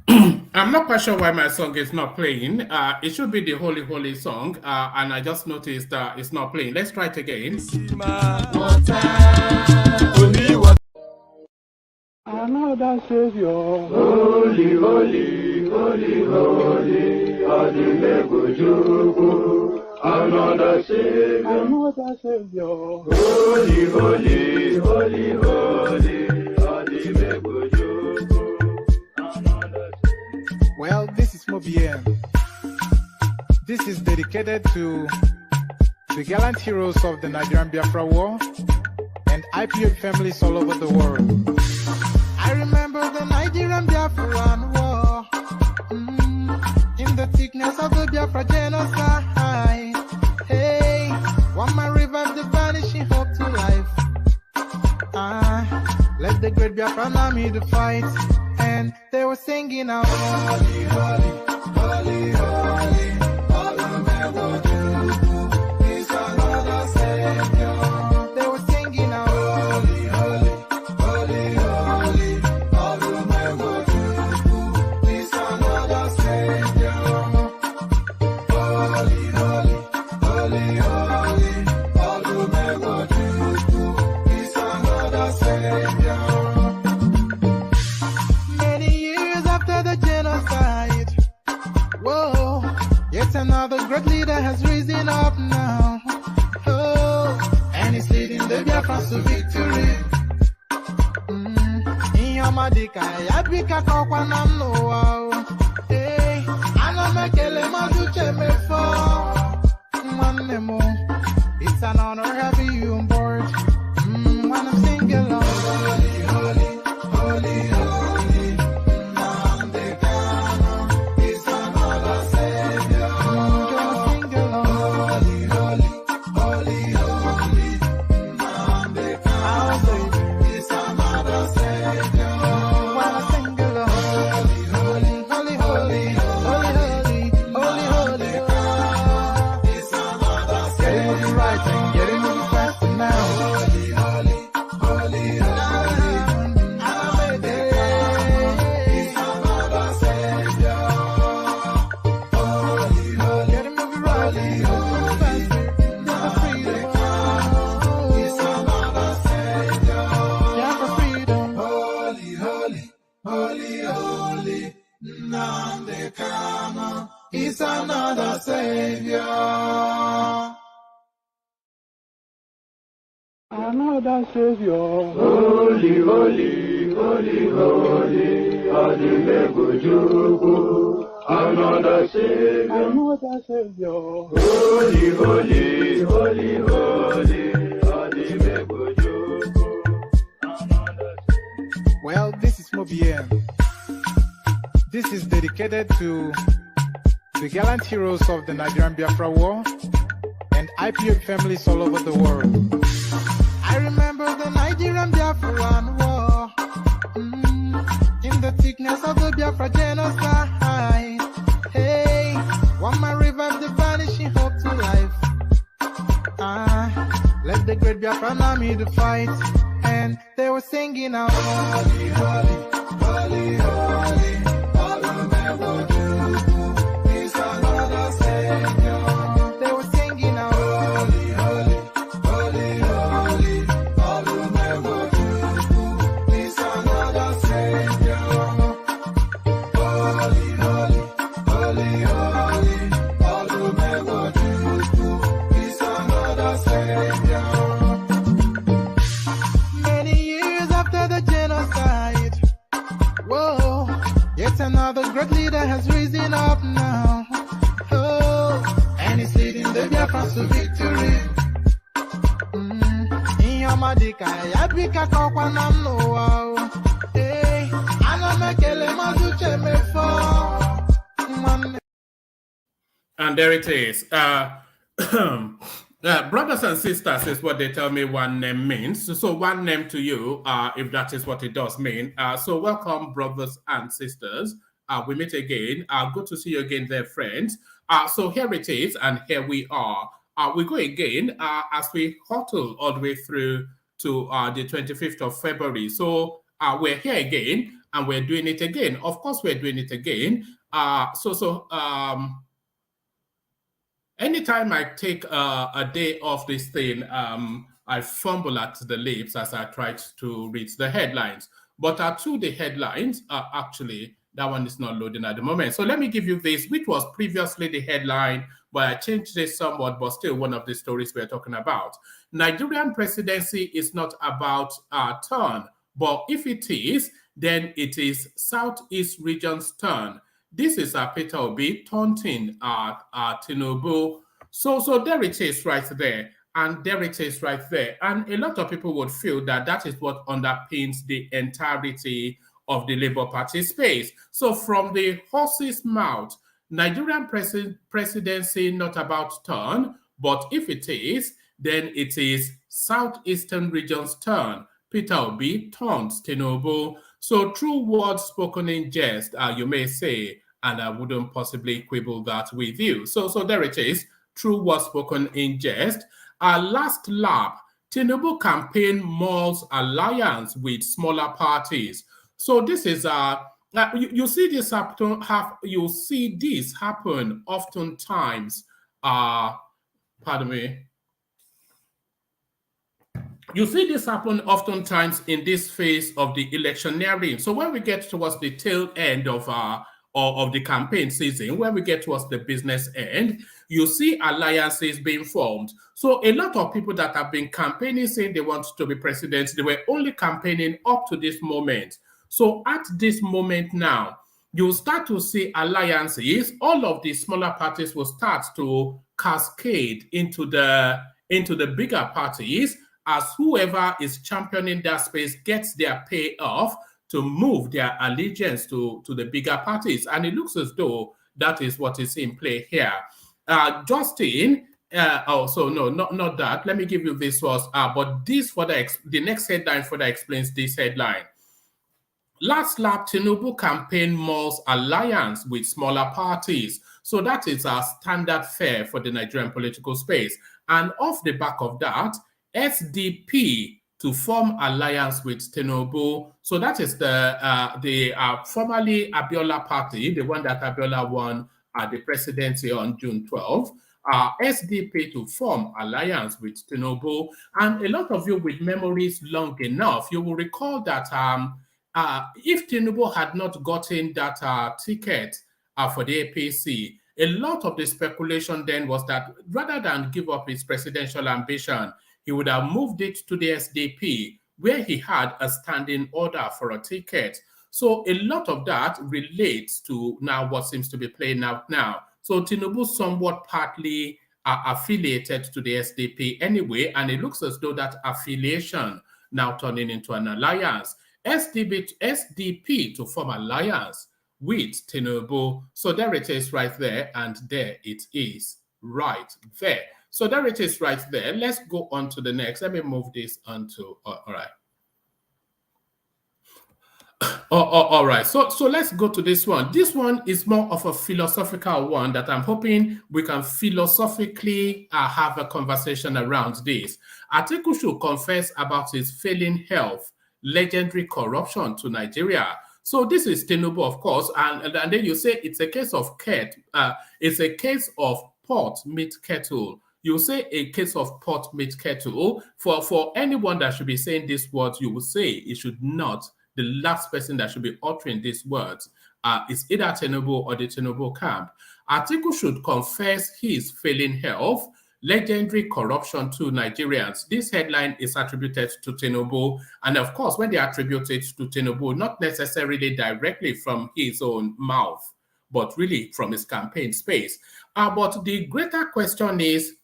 I'm not quite sure why my song is not playing. It should be the Holy Holy song, and I just noticed that it's not playing. Let's try it again. Another Savior. Holy, holy, holy, holy, Adimebujuku. Another Savior. Another Savior. Holy, holy, holy, holy, Adimebujuku. Another Savior. Well, this is MobiM. This is dedicated to the gallant heroes of the Nigerian Biafra War and IPO families all over the world. I remember the Nigerian Biafran War, in the thickness of the Biafra genocide. Hey, one man revived the vanishing hope to life. Let the great Biafran army to fight, and they were singing out, holy, holy, holy, holy, Olumegojuku is another Savior. They were singing out, holy, holy, holy, holy, Olumegojuku is another Savior. Holy, holy, holy, holy, Olumegojuku is another Savior. Many years after the genocide, whoa, yet another great leader has risen up now. Oh, and he's leading the Biafrans to victory. In your madika, yabika kokwa namno. Hey, anamekele mazuche mefo. Manemo, it's an honor having you on board. When I'm singing along, holy, holy, holy, holy, Namdekano is another Savior. Gonna sing along, holy, holy, holy, holy, Namdekano is another Savior. When I sing along, holy, holy, holy, holy, holy, holy, holy, is another Savior. Getting moving right and getting moving fast now. Holy, holy, holy, holy, is another Savior. Holy, holy, getting moving right and moving fast. Yeah, for freedom. Is another Savior. Yeah, for freedom. Holy, holy, holy, holy, Namdekano is another Savior. Another Savior. Holy, holy, holy, holy, Adimebujuku. Another Savior. Another Savior. Holy, holy, holy, holy, Adimebujuku. Another Savior. Well, this is MobiM. This is dedicated to the gallant heroes of the Nigerian Biafra War and IPO families all over the world. I remember the Nigerian Biafran War, in the thickness of the Biafra genocide. Hey, one man revived the vanishing hope to life. Let the great Biafran army to fight, and they were singing out, holy, holy, holy, holy, Olumegojuku is another Savior. They were singing out, holy, holy, holy, holy, Olumegojuku is another Savior. Holy, holy, holy, holy, Olumegojuku is another Savior. Many years after the genocide, whoa, yet another great leader has risen up now. Oh, and he's leading the Biafrans to victory. In your madika, yabika kokwa namno. Hey, anamekele mazuche mefo. And there it is. Brothers and sisters is what they tell me one name means. So one name to you, if that is what it does mean. So welcome, brothers and sisters. We meet again. Good to see you again there, friends. So here it is, and here we are. We go again as we hurtle all the way through to the 25th of February. So we're here again. and we're doing it again. Of course, we're doing it again. Anytime I take a day off this thing, I fumble at the lips as I try to read the headlines. But to the headlines, actually, that one is not loading at the moment. So let me give you this, which was previously the headline, but I changed it somewhat, but still one of the stories we're talking about. Nigerian presidency is not about turn, but if it is, then it is Southeast region's turn. This is Peter Obi taunting Tinubu. So there it is right there. And there it is right there. And a lot of people would feel that that is what underpins the entirety of the Labour Party space. So from the horse's mouth, Nigerian presidency not about turn, but if it is, then it is Southeastern region's turn. Peter Obi taunts Tinubu. So true words spoken in jest, you may say, and I wouldn't possibly quibble that with you. So there it is, true words spoken in jest. Last lap, Tinubu campaign mulls alliance with smaller parties. So this is you see this happen. You see this happen oftentimes. Pardon me. You see this happen oftentimes in this phase of the electioneering. So when we get towards the tail end of the campaign season, when we get towards the business end, you see alliances being formed. So a lot of people that have been campaigning saying they want to be president, they were only campaigning up to this moment. So at this moment now, you'll start to see alliances. All of the smaller parties will start to cascade into the bigger parties, as whoever is championing that space gets their payoff to move their allegiance to the bigger parties. And it looks as though that is what is in play here. Justin, no, not that. Let me give you this was, but this the next headline further explains this headline. Last lap, Tinubu campaign mulls alliance with smaller parties. So that is our standard fare for the Nigerian political space. And off the back of that, SDP to form alliance with Tinubu. So that is the formerly Abiola party, the one that Abiola won the presidency on June 12. SDP to form alliance with Tinubu. And a lot of you with memories long enough, you will recall that if Tinubu had not gotten that ticket for the APC, a lot of the speculation then was that rather than give up his presidential ambition, he would have moved it to the SDP, where he had a standing order for a ticket. So a lot of that relates to now what seems to be playing out now. So Tinubu somewhat partly affiliated to the SDP anyway, and it looks as though that affiliation now turning into an alliance. SDP to form alliance with Tinubu. So there it is right there, and there it is right there. So there it is right there. Let's go on to the next. Let me move this onto, all right. All right, so let's go to this one. This one is more of a philosophical one that I'm hoping we can philosophically have a conversation around this. Atiku should confess about his failing health, legendary corruption to Nigeria. So this is Tinubu, of course, and then you say it's a case of it's a case of pot meet kettle. You say a case of pot meet kettle. For anyone that should be saying these words, you will say it should not. The last person that should be uttering these words is either Tinubu or the Tinubu camp. Atiku should confess his failing health, legendary corruption to Nigerians. This headline is attributed to Tinubu. And of course, when they attribute it to Tinubu, not necessarily directly from his own mouth, but really from his campaign space. But the greater question is,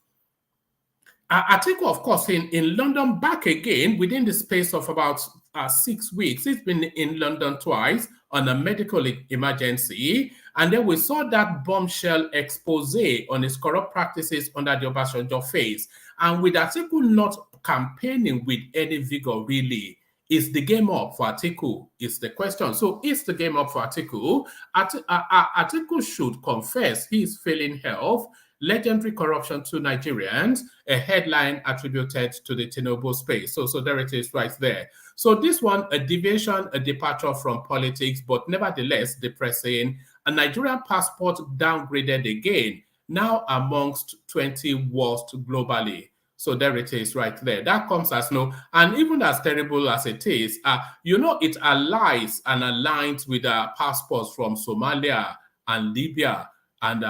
Atiku, of course, in London back again within the space of about 6 weeks. He's been in London twice on a medical emergency. And then we saw that bombshell expose on his corrupt practices under the Obasanjo phase. And with Atiku not campaigning with any vigor, really, is the game up for Atiku? Is the question. So is the game up for Atiku? Atiku should confess his failing health, legendary corruption to Nigerians, a headline attributed to the Tinubu space. So there it is right there. So this one, a deviation, a departure from politics, but nevertheless depressing. A Nigerian passport downgraded again, now amongst 20 worst globally. So there it is right there. That comes as no, and even as terrible as it is, it allies and aligns with passports from Somalia and Libya and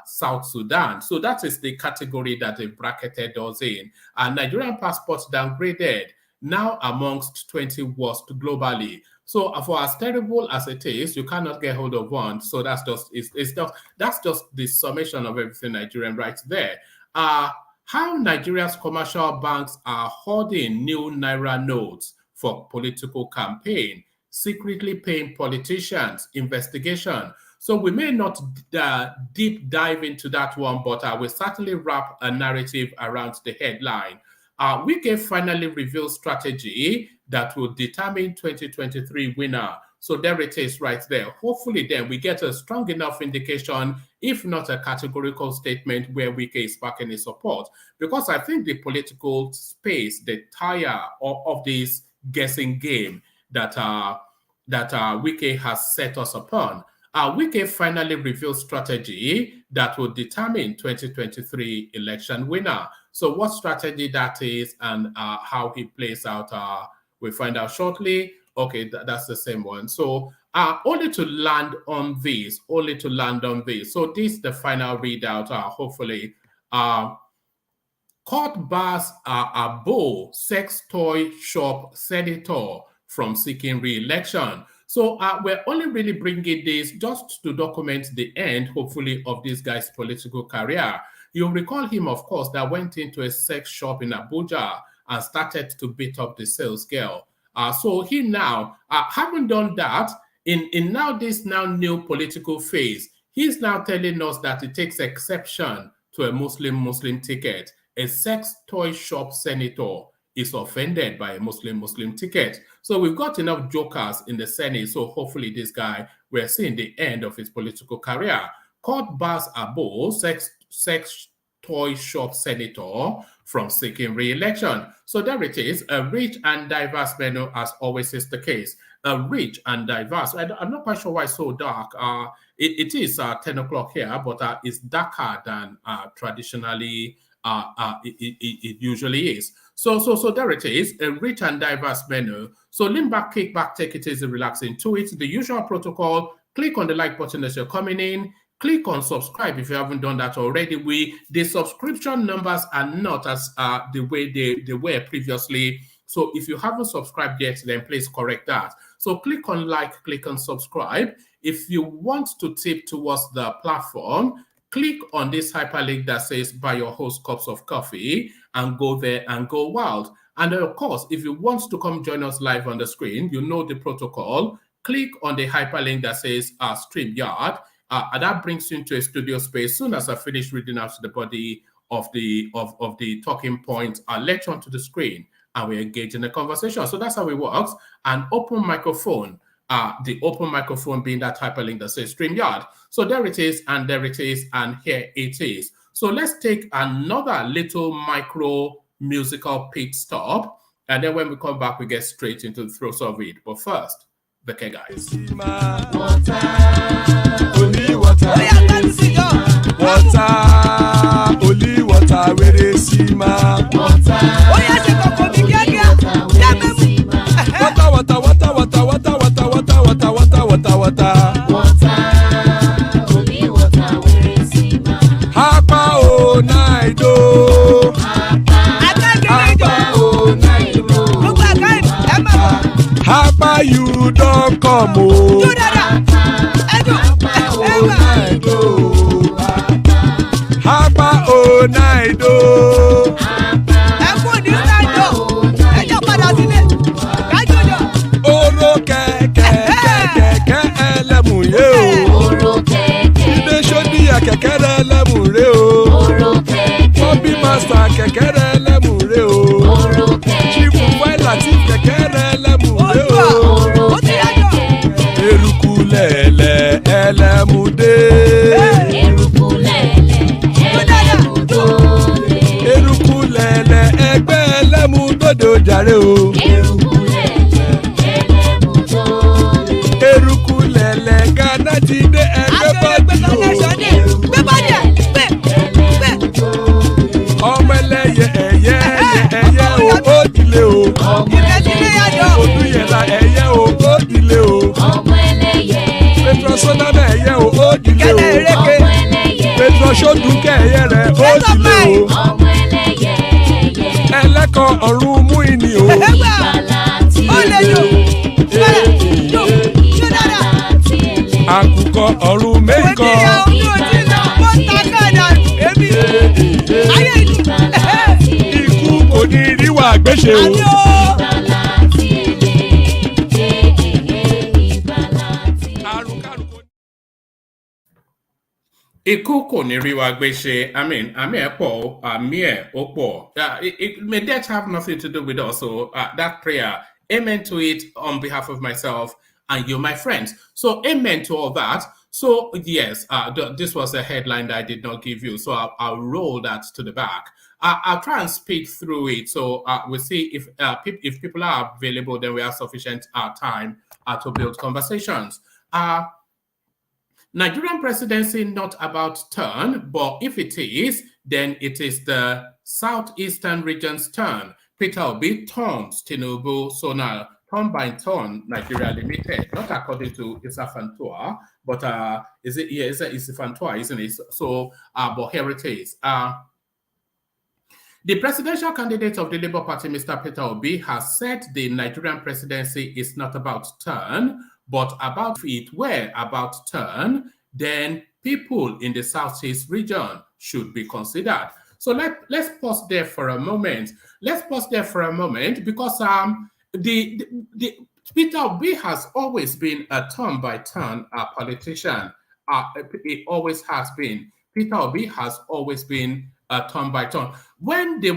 South Sudan. So that is the category that they bracketed us in. Nigerian passports downgraded, now amongst 20 worst globally. So for as terrible as it is, you cannot get hold of one. So that's just the summation of everything Nigerian right there. How Nigeria's commercial banks are hoarding new Naira notes for political campaign, secretly paying politicians, investigation. So we may not deep dive into that one, but I will certainly wrap a narrative around the headline. Wike finally revealed strategy that will determine 2023 winner. So there it is right there. Hopefully then we get a strong enough indication, if not a categorical statement, where Wike is backing his support. Because I think the political space, the tire of this guessing game that Wike has set us upon. Wike finally revealed strategy that will determine 2023 election winner. So what strategy that is and how he plays out, we'll find out shortly. Okay, that's the same one. So only to land on this. So this is the final readout, hopefully. Court bars Abbo, sex toy shop senator, from seeking re-election. So we're only really bringing this just to document the end, hopefully, of this guy's political career. You'll recall him, of course, that went into a sex shop in Abuja and started to beat up the sales girl. So he now, having done that, in now this new political phase, he's now telling us that it takes exception to a Muslim ticket. A sex toy shop senator is offended by a Muslim ticket. So we've got enough jokers in the Senate. So hopefully this guy, we're seeing the end of his political career. Court bars Abbo, sex toy shop senator, from seeking re-election. So there it is, a rich and diverse menu, as always is the case. A rich and diverse. I'm not quite sure why it's so dark. It is 10 o'clock here, but it's darker than traditionally it usually is. So there it is, a rich and diverse menu. So lean back, kick back, take it easy, relax into it. The usual protocol, click on the like button as you're coming in. Click on subscribe if you haven't done that already. The subscription numbers are not as the way they were previously. So if you haven't subscribed yet, then please correct that. So click on like, click on subscribe. If you want to tip towards the platform, click on this hyperlink that says buy your host cups of coffee and go there and go wild. And of course, if you want to come join us live on the screen, you know the protocol. Click on the hyperlink that says StreamYard. And that brings you into a studio space. Soon as I finish reading out the body of the talking points, I'll let you onto the screen and we engage in the conversation. So that's how it works. An open microphone, the open microphone being that hyperlink that says StreamYard. So there it is, and here it is. So let's take another little micro musical pit stop, and then when we come back, we get straight into the throes of it. But first, the K guys. Only water, where they see ma. Water, only water, where they see ma. Hapa o naido. Hapa o naido. Hapa you don't come o. Hapa o naido. Oro kẹ̀kẹ́ ẹlẹ́mù yé o. Ilé sọ́dí kẹ̀kẹ́ ẹlẹ́mù ré o. Bobby master kẹ̀kẹ́ ẹlẹ́mù ré o. Chief Wailati kẹ̀kẹ́ ẹlẹ́mù ré o. Eruku lẹ̀lẹ̀ ẹlẹ́mù dé. Eruku lẹ̀lẹ̀ ẹgbẹ́ ẹlẹ́mù dòdò jàre o. náà ti dé ẹgbẹ́ bọ́dì o. Gbé bọ́dì ẹ̀ gbé. Ọmọ ẹlẹ́yẹ ẹyẹ o ó dilé o. Ìrẹsílẹ̀ yàjọ. Olúyẹ̀lá ẹyẹ o ó dilé o. Ọmọ ẹlẹ́yẹ. Petrosonama ẹyẹ o ó dilé o. Ọmọ ẹlẹ́yẹ. Petrosodunke ẹyẹ rẹ̀ ó dilé o. Ọmọ ẹlẹ́yẹ. Ẹlẹ́kọ̀ ọ̀run mú ìní o. Ìgbàlà tí Àkùkọ ọ̀run méjìkọ. Ikú kò ní ríwà gbéṣe o. Ikú kò ní rí wa gbé ṣe. Àmì ẹ̀ pọ̀, àmì ẹ̀ ó pọ̀. May death have nothing to do with us. So that prayer, amen to it on behalf of myself and you, my friends. So amen to all that. So yes, this was a headline that I did not give you. So I'll roll that to the back. I'll try and speed through it. So we'll see if people are available, then we have sufficient time to build conversations. Nigerian presidency not about turn, but if it is, then it is the southeastern region's turn. Peter Obi turns Tinubu, so now turn by turn Nigeria Limited, not according to Isafantua, but is it? Yeah, it's Isafantua, isn't it? So, but here it is. The presidential candidate of the Labour Party, Mr. Peter Obi, has said the Nigerian presidency is not about turn, but about if it were about turn, then people in the Southeast region should be considered. So let's pause there for a moment. Let's pause there for a moment because Peter Obi has always been a turn-by-turn politician. It always has been. Peter Obi has always been a turn-by-turn. When he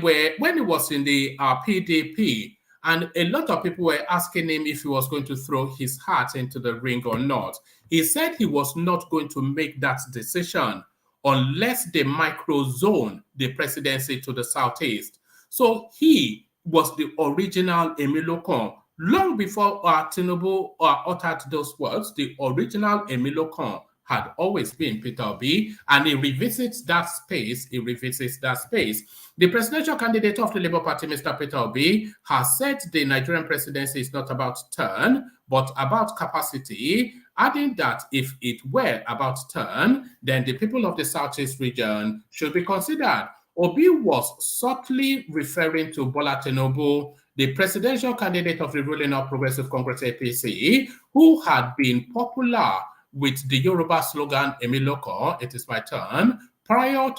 was in the PDP, and a lot of people were asking him if he was going to throw his hat into the ring or not. He said he was not going to make that decision unless they microzone the presidency to the Southeast. So he was the original Emilokon. Long before Tinubu uttered those words, the original Emilokon had always been Peter Obi, and he revisits that space. The presidential candidate of the Labour Party, Mr. Peter Obi, has said the Nigerian presidency is not about turn, but about capacity, adding that if it were about turn, then the people of the Southeast region should be considered. Obi was subtly referring to Bola Tinubu, the presidential candidate of the ruling All Progressive Congress APC, who had been popular with the Yoruba slogan Emiloko, it is my turn, prior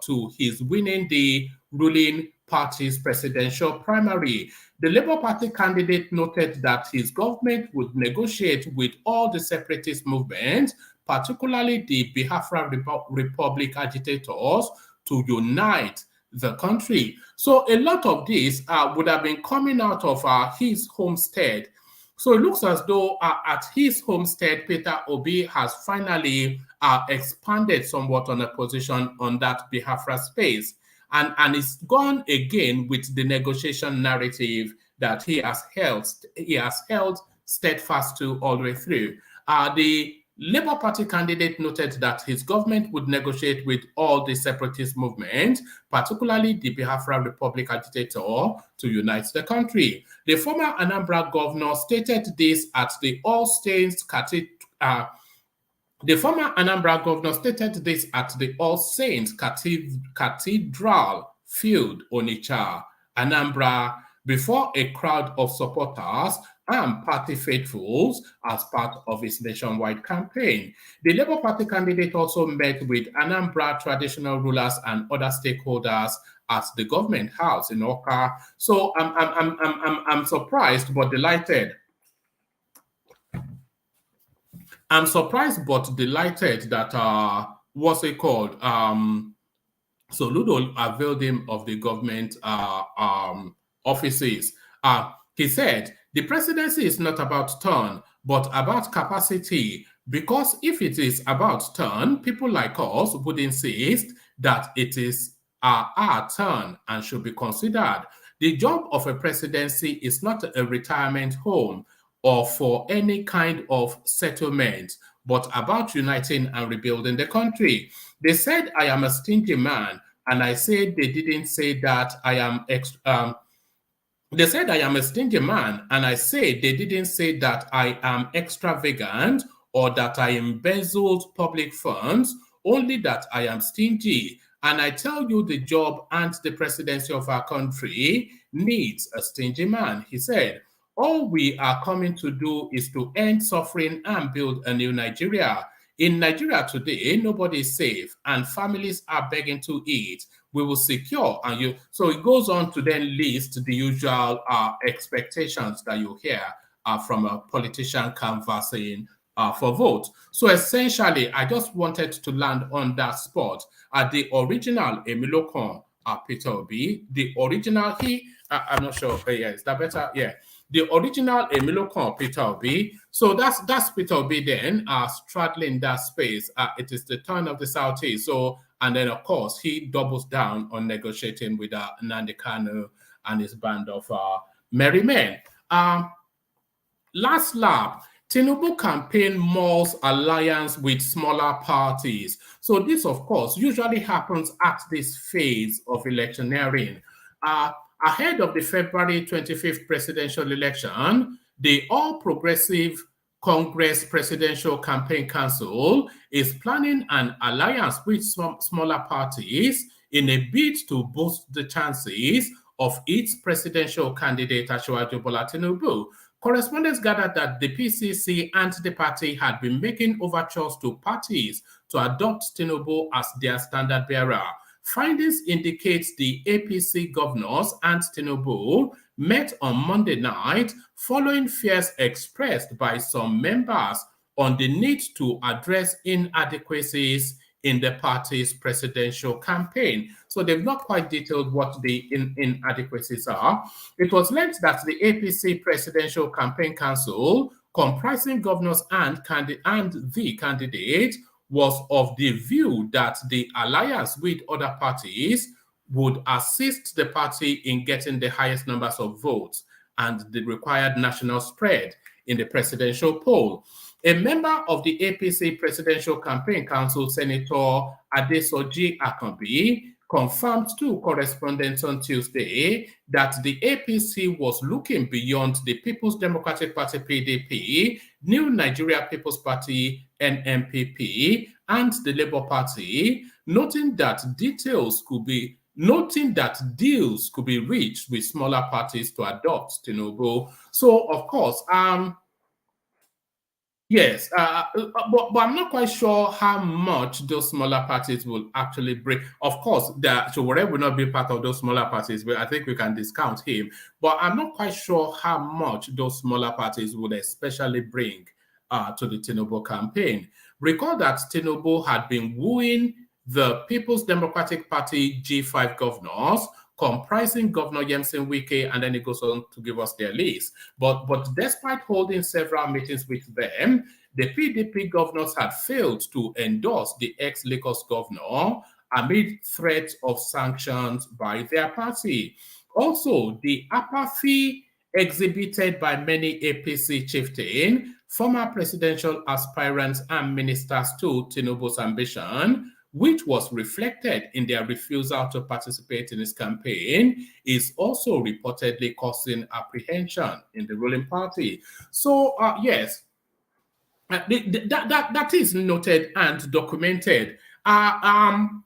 to his winning the ruling party's presidential primary. The Labour Party candidate noted that his government would negotiate with all the separatist movements, particularly the Biafra Republic agitators, to unite the country. So a lot of this would have been coming out of his homestead. So it looks as though at his homestead, Peter Obi has finally expanded somewhat on a position on that Biafra space. And it's gone again with the negotiation narrative that he has held steadfast to all the way through. The Labour Party candidate noted that his government would negotiate with all the separatist movements, particularly the Biafra Republic agitator, to unite the country. The former Anambra governor stated this at the All Saints Cathedral Field, Onitsha, Anambra, before a crowd of supporters and party faithfuls as part of his nationwide campaign. The Labour Party candidate also met with Anambra traditional rulers and other stakeholders at the government house in Oka. So I'm surprised but delighted. I'm surprised but delighted that what's it called? So Ludo availed him of the government offices. He said, the presidency is not about turn, but about capacity, because if it is about turn, people like us would insist that it is our turn and should be considered. The job of a presidency is not a retirement home or for any kind of settlement. but about uniting and rebuilding the country. They said I am a stingy man, and I said they didn't say that I am they said I am a stingy man, and I say they didn't say that I am extravagant or that I embezzled public funds, only that I am stingy. And I tell you, the job and the presidency of our country needs a stingy man, he said. All we are coming to do is to end suffering and build a new Nigeria. In Nigeria today, nobody is safe and families are begging to eat. We will secure and you. So it goes on to then list the usual expectations that you hear from a politician canvassing for vote. So essentially, I just wanted to land on that spot. The original Emilokon, Peter Obi, the original I'm not sure. Yeah, is that better? Yeah. The original Emilokon, Peter Obi. So that's Peter Obi then straddling that space. It is the turn of the Southeast. So, and then of course he doubles down on negotiating with Nnamdi Kanu and his band of merry men. Last lap, Tinubu campaign mulls alliance with smaller parties. So this, of course, usually happens at this phase of electioneering. Ahead of the February 25th presidential election, the All Progressive Congress Presidential Campaign Council is planning an alliance with some smaller parties in a bid to boost the chances of its presidential candidate, Asiwaju Bola Tinubu. Correspondents gathered that the PCC and the party had been making overtures to parties to adopt Tinubu as their standard bearer. Findings indicate the APC governors and Tinubu met on Monday night following fears expressed by some members on the need to address inadequacies in the party's presidential campaign. So they've not quite detailed what the inadequacies are. It was learned that the APC Presidential Campaign Council, comprising governors and the candidate, was of the view that the alliance with other parties would assist the party in getting the highest numbers of votes and the required national spread in the presidential poll. A member of the APC Presidential Campaign Council, Senator Adesoji Akanbi, confirmed to correspondents on Tuesday that the APC was looking beyond the People's Democratic Party (PDP), New Nigeria People's Party (NNPP), and the Labour Party, noting that deals could be reached with smaller parties to adopt Tinubu. So, of course, yes, but I'm not quite sure how much those smaller parties will actually bring. Of course, Sowore will not be part of those smaller parties, but I think we can discount him. But I'm not quite sure how much those smaller parties would especially bring to the Tinubu campaign. Recall that Tinubu had been wooing the People's Democratic Party G5 governors, comprising Governor Yemsen Wike, and then he goes on to give us their list. But despite holding several meetings with them, the PDP governors had failed to endorse the ex-Lagos governor amid threats of sanctions by their party. Also, the apathy exhibited by many APC chieftains, former presidential aspirants, and ministers to Tinubu's ambition, which was reflected in their refusal to participate in his campaign, is also reportedly causing apprehension in the ruling party. So, yes, that is noted and documented. Tinubu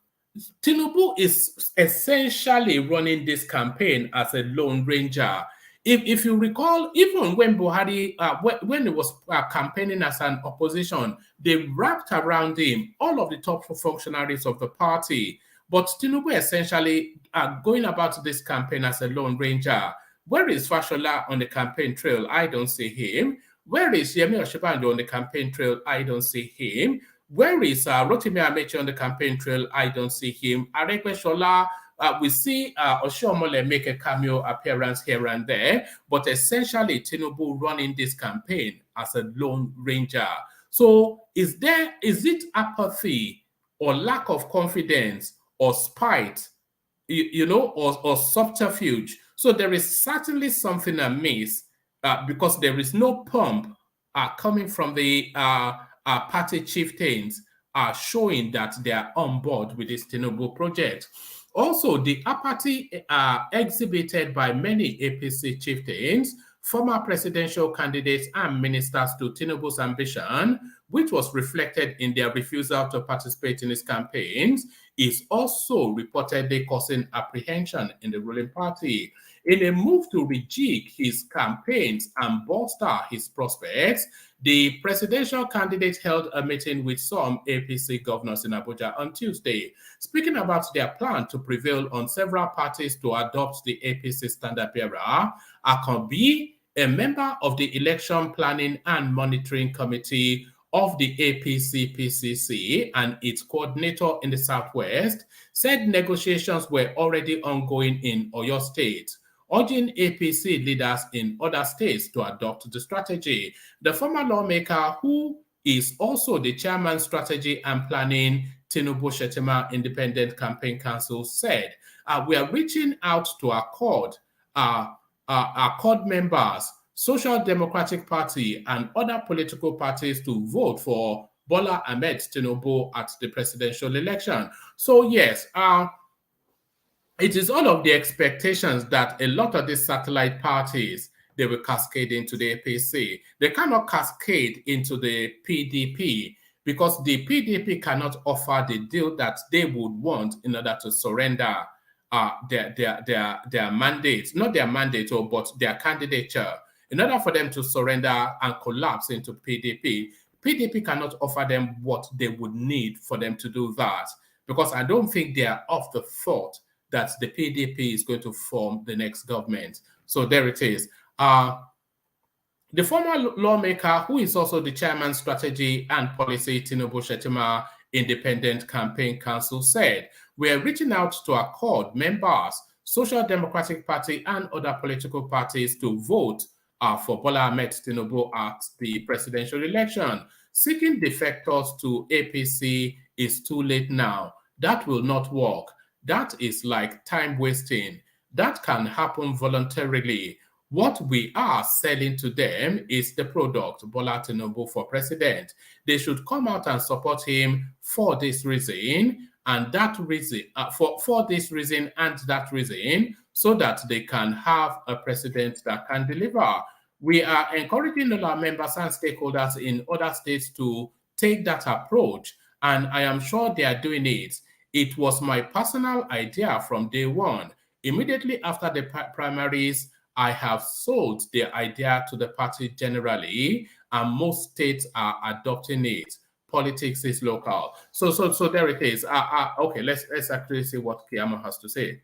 is essentially running this campaign as a lone ranger. If you recall, even when Buhari, when he was campaigning as an opposition, they wrapped around him all of the top functionaries of the party. But Tinubu essentially going about this campaign as a lone ranger. Where is Fashola on the campaign trail? I don't see him. Where is Yemi Osinbajo on the campaign trail? I don't see him. Where is Rotimi Amechi on the campaign trail? I don't see him. Aregbesola, we see Oshiomhole make a cameo appearance here and there, but essentially Tinubu running this campaign as a lone ranger. So is it apathy or lack of confidence or spite, or subterfuge? So there is certainly something amiss because there is no pump coming from the party chieftains are showing that they are on board with this Tinubu project. Also, the apathy exhibited by many APC chieftains, former presidential candidates and ministers to Tinubu's ambition, which was reflected in their refusal to participate in his campaigns, is also reportedly causing apprehension in the ruling party. In a move to rejig his campaigns and bolster his prospects, the presidential candidate held a meeting with some APC governors in Abuja on Tuesday, speaking about their plan to prevail on several parties to adopt the APC standard bearer. Akanbi, a member of the Election Planning and Monitoring Committee of the APC-PCC and its coordinator in the Southwest, said negotiations were already ongoing in Oyo State, urging APC leaders in other states to adopt the strategy. The former lawmaker, who is also the chairman strategy and planning Tinubu-Shettima Independent Campaign Council, said, we are reaching out to accord members, Social Democratic Party and other political parties to vote for Bola Ahmed Tinubu at the presidential election. So yes, it is all of the expectations that a lot of these satellite parties, they will cascade into the APC. They cannot cascade into the PDP because the PDP cannot offer the deal that they would want in order to surrender their mandates, not their mandate, but their candidature. In order for them to surrender and collapse into PDP, PDP cannot offer them what they would need for them to do that, because I don't think they are of the thought that the PDP is going to form the next government. So there it is. The former lawmaker, who is also the chairman strategy and policy Tinubu-Shettima Independent Campaign Council, said, we are reaching out to accord members, Social Democratic Party and other political parties to vote for Bola Ahmed Tinubu at the presidential election. Seeking defectors to APC is too late now. That will not work. That is like time wasting. That can happen voluntarily. What we are selling to them is the product, Bola Tinubu for president. They should come out and support him for this reason and that reason, for this reason and that reason, so that they can have a president that can deliver. We are encouraging all our members and stakeholders in other states to take that approach, and I am sure they are doing it. It was my personal idea from day one. Immediately after the primaries, I have sold the idea to the party generally, and most states are adopting it. Politics is local. So there it is. Okay, let's actually see what Keyamo has to say.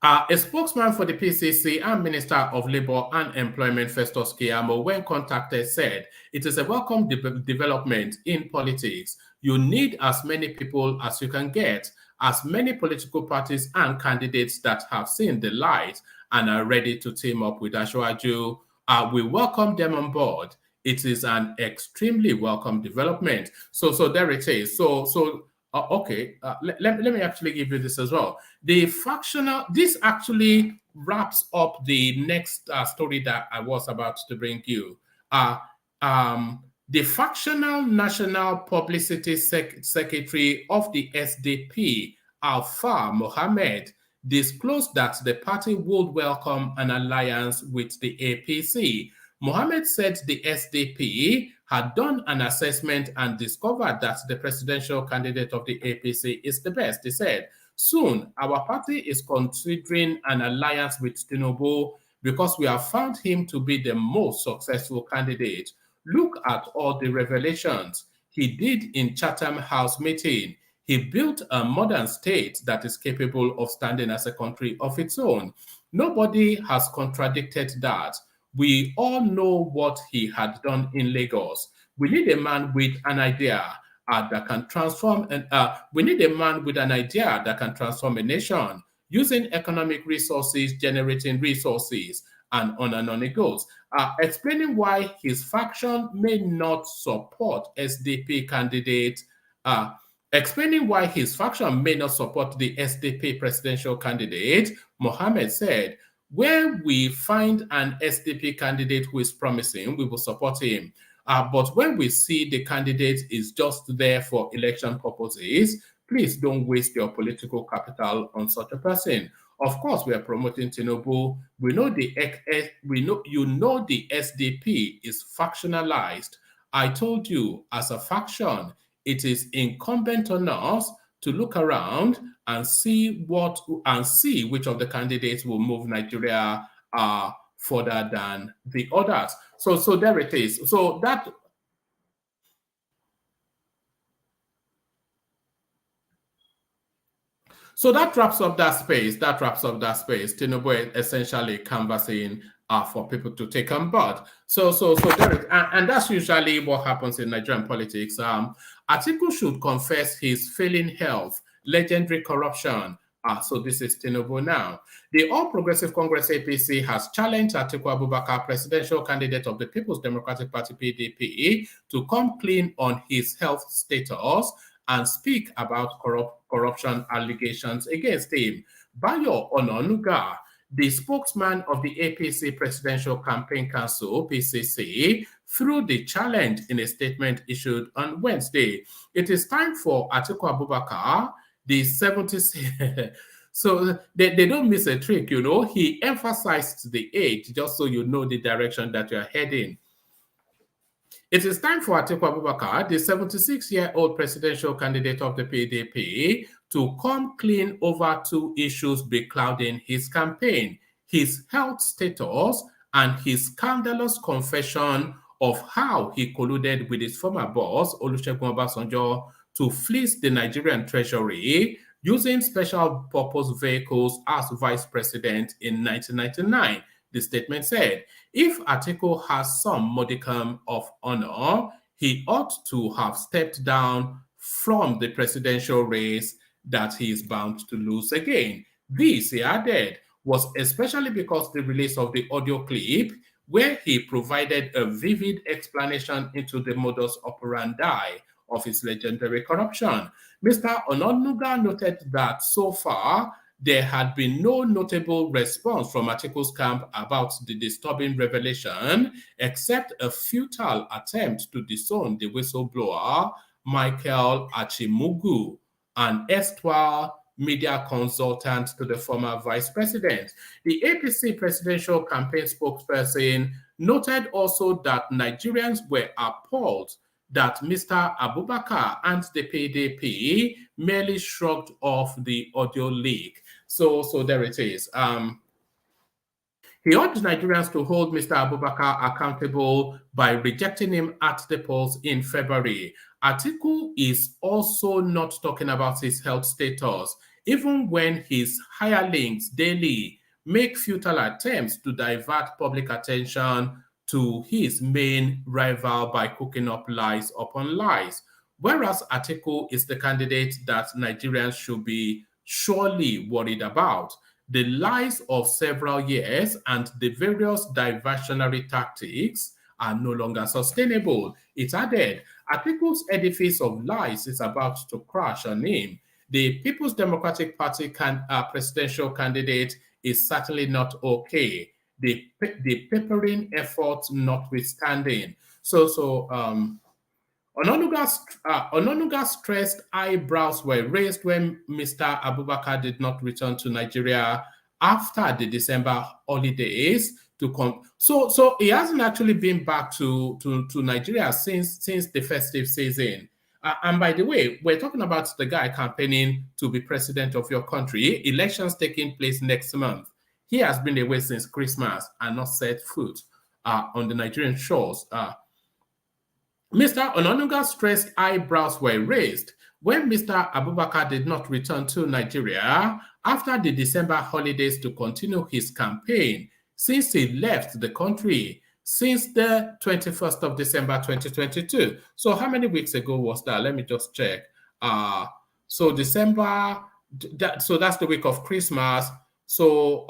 A spokesman for the PCC and Minister of Labour and Employment, Festus Keyamo, when contacted, said, it is a welcome development in politics. You need as many people as you can get, as many political parties and candidates that have seen the light and are ready to team up with Ashwaju. We welcome them on board. It is an extremely welcome development. So there it is. Okay, let me actually give you this as well. The factional, this actually wraps up the next story that I was about to bring you. The factional National Publicity Secretary of the SDP, Alpha Mohammed, disclosed that the party would welcome an alliance with the APC. Mohammed said the SDP had done an assessment and discovered that the presidential candidate of the APC is the best. He said, soon our party is considering an alliance with Tinubu because we have found him to be the most successful candidate. Look at all the revelations he did in Chatham House meeting. He built a modern state that is capable of standing as a country of its own. Nobody has contradicted that. We all know what he had done in Lagos. We need a man with an idea that can transform, and we need a man with an idea that can transform a nation using economic resources, generating resources, and on it goes. Explaining why his faction may not support SDP candidate. Explaining why his faction may not support the SDP presidential candidate, Mohammed said, where we find an SDP candidate who is promising, we will support him. But when we see the candidate is just there for election purposes, please don't waste your political capital on such a person. Of course, we are promoting Tinubu. We know the SDP is factionalized. I told you, as a faction, it is incumbent on us to look around and see which of the candidates will move Nigeria further than the others. So there it is. So that wraps up that space. Tinubu essentially canvassing for people to take on board. So there, and that's usually what happens in Nigerian politics. Atiku should confess his failing health, legendary corruption. So this is Tinubu now. The All Progressive Congress APC has challenged Atiku Abubakar, presidential candidate of the People's Democratic Party PDP, to come clean on his health status and speak about corruption allegations against him. Bayo Ononuga, the spokesman of the APC Presidential Campaign Council, PCC, threw the challenge in a statement issued on Wednesday. It is time for Atiku Abubakar, the 76... So they don't miss a trick, you know. He emphasized the age, just so you know the direction that you're heading. It is time for Atiku Abubakar, the 76-year-old presidential candidate of the PDP, to come clean over two issues beclouding his campaign: his health status and his scandalous confession of how he colluded with his former boss, Olusegun Obasanjo, to fleece the Nigerian treasury using special purpose vehicles as vice president in 1999. The statement said, if Atiku has some modicum of honor, he ought to have stepped down from the presidential race that he is bound to lose again. This, he added, was especially because the release of the audio clip where he provided a vivid explanation into the modus operandi of his legendary corruption. Mr. Ononuga noted that so far, there had been no notable response from Atiku's camp about the disturbing revelation, except a futile attempt to disown the whistleblower, Michael Achimugu, an erstwhile media consultant to the former vice president. The APC presidential campaign spokesperson noted also that Nigerians were appalled that Mr. Abubakar and the PDP merely shrugged off the audio leak. So there it is. He urged Nigerians to hold Mr. Abubakar accountable by rejecting him at the polls in February. Atiku is also not talking about his health status, even when his hirelings daily make futile attempts to divert public attention to his main rival by cooking up lies upon lies. Whereas Atiku is the candidate that Nigerians should be surely worried about. The lies of several years and the various diversionary tactics are no longer sustainable. It added, Atiku's edifice of lies is about to crash on him. The People's Democratic Party presidential candidate is certainly not okay. The peppering effort notwithstanding. Ononuga's stressed eyebrows were raised when Mr. Abubakar did not return to Nigeria after the December holidays to come. So he hasn't actually been back to Nigeria since the festive season. And by the way, we're talking about the guy campaigning to be president of your country. Elections taking place next month. He has been away since Christmas and not set foot on the Nigerian shores. Mr. Ononuga's stressed eyebrows were raised when Mr. Abubakar did not return to Nigeria after the December holidays to continue his campaign, since he left the country since the 21st of December 2022. So how many weeks ago was that? Let me just check. So December, so that's the week of Christmas. So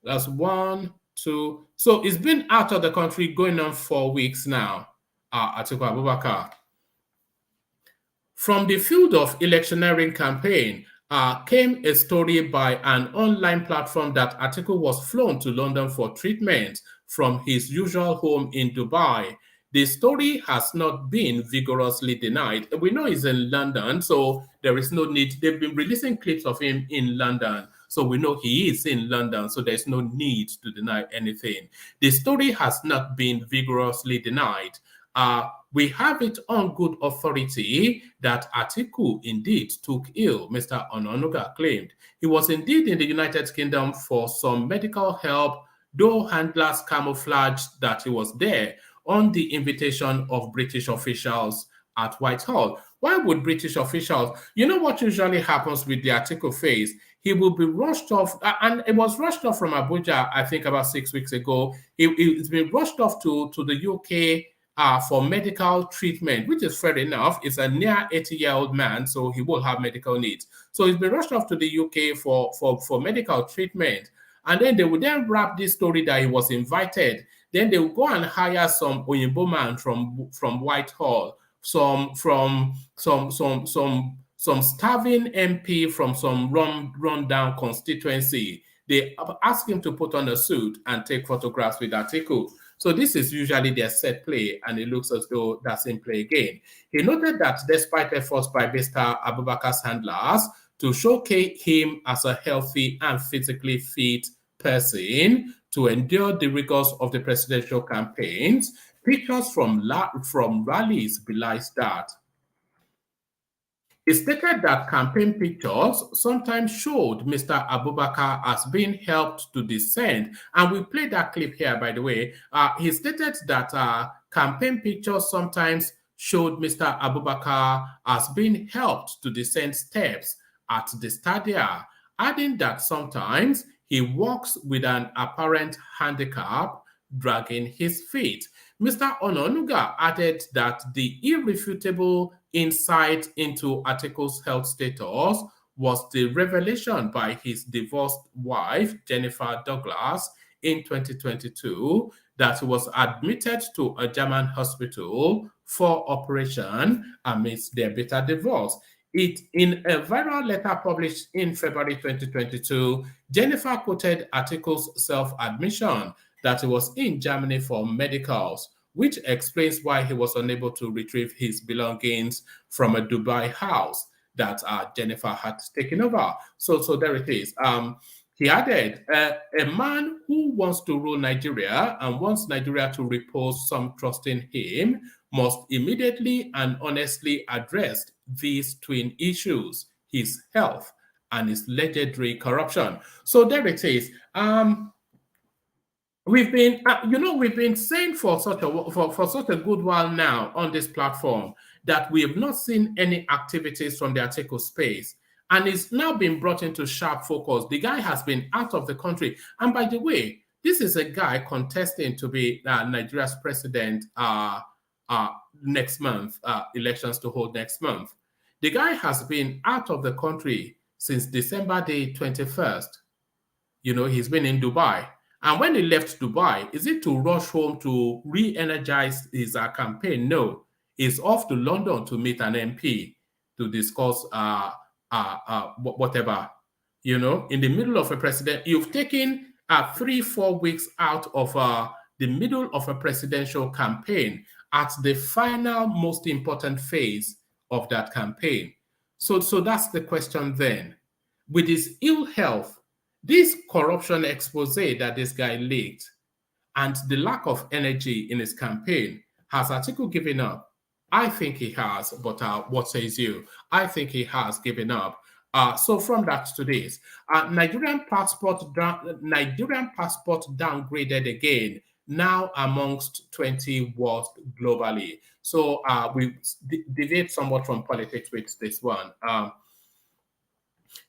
that's 1, 2. So it's been out of the country going on 4 weeks now, Atiku Abubakar. From the field of electioneering campaign came a story by an online platform that Atiku was flown to London for treatment from his usual home in Dubai. The story has not been vigorously denied. We know he's in London, so there is no need. They've been releasing clips of him in London, so we know he is in London, so there's no need to deny anything. The story has not been vigorously denied. We have it on good authority that Atiku indeed took ill, Mr. Ononuga claimed. He was indeed in the United Kingdom for some medical help, though handlers camouflaged that he was there on the invitation of British officials at Whitehall. Why would British officials? You know what usually happens with the Atiku phase? He will be rushed off, and it was rushed off from Abuja, I think about 6 weeks ago. It's been rushed off to the UK for medical treatment, which is fair enough. It's a near 80-year-old man, so he will have medical needs. So he's been rushed off to the UK for medical treatment. And then they would then wrap this story that he was invited. Then they will go and hire some Oyinbo man from Whitehall, some starving MP from some run-down constituency. They ask him to put on a suit and take photographs with Atiku. So this is usually their set play, and it looks as though that's in play again. He noted that despite efforts by Mr. Abubakar's handlers to showcase him as a healthy and physically fit person to endure the rigors of the presidential campaigns, pictures from rallies belies that. He stated that campaign pictures sometimes showed Mr. Abubakar as being helped to descend. And we played that clip here, by the way. He stated that campaign pictures sometimes showed Mr. Abubakar as being helped to descend steps at the stadia, adding that sometimes he walks with an apparent handicap, dragging his feet. Mr. Ononuga added that the irrefutable insight into Atiku's health status was the revelation by his divorced wife, Jennifer Douglas, in 2022, that he was admitted to a German hospital for operation amidst their bitter divorce. In a viral letter published in February 2022, Jennifer quoted Atiku's self-admission that he was in Germany for medicals, which explains why he was unable to retrieve his belongings from a Dubai house that Jennifer had taken over. So there it is. He added, a man who wants to rule Nigeria and wants Nigeria to repose some trust in him must immediately and honestly address these twin issues, his health and his legendary corruption. So there it is. We've been saying for such a good while now on this platform that we have not seen any activities from the Atiku space, and it's now been brought into sharp focus. The guy has been out of the country, and by the way, this is a guy contesting to be Nigeria's president next month, elections to hold next month. The guy has been out of the country since December the 21st. He's been in Dubai. And when he left Dubai, is it to rush home to re-energize his campaign? No, he's off to London to meet an MP to discuss whatever. In the middle of a president, you've taken 3-4 weeks out of the middle of a presidential campaign at the final, most important phase of that campaign. So that's the question then. With his ill health, this corruption expose that this guy leaked, and the lack of energy in his campaign, has Atiku given up? I think he has, but what says you? I think he has given up. So from that to this, Nigerian passport downgraded again, now amongst 20 worst globally. So we deviate somewhat from politics with this one.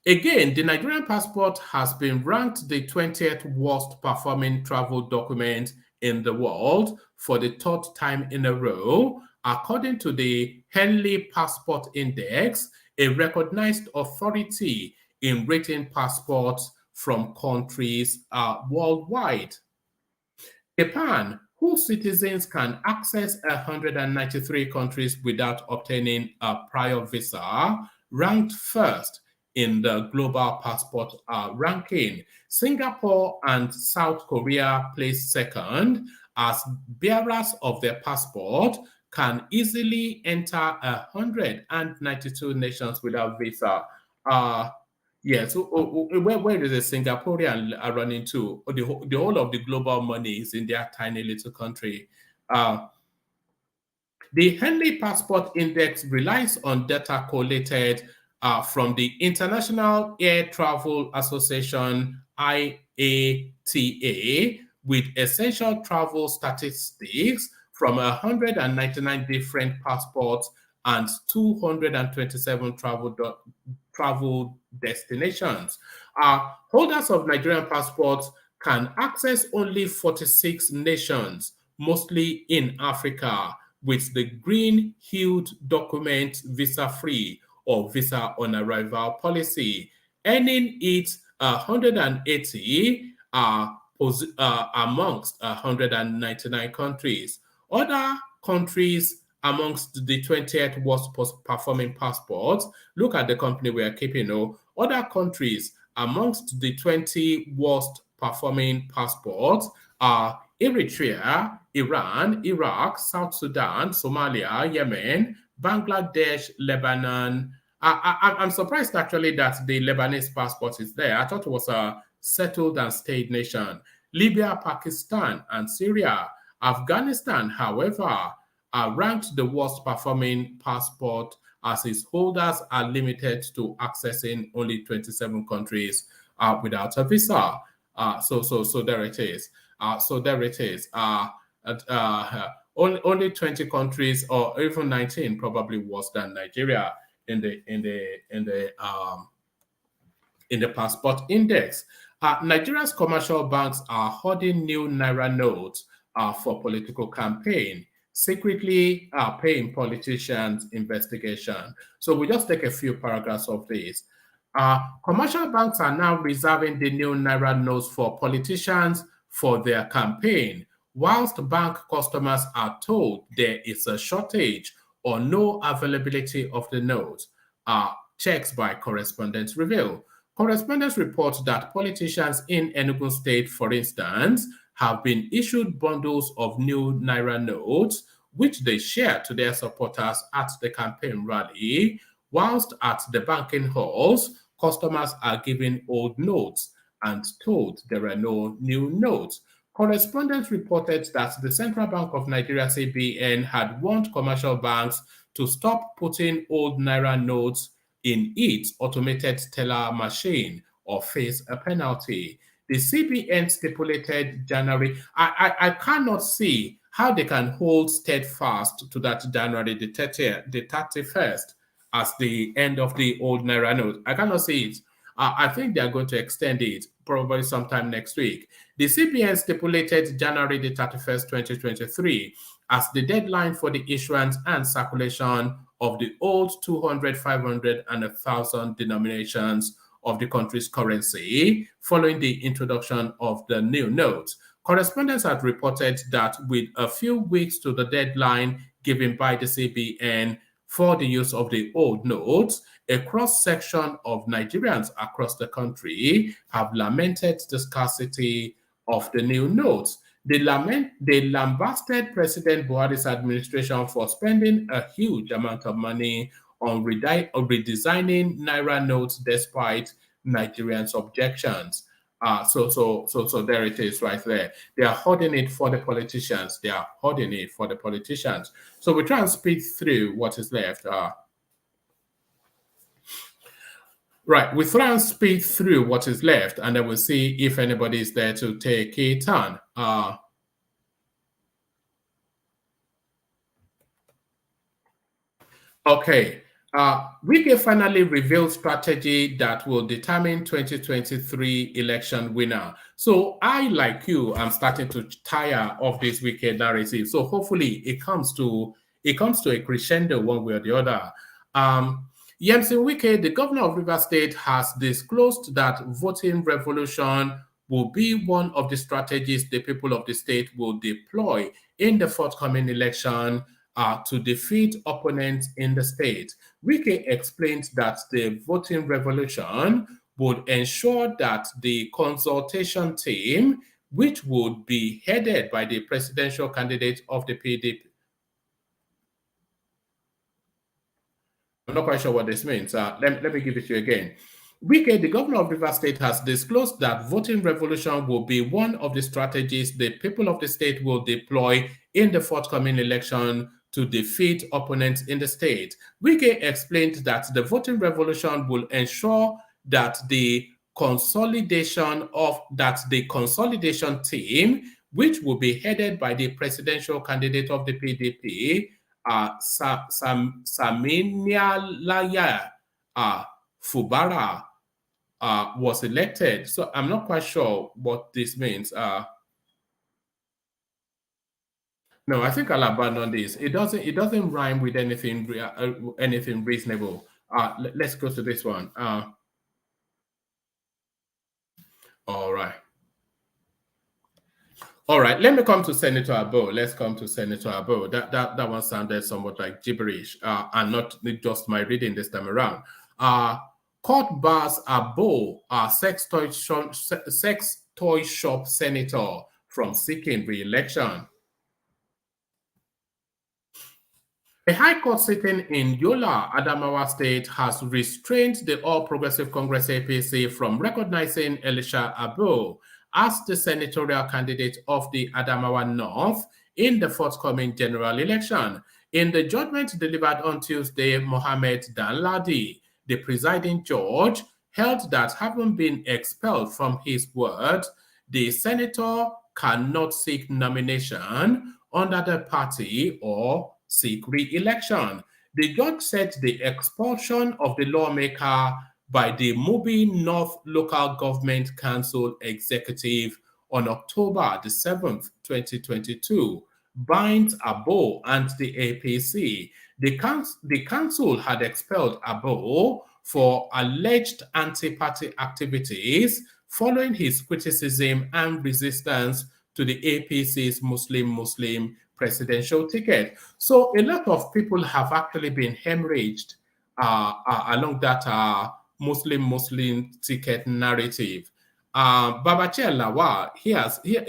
Again, the Nigerian passport has been ranked the 20th worst performing travel document in the world for the third time in a row, according to the Henley Passport Index, a recognized authority in rating passports from countries worldwide. Japan, whose citizens can access 193 countries without obtaining a prior visa, ranked first in the global passport ranking. Singapore and South Korea place second as bearers of their passport can easily enter 192 nations without visa. Yeah, so where is a Singaporean running to? The whole of the global money is in their tiny little country. The Henley Passport Index relies on data collated from the International Air Travel Association, IATA, with essential travel statistics from 199 different passports and 227 travel destinations. Holders of Nigerian passports can access only 46 nations, mostly in Africa, with the green-hued document visa-free or visa on arrival policy, earning it 180 amongst 199 countries. Other countries amongst the 20th worst performing passports, look at the company we are keeping. Other countries amongst the 20 worst performing passports are Eritrea, Iran, Iraq, South Sudan, Somalia, Yemen, Bangladesh, Lebanon. I'm surprised actually that the Lebanese passport is there. I thought it was a settled and stayed nation. Libya, Pakistan, and Syria. Afghanistan, however, are ranked the worst performing passport as its holders are limited to accessing only 27 countries without a visa. So there it is. Only 20 countries, or even 19, probably worse than Nigeria in the passport index. Nigeria's commercial banks are hoarding new Naira notes for political campaign, secretly paying politicians investigation. So we just take a few paragraphs of this. Commercial banks are now reserving the new Naira notes for politicians for their campaign, whilst bank customers are told there is a shortage or no availability of the notes. Checks by correspondents reveal. Correspondents report that politicians in Enugu State, for instance, have been issued bundles of new Naira notes, which they share to their supporters at the campaign rally, whilst at the banking halls, customers are given old notes and told there are no new notes. Correspondents reported that the Central Bank of Nigeria, CBN, had warned commercial banks to stop putting old Naira notes in its automated teller machine or face a penalty. The CBN stipulated January. I cannot see how they can hold steadfast to that January the 31st as the end of the old Naira note. I cannot see it. I think they are going to extend it probably sometime next week. The CBN stipulated January the 31st, 2023 as the deadline for the issuance and circulation of the old 200, 500, and 1,000 denominations of the country's currency following the introduction of the new notes. Correspondents had reported that with a few weeks to the deadline given by the CBN for the use of the old notes, a cross-section of Nigerians across the country have lamented the scarcity of the new notes. They lambasted President Buhari's administration for spending a huge amount of money on redesigning Naira notes despite Nigerians' objections. So there it is right there. They are hoarding it for the politicians. So we try and speed through what is left. Right, we try and speed through what is left, and then we'll see if anybody is there to take a turn. Okay. Wike finally revealed strategy that will determine 2023 election winner. So I, like you, am starting to tire of this Wike narrative. So hopefully it comes to a crescendo one way or the other. Yemsin Wike, the governor of Rivers State, has disclosed that voting revolution will be one of the strategies the people of the state will deploy in the forthcoming election to defeat opponents in the state. Wike explained that the voting revolution would ensure that the consultation team, which would be headed by the presidential candidate of the PDP. I'm not quite sure what this means. Let me give it to you again. Wike, the governor of Rivers State, has disclosed that voting revolution will be one of the strategies the people of the state will deploy in the forthcoming election to defeat opponents in the state. Wike explained that the voting revolution will ensure that the consolidation team, which will be headed by the presidential candidate of the PDP, Saminialaya Fubara, was elected. So I'm not quite sure what this means. No, I think I'll abandon this. It doesn't rhyme with anything reasonable. Let's go to this one. All right. All right, let me come to Senator Abbo. Let's come to Senator Abbo. That one sounded somewhat like gibberish, and not just my reading this time around. Court bars Abbo, sex toy shop senator, from seeking re-election. A high court sitting in Yola, Adamawa State, has restrained the All Progressive Congress APC from recognizing Elisha Abbo as the senatorial candidate of the Adamawa North in the forthcoming general election. In the judgment delivered on Tuesday, Mohammed Danladi, the presiding judge, held that having been expelled from his ward, the senator cannot seek nomination under the party or seek re-election. The judge said the expulsion of the lawmaker by the Mubi North Local Government Council executive on October the 7th, 2022, binds Abbo and the APC. The council had expelled Abbo for alleged anti-party activities following his criticism and resistance to the APC's Muslim presidential ticket. So a lot of people have actually been hemorrhaged along that Muslim ticket narrative. Babachir Lawal, he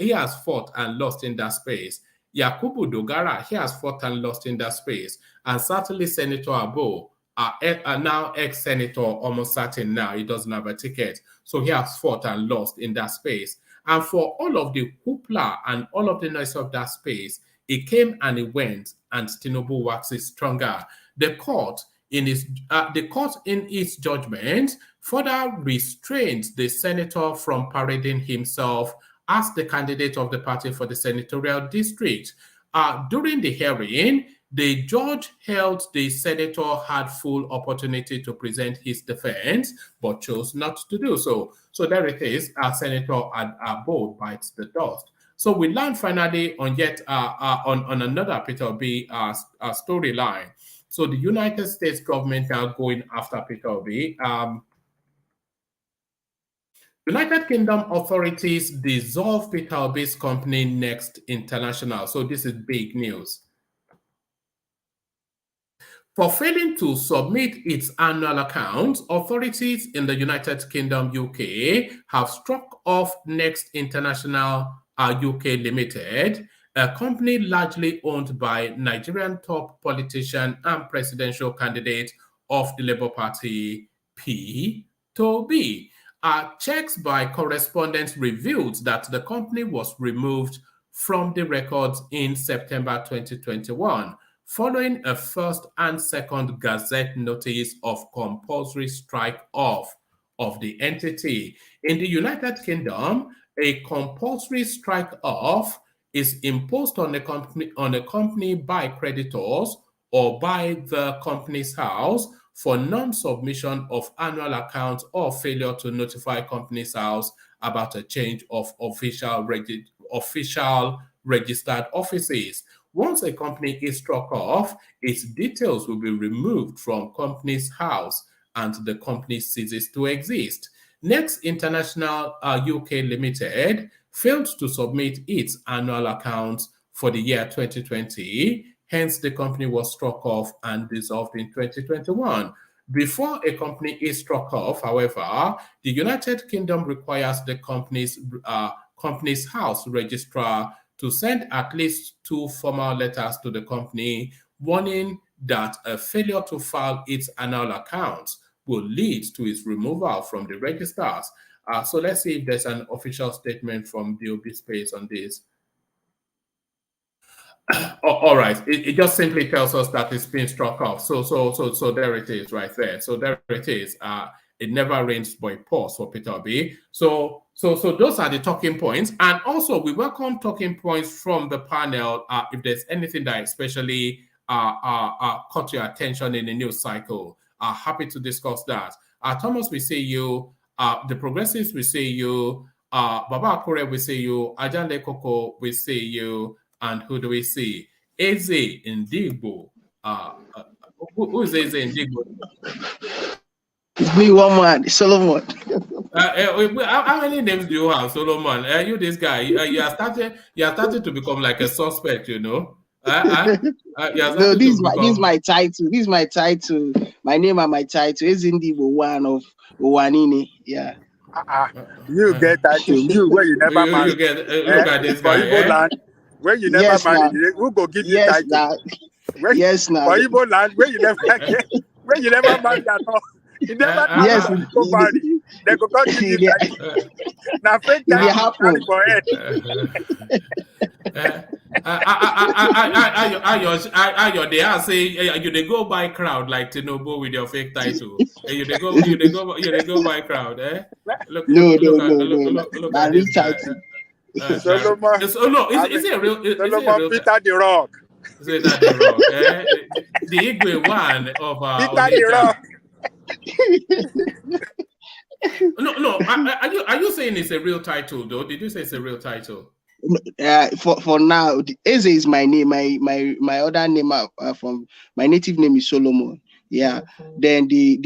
has fought and lost in that space. Yakubu Dogara, he has fought and lost in that space. And certainly Senator Abbo, now ex-senator, almost certain now he doesn't have a ticket. So he has fought and lost in that space. And for all of the hoopla and all of the noise of that space, it came and it went, and Tinubu waxes stronger. The court in its judgment further restrained the senator from parading himself as the candidate of the party for the senatorial district. During the hearing, the judge held the senator had full opportunity to present his defense, but chose not to do so. So there it is, Senator Abbo bites the dust. So we learned finally on yet on another Peter B storyline. So the United States government are going after Peter B. United Kingdom authorities dissolve Peter B's company Next International. So this is big news. For failing to submit its annual accounts, authorities in the United Kingdom, UK, have struck off Next International UK Limited, a company largely owned by Nigerian top politician and presidential candidate of the Labour Party, P.T.B. Checks by correspondents revealed that the company was removed from the records in September 2021, following a first and second Gazette notice of compulsory strike-off of the entity. In the United Kingdom, a compulsory strike-off is imposed on a company by creditors or by the company's house for non-submission of annual accounts or failure to notify company's house about a change of official registered offices. Once a company is struck off, its details will be removed from company's house and the company ceases to exist. Next International UK Limited failed to submit its annual accounts for the year 2020, Hence, the company was struck off and dissolved in 2021. Before a company is struck off, however, the United Kingdom requires the company's house registrar to send at least 2 formal letters to the company warning that a failure to file its annual accounts will lead to its removal from the registers. So let's see if there's an official statement from the OB space on this. All right, it just simply tells us that it's been struck off. So there it is right there. So there it is. It never rains but it pours for Peter B. So those are the talking points. And also we welcome talking points from the panel if there's anything that especially caught your attention in the news cycle. Happy to discuss that. Thomas, we see you. The Progressives, we see you. Baba Akure, we see you. Ajale Koko, we see you. And who do we see? Eze Ndigbo. Who is Eze Ndigbo? It's me, one man, Solomon. How many names do you have, Solomon? You this guy? You are starting to become like a suspect, you know. No, this is my title. This is my title. My name and my title is Ndigbo one of Owanine. Yeah. You get title. You where you never married. Look at this guy. Where you never married, who go give you title? Yes, now. For Igbo land, where you never married at all. You never go marry. They go come give you title. Now fake title for head. They are saying you they go by crowd like Tinubu with your fake title. You they go by crowd, eh? Look at this title. Solomon. Is it a real? Solomon Peter the Rock. Is it that the Rock? The Igwe one of Peter the Rock. No. Are you saying it's a real title though? Did you say it's a real title? For now, Eze is my name. My other name from my native name is Solomon. Yeah. Then the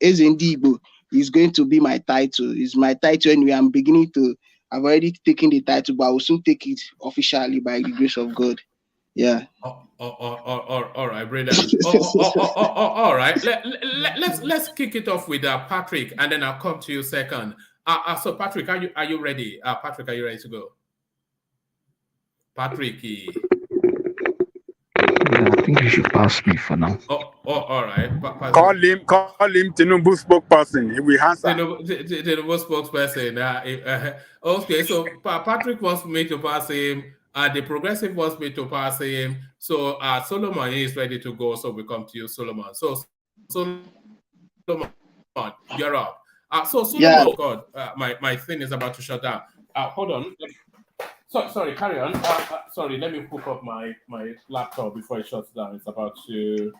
Eze Ndigbo is going to be my title. It's my title anyway. I'm beginning to. I've already taken the title, but I will soon take it officially by the grace of God. Yeah. All right, brilliant. All right. Let's kick it off with Patrick, and then I'll come to you second. So Patrick, are you ready? Patrick, are you ready to go? Patrick. Yeah, I think you should pass me for now. All right. Call him Tinubu spokesperson. He will answer. Tinubu spokesperson. Okay, so Patrick wants me to pass him. The Progressive wants me to pass him. So Solomon is ready to go. So we come to you, Solomon. So Solomon, you're up. So Solomon, yeah. Oh God, my thing is about to shut down. Hold on. Sorry, carry on. Sorry, let me hook up my laptop before it shuts down. It's about to.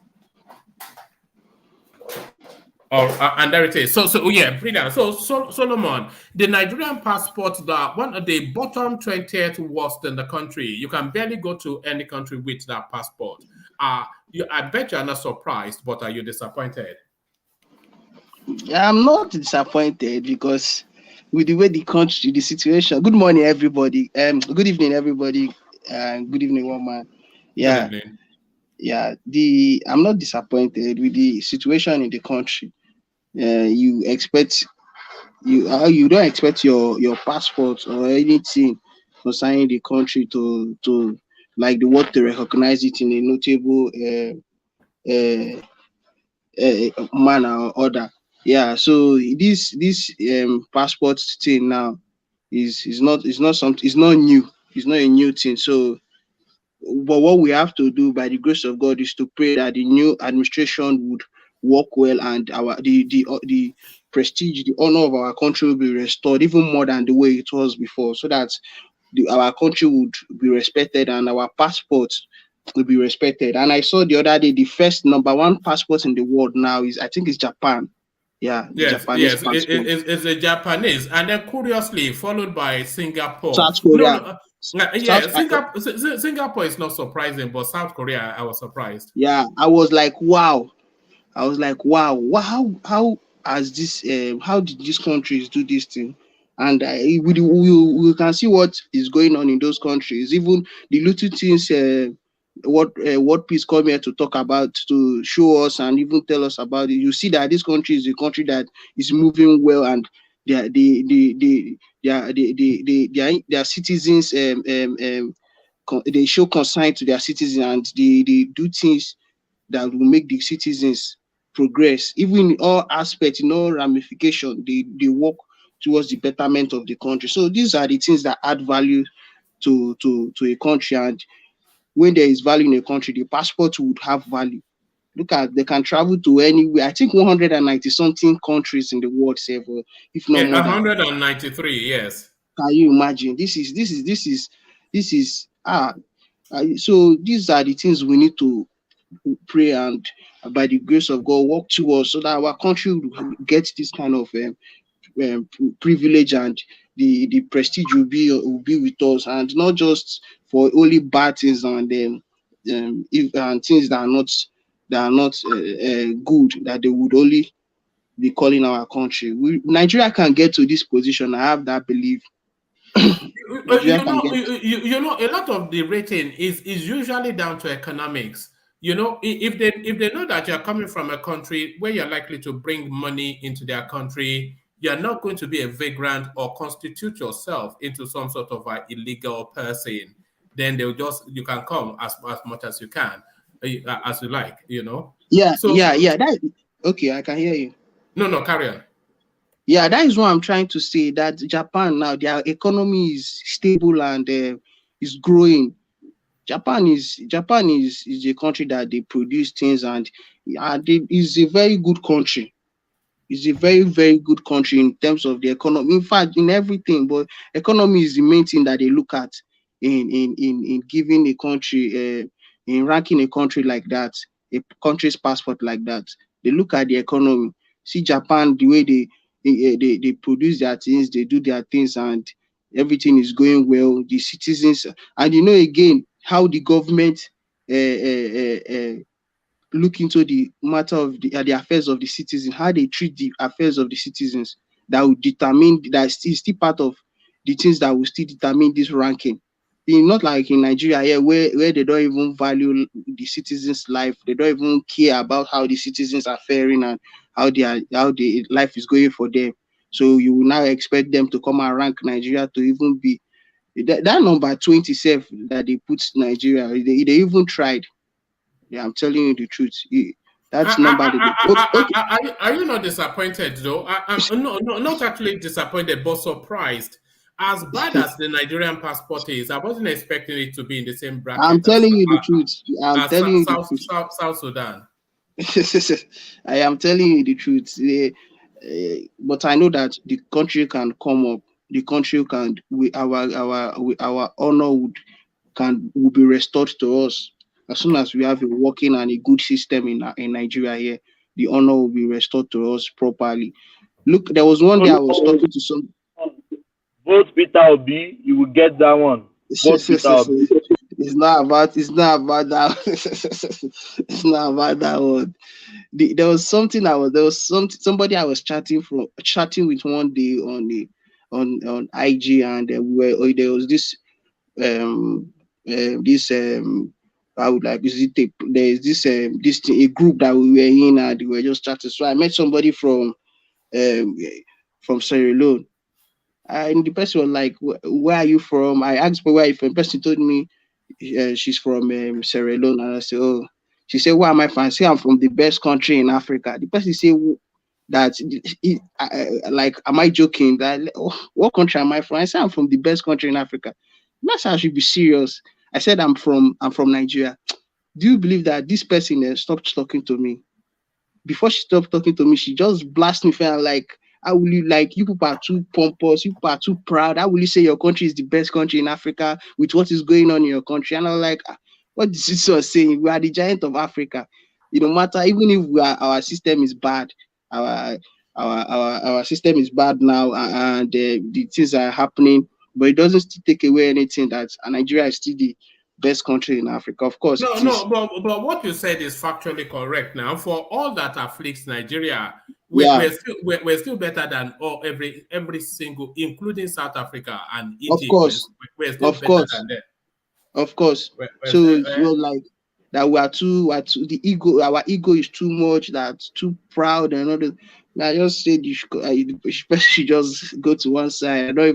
And there it is. So yeah, brilliant. So Solomon, the Nigerian passport, one of the bottom 20th worst in the country. You can barely go to any country with that passport. I bet you are not surprised, but are you disappointed? I'm not disappointed because with the way the country, the situation. Good morning, everybody. Good evening, everybody. Good evening, one man. Yeah. Good evening. Yeah. I'm not disappointed with the situation in the country. You don't expect your passport or anything concerning the country to like the world to recognize it in a notable manner or order. Yeah, so this passport thing now is not new. It's not a new thing. So, but what we have to do by the grace of God is to pray that the new administration would work well and the prestige, the honor of our country will be restored even more than the way it was before, so that our country would be respected and our passports will be respected. And I saw the other day the first #1 passport in the world now is, I think it's Japan. Yeah, Japanese passport. It's a Japanese, and then curiously followed by Singapore. South Korea. Singapore is not surprising, but South Korea, I was surprised. Yeah, I was like, wow. How has this? How did these countries do this thing? And we can see what is going on in those countries. Even the little things what peace come here to talk about, to show us and even tell us about it, you see that this country is a country that is moving well, and their citizens they show concern to their citizens, and they do things that will make the citizens progress, even in all aspects, in all ramification. They work towards the betterment of the country. So these are the things that add value to a country. And when there is value in a country, the passport would have value. Look at, they can travel to anywhere. I think 190 something countries in the world, if not more than 193. Yes. Can you imagine? So these are the things we need to pray, and by the grace of God work towards, so that our country will get this kind of privilege, and the prestige will be with us, and not just for only bad things and things that are not good, that they would only be calling our country. Nigeria can get to this position. I have that belief. You know, a lot of the rating is usually down to economics. You know, if they know that you're coming from a country where you're likely to bring money into their country, you're not going to be a vagrant or constitute yourself into some sort of an illegal person, then you can come as much as you can, as you like, you know. Okay, I can hear you. No, carry on. Yeah, that is what I'm trying to say, that Japan now, their economy is stable and is growing. Japan is a country that they produce things, and is a very good country. It's a very, very good country in terms of the economy. In fact, in everything, but economy is the main thing that they look at in giving a country, in ranking a country like that, a country's passport like that. They look at the economy. See Japan, the way they produce their things, they do their things, and everything is going well. The citizens, and again, how the government look into the matter of the affairs of the citizens, how they treat the affairs of the citizens, that will determine, that is still part of the things that will still determine this ranking. Not like in Nigeria here, where they don't even value the citizens' life. They don't even care about how the citizens are faring and how the life is going for them. So you will now expect them to come and rank Nigeria to even be that number 27 that they put Nigeria. They even tried. Yeah, I'm telling you the truth. That's number. Are you not disappointed though? No, not actually disappointed, but surprised. As bad as the Nigerian passport is, I wasn't expecting it to be in the same bracket. I'm telling you the truth. I'm telling you the truth. South Sudan. I am telling you the truth. But I know that the country can come up. The country can, our honor will be restored to us. As soon as we have a working and a good system in Nigeria here, the honor will be restored to us properly. Look, there was one day I was talking to some. Vote Peter Obi, you will get that one. Vote Peter Obi. It's not about that. It's not about that one. There was somebody I was chatting with one day on IG, and there was this I would like visit. There's this a group that we were in, and we were just chatting. So I met somebody from Sierra Leone, and the person was like, "Where are you from?" I asked, "Where are you from?" The person told me she's from Sierra Leone, and I said, "Oh." She said, "Where am I from?" I said, "I'm from the best country in Africa." The person said that, like, am I joking? That, what country am I from? I said, "I'm from the best country in Africa." That's how I should be serious. I said, I'm from Nigeria. Do you believe that this person stopped talking to me? Before she stopped talking to me, she just blasted me for, like, how will you, like, you people are too pompous, you people are too proud. How will you say your country is the best country in Africa with what is going on in your country? And I was like, what is this one saying? We are the giant of Africa. No matter, even if our system is bad, our system is bad now, and the things are happening, but it doesn't still take away anything that Nigeria is still the best country in Africa. Of course, but what you said is factually correct. Now, for all that afflicts Nigeria, we're still better than every single, including South Africa and Egypt. Of course, we're still better than them. Of course. So it was like, that we are too the ego, our ego is too much, that's too proud and all that. I just said you should just go to one side. I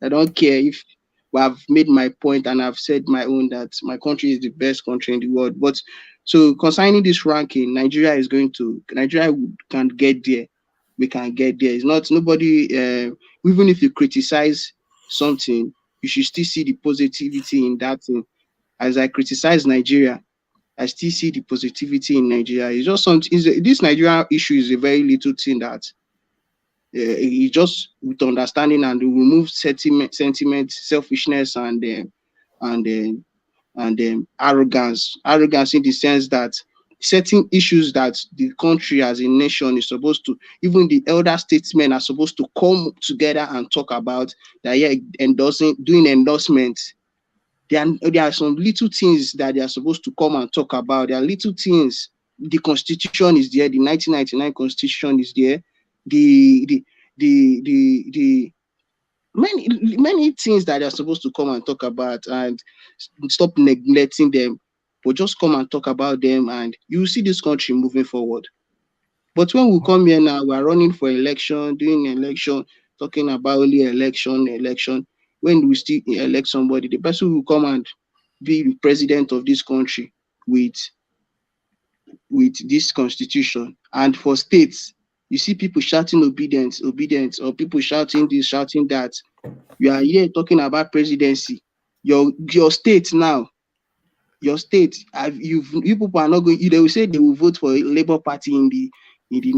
don't care if I've made my point and I've said my own that my country is the best country in the world. But so concerning this ranking, Nigeria can get there. We can get there. It's not nobody. Even if you criticize something, you should still see the positivity in that thing. As I criticize Nigeria, I still see the positivity in Nigeria. It's just something. This Nigeria issue is a very little thing that it just with understanding and remove sentiment, selfishness, and arrogance in the sense that certain issues that the country as a nation is supposed to, even the elder statesmen are supposed to come together and talk about that. Yeah, doing endorsements. There are some little things that they are supposed to come and talk about. There are little things. The constitution is there. The 1999 constitution is there. The many things that they are supposed to come and talk about, and stop neglecting them, but just come and talk about them, and you will see this country moving forward. But when we come here now, we are running for election, doing election, talking about only election. When we still elect somebody, the person will come and be the president of this country with this constitution. And for states, you see people shouting obedience, or people shouting this, shouting that. You are here talking about presidency. Your state now, you people are not going. They will say they will vote for a Labour Party in the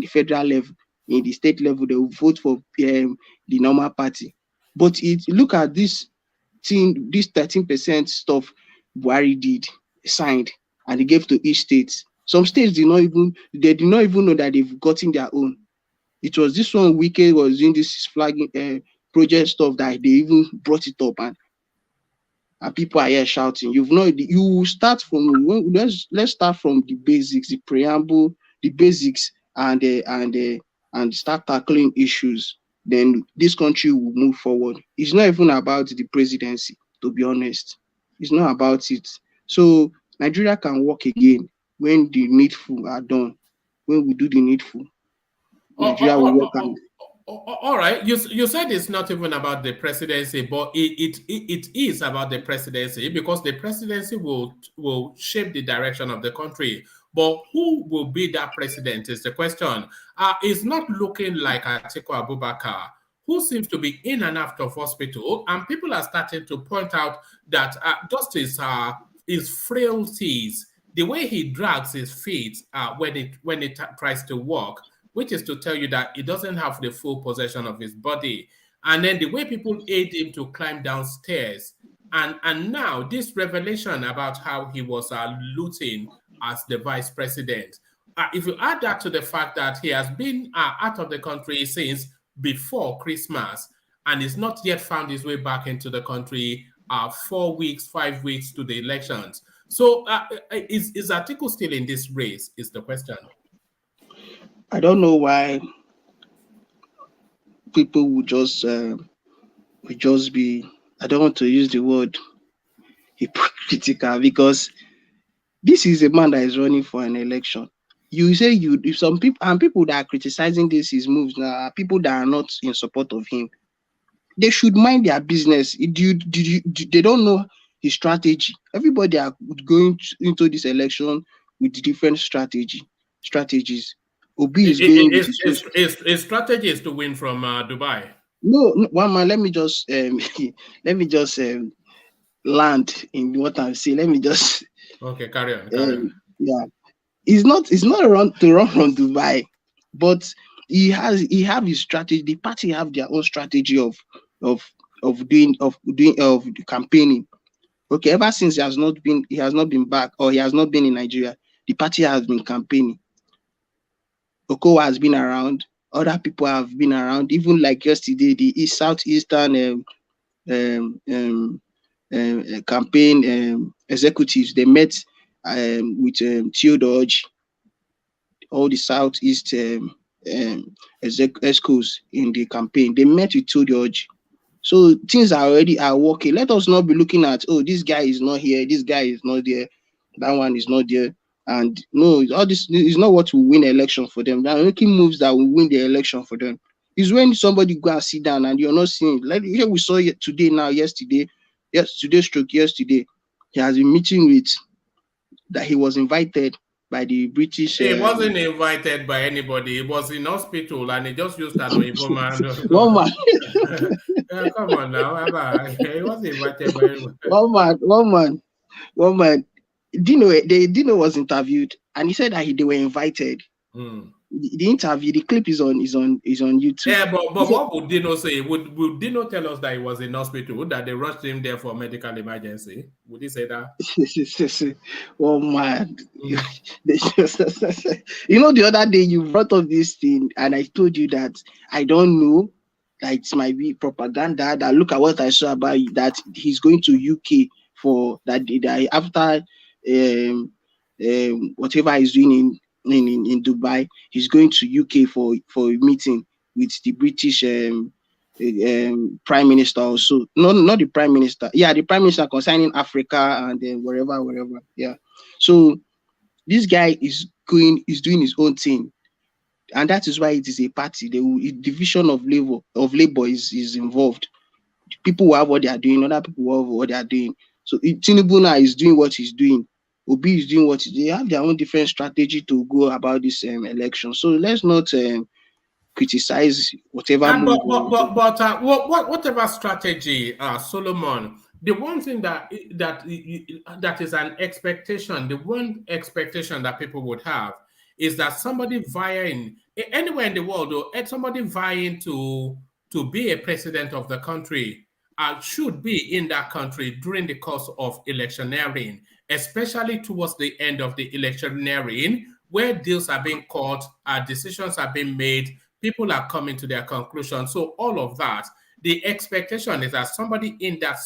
federal level, in the state level they will vote for the normal party. But look at this thing, this 13% stuff Buhari signed, and he gave to each state. Some states did not even know that they've gotten their own. It was this one Wike was doing this flagging project stuff that they even brought it up, and people are here shouting. You start from let's start from the basics, the preamble, the basics, and start tackling issues. Then this country will move forward. It's not even about the presidency, to be honest. It's not about it. So Nigeria can work again when the needful are done. When we do the needful, Nigeria will work out. All right, you said it's not even about the presidency, but it is about the presidency, because the presidency will shape the direction of the country. But who will be that president is the question. It's not looking like Atiku Abubakar, who seems to be in and out of hospital, and people are starting to point out that just his frailties, the way he drags his feet when it tries to walk, which is to tell you that he doesn't have the full possession of his body. And then the way people aid him to climb downstairs. And now this revelation about how he was looting as the vice president. If you add that to the fact that he has been out of the country since before Christmas and is not yet found his way back into the country 4 weeks, 5 weeks to the elections. So is Atiku still in this race is the question. I don't know why people would just be, I don't want to use the word hypocritical, because this is a man that is running for an election. You say if some people, and people that are criticizing his moves now are people that are not in support of him. They should mind their business. They don't know his strategy. Everybody are going into this election with different strategies. Obi is going. His strategy is to win from Dubai. No, one man. Let me just land in what I'm saying. Let me just. Okay, carry on. Yeah, it's not to run from Dubai, but he have his strategy. The party have their own strategy of campaigning. Okay, ever since he has not been back, or he has not been in Nigeria, the party has been campaigning. Okowa has been around, other people have been around, even like yesterday, the Southeastern campaign executives, they met with Theodore, all the Southeast execos in the campaign. They met with Theodore. So things are working. Let us not be looking at, oh, this guy is not here, this guy is not there. That one is not there. And no, all this is not what will win election for them. They are making moves that will win the election for them. Is when somebody go and sit down and you're not seeing. Like here we saw it today, yesterday, yesterday, he has been meeting with that he was invited by the British. He wasn't invited by anybody. He was in hospital and he just used an Oibo man. One man. Come on now. He wasn't invited by anybody. One man. Dino was interviewed and he said that they were invited. The interview, the clip is on YouTube. Yeah, but what would Dino say? Would Dino tell us that he was in hospital, that they rushed him there for medical emergency? Would he say that? Oh man. You know, the other day you brought up this thing and I told you that I don't know that it might be propaganda, that look at what I saw about that he's going to UK for that after whatever he's doing in Dubai, he's going to UK for a meeting with the British Prime Minister also. Not the Prime Minister. Yeah, the Prime Minister concerning Africa and then wherever. Yeah. So this guy is doing his own thing. And that is why it is a party. The division of labor is involved. People will have what they are doing, other people will have what they are doing. So Tinubu now is doing what he's doing. Obi is doing what they have their own different strategy to go about this election. So let's not criticize whatever. Whatever strategy, Solomon. The one thing that is an expectation. The one expectation that people would have is that somebody vying anywhere in the world, or somebody vying to be a president of the country, should be in that country during the course of electioneering, especially towards the end of the electioneering, where deals are being cut, decisions are being made, people are coming to their conclusion. So all of that, the expectation is that somebody in that,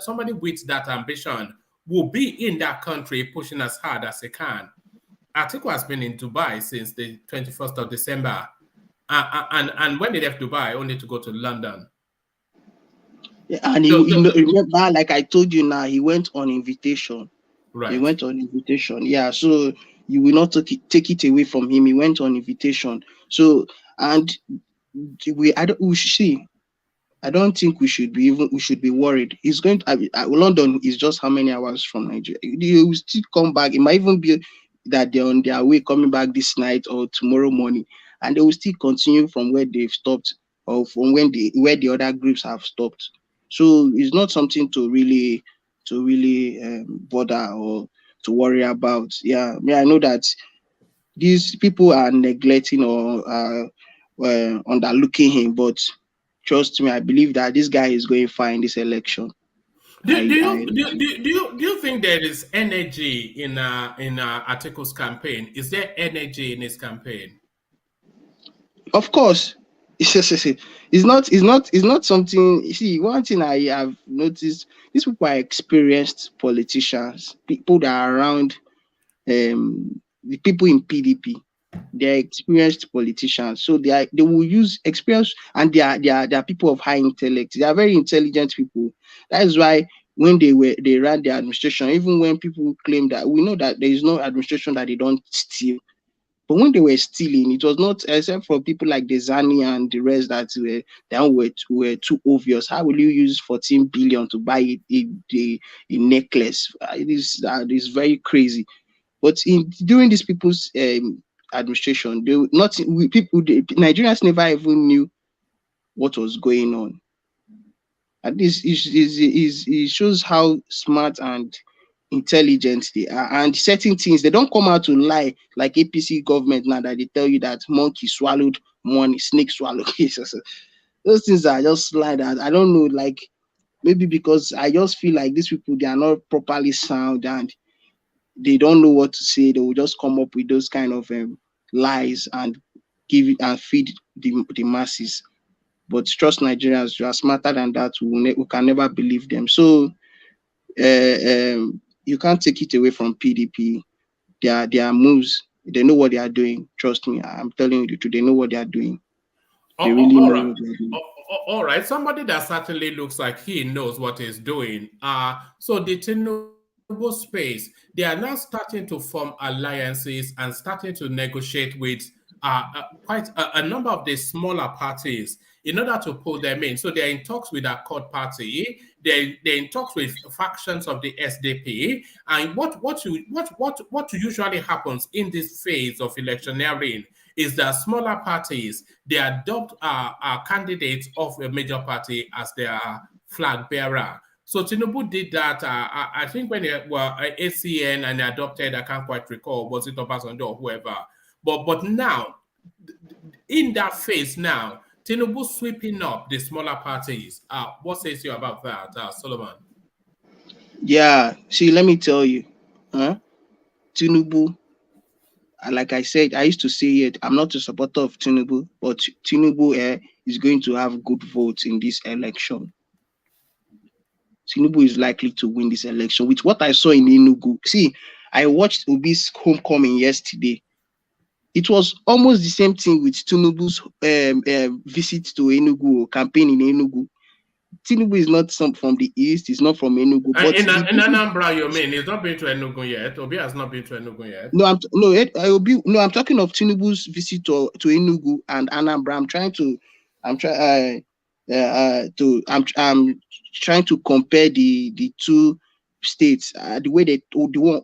somebody with that ambition will be in that country pushing as hard as they can. Atiku has been in Dubai since the 21st of December, and when he left Dubai, only to go to London. Yeah, and remember, like I told you now, he went on invitation. Right. He went on invitation. Yeah, so you will not take it away from him. He went on invitation. So, and I don't think we should be worried. He's going to London is just how many hours from Nigeria? He will still come back. It might even be that they're on their way coming back this night or tomorrow morning, and they will still continue from where they've stopped or from where the other groups have stopped. So it's not something to really bother or to worry about. Yeah, I know that these people are neglecting or underlooking him, but trust me, I believe that this guy is going far in this election. Do you think there is energy in Atiku's campaign? Is there energy in his campaign? Of course. It's not something. You see, one thing I have noticed, these people are experienced politicians, people that are around the people in PDP. They're experienced politicians, so they will use experience, and they are people of high intellect. They are very intelligent people. That is why when they ran the administration, even when people claim that, we know that there is no administration that they don't steal. But when they were stealing, it was not, except for people like Desani and the rest that were too obvious. How will you use 14 billion to buy a necklace? It is very crazy. But during these people's administration, Nigerians never even knew what was going on. And this it shows how smart and intelligent they are, and certain things they don't come out to lie, like APC government now that they tell you that monkey swallowed money, snake swallowed. Those things are just like that. I don't know, like maybe because I just feel like these people, they are not properly sound and they don't know what to say. They will just come up with those kind of lies and give it and feed the masses. But trust Nigerians, you are smarter than that. We can never believe them. So you can't take it away from PDP. Their moves, they know what they are doing. Trust me, I'm telling you the truth. They know what they are doing. They really know what they are doing. All right, somebody that certainly looks like he knows what he's doing. So the Tinubu space, they are now starting to form alliances and starting to negotiate with quite a number of the smaller parties in order to pull them in. So they're in talks with our court party, they're in talks with factions of the SDP. And what usually happens in this phase of electioneering is that smaller parties, they adopt candidates of a major party as their flag bearer. So Tinubu did that, I think when it were ACN and adopted, I can't quite recall, was it Obasanjo or whoever. But now, in that phase now, Tinubu sweeping up the smaller parties. What says you about that, Solomon? Yeah, see, let me tell you, Tinubu, like I said, I used to say it, I'm not a supporter of Tinubu, but Tinubu is going to have good votes in this election. Tinubu is likely to win this election. With what I saw in Enugu, see, I watched Obi's homecoming yesterday. It was almost the same thing with Tinubu's visit to Enugu, campaign in Enugu. Tinubu is not from the east, he's not from Enugu. But in Anambra, you mean he's not been to Enugu yet? Obi has not been to Enugu yet. No, I'm talking of Tinubu's visit to Enugu and Anambra. I'm trying to compare the two states. The way the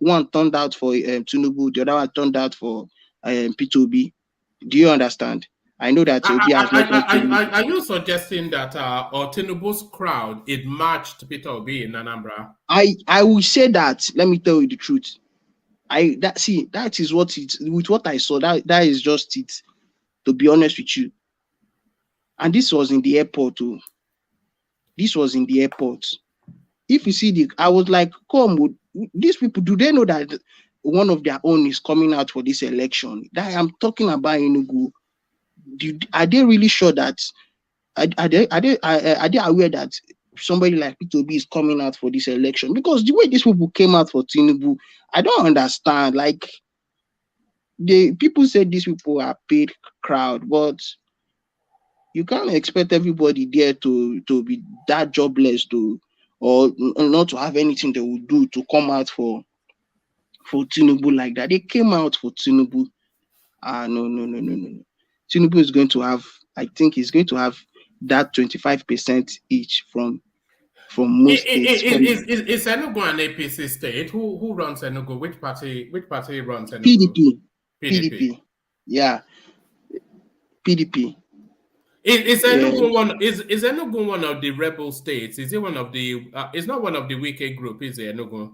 one turned out for Tinubu, the other one turned out for P2B. Do you understand? I know that Obi has not. Are you suggesting that Tinubu's crowd it matched Peter Obi in Anambra? I will say that. Let me tell you the truth. That is what it with what I saw. That is just it. To be honest with you. And this was in the airport too. This was in the airport. If you see I was like, come, these people, do they know that one of their own is coming out for this election? That I'm talking about Enugu. Are they really sure that? Are they aware that somebody like P2B is coming out for this election? Because the way these people came out for Tinubu, I don't understand. Like, people say these people are paid crowd, but you can't expect everybody there to be that jobless or not to have anything they will do to come out for Tinubu like that. They came out for Tinubu. No. Tinubu is going to have, I think he's going to have that 25% each from most states. Is Enugu an APC state? Who runs Enugu? Which party runs Enugu? PDP. Yeah. PDP. Is Enugu one? Is Enugu one of the rebel states? Is it one of the? It's not one of the wicked group, is it, Enugu?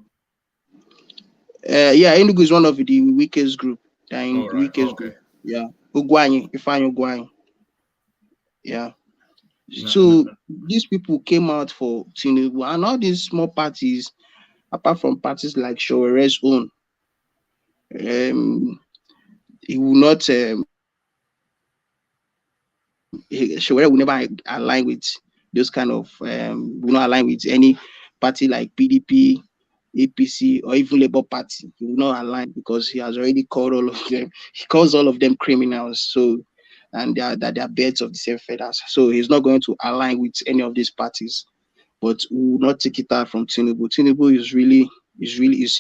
Yeah, Enugu is one of the weakest group. Group. Yeah, Ugwanyi. Yeah. So these people came out for Tinubu, and all these small parties, apart from parties like Showere's own, he will not. Showere will never align with those kind of. Will not align with any party like PDP, APC, or even Labour Party. He will not align because he has already called all of them. He calls all of them criminals. So, and they are birds of the same feathers. So he's not going to align with any of these parties. But we will not take it out from Tinubu. Tinubu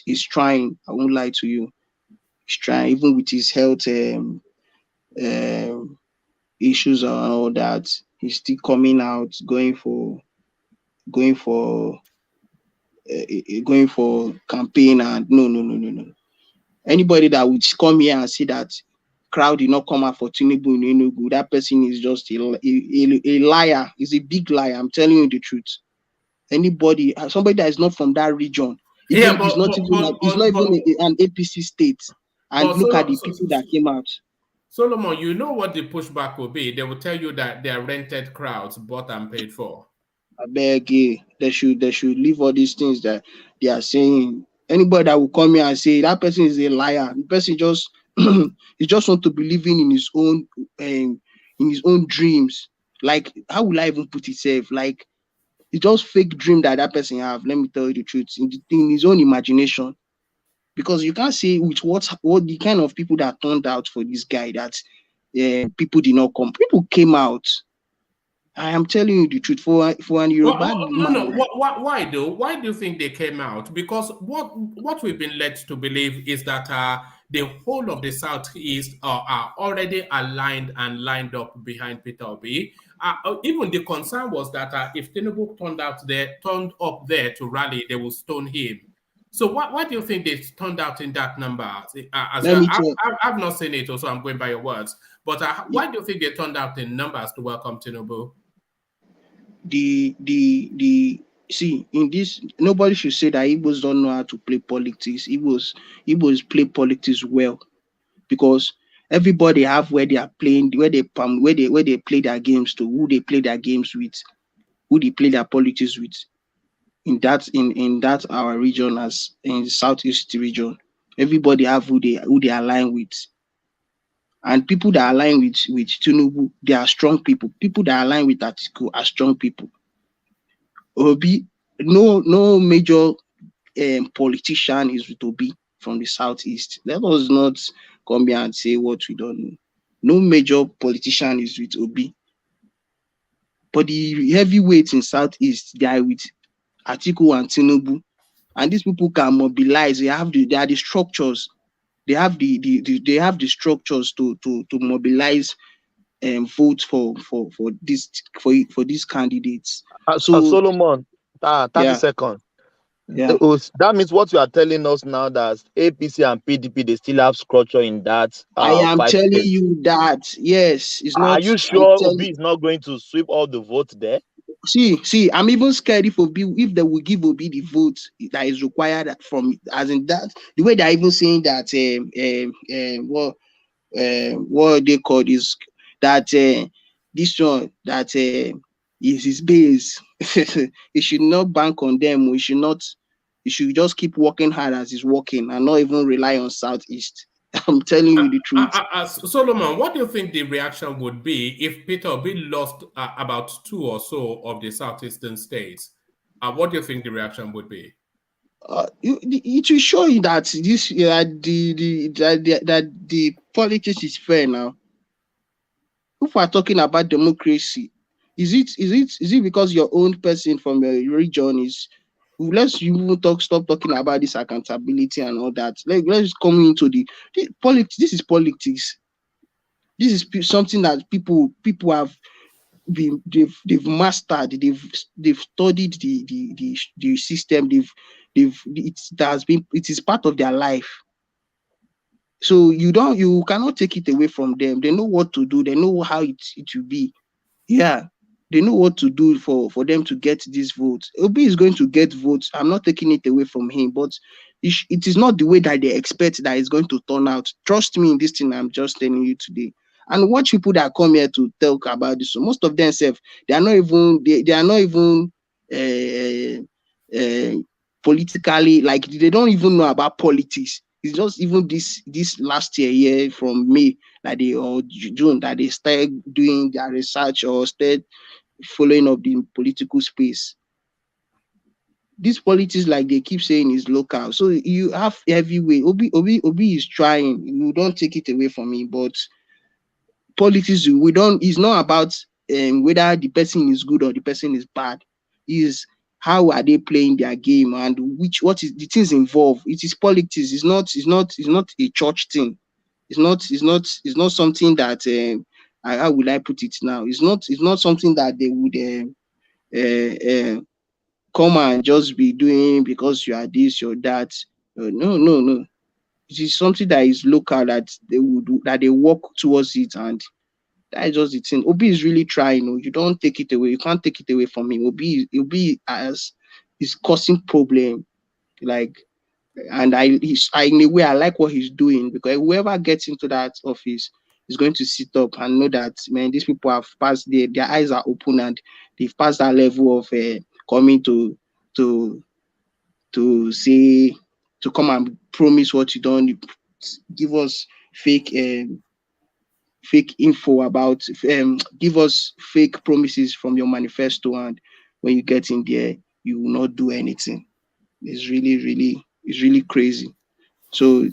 is trying. I won't lie to you. He's trying, even with his health issues and all that. He's still coming out, going for campaign. And no. Anybody that would come here and say that crowd did not come out for Tinubu in Enugu, that person is just a liar. He's a big liar. I'm telling you the truth. Somebody that is not from that region, it's not even an APC state. And look at the people that came out. Solomon, you know what the pushback will be? They will tell you that they are rented crowds, bought and paid for. I beg you, they should leave all these things that they are saying. Anybody that will come here and say that person is a liar, the person just he just want to be living in his own dreams. Like, how will I even put it safe? Like, it's just fake dream that person have. Let me tell you the truth, in his own imagination. Because you can't say with what the kind of people that turned out for this guy that people did not come. People came out. I am telling you the truth. For an Yoruba no. Why though? Why do you think they came out? Because what we've been led to believe is that the whole of the Southeast are already aligned and lined up behind Peter Obi. Even the concern was that if Tinubu turned up there to rally, they will stone him. So why do you think they turned out in that number? I've not seen it, so I'm going by your words. But why do you think they turned out in numbers to welcome Tinubu? See, in this, nobody should say that Igbos don't know how to play politics. Igbos play politics well, because everybody have where they are playing, where they play their games to, who they play their games with, who they play their politics with. In that our region, as in the Southeast region, everybody have who they align with. And people that align with Tinubu, they are strong people. People that align with Atiku are strong people. Obi, no major politician is with Obi from the Southeast. Let us not come here and say what we don't know. No major politician is with Obi. But the heavyweights in Southeast, they are with Atiku and Tinubu. And these people can mobilize. They are the structures. They have the structures to mobilize vote for these candidates. So Solomon, 30 seconds. Yeah. That means what you are telling us now, that APC and PDP, they still have structure in that. I am telling you that, yes. It's not. Are you sure Obi is not going to sweep all the votes there? See, I'm even scared if they will give Obi the vote that is required from, as in that, the way they're even saying that what they call is that this one that is his base. He should not bank on them. He should just keep working hard as he's working and not even rely on Southeast. I'm telling you the truth. Solomon, what do you think the reaction would be if Peter Obi lost about 2 or so of the southeastern states? What do you think the reaction would be? It will show you that this that the politics is fair now. If we're talking about democracy, is it because your own person from your region is? Let's stop talking about this accountability and all that. Let's come into the politics. This is politics. This is something that people have been they've mastered. They've studied the system. It is part of their life. So you cannot take it away from them. They know what to do. They know how it will be. Yeah. They know what to do for them to get these votes. Obi is going to get votes. I'm not taking it away from him, but it is not the way that they expect that it's going to turn out. Trust me in this thing I'm just telling you today. And watch people that come here to talk about this. So most of them they are not even politically, like, they don't even know about politics. It's just even this last year from May or June that they started doing their research or started following up the political space. This politics, like they keep saying, is local. So you have heavyweight. Obi is trying. You don't take it away from me, but politics, it's not about whether the person is good or the person is bad. Is how are they playing their game and what is the things involved. It is politics. It's not a church thing. It's not something that how will I put it now? It's not something that they would come and just be doing because you are this or that. No. It is something that is local, that they would do, that they work towards it, and that is just the thing. Obi is really trying. You don't take it away. You can't take it away from him. Obi is causing problem. And in a way, I like what he's doing, because whoever gets into that office is going to sit up and know that, man, these people have passed, their eyes are open and they've passed that level of coming to say, to come and promise what you don't, give us fake info about, give us fake promises from your manifesto, and when you get in there, you will not do anything. It's really crazy. So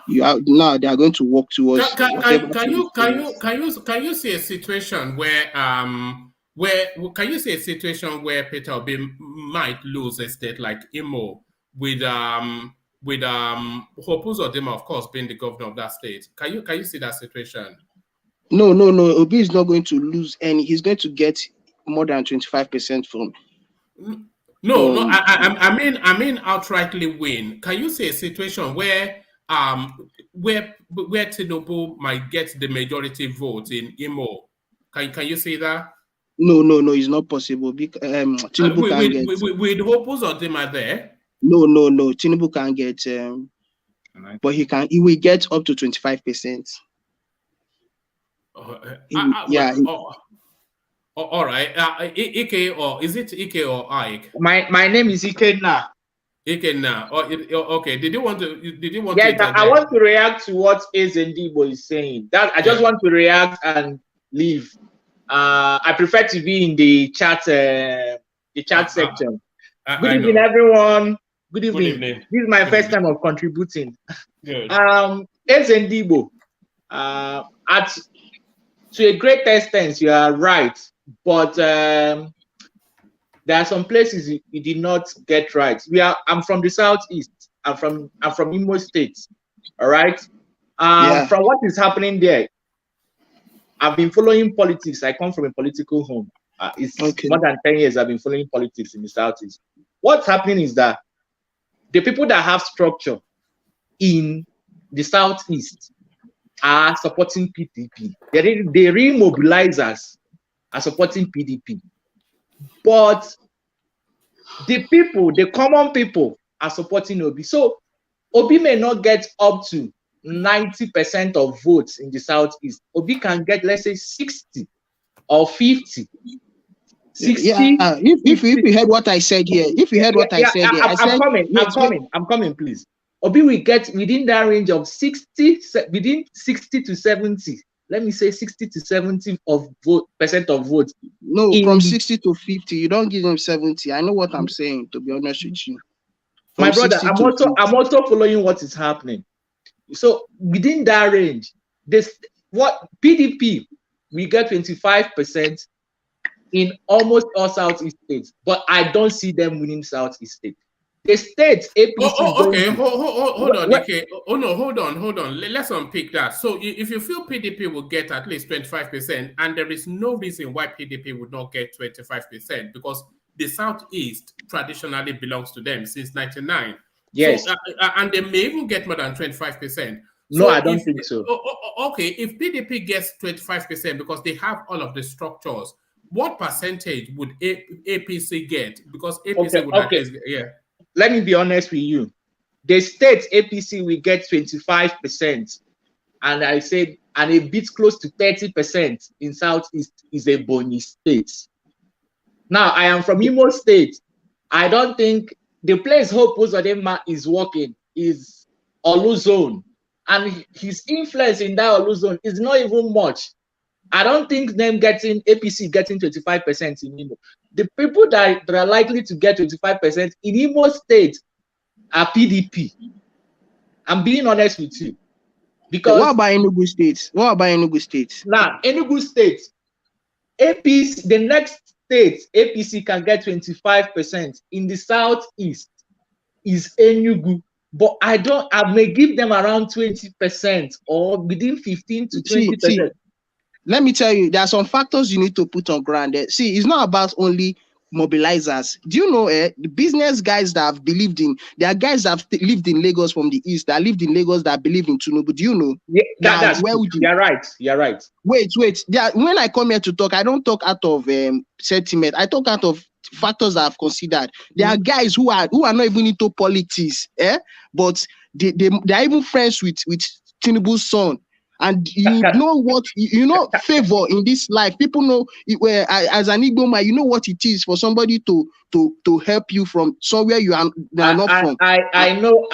now they are going to work towards. Can you see a situation where where can you see a situation where Peter Obi might lose a state like Imo with Hope Uzodinma, of course, being the governor of that state? Can you see that situation? No. Obi is not going to lose any. He's going to get more than 25% from. No. I mean outrightly win. Can you see a situation where Tinubu might get the majority vote in Imo? Can you see that? No, it's not possible. Tinubu can't get. With Hope Uzodinma there. No. Tinubu can't get. But he can. He will get up to 25%. All right. Ike, or is it Ike or Ike? My name is Ike Na. Ike Na. Okay. Did you want to? Yeah, I want to react to what Ezendibo is saying. I just want to react and leave. I prefer to be in the chat section. Good evening, everyone. Good evening. This is my first time of contributing. Good. Ezendibo, to a great extent, you are right, but there are some places you did not get right. I'm from the southeast. I'm from Imo State. All right. From what is happening there, I've been following politics. I come from a political home. It's more than 10 years I've been following politics in the southeast. What's happening is that the people that have structure in the southeast are supporting PDP. The real mobilizers are supporting PDP. But the people, the common people, are supporting Obi. So Obi may not get up to 90% of votes in the southeast. Obi can get, let's say, 60 or 50. 60. Yeah. If you heard what I said here, I'm coming, please. Obi will get within that range of 60 to 70. Let me say 60 to 70 percent of votes. No, from 60 to 50. You don't give them 70. I know what I'm saying, to be honest with you. My brother, I'm also following what is happening. So within that range, what PDP we get 25% in almost all southeast states, but I don't see them winning southeast states. The states APC. Okay, hold on. Okay. Hold on. Let's unpick that. So if you feel PDP will get at least 25%, and there is no reason why PDP would not get 25%, because the southeast traditionally belongs to them since 1999. Yes. So, and they may even get more than 25%. No, I don't think so. Okay, if PDP gets 25% because they have all of the structures, what percentage would APC get? Because APC would at least, Let me be honest with you. The state APC will get 25%, and I said, and a bit close to 30% in southeast is a Bonny state. Now, I am from Imo State. I don't think the place Hope Uzodinma is working is Olu Zone, and his influence in that Olu Zone is not even much. I don't think them APC getting 25% in Imo. The people that are likely to get 25% in Imo State are PDP. I'm being honest with you. Because what about Enugu State? Now, Enugu State, APC, the next state APC can get 25% in the southeast is Enugu. But I may give them around 20% or within 15 to 20%. Let me tell you, there are some factors you need to put on ground. See, it's not about only mobilizers. Do you know the business guys that have believed in? There are guys that have lived in Lagos from the east, that lived in Lagos that believe in Tinubu. Do you know? Yeah, you're right. Wait. When I come here to talk, I don't talk out of sentiment. I talk out of factors that I've considered. There are guys who are not even into politics, but they are even friends with Tinubu's son. And you know favor in this life. People know as an Igbo man, you know what it is for somebody to help you from somewhere you are not from. I know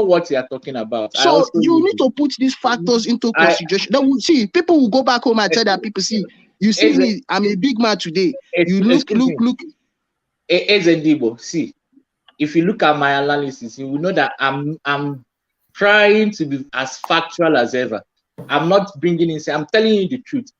what you are talking about. So you need to put these factors into consideration. See, people will go back home and tell their people, see, you see me, I'm a big man today. You look. Ezendibo, see, if you look at my analysis, you will know that I'm trying to be as factual as ever. I'm not bringing in, I'm telling you the truth.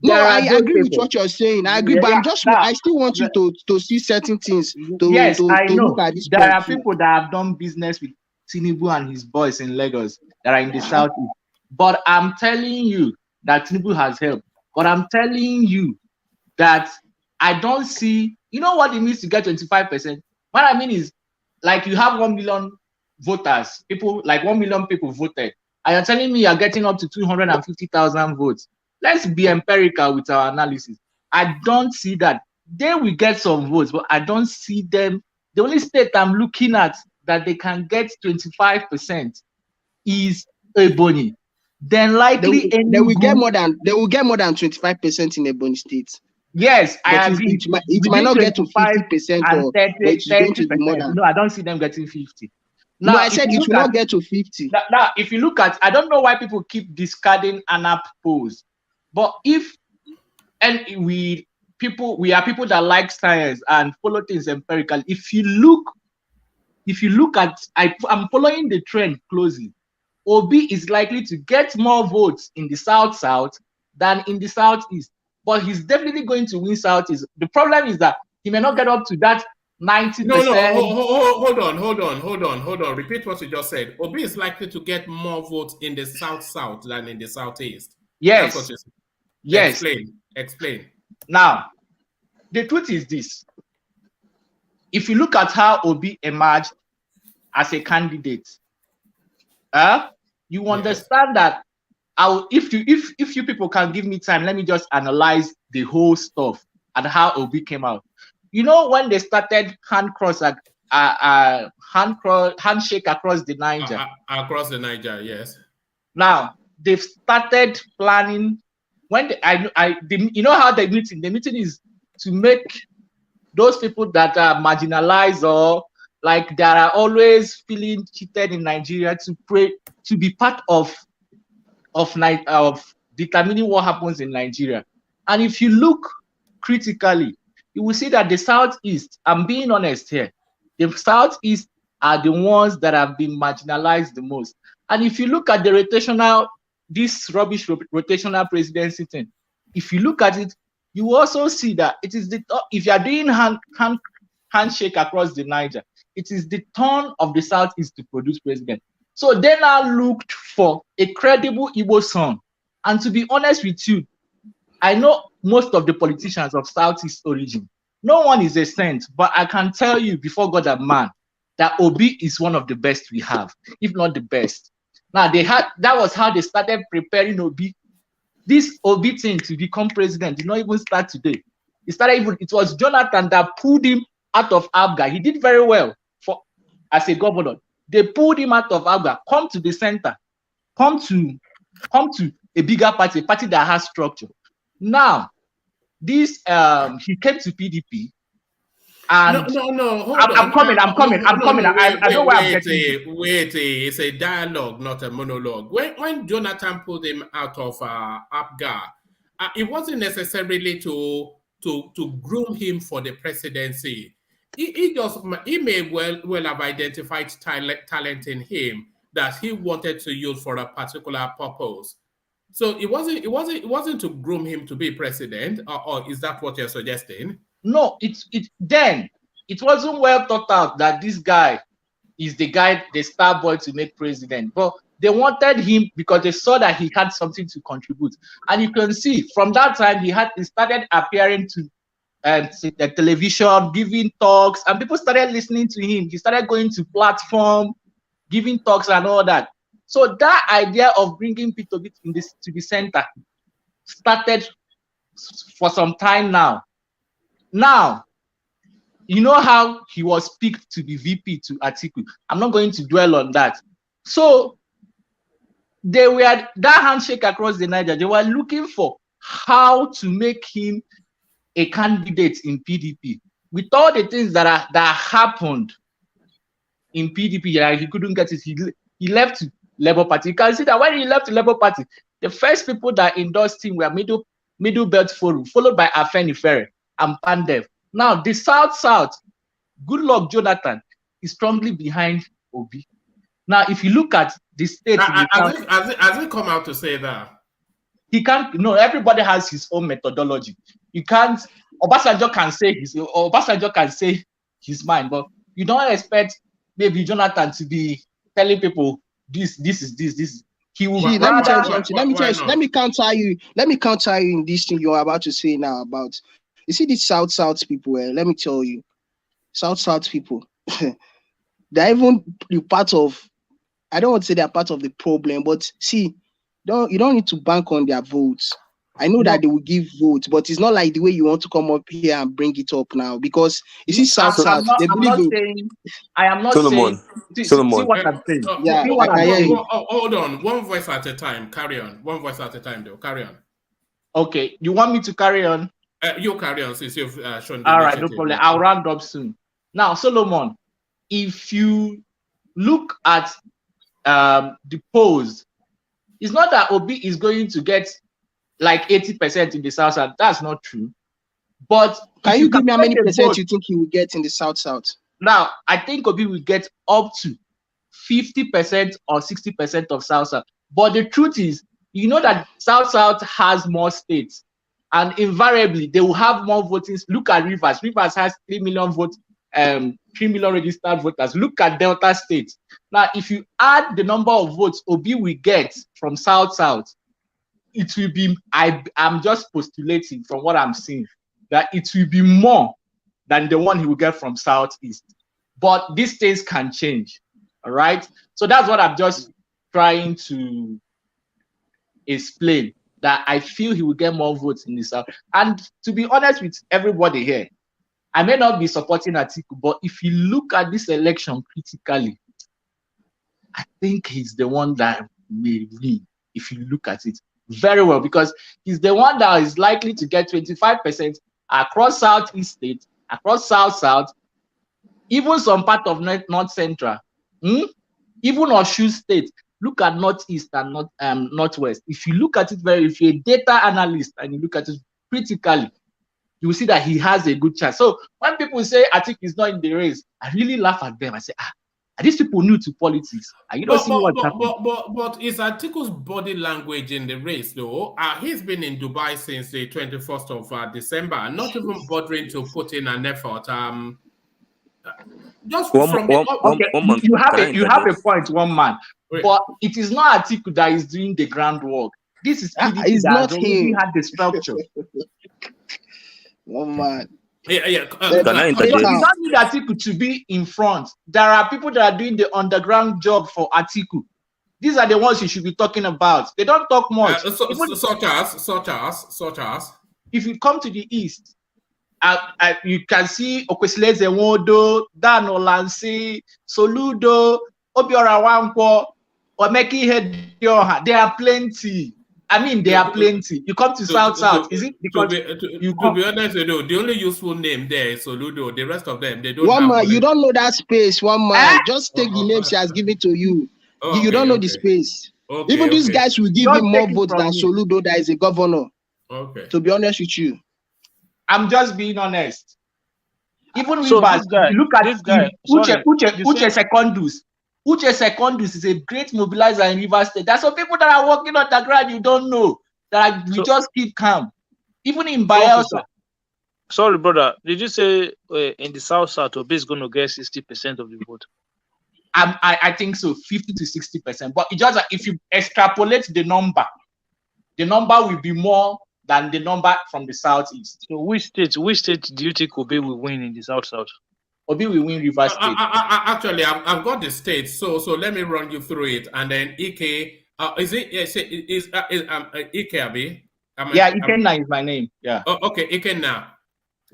No, I agree with what you're saying. I agree, but I still want you to see certain things. Yes, I know. Look at this There are people that have done business with Tinubu and his boys in Lagos that are in the southeast. But I'm telling you that Tinubu has helped. But I'm telling you that I don't see, you know what it means to get 25%? What I mean is, like, you have 1 million voters, people, like 1 million people voted. And you're telling me you're getting up to 250,000 votes. Let's be empirical with our analysis. I don't see that. They will get some votes, but I don't see them. The only state I'm looking at that they can get 25% is Ebonyi. Then likely they will get more than 25% in Ebonyi State. Yes, I agree. It might not get to 50% or 30%. No, I don't see them getting 50. Now, no, I said it will not get to 50. Now, if you look at, I don't know why people keep discarding ANAP polls, but we are people that like science and follow things empirically. If you look at, I'm following the trend closely. Obi is likely to get more votes in the South than in the Southeast, but he's definitely going to win Southeast. The problem is that he may not get up to that 90%. No, hold on. Repeat what you just said. Obi is likely to get more votes in the South than in the Southeast. Yes. That's what you said. Yes. Explain. Now, the truth is this. If you look at how Obi emerged as a candidate, you understand that if you people can give me time, let me just analyze the whole stuff and how Obi came out. You know, when they started handshake across the Niger. Across the Niger, yes. Now they've started planning. When you know how the meeting is to make those people that are marginalized or like that are always feeling cheated in Nigeria to be part of determining what happens in Nigeria. And if you look critically, you will see that the Southeast, I'm being honest here, the Southeast are the ones that have been marginalized the most. And if you look at the this rubbish rotational presidency thing, if you look at it, you also see that it is if you are doing handshake across the Niger, it is the turn of the Southeast to produce president. So they now looked for a credible Igbo son. And to be honest with you, I know most of the politicians of Southeast origin. No one is a saint, but I can tell you before God and man that Obi is one of the best we have, if not the best. Now that was how they started preparing Obi. This Obi thing to become president did not even start today. It was Jonathan that pulled him out of Abga. He did very well as a governor. They pulled him out of Abga, come to the center, come to a bigger party, a party that has structure. Now, this he came to PDP, and no. Hold I'm on. coming. I know where I'm getting. Wait, it's a dialogue, not a monologue. When Jonathan pulled him out of Abga, it wasn't necessarily to groom him for the presidency. He may well have identified talent in him that he wanted to use for a particular purpose. So it wasn't to groom him to be president, or is that what you're suggesting? No, it wasn't well thought out that this guy is the star boy to make president. But they wanted him because they saw that he had something to contribute. And you can see from that time he started appearing to the television, giving talks, and people started listening to him. He started going to platform, giving talks and all that. So that idea of bringing people to the center started for some time now. Now, you know how he was picked to be VP to Atiku. I'm not going to dwell on that. So that handshake across the Niger, they were looking for how to make him a candidate in PDP. With all the things that happened in PDP, he couldn't get it. He left Labour Party. You can see that when he left the Labour Party, the first people that endorsed him were Middle Belt Forum, followed by Afenifere and Pandev. Now, the South, good luck Jonathan, is strongly behind Obi. Now, if you look at the state... Has he come out to say that? He can't. No, everybody has his own methodology. You can't. Obasanjo can say his mind, but you don't expect maybe Jonathan to be telling people this is this. He will See, let me tell you something. Let me counter you in this thing you're about to say now about. You see these South people. Let me tell you, South people. They're even part of. I don't want to say they're part of the problem, but see, you don't need to bank on their votes. I know that they will give votes, but it's not like the way you want to come up here and bring it up now, because you see South. I am not Solomon. saying. See what I'm saying. Yeah, hold on. One voice at a time. Carry on. One voice at a time, though. Carry on. Okay. You want me to carry on? You carry on since you've shown the all right, no problem. I'll round up soon. Now, Solomon, if you look at the polls, it's not that Obi is going to get like 80% in the South. That's not true. But can you give me how many percent you think he will get in the South? Now, I think Obi will get up to 50% or 60% of South. But the truth is, you know that South has more states, and invariably they will have more voters. Look at Rivers. Rivers has 3 million votes, 3 million registered voters. Look at Delta State. Now, if you add the number of votes Obi will get from South, it will be, I'm just postulating from what I'm seeing, that it will be more than the one he will get from Southeast. But these things can change, all right? So that's what I'm just trying to explain, that I feel he will get more votes in the South. And to be honest with everybody here, I may not be supporting Atiku, but if you look at this election critically, I think he's the one that may win, if you look at it very well, because he's the one that is likely to get 25% across Southeast states, across South, even some part of North Central, even Osun State. Look at Northeast and Northwest. If you look at it if you're a data analyst and you look at it critically, you will see that he has a good chance. So when people say Atiku is not in the race, I really laugh at them. I say, are these people new to politics? Are you not seeing what's happening? But is Atiku's body language in the race, though? He's been in Dubai since the 21st of December, not even bothering to put in an effort. Just one month. You have a point, one man. Wait. But it is not Atiku that is doing the groundwork. This is PDP that already had the structure. One man. Yeah. You don't need Atiku to be in front. There are people that are doing the underground job for Atiku. These are the ones you should be talking about. They don't talk much. Such as. If you come to the east, you can see Okwesileze Nwodo, Dan Olansi, Soludo, Obiora Wankwo, Omeki Hedioha. There are plenty. I mean, there are plenty. You come to South. Is it because to be honest with you, the only useful name there is Soludo. The rest of them, they don't. One man, you don't know that space. One man, just take the name she has given to you. You don't know the space. Even these guys will give him more votes than Soludo, that is a governor. Okay. To be honest with you, I'm just being honest. Even look at this guy. Uche Secondus. Uche Secondus is a great mobilizer in Rivers State. There's some people that are working on the ground you don't know, that we just keep calm. Even in Bayelsa. Sorry, brother. Did you say in the South, Obi is going to get 60% of the vote? I think so, 50 to 60%. But it just, if you extrapolate the number will be more than the number from the Southeast. So which state do you think Obi will win in the South? Obi will win Rivers State. Actually, I've got the states, so let me run you through it, and then Ike. Is Ike Abi? Ikenna is my name. Yeah. Okay, Ikenna.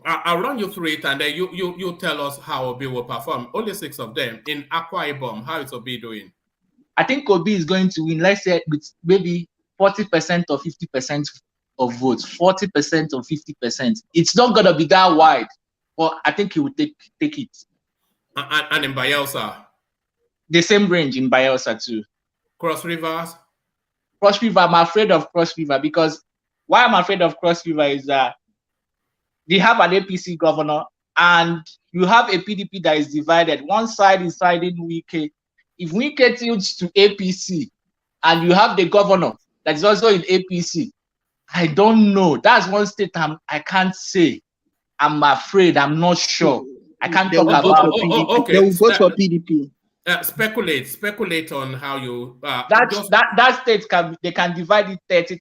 I'll run you through it, and then you tell us how Obi will perform. Only 6 of them in Akwa Ibom. How is Obi doing? I think Obi is going to win. Let's say with maybe 40% or 50% of votes. 40% or 50%. It's not gonna be that wide. Well, I think he will take it. And in Bayelsa? The same range in Bayelsa too. Cross Rivers? Cross River, I'm afraid of Cross River, because why I'm afraid of Cross River is that they have an APC governor and you have a PDP that is divided. One side is siding Wike. If Wike tilts to APC and you have the governor that is also in APC, I don't know. That's one state I can't say. I'm afraid. I'm not sure. I can't talk about. They will vote for PDP. Speculate on how you. That state they can divide it 30,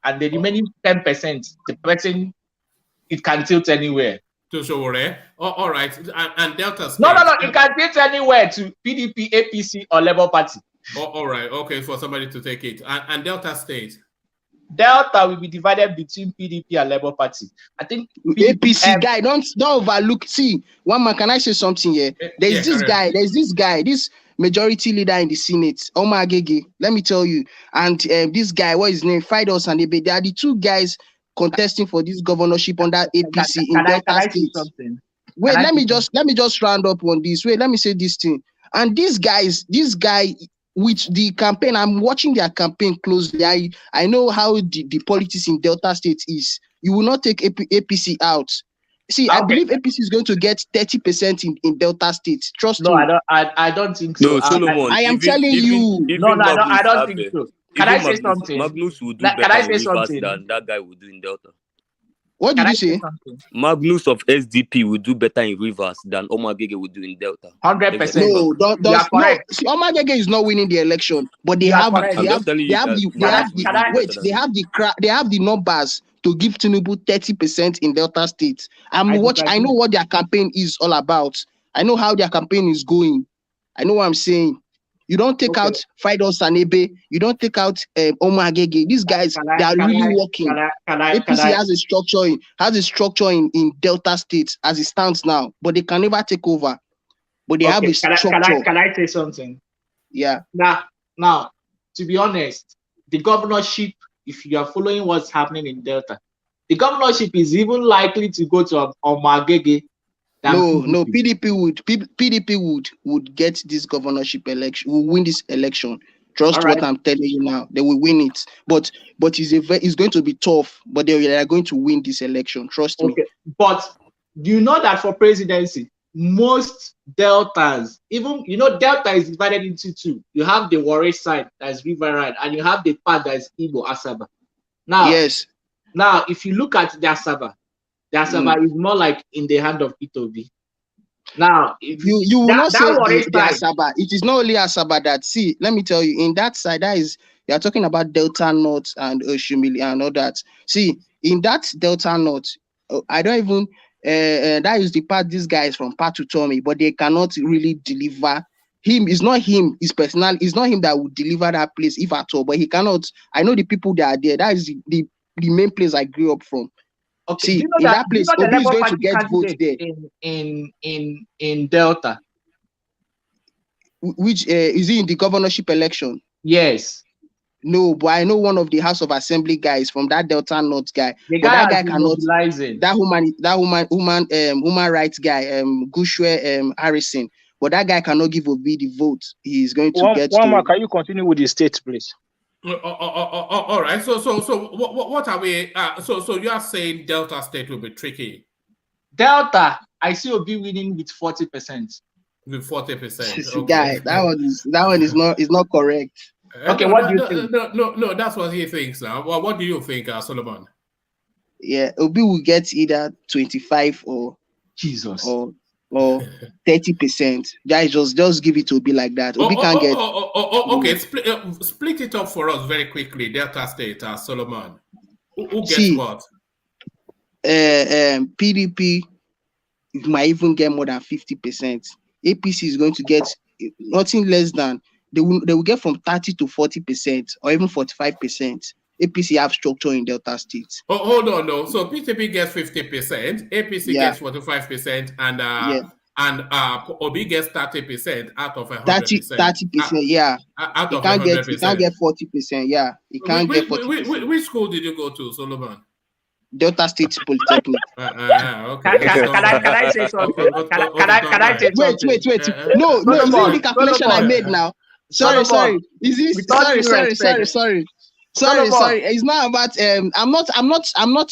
and the remaining 10%, the person, it can tilt anywhere. To Showore. All right, and Delta State. No, it can tilt anywhere to PDP, APC, or Labour Party. All right, okay, for somebody to take it, and Delta State. Delta will be divided between PDP and Labour Party. I think APC guy, don't overlook. See, one man, can I say something here? There's this guy, this majority leader in the Senate, Omar Agege. Let me tell you. And this guy, what is his name? Fidos and Ebe. They are the two guys contesting for this governorship under APC in Delta State. Wait, let me just round up on this. Wait, let me say this thing. And this guy with the campaign, I'm watching their campaign closely. I know how the politics in Delta State is. You will not take APC out. See, okay. I believe APC is going to get 30% in Delta State. Trust me. No, I don't think so. No, Solomon. I am telling you. No, I don't think so. Can I say something? Magnus will do better in Rivers than that guy will do in Delta. What did you say? Magnus of SDP will do better in Rivers than Omar Agege will do in Delta. 100%. No. See, Omar Agege is not winning the election, but they have the numbers to give Tinubu 30% in Delta State. I know what their campaign is all about. I know how their campaign is going. I know what I'm saying. You don't take out Fidos and Ebe. You don't take out Omar Agege. These guys, they are really working. APC has a structure in Delta State as it stands now, but they can never take over. But they have a structure. Can I say something? Yeah. Now, to be honest, the governorship, if you are following what's happening in Delta, the governorship is even likely to go to Omar Agege. No, PDP would get this governorship election, will win this election. Trust what I'm telling you now. They will win it. But it's going to be tough, but they are going to win this election. Trust me. But do you know that for presidency, most Deltas, even Delta is divided into two. You have the Warri side, that's Riverine, and you have the part that is Igbo Asaba. Now, yes. Now, if you look at the Asaba is more like in the hand of Itobi. Now, if you will not say the Asaba. It is not only Asaba that, see, let me tell you, in that side, they are talking about Delta North and Oshimili and all that. See, in that Delta North, I don't even, that is the part these guys from Patu told me, but they cannot really deliver. It's not him, his personal, it's not him that would deliver that place, if at all, but he cannot. I know the people that are there. That is the main place I grew up from. Okay, see, in that place, Obi is going to get votes there. In Delta. Which is he in the governorship election? Yes. No, but I know one of the House of Assembly guys from that Delta North guy. The guy that guy cannot. That human rights guy, Gushwe Harrison. But that guy cannot give Obi the vote. He's going to get. One more. Can you continue with the state, please? All right. So what are we? So you are saying Delta State will be tricky? Delta, I see Obi winning with 40%. With 40%. Okay. Guy, that one is not correct. Okay, what do you think? No, that's what he thinks now. Well, what do you think, Solomon? Yeah, Obi will get either 25 or Jesus or 30%. Guys, just give it to Obi like that. Obi can't get. Okay, split it up for us very quickly. Delta State, Solomon. Who gets what? PDP might even get more than 50%. APC is going to get nothing less than. They will get from 30 to 40% or even 45%. APC have structure in Delta State. Oh, hold on, no. So PTP gets 50%, APC gets 45%, and Obi gets 30% out of 100%. 30%, yeah. Out of 100%. He can't get 40%, yeah. He can't get 40%. Which school did you go to, Solomon? Delta State Polytechnic. Okay. Can I say something? Can I say something? Wait. No, it's the calculation I made now. Sorry. Sorry. It's not about I'm not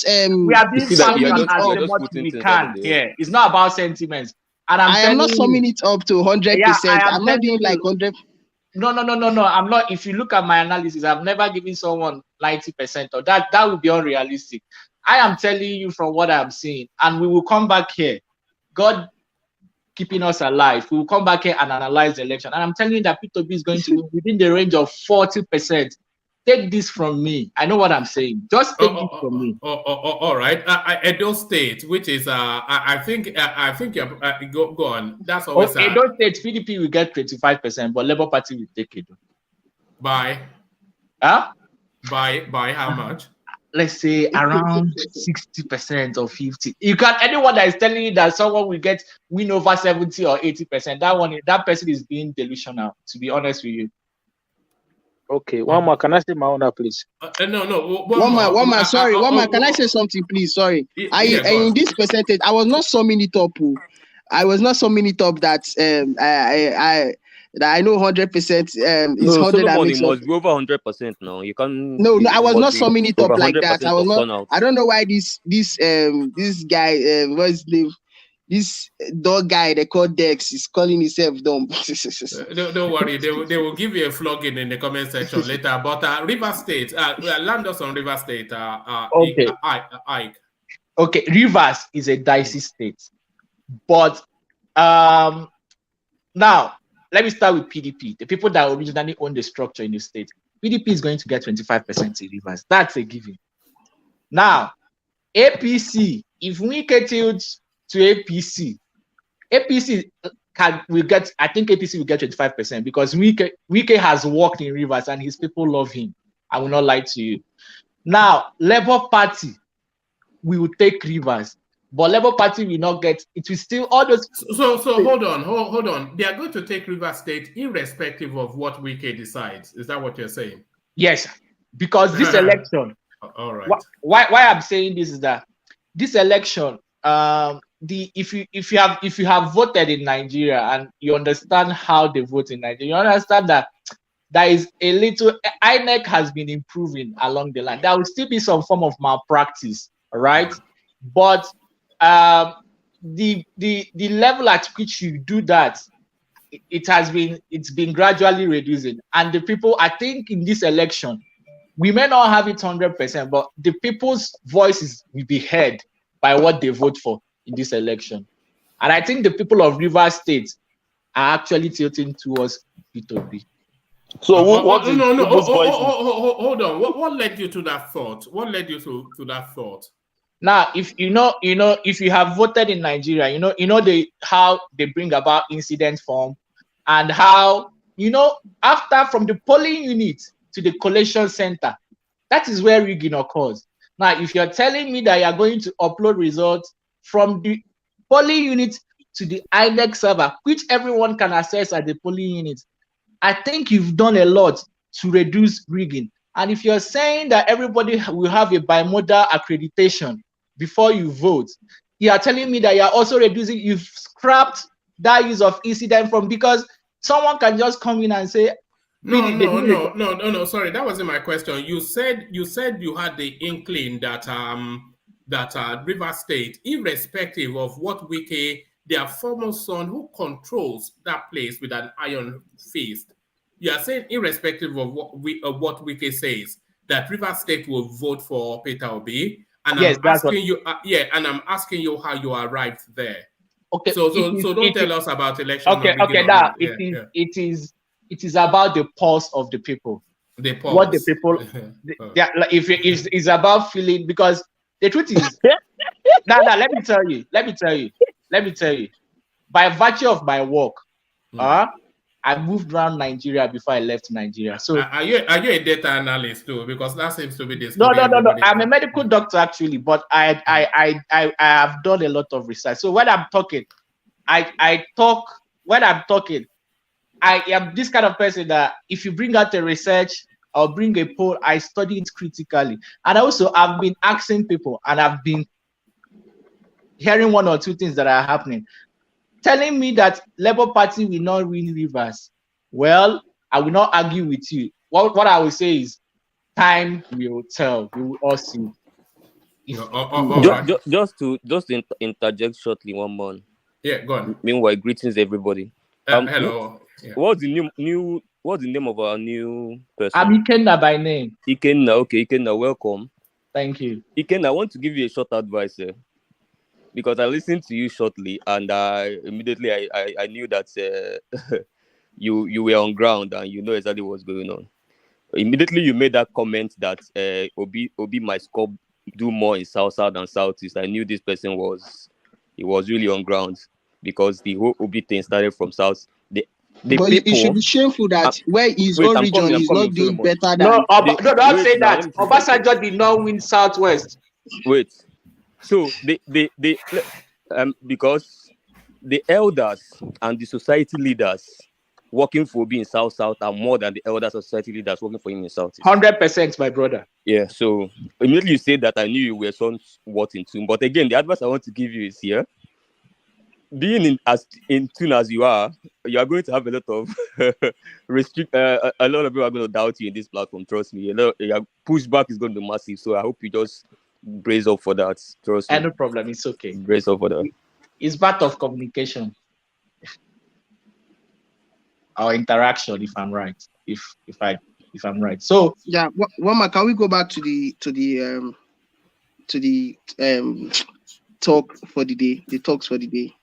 we are being as much as we can. Yeah, it's not about sentiments. And I am not summing it up to 100%. I'm not doing like 100. No. I'm not. If you look at my analysis, I've never given someone 90%, or that would be unrealistic. I am telling you from what I'm seeing, and we will come back here. God keeping us alive. We will come back here and analyze the election. And I'm telling you that P2B is going to be within the range of 40%. Take this from me. I know what I'm saying. Just take this from me. All right. Edo State, which is I think you're go on. That's always Edo State PDP will get 25%, but Labour Party will take it. By how much? Let's say around 60% or 50%. You can anyone that is telling you that someone will win over 70 or 80%. That person is being delusional. To be honest with you. Okay, one more. Can I say my own, please? No. One more. Sorry, one more. Can I say something, please? Sorry. In this percentage, I was not summing it up. I was not summing it up that I know 100%. Is 100. It must be over 100% now. You can't. No. I was not summing it up like that. I was not. I don't know why this guy what's his name? This dog guy they call Dex is calling himself dumb. Don't worry, they will give you a flogging in the comment section later. But River State, land us on River State. Okay. Ike. Okay, Rivers is a dicey state, but now let me start with PDP. The people that originally own the structure in the state, PDP is going to get 25% in Rivers. That's a given. Now, APC, if we get tilts to APC will get. I think APC will get 25% because Wike has worked in Rivers and his people love him. I will not lie to you. Now, Labour Party will take Rivers, but Labour Party will not get. It will still all those. So hold on. They are going to take Rivers State irrespective of what Wike decides. Is that what you're saying? Yes, because this election. All right. Why I'm saying this is that this election. If you have voted in Nigeria and you understand how they vote in Nigeria, you understand that there is a little INEC has been improving along the line. There will still be some form of malpractice, right? But the level at which you do that, it's been gradually reducing. And the people, I think, in this election, we may not have it 100%, but the people's voices will be heard by what they vote for in this election. And I think the people of Rivers State are actually tilting towards P2B. So hold on. What led you to that thought? Now, if if you have voted in Nigeria, how they bring about incident form and how after from the polling unit to the collation center, that is where rigging occurs. Now, if you're telling me that you're going to upload results from the polling unit to the INEC server, which everyone can access at the polling unit, I think you've done a lot to reduce rigging. And if you're saying that everybody will have a bimodal accreditation before you vote, you are telling me that you're also reducing, you've scrapped that use of incident form because someone can just come in and say, No. Sorry, that wasn't my question. You said you had the inkling that River State, irrespective of what Wike, their former son who controls that place with an iron fist, you are saying irrespective of what Wike says, that River State will vote for Peter Obi. And yes, I'm asking you how you arrived there. Okay. So don't tell us about election. Okay. Now it is about the pulse of the people. The pulse. What the people, if it's about feeling, because the truth is, now let me tell you, by virtue of my work, I moved around Nigeria before I left Nigeria. So are you a data analyst too? Because that seems to be this. No. I'm a medical doctor actually, but I have done a lot of research. So when I'm talking, I talk. When I'm talking, I am this kind of person that if you bring out a research or bring a poll, I study it critically. And also I've been asking people and I've been hearing one or two things that are happening, telling me that Labour Party will not win Rivers. Well, I will not argue with you. What I will say is time will tell. We will all see. Just to interject shortly, one more. Yeah, go on. Meanwhile, greetings everybody. Hello. What's the new what's the name of our new person? I'm Ikenna by name. Ikenna, okay, Ikenna, welcome. Thank you. Ikenna, I want to give you a short advice, because I listened to you shortly, and immediately I knew that you were on ground and you know exactly what's going on. Immediately you made that comment that Obi might do more in South than Southeast. I knew this person was really on ground because the whole Obi thing started from South. But it should be shameful that where his own region is not doing better than. No, don't say that. Obasanjo did not win Southwest. Wait, so because the elders and the society leaders working for Obi in South are more than the elders and society leaders working for him in South. 100%, my brother. Yeah, so immediately you said that I knew you were somewhat in tune. But again, the advice I want to give you is here. Being in tune as you are going to have a lot of a lot of people are going to doubt you in this platform. Trust me. Your pushback is going to be massive. So I hope you just brace up for that. Trust me. No problem. It's okay. Brace up for that. It's part of communication. Our interaction, if I'm right. If I'm right. So yeah, Wama, can we go back to the talk for the day? The talks for the day.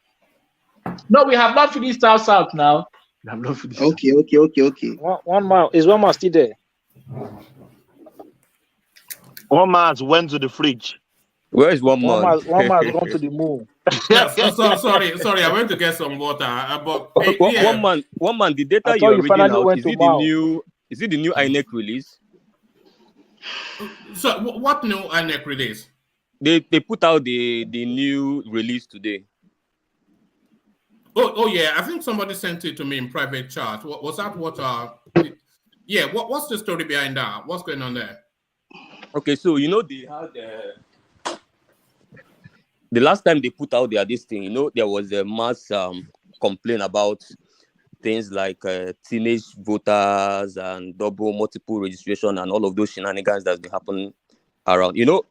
No, we have not finished South now. We have not finished. Okay. One man still there. One man's went to the fridge. Where is one man? One man's gone to the moon. Yes, sorry. I went to get some water. But one man. The data you're reading out, is it the new INEC release? So what new INEC release? They put out the new release today. Oh yeah, I think somebody sent it to me in private chat. Was that what? Yeah, what's the story behind that? What's going on there? Okay, so they had the last time they put out this thing. There was a mass complaint about things like teenage voters and multiple registration and all of those shenanigans that's been happening around. You get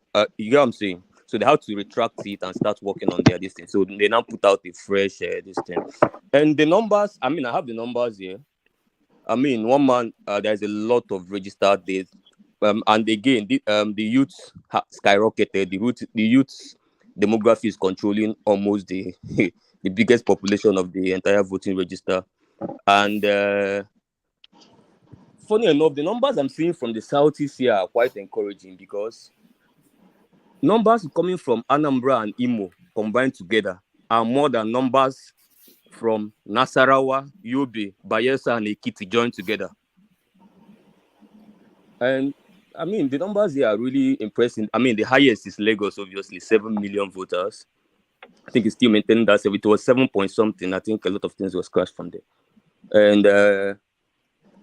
what I'm saying? So they had to retract it and start working on this thing. So they now put out a fresh this thing. And the numbers, I have the numbers here. One man, there's a lot of registered dates. And again, the youth skyrocketed. The youth demography is controlling almost the biggest population of the entire voting register. And funny enough, the numbers I'm seeing from the Southeast here are quite encouraging because numbers coming from Anambra and Imo combined together are more than numbers from Nasarawa, Yobe, Bayelsa, and Ekiti joined together. And the numbers here are really impressive. The highest is Lagos, obviously, 7 million voters. I think it's still maintaining that. It was 7 point something. I think a lot of things were scratched from there. And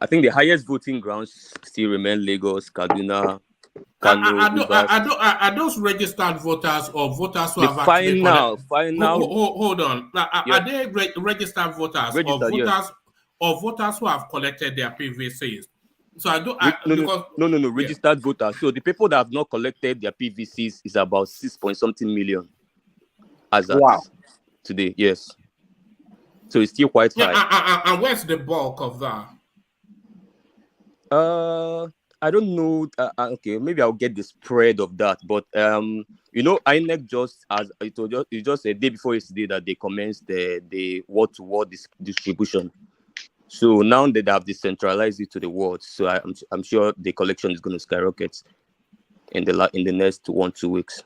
I think the highest voting grounds still remain Lagos, Kaduna, Kano. Are those registered voters or voters who have actually Hold on. Are they registered voters or voters who have collected their PVCs? So No, registered voters. So the people that have not collected their PVCs is about 6 point something million as of today. Yes. So it's still quite high. And where's the bulk of that? I don't know. Okay, maybe I'll get the spread of that. But INEC it's just a day before yesterday that they commenced the word-to-word distribution. So now that they have decentralized it to the world, so I'm sure the collection is going to skyrocket in the next 1-2 weeks.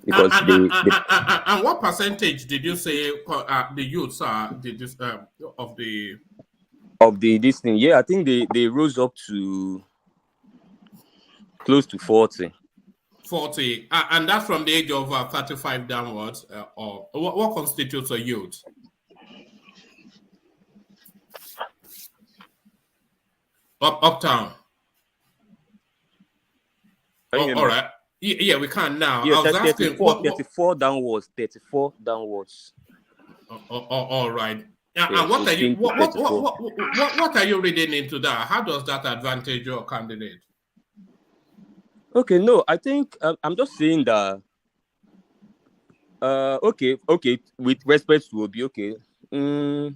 Because and what percentage did you say the youths are of this thing? Yeah, I think they rose up to close to 40. 40, and that's from the age of 35 downwards. Or what constitutes a youth? Uptown. All right. Yeah, we can now. Yeah, I was asking 34 downwards. 34 downwards. All right. Yeah, and what are you reading into that? How does that advantage your candidate? Okay, no, I think I'm just saying that. Okay. With respect to Obi, okay. The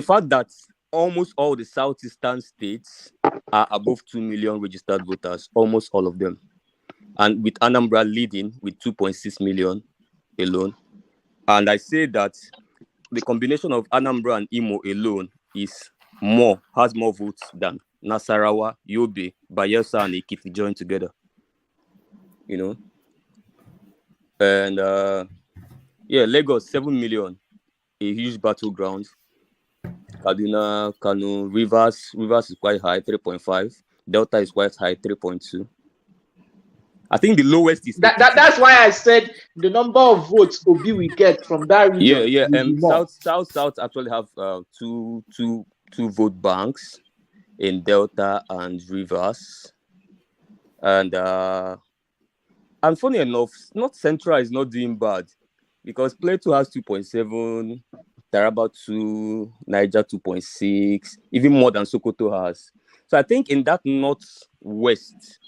fact that almost all the southeastern states are above 2 million registered voters, almost all of them. And with Anambra leading with 2.6 million alone. And I say that the combination of Anambra and Imo alone has more votes than Nasarawa, Yobe, Bayelsa, and Ekiti joined together. You know? And Lagos, 7 million, a huge battleground. Kaduna, Kano, Rivers is quite high, 3.5. Delta is quite high, 3.2. I think the lowest is that's why I said the number of votes Obi will get from that region. South actually have two vote banks in Delta and Rivers, and funny enough, not Central is not doing bad because Plateau has 2.7, Taraba 2, Niger 2.6, even more than Sokoto has. So I think in that northwest,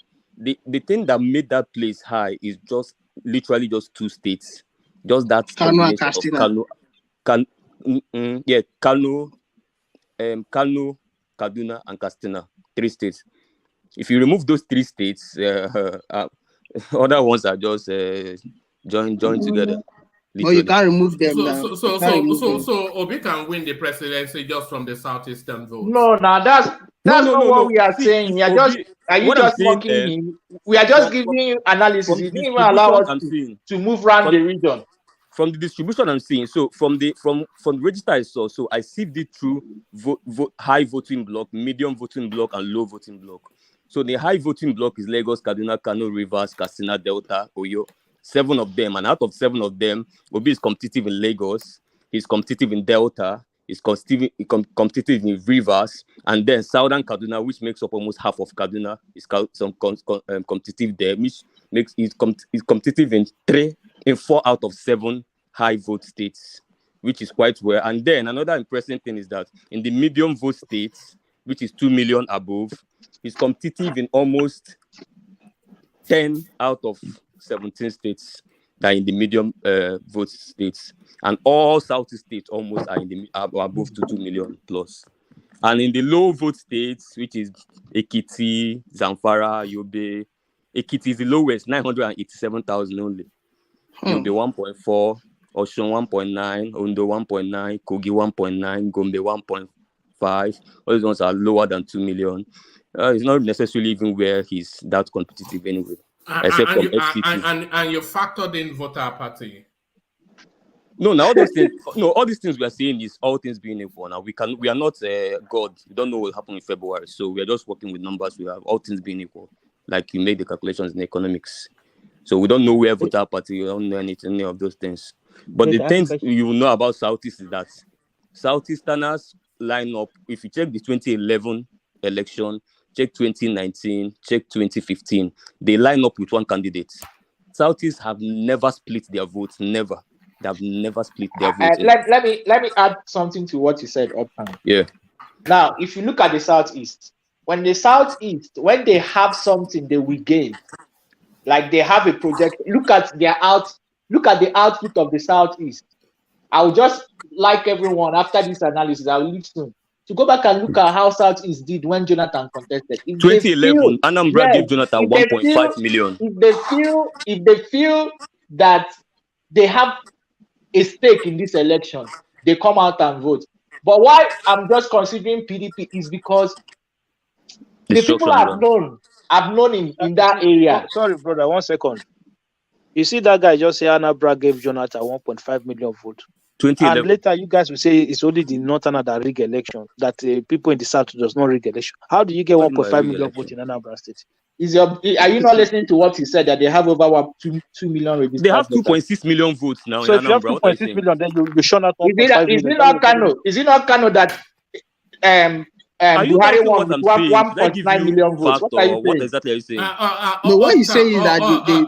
the thing that made that place high is just literally just two states, just that combination of Kano, Kaduna, and Katsina, 3 states. If you remove those 3 states, other ones are just joined together. But you can't remove them now. So Obi can win the presidency just from the southeastern votes. No, that's not what we are saying. We are just mocking him? We are just giving you analysis. He didn't even allow us to move around the region. From the distribution I'm seeing, so from the register I saw, so I sieved it through high voting block, medium voting block, and low voting block. So the high voting block is Lagos, Kaduna, Kano, Rivers, Katsina, Delta, Oyo. 7 of them, and out of 7 of them, Obi is competitive in Lagos, he's competitive in Delta, he's competitive in Rivers, and then Southern Kaduna, which makes up almost half of Kaduna, is competitive there, which makes he's competitive in 4 out of 7 high vote states, which is quite well. And then another impressive thing is that in the medium vote states, which is 2 million above, he's competitive in almost 10 out of 17 states that are in the medium vote states, and all Southeast states almost are above 2 million plus. And in the low vote states, which is Ekiti, Zamfara, Yobe, Ekiti is the lowest, 987,000 only. Yobe 1.4, Osun 1.9, Ondo 1.9, Kogi 1.9, Gombe 1.5. All these ones are lower than 2 million. It's not necessarily even where he's that competitive anyway. Except from FCT. And you factored in voter apathy. No, now all those things. No, all these things we are saying is all things being equal. Now we are not God. We don't know what will happen in February, so we are just working with numbers. We have all things being equal. Like you make the calculations in economics, so we don't know where voter apathy. We don't know any of those things. But the things you will know about Southeast is that Southeasterners line up. If you check the 2011 election, check 2019, check 2015, they line up with one candidate. Southeast have never split their votes, never. They have never split their votes. Let me add something to what you said, Uptown. Yeah. Now, if you look at the Southeast, when they have something they will gain, like they have a project, look at the output of the Southeast. I would just like everyone after this analysis, I will leave soon, to go back and look at how Southeast did when Jonathan contested. 2011, Anambra gave Jonathan 1.5 million. If they feel that they have a stake in this election, they come out and vote. But why I'm just considering PDP is because the people have known in that area. Sorry, brother, 1 second. You see that guy just say Anambra gave Jonathan 1.5 million votes. And later you guys will say it's only the Northern that rig election, that people in the South does not rig election. How do you get 1.5 million votes in Anambra State? Are you not listening to what he said, that they have over 2 million registered? They have 2.6 million votes now. So in if you have 2.6 million, then you shun out 1.5 million. Is it not Kano that Buhari won 1.9 million votes? What exactly are you saying? No, what he's saying is that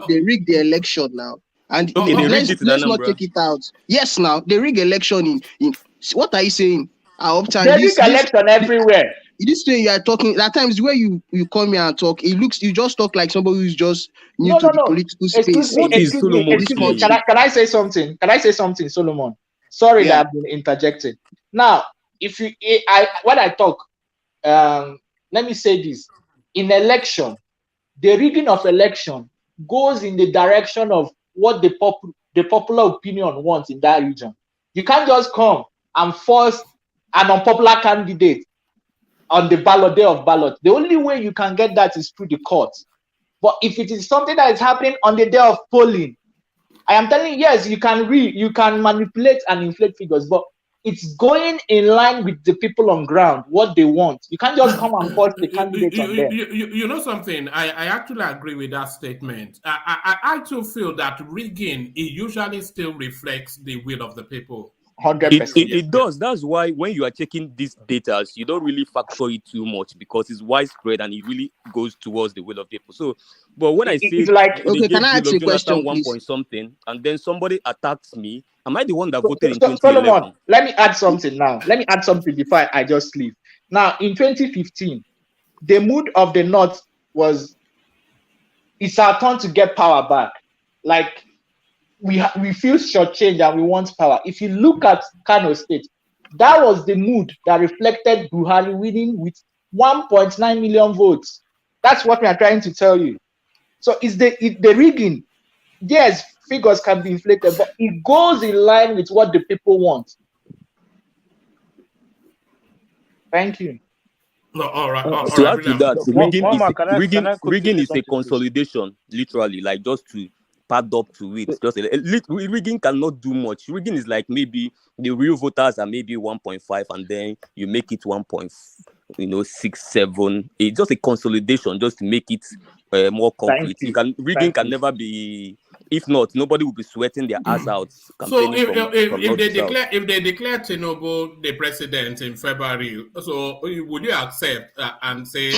they rigged the election now. And let's not take it out. Yes, now they rig election in what are you saying? They rig election everywhere. This way you are talking. At times where you come here and talk, you just talk like somebody who's just new to the political space. Excuse me. Can I say something? Solomon? Sorry that I've been interjected. Now, when I talk, let me say this: in election, the rigging of election goes in the direction of what the popular opinion wants in that region. You can't just come and force an unpopular candidate on the ballot day of ballot. The only way you can get that is through the courts. But if it is something that is happening on the day of polling, I am telling you, yes, you can manipulate and inflate figures, but it's going in line with the people on ground, what they want. You can't just come and force the candidate on them. You know something? I actually agree with that statement. I too feel that rigging, it usually still reflects the will of the people. 100%. It does. That's why when you are checking these data, you don't really factor it too much because it's widespread and it really goes towards the will of people. So, but when I say it's like, okay, can I ask you a question, one point something, and then somebody attacks me, am I the one that voted in So 2011? Solomon, let me add something now. Let me add something before I just leave. Now, in 2015, the mood of the North was, it's our turn to get power back. Like, we feel shortchanged and we want power. If you look at Kano State, that was the mood that reflected Buhari winning with 1.9 million votes. That's what we are trying to tell you. So it's the rigging. Yes, figures can be inflated, but it goes in line with what the people want. Thank you. No, all right. To add to that, rigging is a consolidation, literally, like just to pad up to it. Just rigging cannot do much. Rigging is like maybe the real voters are maybe 1.5, and then you make it 1.6, 7. It's just a consolidation, just to make it more concrete. Rigging can never be. If not, nobody will be sweating their ass out. So if they declare Tinubu the president in February, so would you accept and say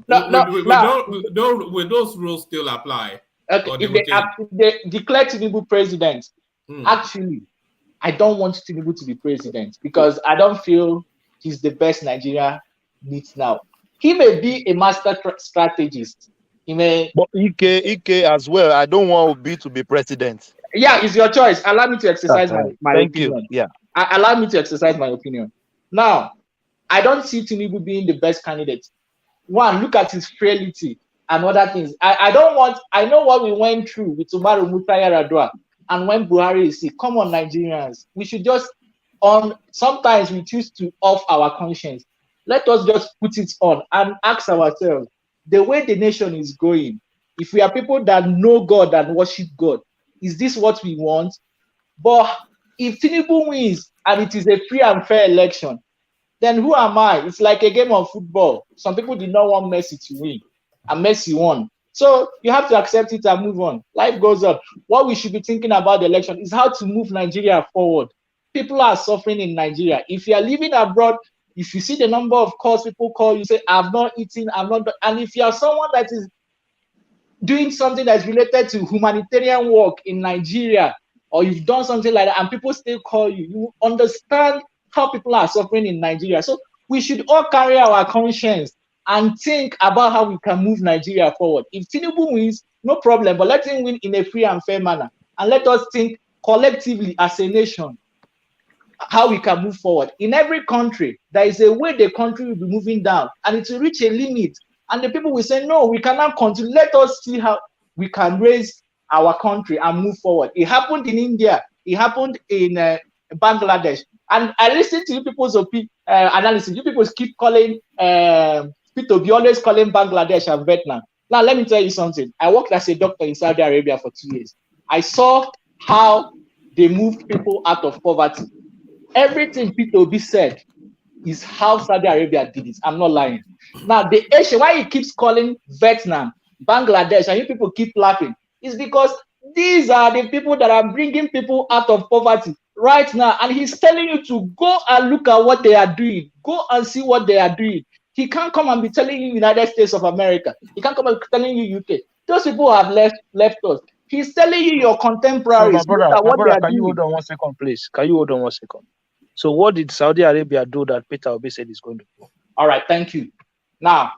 will those rules still apply? If they declare Tinubu president, actually, I don't want Tinubu to be president because I don't feel he's the best Nigeria needs now. He may be a master strategist. He may, but Ike as well. I don't want Obi to be president. Yeah, it's your choice. Allow me to exercise my Thank opinion. you. Yeah. Allow me to exercise my opinion. Now, I don't see Tinubu being the best candidate. One, look at his frailty and other things. I know what we went through with Umaru Musa Yar'Adua and when Buhari is sick. Come on, Nigerians. We should just sometimes we choose to off our conscience. Let us just put it on and ask ourselves, the way the nation is going, if we are people that know God and worship God, is this what we want? But if Tinubu wins and it is a free and fair election, then who am I? It's like a game of football. Some people did not want Messi to win, and Messi won. So you have to accept it and move on. Life goes on. What we should be thinking about the election is how to move Nigeria forward. People are suffering in Nigeria. If you are living abroad, if you see the number of calls people call, you say, I've not eaten, I've not. And if you are someone that is doing something that's related to humanitarian work in Nigeria, or you've done something like that, and people still call you, you understand how people are suffering in Nigeria. So we should all carry our conscience and think about how we can move Nigeria forward. If Tinubu wins, no problem, but let him win in a free and fair manner. And let us think collectively as a nation how we can move forward. In every country, there is a way the country will be moving down, and it will reach a limit. And the people will say, no, we cannot continue. Let us see how we can raise our country and move forward. It happened in India. It happened in Bangladesh. And I listen to you people's analysis. You people keep calling, P2B always calling Bangladesh and Vietnam. Now, let me tell you something. I worked as a doctor in Saudi Arabia for 2 years. I saw how they moved people out of poverty. Everything P2B said is how Saudi Arabia did it. I'm not lying. Now, the issue why he keeps calling Vietnam, Bangladesh, and you people keep laughing, is because these are the people that are bringing people out of poverty right now. And he's telling you to go and look at what they are doing. Go and see what they are doing. He can't come and be telling you United States of America. He can't come and be telling you UK. Those people have left us. He's telling you your contemporaries. So my brother, can you hold on 1 second, please? Can you hold on 1 second? So what did Saudi Arabia do that Peter Obi said is going to do? All right, thank you. Now,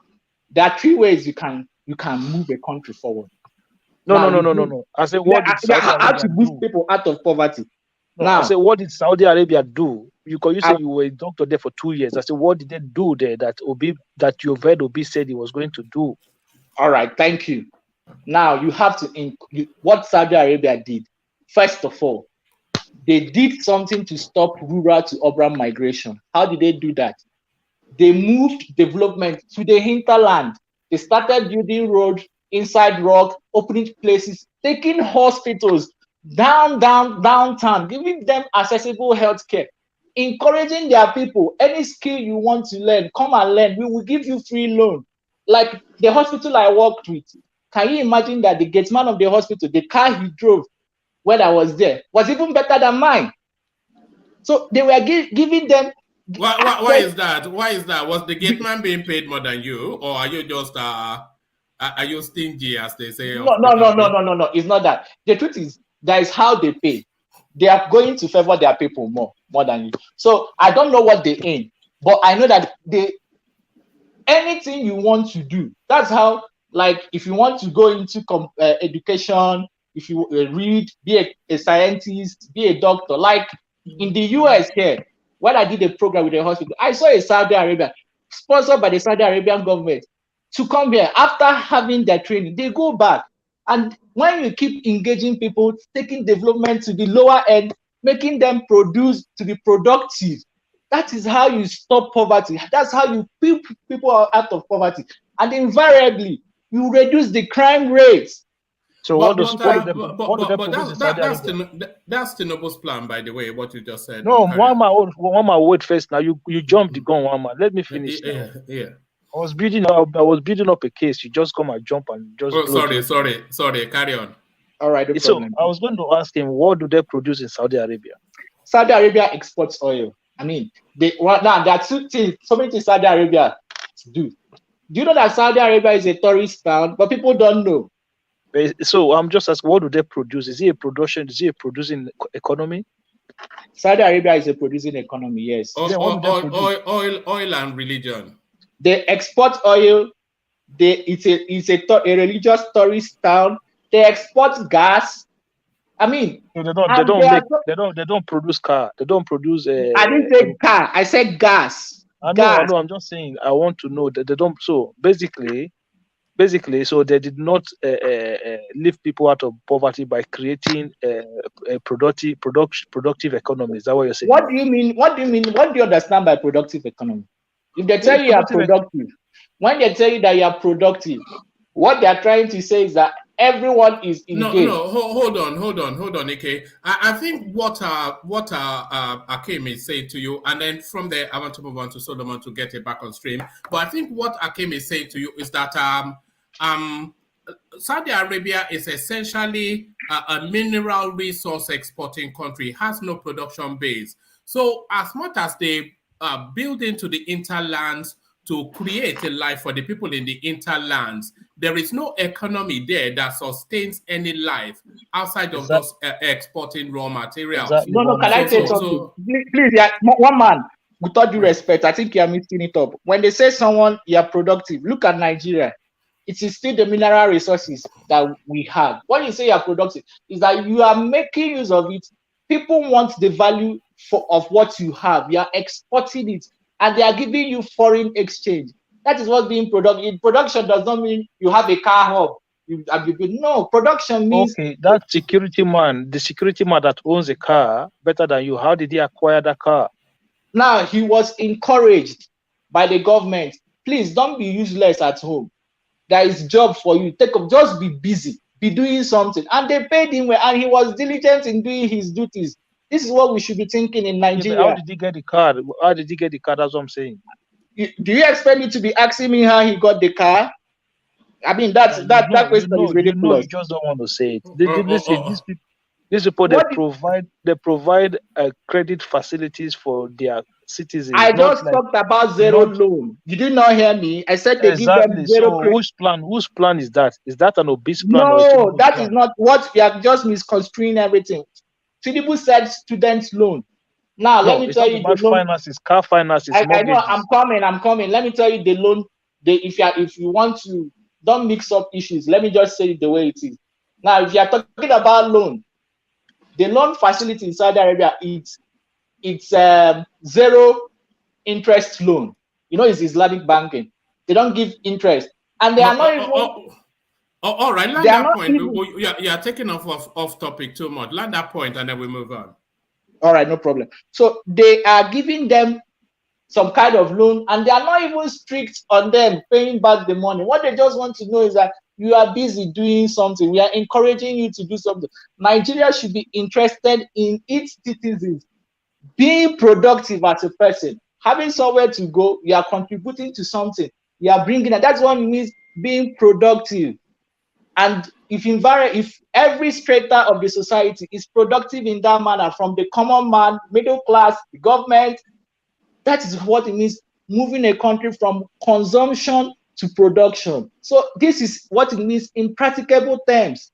there are 3 ways you can move a country forward. No. I said, what did Saudi Arabia how to move people out of poverty? No, I said, what did Saudi Arabia do you said you were a doctor there for 2 years. I said, what did they do there that you've heard Obi said he was going to do? All right, thank you. Now you have to what Saudi Arabia did. First of all, they did something to stop rural to urban migration. How did they do that? They moved development to the hinterland. They started building roads inside rock, opening places, taking hospitals downtown, giving them accessible healthcare, encouraging their people. Any skill you want to learn, come and learn. We will give you free loan. Like the hospital I worked with. Can you imagine that the gate man of the hospital, the car he drove when I was there, was even better than mine? So they were giving them. Why is that? Why is that? Was the gate man being paid more than you, or are you just are you stingy, as they say? No. It's not that. The truth is that is how they pay. They are going to favor their people more than you. So I don't know what they aim, but I know that anything you want to do. That's how. Like if you want to go into education, if you read, be a scientist, be a doctor. Like in the US here, when I did a program with the hospital, I saw a Saudi Arabia sponsored by the Saudi Arabian government to come here after having their training. They go back, and when you keep engaging people, taking development to the lower end, making them produce to be productive, that is how you stop poverty. That's how you pull people out of poverty, and invariably you reduce the crime rates. So that's Tinubu's plan, by the way, what you just said. No, one wait first. Now you jumped the gun, one. Let me finish. Yeah. I was building up a case. You just come and jump and just. Oh, sorry. Carry on. All right. So I was going to ask him, what do they produce in Saudi Arabia? Saudi Arabia exports oil. I mean, there are two things. So many things Saudi Arabia do. Do you know that Saudi Arabia is a tourist town, but people don't know? So I'm just asking, what do they produce? Is it a producing economy? Saudi Arabia is a producing economy, yes. Oil and religion. They export oil. It's a religious tourist town. They export gas. I mean, they don't produce car. They don't produce. I didn't say car. I said gas. I know. I'm just saying. I want to know that they don't. So basically, so they did not lift people out of poverty by creating a productive economy. Is that what you're saying? What do you mean? What do you understand by productive economy? If they tell you are productive, when they tell you that you are productive, what they are trying to say is that everyone is engaged. No, hold on, Ike. I think what Akim is saying to you, and then from there I want to move on to Solomon to get it back on stream. But I think what Akim is saying to you is that Saudi Arabia is essentially a mineral resource exporting country, has no production base. So as much as they build into the interlands to create a life for the people in the interlands, there is no economy there that sustains any life outside of those exporting raw materials. No, can I say something? Please, one man, with all due respect, I think you are mixing it up. When they say someone, you are productive, look at Nigeria. It is still the mineral resources that we have. When you say you are productive, is that you are making use of it. People want the value of what you have. You are exporting it, and they are giving you foreign exchange. That is what's being productive. Production does not mean you have a car hub. No, production means that the security man that owns a car better than you. How did he acquire that car? Now he was encouraged by the government. Please don't be useless at home. There is job for you. Just be busy, be doing something. And they paid him well, and he was diligent in doing his duties. This is what we should be thinking in Nigeria. How did he get the car? That's what I'm saying. Do you expect me to be asking me how he got the car? I mean, that question is ridiculous. You just don't want to say it. These people they provide credit facilities for their citizens. I just talked about zero loan. Did you not hear me? I said they give them zero. So whose plan is that? Is that an OBI'S plan? No, that is not what you are just misconstruing everything. Tinubu said student loan. Now let me tell you the loan. Finances, car finances. I know. I'm coming. Let me tell you the loan. If you want to, don't mix up issues. Let me just say it the way it is. Now, if you are talking about loan, the loan facility in Saudi Arabia is it's zero interest loan. You know, it's Islamic banking. They don't give interest, and they are not even. All right, land that point. You are taking off topic too much. Land that point, and then we move on. All right, no problem. So they are giving them some kind of loan, and they are not even strict on them paying back the money. What they just want to know is that you are busy doing something. We are encouraging you to do something. Nigeria should be interested in its citizens being productive as a person, having somewhere to go. You are contributing to something. You are bringing it. That's what it means, being productive. And if every strata of the society is productive in that manner, from the common man, middle class, the government, that is what it means, moving a country from consumption to production. So this is what it means in practicable terms.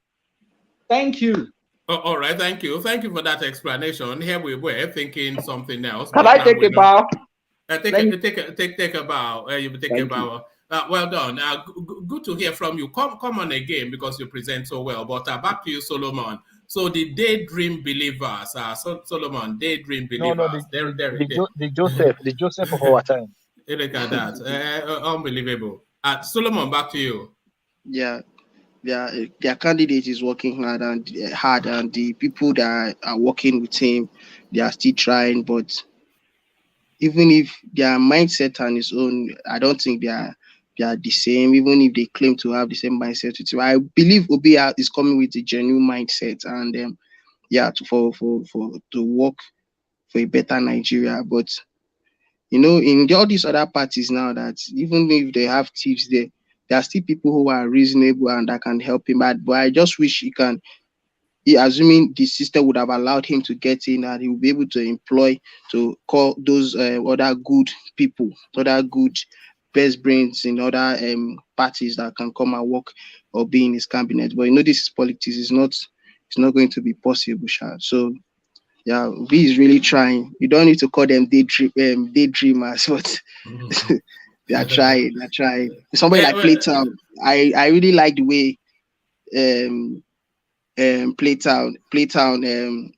Thank you. All right, thank you. Thank you for that explanation. Here we were thinking something else. Can I take a bow? Take a bow. You will take a bow. Well done. Good to hear from you. Come on again, because you present so well. But back to you, Solomon. So the daydream believers, Solomon, daydream believers. No, the Joseph of our time. Look at that. Unbelievable. Solomon, back to you. Yeah, their candidate is working hard, and the people that are working with him, they are still trying. But even if their mindset on its own, I don't think they are the same. Even if they claim to have the same mindset with him, I believe Obi is coming with a genuine mindset, and to work for a better Nigeria. But you know, in all these other parties now, that even if they have tips, there are still people who are reasonable and that can help him. But I just wish assuming the system would have allowed him to get in, and he will be able to call those other good people, other good best brains in other parties that can come and work or be in his cabinet. But you know, this is politics. It's not going to be possible, Sha. So yeah, V is really trying. You don't need to call them daydreamers, but they are trying. They're trying. Somebody like Playtown, I really like the way Playtown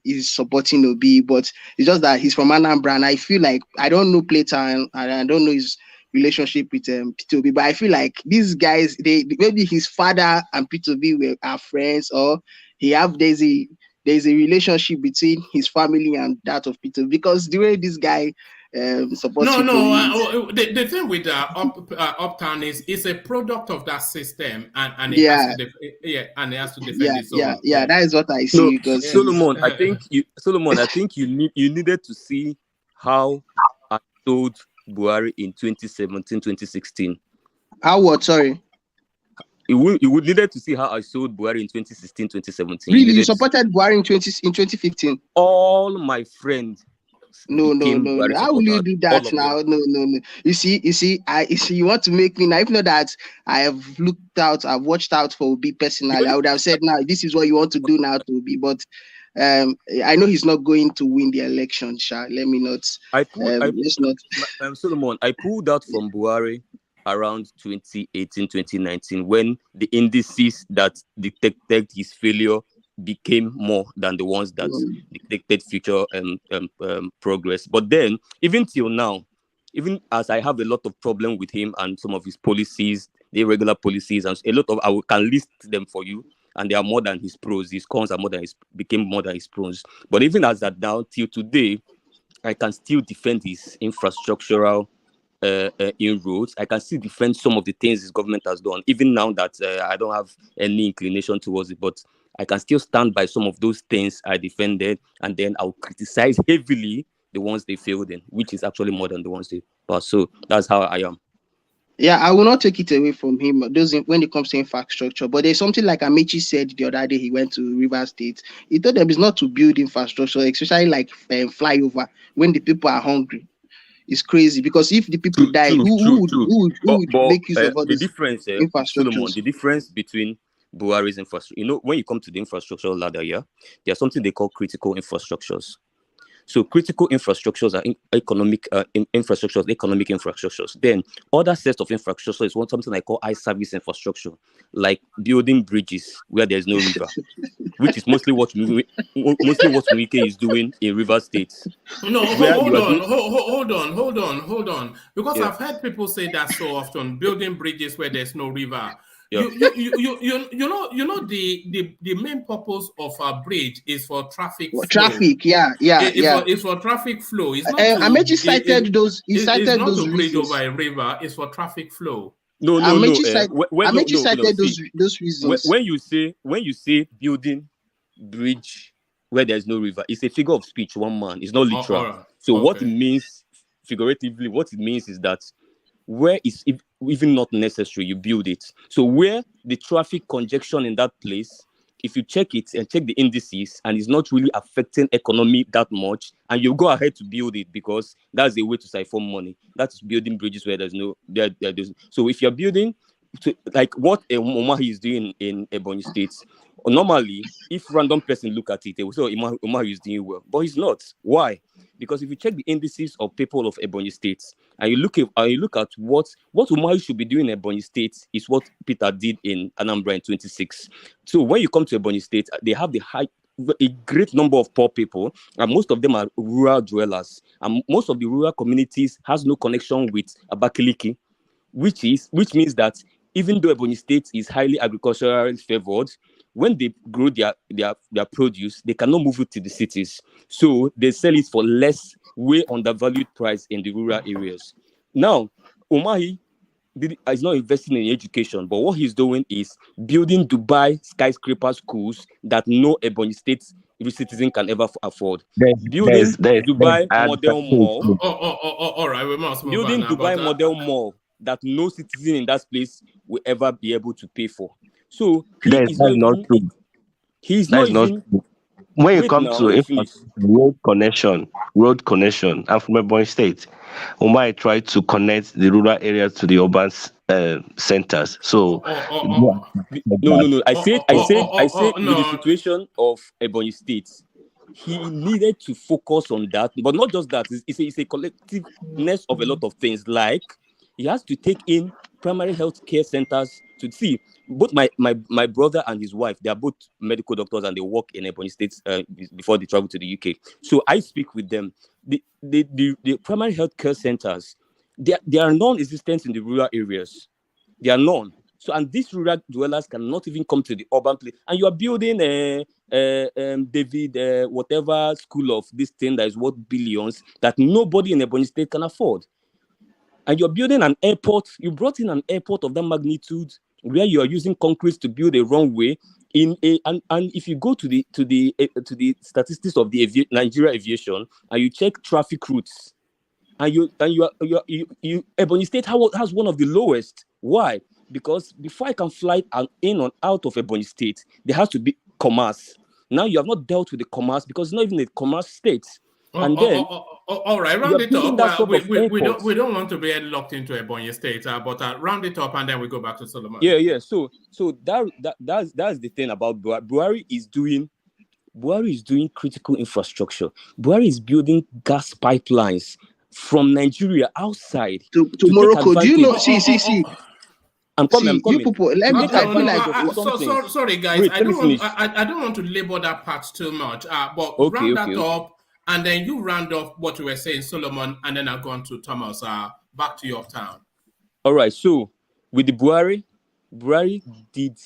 is supporting Obi, but it's just that he's from Anambra, and I feel like I don't know Playtown, and I don't know his relationship with Peter Obi, but I feel like these guys, maybe his father and Peter Obi are friends, or there's a relationship between his family and that of Peter, because the way this guy supports the thing with Uptown is it's a product of that system, and it has to defend its own. That is what I see. Because Solomon, I think you needed to see how I told Buhari in 2017, 2016. How what? Sorry. You would needed to see how I sold Buhari in 2016, 2017. Really? You supported Buhari in 2015? All my friends. No. How will you do that now? No. You see, you want to make me now. If not that I have I've watched out for Obi personally, I would have said, now this is what you want to do now to Obi. But I know he's not going to win the election, Sha. Let me not. Solomon, I pulled out from Buhari around 2018, 2019, when the indices that detected his failure became more than the ones that detected future progress. But then, even till now, even as I have a lot of problem with him and some of his policies, the irregular policies, and a lot of, I can list them for you, and they are more than his pros. His cons are became more than his pros. But even as that now, till today, I can still defend his infrastructural inroads. I can still defend some of the things his government has done, even now that I don't have any inclination towards it. But I can still stand by some of those things I defended, and then I'll criticize heavily the ones they failed in, which is actually more than the ones they passed. So that's how I am. Yeah, I will not take it away from him when it comes to infrastructure. But there's something like Amechi said the other day. He went to Rivers State. He told them it's not to build infrastructure, especially like flyover when the people are hungry. It's crazy, because if the people die, who would make use of all this infrastructure? Solomon, the difference between Buhari's infrastructure, when you come to the infrastructure ladder, there's something they call critical infrastructures. So critical infrastructures are economic infrastructures. Then other sets of infrastructure is something I call service infrastructure, like building bridges where there's no river, which is mostly what Wike is doing in River States. No, hold on. Because I've heard people say that so often, building bridges where there's no river. Yeah. You know the main purpose of a bridge is for traffic flow. It's for traffic flow. It's not Amechi cited those. He cited it's not those to bridge reasons. over a river. It's for traffic flow. No. Amechi cited those reasons. When you say building bridge where there's no river, it's a figure of speech. One man, it's not literal. So what it means figuratively, what it means is that where is even not necessary, you build it. So where the traffic congestion in that place, if you check it and check the indices and it's not really affecting economy that much, and you go ahead to build it because that's a way to siphon money. That's building bridges where there's no So if you're building like what Umahi is doing in Ebonyi State, normally if random person look at it, they will say Umahi is doing well, but he's not. Why? Because if you check the indices of people of Ebonyi State and you look at what Umahi should be doing in Ebonyi State is what Peter did in Anambra in 26. So when you come to Ebonyi State, they have a great number of poor people, and most of them are rural dwellers, and most of the rural communities has no connection with Abakaliki, which means that even though Ebonyi State is highly agriculturally favored, when they grow their produce, they cannot move it to the cities. So they sell it for less, way undervalued price in the rural areas. Now, Umahi is not investing in education, but what he's doing is building Dubai skyscraper schools that no Ebonyi State citizen can ever afford. Building Dubai model mall. All right, we must move building on Dubai model mall that no citizen in that place will ever be able to pay for. So he's not true. When it comes to road connection, I'm from Ebonyi State. Umar tried to connect the rural areas to the urban centers. So no. I said with the situation of Ebonyi State, he needed to focus on that, but not just that. It's a collectiveness of a lot of things. Like he has to take in primary health care centers to see. Both my brother and his wife, they are both medical doctors and they work in Ebonyi State before they travel to the UK. So I speak with them. The primary health care centers, they are non-existent in the rural areas. They are none. So, and these rural dwellers cannot even come to the urban place. And you are building whatever school of this thing that is worth billions that nobody in Ebonyi State can afford. And you're building an airport. You brought in an airport of that magnitude where you are using concrete to build a runway and if you go to the statistics of the Nigeria aviation and you check traffic routes, and Ebonyi State has one of the lowest. Why? Because before I can fly in and out of Ebonyi State, there has to be commerce. Now you have not dealt with the commerce because it's not even a commerce state. All right, round it up. We don't want to be locked into Ebonyi State, but round it up and then we go back to Solomon. Yeah. So that's the thing about Buhari is doing critical infrastructure. Buhari is building gas pipelines from Nigeria outside to Morocco. Do you know? See. I'm coming. You people, sorry, guys. Wait, I don't want to labor that part too much. But round that up. And then you round off what you were saying, Solomon, and then I'll go on to Thomas. Back to your town. All right. So with the Buhari did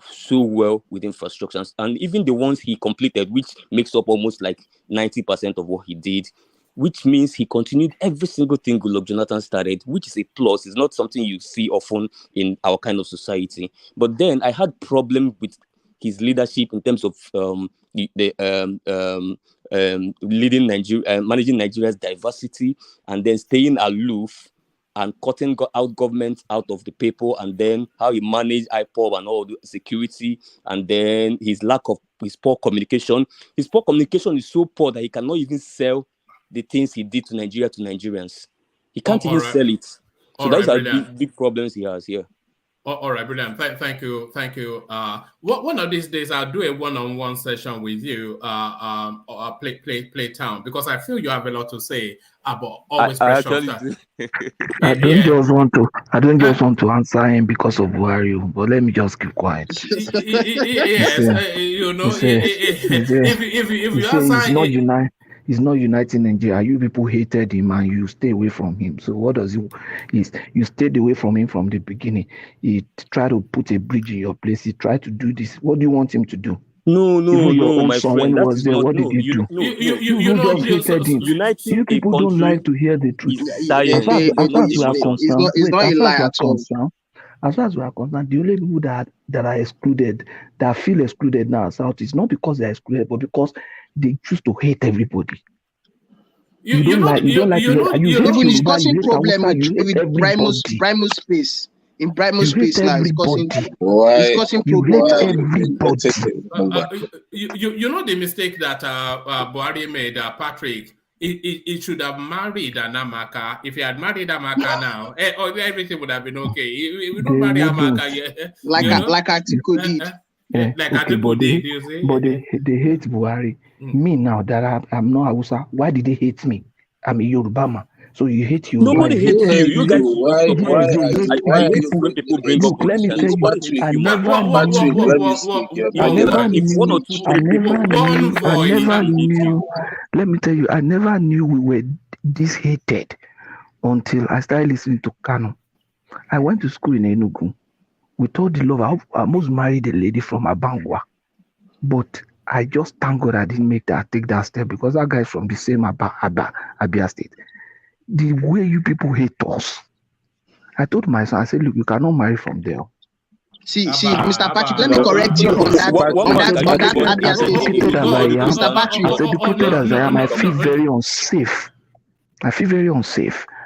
so well with infrastructures, and even the ones he completed, which makes up almost like 90% of what he did, which means he continued every single thing Goodluck Jonathan started, which is a plus. It's not something you see often in our kind of society. But then I had problem with his leadership in terms of leading Nigeria, managing Nigeria's diversity, and then staying aloof and cutting out government out of the people, and then how he managed IPOB and all the security, and then his poor communication. His poor communication is so poor that he cannot even sell the things he did to Nigeria to Nigerians. He can't even sell it. So those are big problems he has here. All right, brilliant. Thank you. One of these days, I'll do a one-on-one session with you, play town, because I feel you have a lot to say about always I pressure actually stuff. do. I don't just want to answer him because of Buhari, but let me just keep quiet. Yes, you know, if you answer, he's not uniting Nigeria. You people hated him and you stay away from him. So what does you stayed away from him from the beginning. He tried to put a bridge in your place. He tried to do this. What do you want him to do? No, my son, friend. when he That was is there, not. what No, did you do? you just hated him. uniting You people a don't country like to hear the truth. is science. As far as we are concerned, it's not a lie at all. As far as we are concerned, the only people that are excluded, that feel excluded now South, is not because they're excluded, but because they choose to hate everybody. You It's causing problem with Brimo's space. In Brimo's space now, it's causing problem. You know the mistake that Buhari made, Patrick. He should have married Amaka. If he had married Amaka now, everything would have been okay. We don't marry Amaka yet. Like Atiku did. Like Atiku did, you see? But they hate Buhari. Me now that I'm not Hausa, why did they hate me? I'm a Yoruba man. So you hate Yoruba. Nobody hates you. You guys I hate when people bring up let me tell you, I never knew. Let me tell you, I never knew we were this hated until I started listening to Kano. I went to school in Enugu. We told the love, I almost married a lady from Abangwa. But I just thank God I didn't take that step, because that guy is from the same Abia State. The way you people hate us, I told my son, I said, look, you cannot marry from there. See, Mr. Patrick, let me correct you on that Abia State. Mr. Patrick, as educated as I am, I feel very unsafe.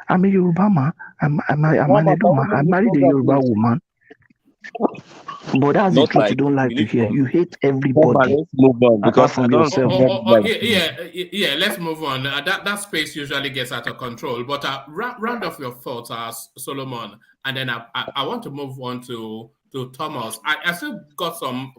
I'm a Yoruba man. I'm an Edo man. I married a Yoruba woman. But that's the truth you don't like to hear. You hate everybody. Let's move on, because I don't yeah, let's move on. That space usually gets out of control. But round off your thoughts, Solomon, and then I want to move on to Thomas. I still got some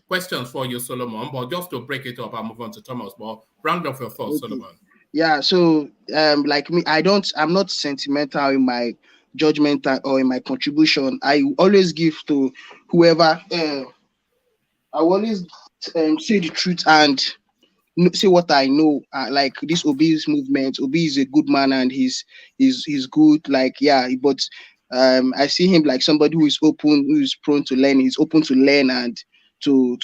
questions for you, Solomon, but just to break it up, I'll move on to Thomas. But round off your thoughts, Solomon. Yeah, so like me, I'm not sentimental in my judgment or in my contribution. I always give to whoever. I always say the truth and say what I know. Like this OBI'S movement. OBI is a good man and he's good. Like but I see him like somebody who is open, who is prone to learn. He's open to learn and to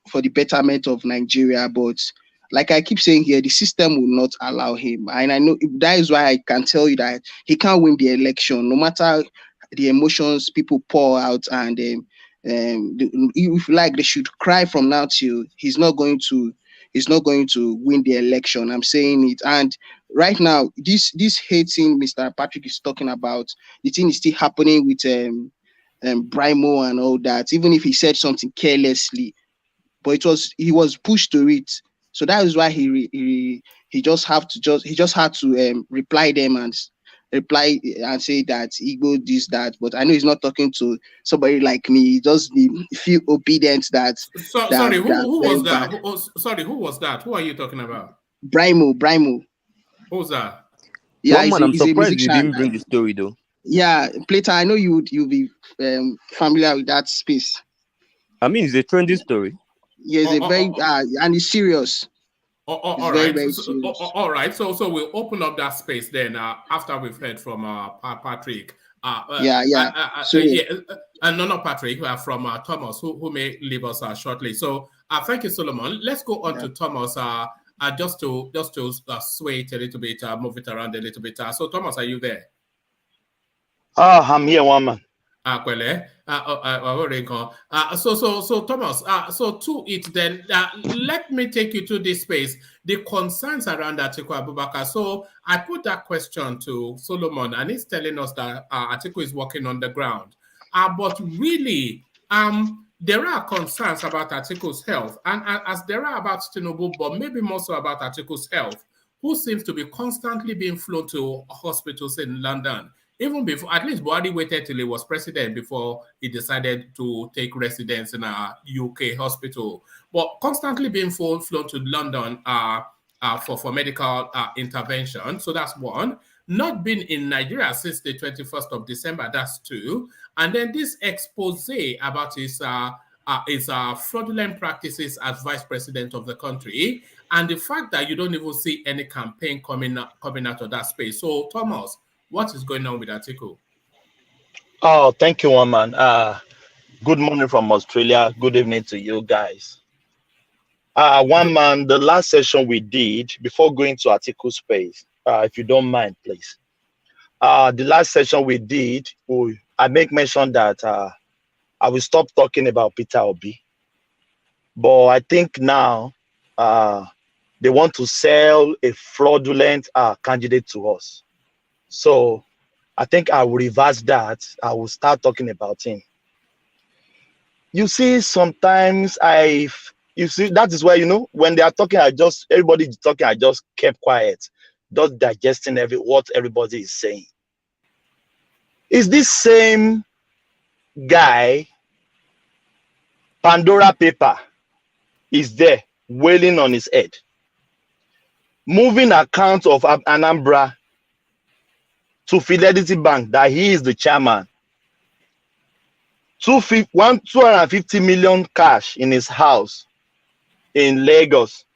for the betterment of Nigeria, but like I keep saying here, the system will not allow him. And I know that is why I can tell you that he can't win the election, no matter the emotions people pour out. And if like they should cry from now till he's not going to win the election. I'm saying it. And right now, this hating Mr. Patrick is talking about, the thing is still happening with Brimo and all that. Even if he said something carelessly, but he was pushed to it. So that is why he just had to reply them and say that he go this, that. But I know he's not talking to somebody like me. He just feel obedient that. Sorry, who was that? Who was that? Who are you talking about? Brimo. Who's that? Yeah, I'm surprised you didn't bring the story though. Yeah, Plato, I know you'll be familiar with that space. I mean, it's a trendy story. Yes, and it's serious. All right. So we'll open up that space then after we've heard from Patrick. Not Patrick, from Thomas, who may leave us shortly. So thank you, Solomon. Let's go on to Thomas. Just to sway it a little bit, move it around a little bit. So Thomas, are you there? I'm here, one man. So Thomas, so to it then, let me take you to this space, the concerns around Atiku Abubakar. So I put that question to Solomon, and he's telling us that Atiku is working on the ground. But really, there are concerns about Atiku's health, and as there are about Tinubu, but maybe more so about Atiku's health, who seems to be constantly being flown to hospitals in London. Even before, at least Buhari waited till he was president before he decided to take residence in a UK hospital. But constantly being flown to London for medical intervention. So that's one. Not been in Nigeria since the 21st of December. That's two. And then this expose about his fraudulent practices as vice president of the country, and the fact that you don't even see any campaign coming out of that space. So, Thomas, what is going on with Atiku? Oh, thank you, one man. Good morning from Australia. Good evening to you guys. One man, the last session we did before going to Atiku space, if you don't mind, please. The last session we did, I make mention that I will stop talking about Peter Obi, but I think now they want to sell a fraudulent candidate to us. So I think I will reverse that. I will start talking about him. You see, sometimes you see, that is why, when they are talking, everybody is talking, I just kept quiet, just digesting what everybody is saying. Is this same guy, Pandora paper, is there wailing on his head, moving account of Anambra to Fidelity Bank that he is the chairman, 250 million cash in his house in Lagos,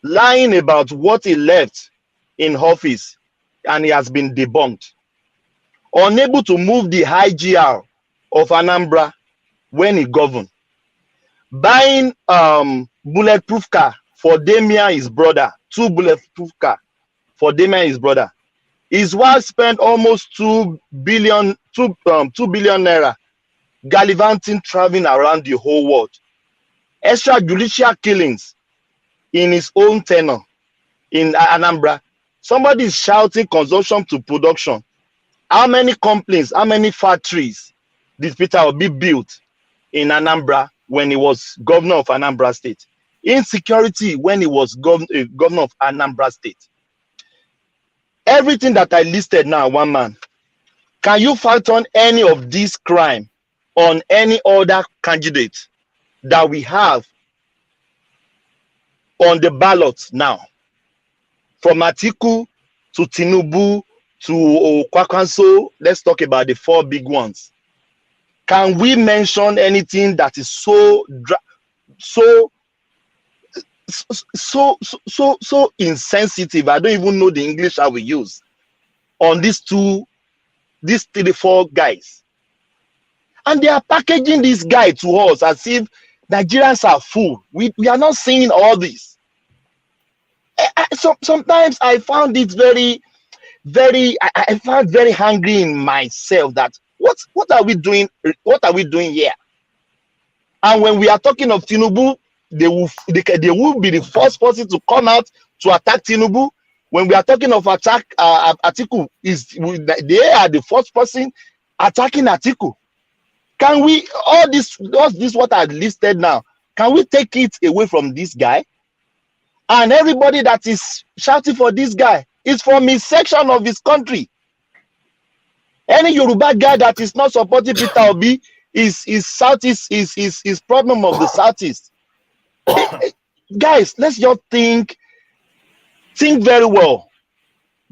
lying about what he left in office, and he has been debunked. Unable to move the high GR of Anambra when he governed. Buying bulletproof car for Damian, his brother, 2 bulletproof car for Damian, his brother. His wife spent almost 2 billion naira gallivanting, traveling around the whole world. Extrajudicial killings in his own tenure in Anambra. Somebody is shouting consumption to production. How many complaints, how many factories did Peter Obi build in Anambra when he was governor of Anambra State? Insecurity when he was governor of Anambra State. Everything that I listed now, one man. Can you fact on any of this crime on any other candidate that we have on the ballot now? From Atiku to Tinubu to Kwakwanso, let's talk about the 4 big ones. Can we mention anything that is so insensitive? I don't even know the English I will use on these 3-4 guys. And they are packaging this guy to us as if Nigerians are full. We are not seeing all this. Sometimes I found it I found very hungry in myself that what are we doing? What are we doing here? And when we are talking of Tinubu, they will be the first person to come out to attack Tinubu. When we are talking of Atiku, they are the first person attacking Atiku. Can we all this what I listed now? Can we take it away from this guy? And everybody that is shouting for this guy is from his section of his country. Any Yoruba guy that is not supporting Peter Obi is Southeast, is problem of the Southeast. Guys, let's just think very well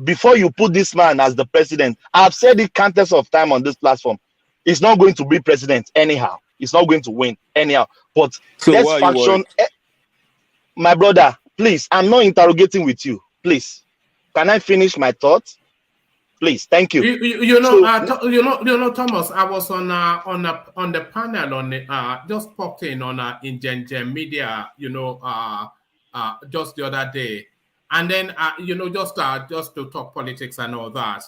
before you put this man as the president. I've said it countless of time on this platform. He's not going to be president anyhow. He's not going to win anyhow. But so let's faction. My brother, please, I'm not interrogating with you. Please, can I finish my thoughts? Please, thank you. Thomas, I was on the panel on just popped in on Ingengen Media, just the other day, and then just to talk politics and all that.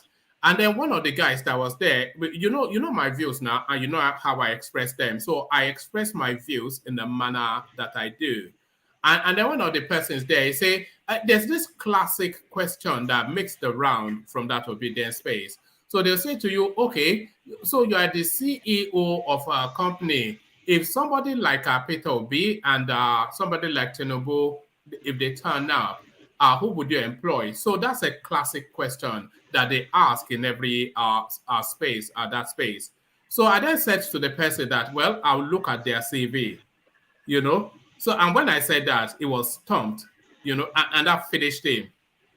And then one of the guys that was there, you know my views now, and you know how I express them. So I express my views in the manner that I do. And then one of the persons there, he say, there's this classic question that makes the round from that obedience space. So they'll say to you, okay, so you are the CEO of a company. If somebody like Peter Obi and somebody like Tinubu, if they turn up, who would you employ? So that's a classic question that they ask in every space, that space. So I then said to the person that, well, I'll look at their CV, you know. So, and when I said that, it was stumped, you know, and that finished him,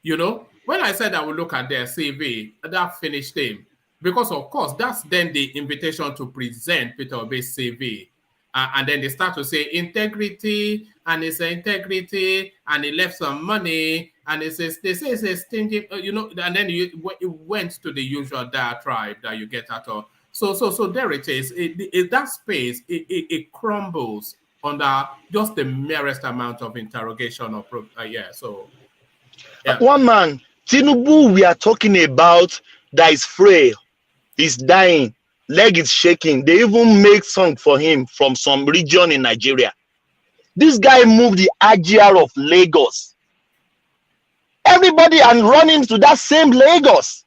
you know. When I said I would look at their CV, that finished him. Because, of course, that's then the invitation to present Peter Obi's CV. And then they start to say integrity, and it's integrity, and he left some money, and it says, they say it's a stingy, you know, and then it went to the usual diatribe that you get out of. So there it is. That space, it crumbles under just the merest amount of interrogation or One man, Tinubu, we are talking about that is frail, he's dying, leg is shaking. They even make song for him from some region in Nigeria. This guy moved the IGR of Lagos. Everybody and running to that same Lagos.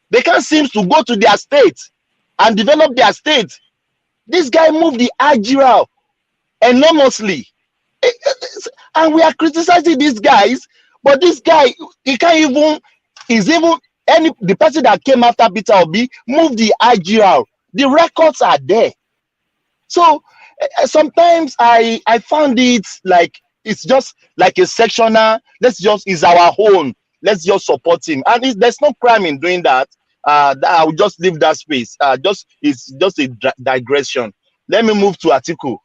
They can't seem to go to their state and develop their state. This guy moved the IGR enormously. And we are criticizing these guys, but this guy, he can't even, the person that came after Peter Obi moved the IGR. The records are there. So sometimes I found it like it's just like a sectional. Is our own. Let's just support him, and there's no crime in doing that. I will just leave that space. It's just a digression. Let me move to Atiku.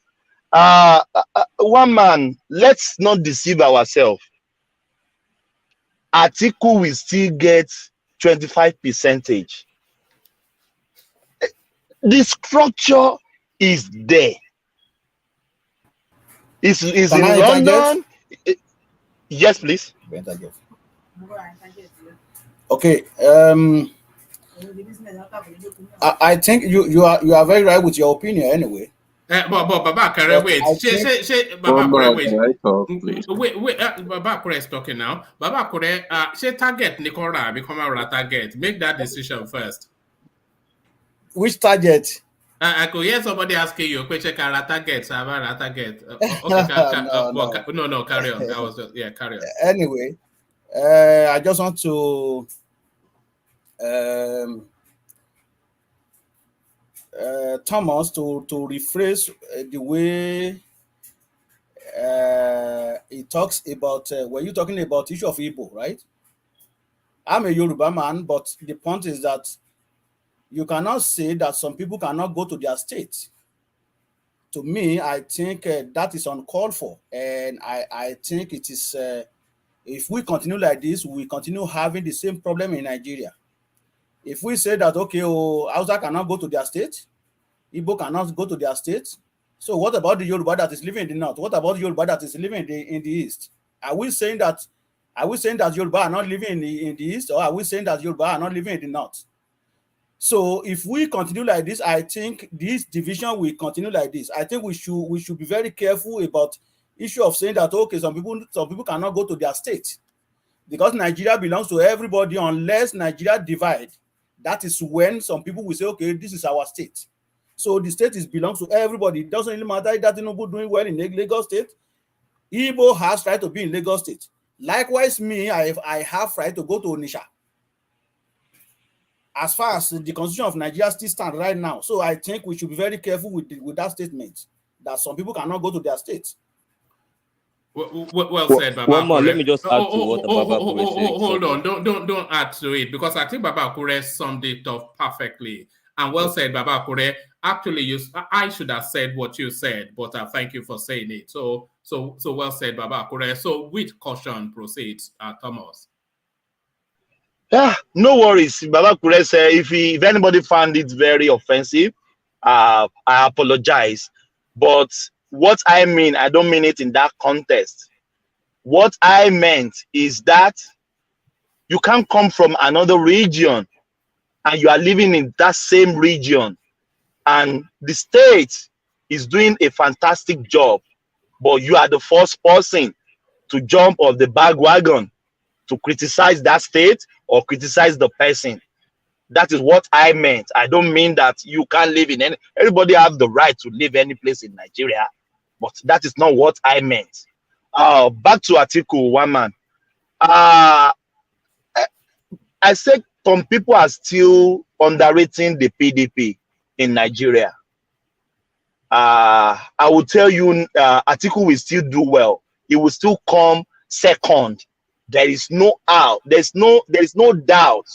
One man, let's not deceive ourselves. Atiku will still get 25%. The structure is there. It's in London. Yes, please. Okay. I think you are very right with your opinion anyway. But Baba Kare, wait. Baba Kare is talking now. Baba Kare, she target Nicola become a target. Make that decision first. Which target? I could hear somebody asking you a question. Target. Okay, no, carry on. That was just, carry on. Anyway, I just want to Thomas to rephrase the way he talks about when you're talking about issue of Igbo, right? I'm a Yoruba man, but the point is that you cannot say that some people cannot go to their state. To me, I think that is uncalled for, and I think it is. If we continue like this, we continue having the same problem in Nigeria. If we say that, okay, Hausa cannot go to their state, Igbo cannot go to their state, so what about the Yoruba that is living in the north? What about the Yoruba that is living in the east? Are we saying that Yoruba are not living in the east, or are we saying that Yoruba are not living in the north? So if we continue like this, I think this division will continue like this. I think we should be very careful about issue of saying that, okay, some people cannot go to their state because Nigeria belongs to everybody. Unless Nigeria divide, that is when some people will say, okay, this is our state. So the state belongs to everybody. It doesn't really matter that Tinubu doing well in Lagos State. Igbo has right to be in Lagos State. Likewise, me, I have right to go to Onitsha. As far as the constitution of Nigeria still stands right now. So I think we should be very careful with that statement that some people cannot go to their state. Well said, Baba. One more, let me just add to what Baba Kure said. Hold on, don't add to it, because I think Baba Kure summed it up perfectly. And well said, Baba Kure. Actually, I should have said what you said, but thank you for saying it. So well said, Baba Kure. So with caution, proceeds, Thomas. Yeah, no worries. Baba Kure said if anybody found it very offensive, I apologize. But what I mean, I don't mean it in that context. What I meant is that you can't come from another region and you are living in that same region, and the state is doing a fantastic job, but you are the first person to jump off the bandwagon to criticize that state or criticize the person. That is what I meant. I don't mean that you can't live in everybody have the right to live any place in Nigeria, but that is not what I meant. Back to Atiku, one man. I said some people are still underrating the PDP in Nigeria. I will tell you, Atiku will still do well. He will still come second. There is no out. There is no doubt.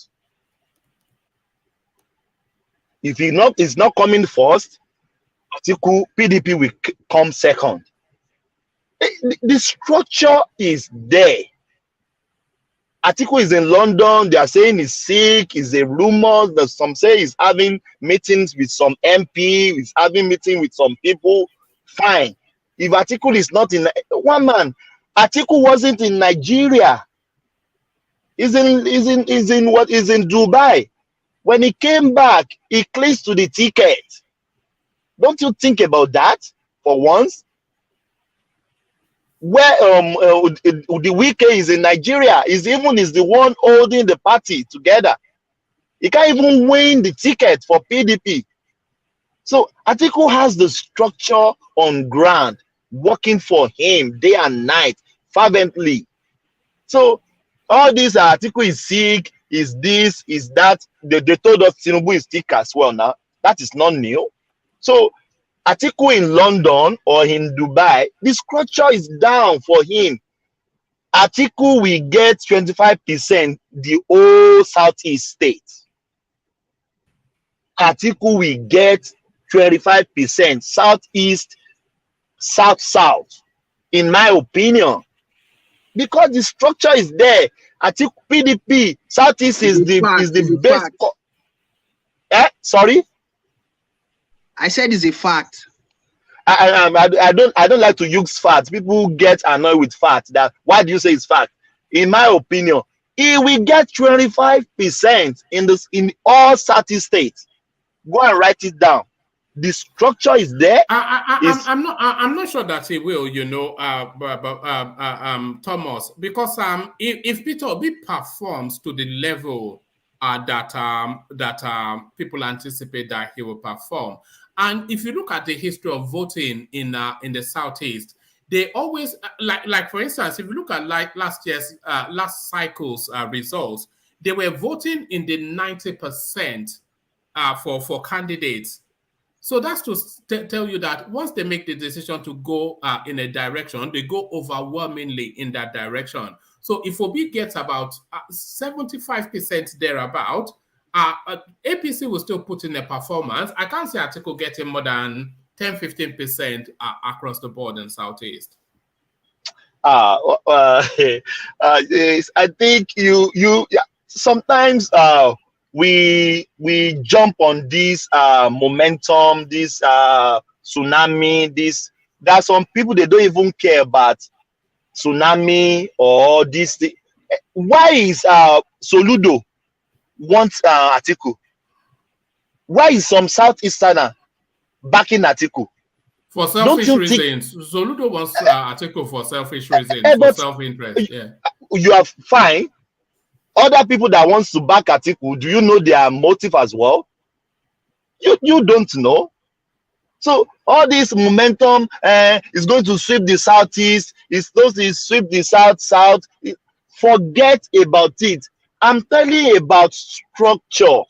If he's not coming first, Atiku PDP will come second. The structure is there. Atiku is in London. They are saying he's sick. Is a rumor that some say he's having meetings with some MP. He's having meetings with some people. Fine. If Atiku is not in one man, Atiku wasn't in Nigeria. He's in Dubai. When he came back, he cleans to the ticket. Don't you think about that for once? Where the Wike is in Nigeria, is the one holding the party together. He can't even win the ticket for PDP. So Atiku has the structure on ground working for him day and night fervently. So all this Atiku is sick, is this, is that. They told us Tinubu is sick as well now. That is not new. So Atiku in London or in Dubai, the structure is down for him. Atiku will get 25% the whole Southeast states. Atiku will get 25% Southeast, South, in my opinion. Because the structure is there. Atiku PDP, Southeast is the best. Sorry? I said it's a fact. I don't like to use facts. People get annoyed with facts. That why do you say it's fact? In my opinion, he will get 25% in all Southeast states. Go and write it down. The structure is there. I'm not sure that he will, Thomas, because if Peter Obi performs to the level that people anticipate that he will perform, and if you look at the history of voting in the Southeast, they always like for instance, if you look at last cycle's results, they were voting in the 90% for candidates. So that's to tell you that once they make the decision to go in a direction, they go overwhelmingly in that direction. So if Obi gets about 75% thereabout, APC will still put in a performance. I can't see Atiku getting more than 10-15% across the board in Southeast. Yes, I think sometimes we jump on this momentum, this tsunami, there are some people, they don't even care about tsunami or this. Why is Soludo wants Atiku? Why is some Southeasterner backing Atiku? For selfish reasons. Soludo wants Atiku for selfish reasons, for self-interest. Yeah. You are fine. Other people that wants to back Atiku, do you know their motive as well? You don't know. So all this momentum is going to sweep the Southeast, it's going to sweep the South. Forget about it. I'm telling you about structure.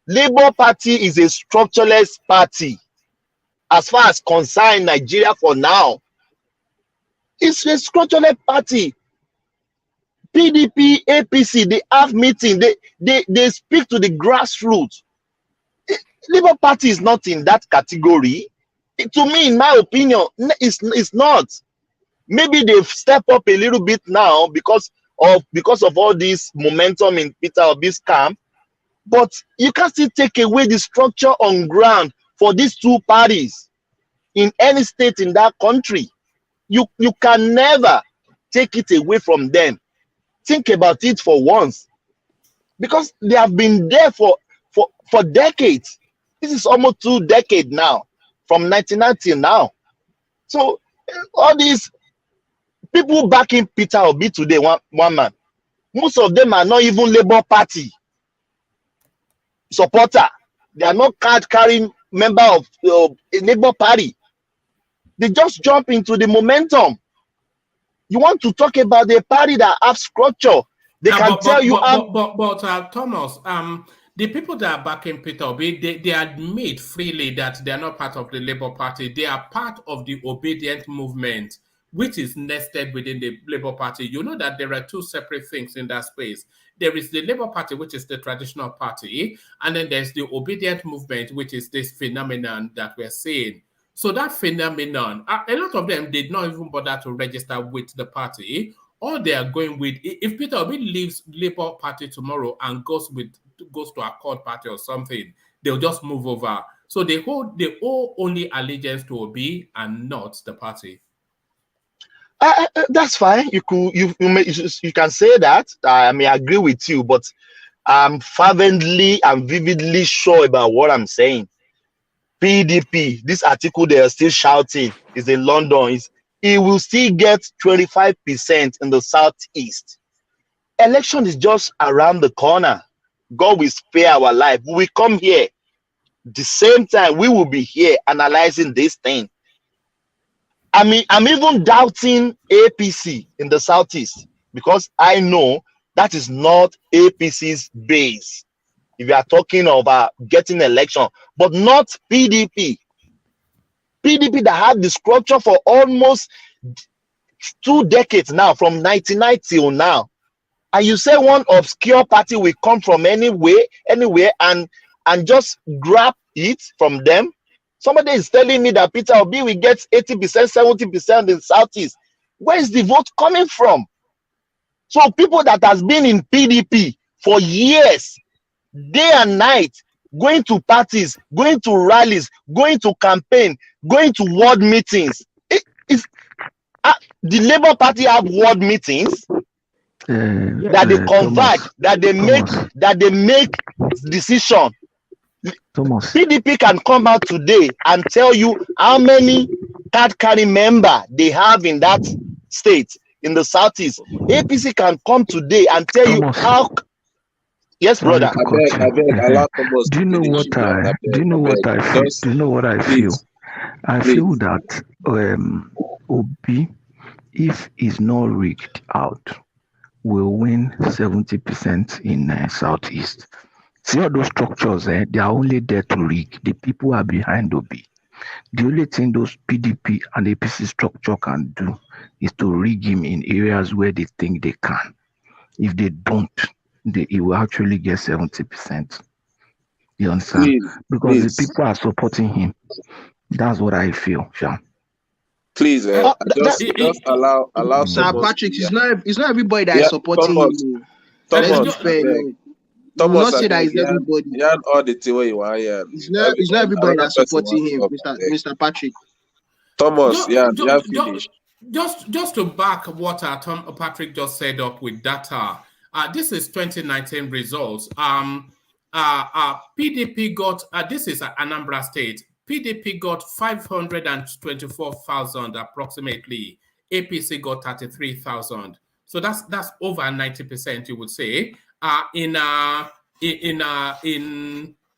Labour Party is a structureless party as far as concerned Nigeria for now. It's a structureless party. PDP, APC, they have meeting. They speak to the grassroots. Labour Party is not in that category. To me, in my opinion, it's not. Maybe they've stepped up a little bit now because of all this momentum in Peter Obi's camp. But you can still take away the structure on ground for these two parties in any state in that country. You can never take it away from them. Think about it for once, because they have been there for decades. This is almost 2 decades now, from 1990 now. So all these people backing Peter Obi today, one man, most of them are not even Labour Party supporter. They are not card-carrying member of a Labour Party. They just jump into the momentum. You want to talk about the party that have structure. They can tell you. Thomas, the people that are backing Peter Obi, they admit freely that they are not part of the Labour Party. They are part of the obedient movement, which is nested within the Labour Party. You know that there are two separate things in that space. There is the Labour Party, which is the traditional party, and then there's the obedient movement, which is this phenomenon that we're seeing. So that phenomenon, a lot of them did not even bother to register with the party. All they are going with, if Peter Obi leaves Labour Party tomorrow and goes to Accord Party or something, they'll just move over. So they owe only allegiance to Obi and not the party. That's fine. You can say that. I may agree with you, but I'm fervently and vividly sure about what I'm saying. PDP, this article they are still shouting is in London. It will still get 25% in the southeast. Election is just around the corner. God will spare our life. We come here the same time. We will be here analyzing this thing. I mean, I'm even doubting APC in the southeast because I know that is not APC's base. If you are talking about getting election, but not PDP. PDP that had the structure for almost 2 decades now, from 1999 till now. And you say one obscure party will come from anywhere, and just grab it from them. Somebody is telling me that Peter Obi will get 80%, 70% in Southeast. Where is the vote coming from? So people that has been in PDP for years, day and night, going to parties, going to rallies, going to campaign, going to ward meetings. The Labour Party have ward meetings that they converge, that they make decision. Thomas. PDP can come out today and tell you how many card carrying member they have in that state in the southeast. APC can come today and tell you how. Yes, brother. Do you know what I feel? Do you know what I feel? I feel that Obi, if is not rigged out, will win 70% in southeast. See all those structures, they are only there to rig. The people are behind Obi. The only thing those PDP and APC structure can do is to rig him in areas where they think they can. If they don't, he will actually get 70%. You understand? Because the people are supporting him. That's what I feel, Sean. Please, just allow. Sir Patrick, it's not everybody that is supporting him. Thomas, not say that it's everybody. You had all the thing where you are here. It's not everybody that's supporting him, Mr. Patrick. Thomas, finished. Just to back what Tom Patrick just said up with data. This is 2019 results. PDP got this is Anambra State. PDP got 524,000 approximately. APC got 33,000. So that's over 90%, you would say. In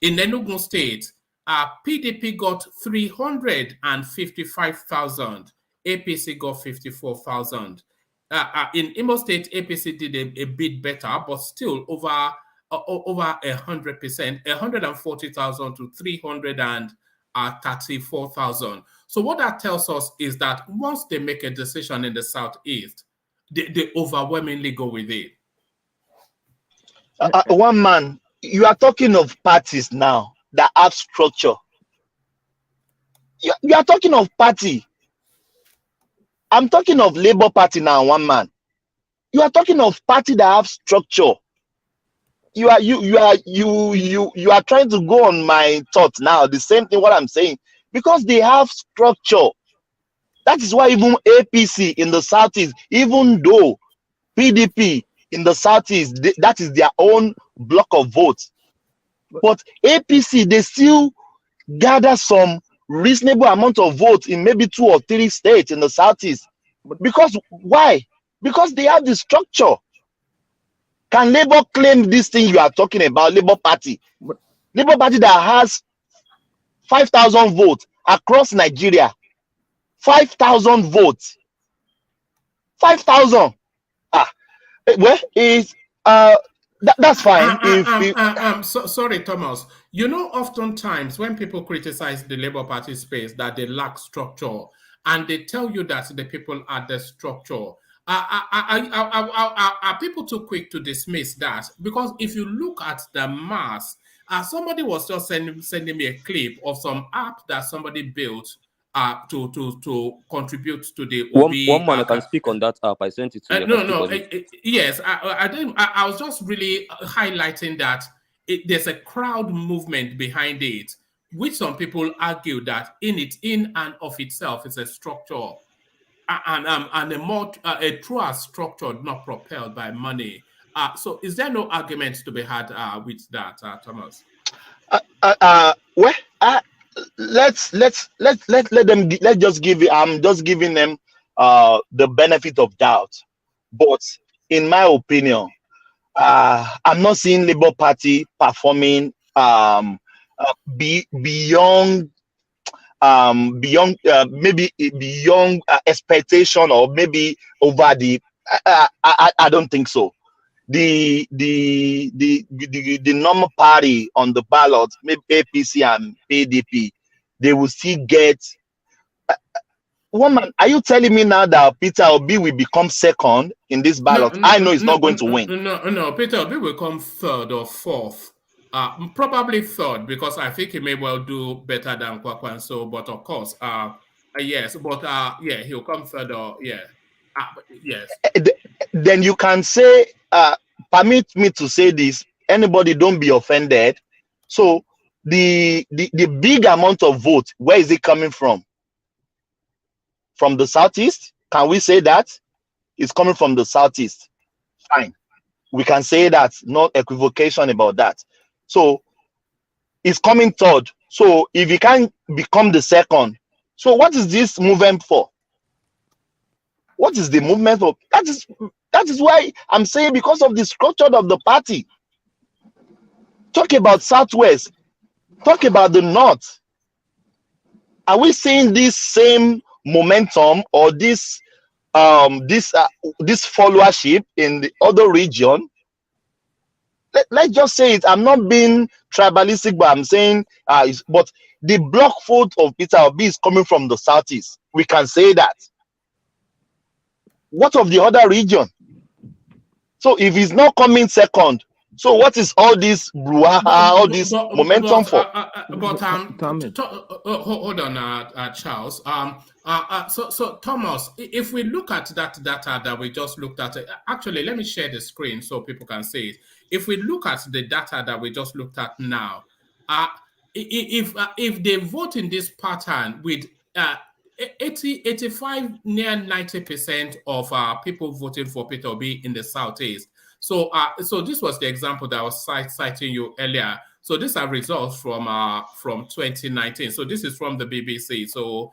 Enugu State, PDP got 355,000. APC got 54,000. In Imo State, APC did a bit better, but still over 100%, 140,000 to 334,000. So what that tells us is that once they make a decision in the Southeast, they overwhelmingly go with it. One man, you are talking of parties now that have structure. You are talking of party. I'm talking of Labour Party now, one man. You are talking of party that have structure. You are trying to go on my thought now. The same thing what I'm saying, because they have structure. That is why even APC in the Southeast, even though PDP in the Southeast, that is their own block of votes. But APC, they still gather some reasonable amount of votes in maybe 2 or 3 states in the Southeast. Because why? Because they have the structure. Can Labour claim this thing you are talking about, Labour Party? Labour Party that has 5,000 votes across Nigeria. 5,000 votes. 5,000. Well, is that's fine. Sorry, Thomas. You know, oftentimes when people criticize the Labour Party space that they lack structure, and they tell you that the people are the structure. Are people too quick to dismiss that? Because if you look at the mass, somebody was just sending me a clip of some app that somebody built to contribute to the OB. One man, I can speak on that app. I sent it to you. Yes, I didn't. I was just really highlighting that there's a crowd movement behind it, which some people argue that in and of itself is a structure, and a truer structure not propelled by money. So, is there no argument to be had with that, Thomas? Well, let's just give it. I'm just giving them the benefit of doubt, but in my opinion, I'm not seeing Labour Party performing beyond expectation, or maybe over the. I don't think so. The normal party on the ballot, maybe APC and PDP, they will still get. Woman, are you telling me now that Peter Obi will become second in this ballot? I know he's not going to win. No, Peter Obi will come third or fourth. Probably third, because I think he may well do better than Kwakwanso, but of course, yes, but yeah, he'll come third or yes. Then you can say, permit me to say this, anybody don't be offended. So the big amount of vote, where is it coming from? From the southeast? Can we say that? It's coming from the southeast. Fine. We can say that, no equivocation about that. So it's coming third. So if he can become the second, so what is this movement for? What is the movement for? That is why I'm saying, because of the structure of the party. Talk about Southwest. Talk about the North. Are we seeing this same momentum or this followership in the other region? Let's just say it. I'm not being tribalistic, but I'm saying, but the block vote of Peter Obi is coming from the southeast. We can say that. What of the other region? So if he's not coming second, so what is all this brouhaha, all this momentum for? Hold on, Charles. So Thomas, if we look at that data that we just looked at, actually, let me share the screen so people can see it. If we look at the data that we just looked at now, if they vote in this pattern with 85, near 90% of people voting for Peter Obi in the Southeast. So this was the example that I was citing you earlier. So these are results from 2019. So this is from the BBC. So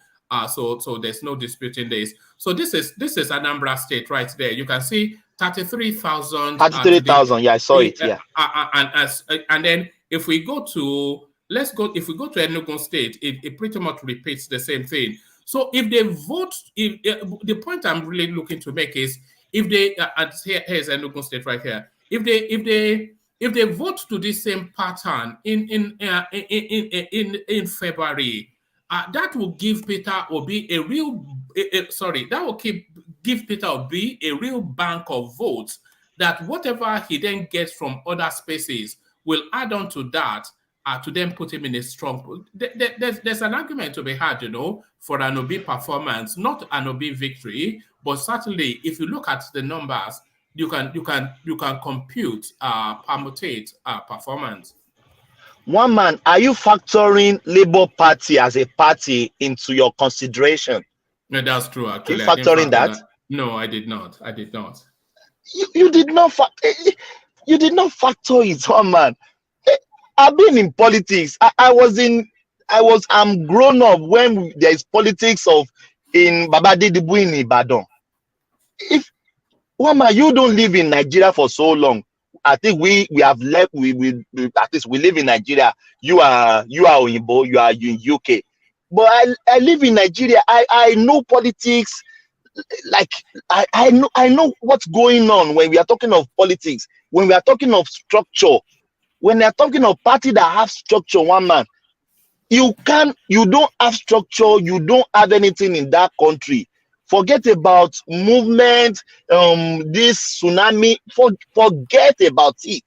there's no disputing this. So this is Anambra State right there. You can see 33,000. 33,000. Yeah, I saw it. Yeah. And then if we go to Enugu State, it pretty much repeats the same thing. So if they vote, the point I'm really looking to make is, if they here's Enugu State right here. If they vote to the same pattern in February, that will give Peter Obi give Peter Obi a real bank of votes, that whatever he then gets from other spaces will add on to that to then put him in a strong. There's an argument to be had, for an Obi performance, not an Obi victory, but certainly if you look at the numbers, you can compute, permutate performance. One man, are you factoring Labour Party as a party into your consideration? No, that's true. Actually, are you factoring that? No, I did not. You did not factor it, one man. I've been in politics. I'm grown up when there is politics in Babadi Dibu in Ibadan. If one man, you don't live in Nigeria for so long, I think we have left. We at least we live in Nigeria. You are Oyinbo, you are in UK. But I live in Nigeria. I know politics like I know what's going on when we are talking of politics, when we are talking of structure, when they are talking of party that have structure. One man, you don't have structure, you don't have anything in that country. Forget about movement, this tsunami, forget about it.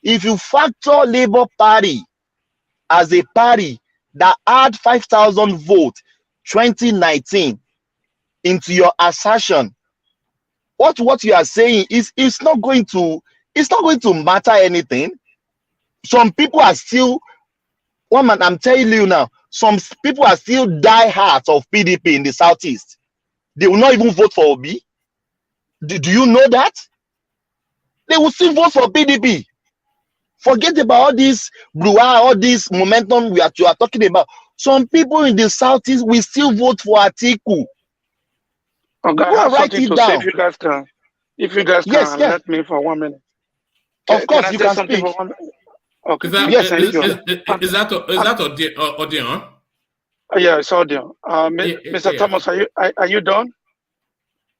If you factor Labour Party as a party that had 5,000 votes 2019 into your assertion, what you are saying is it's not going to matter anything. Some people are still, one man, I'm telling you now, some people are still diehards of PDP in the southeast. They will not even vote for Obi. Do you know that? They will still vote for PDP. Forget about all this blue, all this momentum you are talking about. Some people in the southeast will still vote for Atiku. Okay, Go and write it down. If you guys can let me for 1 minute. Of course, you can speak. For 1 minute? Okay. Is that Odion? Yeah, it's Odion. Mr. Thomas, are you done?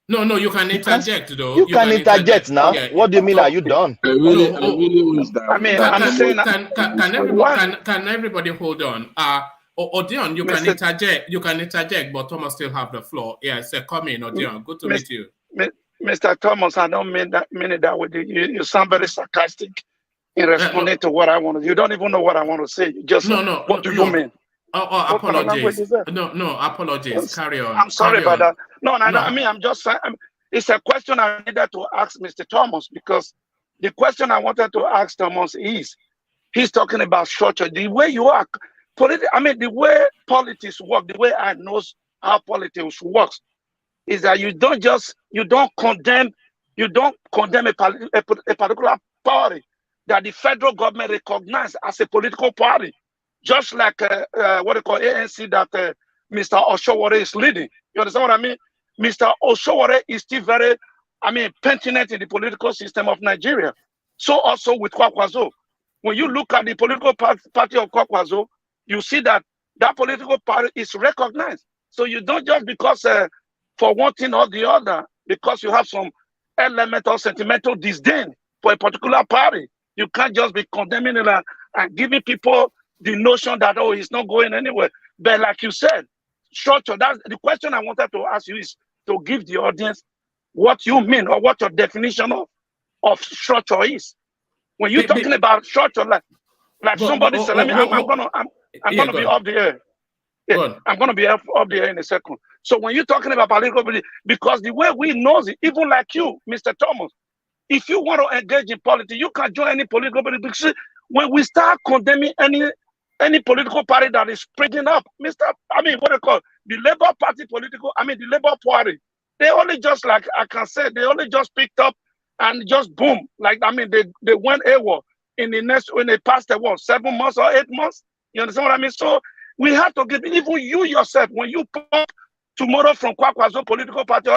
No, you can interject though. You can interject now. Yeah. What do you mean? Are you done? I really wish that. I mean, I'm saying, can everybody hold on? Odion, you can interject. You can interject, but Thomas still have the floor. Yes, come in, Odion. Good to meet you. Mr. Thomas, I don't mean it that way. You sound very sarcastic in responding to what I want to. You don't even know what I want to say. You just what do you mean? Apologies. No, apologies. Carry on. I'm sorry about that. No, I mean, I'm just saying. It's a question I needed to ask Mr. Thomas, because the question I wanted to ask Thomas is, he's talking about structure. The way you are, the way politics work, the way I know how politics works, is that you don't condemn a particular party that the federal government recognizes as a political party, just like what they call ANC that Mr. Oshowore is leading. You understand what I mean? Mr. Oshowore is still very, pertinent in the political system of Nigeria. So also with Kwakwazo. When you look at the political party of Kwakwazo, you see that political party is recognized. So you don't just because for one thing or the other, because you have some element of sentimental disdain for a particular party, you can't just be condemning it and giving people the notion that, oh, it's not going anywhere. But like you said, structure, that's the question I wanted to ask you, is to give the audience what you mean or what your definition of structure is. When you're talking about structure, like somebody said, I'm gonna be off the air. Yeah, I'm gonna be off the air in a second. So when you're talking about political belief, because the way we know it, even like you, Mr. Thomas, if you want to engage in politics, you can join any political belief. Because when we start condemning any political party that is springing up, what they call the Labour Party the Labour Party, they only just, like I can say, they only just picked up and just boom, they went AWOL when they passed the 7 months or 8 months. You understand what I mean? So we have to give, even you yourself, when you pop tomorrow from Kwakwazo political party,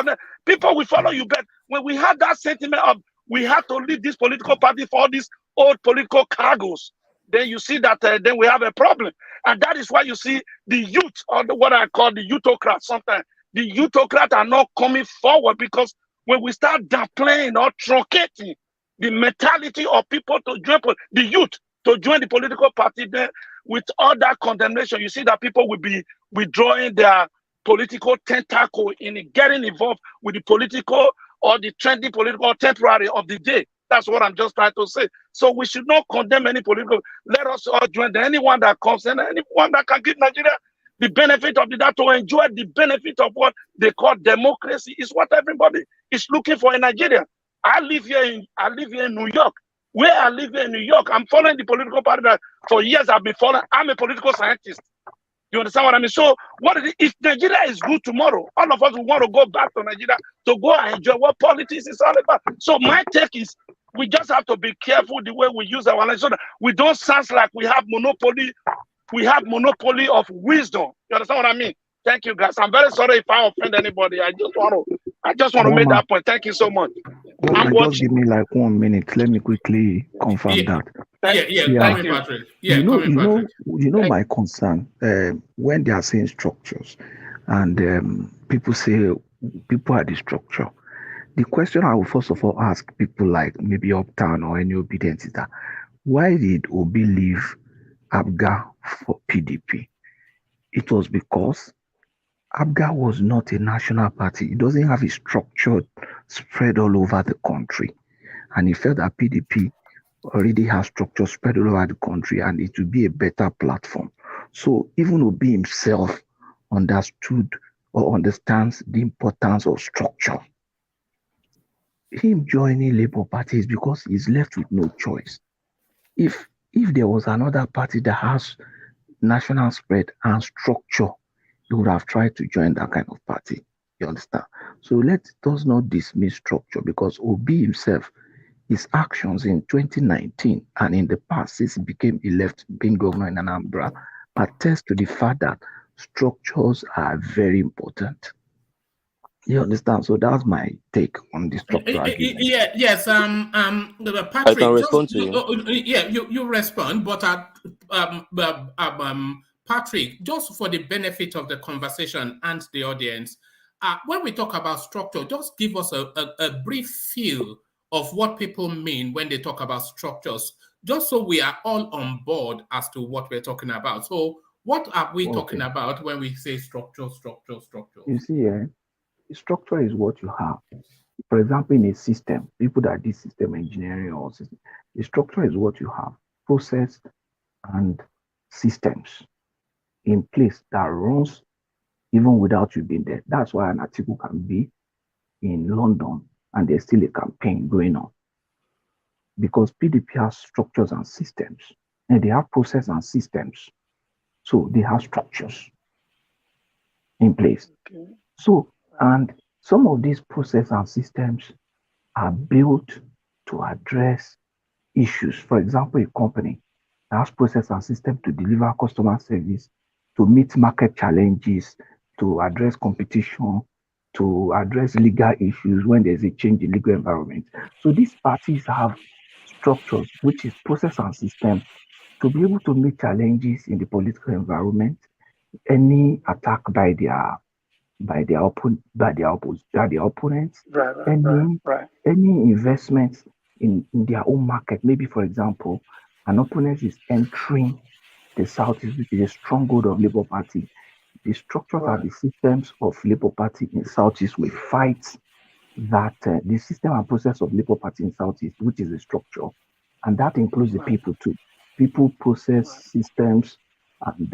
people will follow you. But when we have that sentiment of we have to leave this political party for all these old political cargoes, then you see that then we have a problem. And that is why you see the youth, or what I call the youthocrats sometimes. The youthocrats are not coming forward, because when we start downplaying or truncating the mentality of people to join the youth to join the political party, then with all that condemnation, you see that people will be withdrawing their political tentacle in getting involved with the political or the trendy political or temporary of the day. That's what I'm just trying to say. So we should not condemn any political. Let us all join anyone that comes and anyone that can give Nigeria the benefit of that, to enjoy the benefit of what they call democracy, is what everybody is looking for in Nigeria. I live here in New York. Where I live here in New York, I'm following the political party that for years I've been following. I'm a political scientist. You understand what I mean? So if Nigeria is good tomorrow, all of us will want to go back to Nigeria to go and enjoy what politics is all about. So my take is, we just have to be careful the way we use our language, so that we don't sound like we have monopoly of wisdom. You understand what I mean? Thank you, guys. I'm very sorry if I offend anybody. I just want to make that point. Thank you so much. Just give me like 1 minute. Let me quickly confirm that. Thank you, Patrick. You know my concern when they are saying structures, and people say people are the structure. The question I will first of all ask people like maybe Uptown or any obedience is that why did Obi leave Abga for PDP? It was because Abga was not a national party. It doesn't have a structure spread all over the country. And he felt that PDP already has structure spread all over the country and it would be a better platform. So even Obi himself understood or understands the importance of structure. Him joining Labour Party is because he's left with no choice. If there was another party that has national spread and structure, he would have tried to join that kind of party. You understand? So let us not dismiss structure because Obi himself, his actions in 2019 and in the past since he became elected being governor in Anambra attest to the fact that structures are very important. You understand? So that's my take on the structure argument. Yes. Patrick, I can respond to you. You respond, but Patrick, just for the benefit of the conversation and the audience, when we talk about structure, just give us a brief feel of what people mean when they talk about structures, just so we are all on board as to what we're talking about. So, what are we talking about when we say structure? You see, structure is what you have. For example, in a system, people that do system engineering or system, the structure is what you have, process and systems in place that runs even without you being there. That's why an Atiku can be in London and there's still a campaign going on. Because PDP has structures and systems, and they have process and systems. So they have structures in place. Okay. So, and some of these process and systems are built to address issues. For example, a company has process and system to deliver customer service, to meet market challenges, to address competition, to address legal issues when there's a change in legal environment. So these parties have structures, which is process and system, to be able to meet challenges in the political environment, any attack by their opponents, any investments in their own market. Maybe, for example, an opponent is entering the Southeast, which is a stronghold of Labour Party. The structures are the systems of Labour Party in Southeast will fight that the system and process of Labour Party in Southeast, which is a structure, and that includes the people too. People, process, systems, and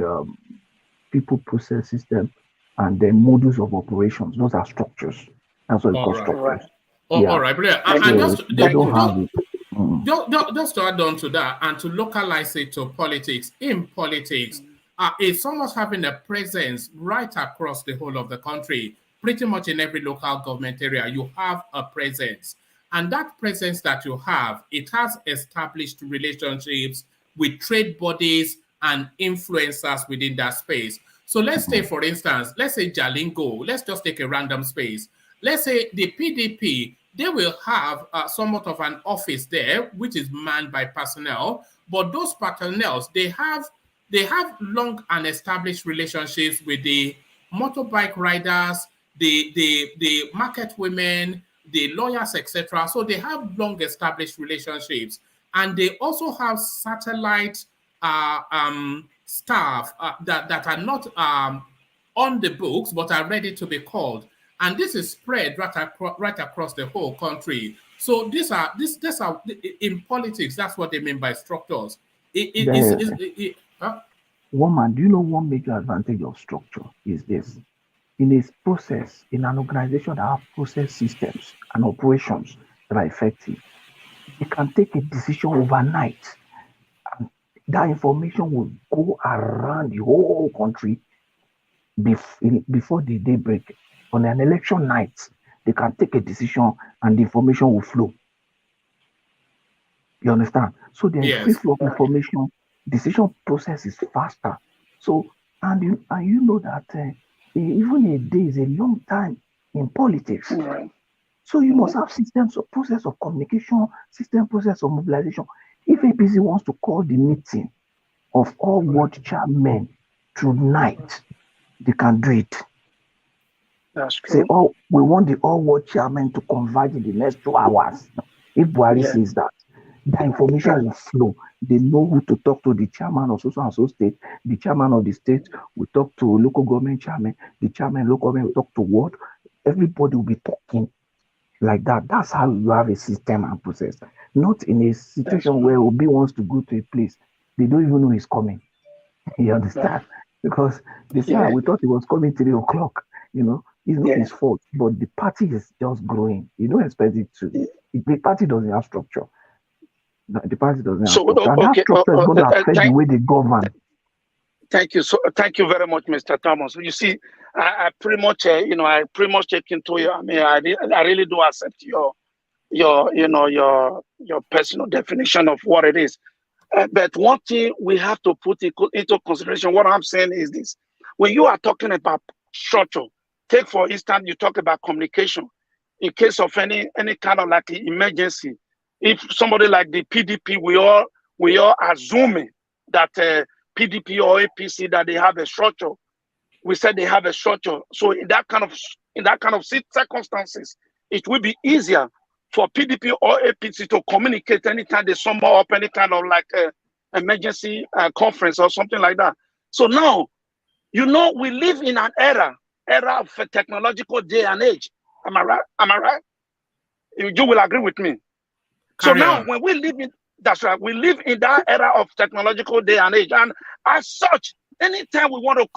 and the modus of operations. Those are structures. That's what it's called structures. All right, brilliant. And just to add on to that and to localize it to politics, in politics, it's almost having a presence right across the whole of the country. Pretty much in every local government area, you have a presence. And that presence that you have, it has established relationships with trade bodies and influencers within that space. So let's say, for instance, let's say Jalingo, let's just take a random space. Let's say the PDP, they will have somewhat of an office there, which is manned by personnel, but those personnel, they have long and established relationships with the motorbike riders, the market women, the lawyers, etc. So they have long established relationships, and they also have satellite staff that are not on the books but are ready to be called, and this is spread right across the whole country. So these are in politics. That's what they mean by structures. Woman, do you know one major advantage of structure is this? In its process, in an organization that have process systems and operations that are effective, you can take a decision overnight, and that information will go around the whole country before the daybreak. On an election night, they can take a decision and the information will flow. You understand? So there's free flow of information. Decision process is faster. So, and you know that even a day is a long time in politics. Right. So you must have systems of process of communication, system process of mobilization. If APC wants to call the meeting of all ward chairmen tonight, they can do it. That's Say, true. oh, we want the all world chairman to converge in the next 2 hours. If Buhari says that, the information will flow. They know who to talk to, the chairman of so and so state, the chairman of the state will talk to local government chairman, the chairman local government will talk to what? Everybody will be talking like that. That's how you have a system and process. Not in a situation where Obi wants to go to a place, they don't even know he's coming. You understand? Because they say, we thought he was coming 3 o'clock. You know, it's not his fault, but the party is just growing. You don't expect it to. The party doesn't have structure. The party doesn't have structure. And that structure is going to affect the way they govern. Thank you. So thank you very much, Mr. Thomas. You see, I pretty much, I pretty much take into you. I mean, I really do accept your personal definition of what it is. But one thing we have to put into consideration, what I'm saying is this: when you are talking about structure, take for instance, you talk about communication. In case of any kind of like emergency, if somebody like the PDP, we all assuming that PDP or APC that they have a structure. We said they have a structure. So in that kind of circumstances, it will be easier for PDP or APC to communicate anytime they summon up any kind of like emergency conference or something like that. So now, we live in an era of a technological day and age. Am I right? You will agree with me. So now, when we live in, that's right, we live in that era of technological day and age, and as such, anytime you want to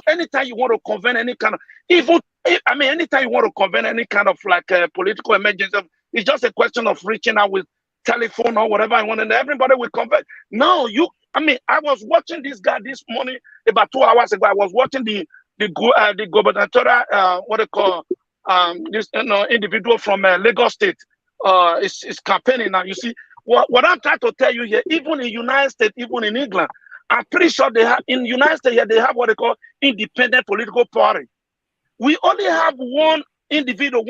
convene any kind of, anytime you want to convene any kind of like political emergency, it's just a question of reaching out with telephone or whatever I want, and everybody will convene. Now I was watching this guy this morning about 2 hours ago. I was watching the gubernatorial what they call this individual from Lagos State is campaigning now. You see what I'm trying to tell you here. Even in United States, even in England, I'm pretty sure they have in United States here they have what they call independent political party. We only have one individual,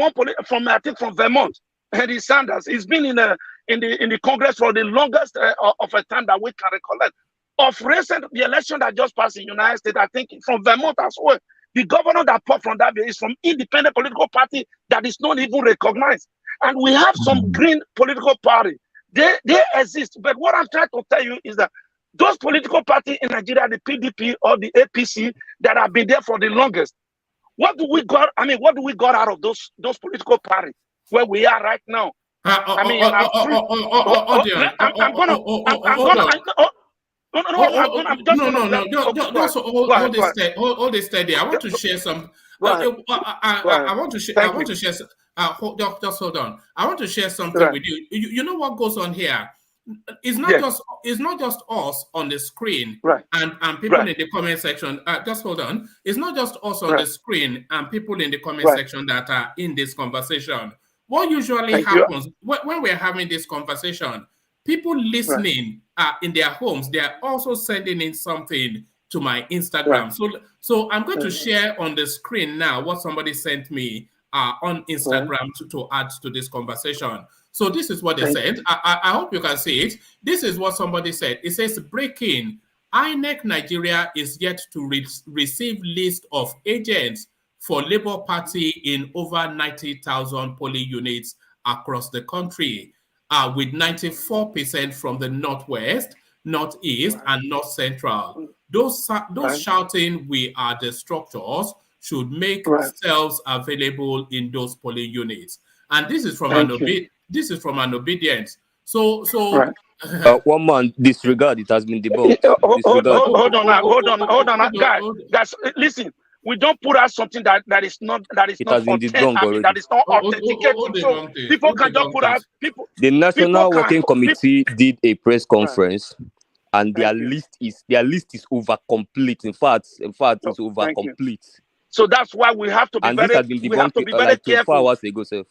from Vermont, Henry Sanders. He's been in the Congress for the longest of a time that we can recollect. Of recent, the election that just passed in the United States, I think from Vermont as well. The governor that popped from that is from independent political party that is not even recognized. And we have some green political party. They exist. But what I'm trying to tell you is that those political parties in Nigeria, the PDP or the APC that have been there for the longest, what do we got? What do we got out of those political parties where we are right now? Hold this steady. I want to share some. I want to share. Just hold on. I want to share something with you. You know what goes on here? It's not just us on the screen and people in the comment section. Just hold on. It's not just us on the screen and people in the comment section that are in this conversation. What usually happens when we're having this conversation, people listening in their homes, they are also sending in something to my Instagram. So I'm going to share on the screen now what somebody sent me on Instagram to add to this conversation. So this is what they said. I hope you can see it. This is what somebody said. It says, breaking, INEC Nigeria is yet to receive list of agents for Labour Party in over 90,000 polling units across the country, with 94% from the Northwest, Northeast, and North Central. Those shouting we are the structures should make themselves available in those polling units. And this is from an obedience. So one man disregard. It has been debunked. Hold on, guys. Listen, we don't put out something that is not authenticated. So people can just put out people. The National Working Committee did a press conference, and their list is over complete. In fact, it's over complete. So that's why we have to be this has been debunked careful. 4 hours ago, sir.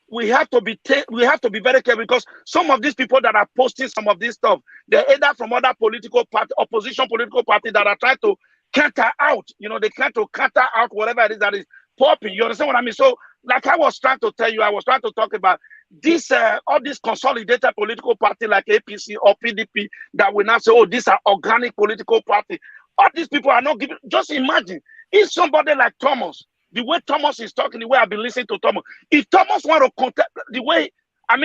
We have to be very careful, because some of these people that are posting some of this stuff, they're either from other political party, opposition political party, that are trying to counter out. They try to counter out whatever it is that is popping. You understand what I mean? So, like I was trying to tell you, I was trying to talk about this all these consolidated political party like APC or PDP that will now say, oh, these are organic political party. All these people are not giving. Just imagine if somebody like Thomas the way Thomas is talking, the way I've been listening to Thomas, if Thomas want to contest the way, I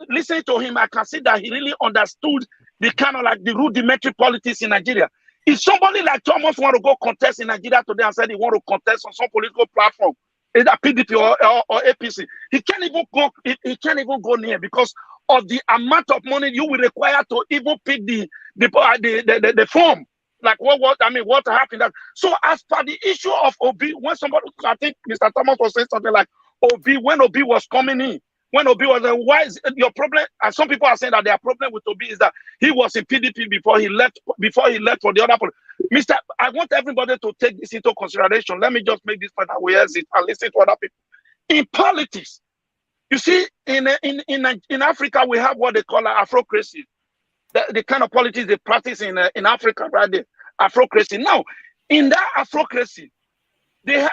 listening to him, I can see that he really understood the kind of like the rudimentary politics in Nigeria. If somebody like Thomas want to go contest in Nigeria today and said he want to contest on some political platform, either PDP or APC, he can't even go. He can't even go near because of the amount of money you will require to even pick the form. Like what happened? So as per the issue of Obi, when somebody, I think Mr. Thomas was saying something like Obi, when Obi was coming in, when Obi was why is your problem? And some people are saying that their problem with Obi is that he was in PDP before he left for the other part. Mr. I want everybody to take this into consideration. Let me just make this point aware and listen to other people. In politics, you see, in Africa, we have what they call Afrocracy. The kind of politics they practice in Africa, right there, Afrocracy. Now, in that Afrocracy, they have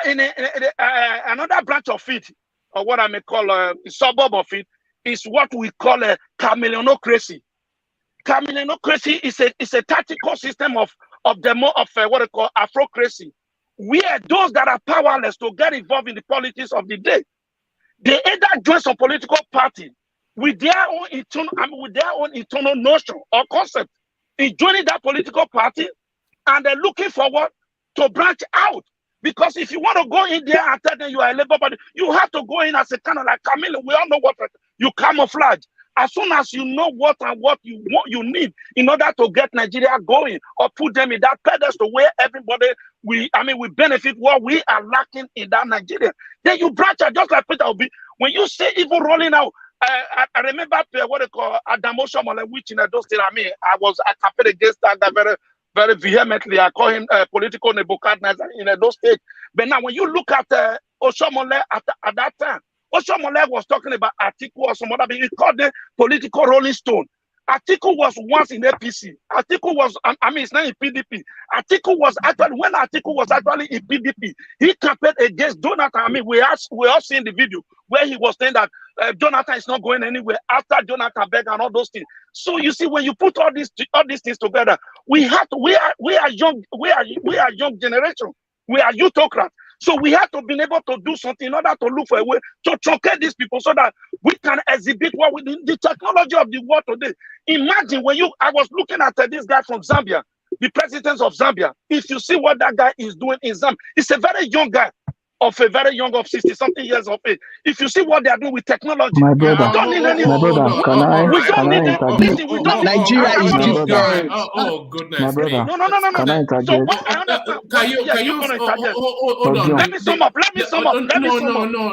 another branch of it, or what I may call a suburb of it, is what we call a chameleonocracy. Chameleonocracy is a tactical system of what they call Afrocracy, where those that are powerless to get involved in the politics of the day, they either join some political party with their own internal notion or concept in joining that political party, and they're looking forward to branch out. Because if you want to go in there and tell them you are a Labour Party, you have to go in as a kind of like chameleon. We all know what you camouflage. As soon as you know what you want, you need in order to get Nigeria going or put them in that pedestal where everybody we benefit what we are lacking in that Nigeria. Then you branch out just like Peter Obi. When you say even rolling out, I remember what they call Adamo Shomole, which in those days, I campaigned against that guy very, very vehemently. I call him political Nebuchadnezzar in those states. But now when you look at Oshomole at that time, Oshomole was talking about Atiku or some other thing. He called them political rolling stone. Atiku was once in APC. Atiku was, it's not in PDP. Atiku was actually, when Atiku was actually in PDP, he campaigned against Jonathan. We all seen the video where he was saying that Jonathan is not going anywhere after Jonathan begged and all those things. So you see, when you put all these things together, we are young generation. We are youthocrats. So we have to be able to do something in order to look for a way to truncate these people so that we can exhibit what we need. The technology of the world today. Imagine I was looking at this guy from Zambia, the president of Zambia. If you see what that guy is doing in Zambia, it's a very young guy of 60-something years of age. If you see what they are doing with technology, my brother, we don't need any. my brother, can I interject? Nigeria is different. Oh goodness my brother, No. can I interject? So what I understand. Can you hold on? Let me sum up.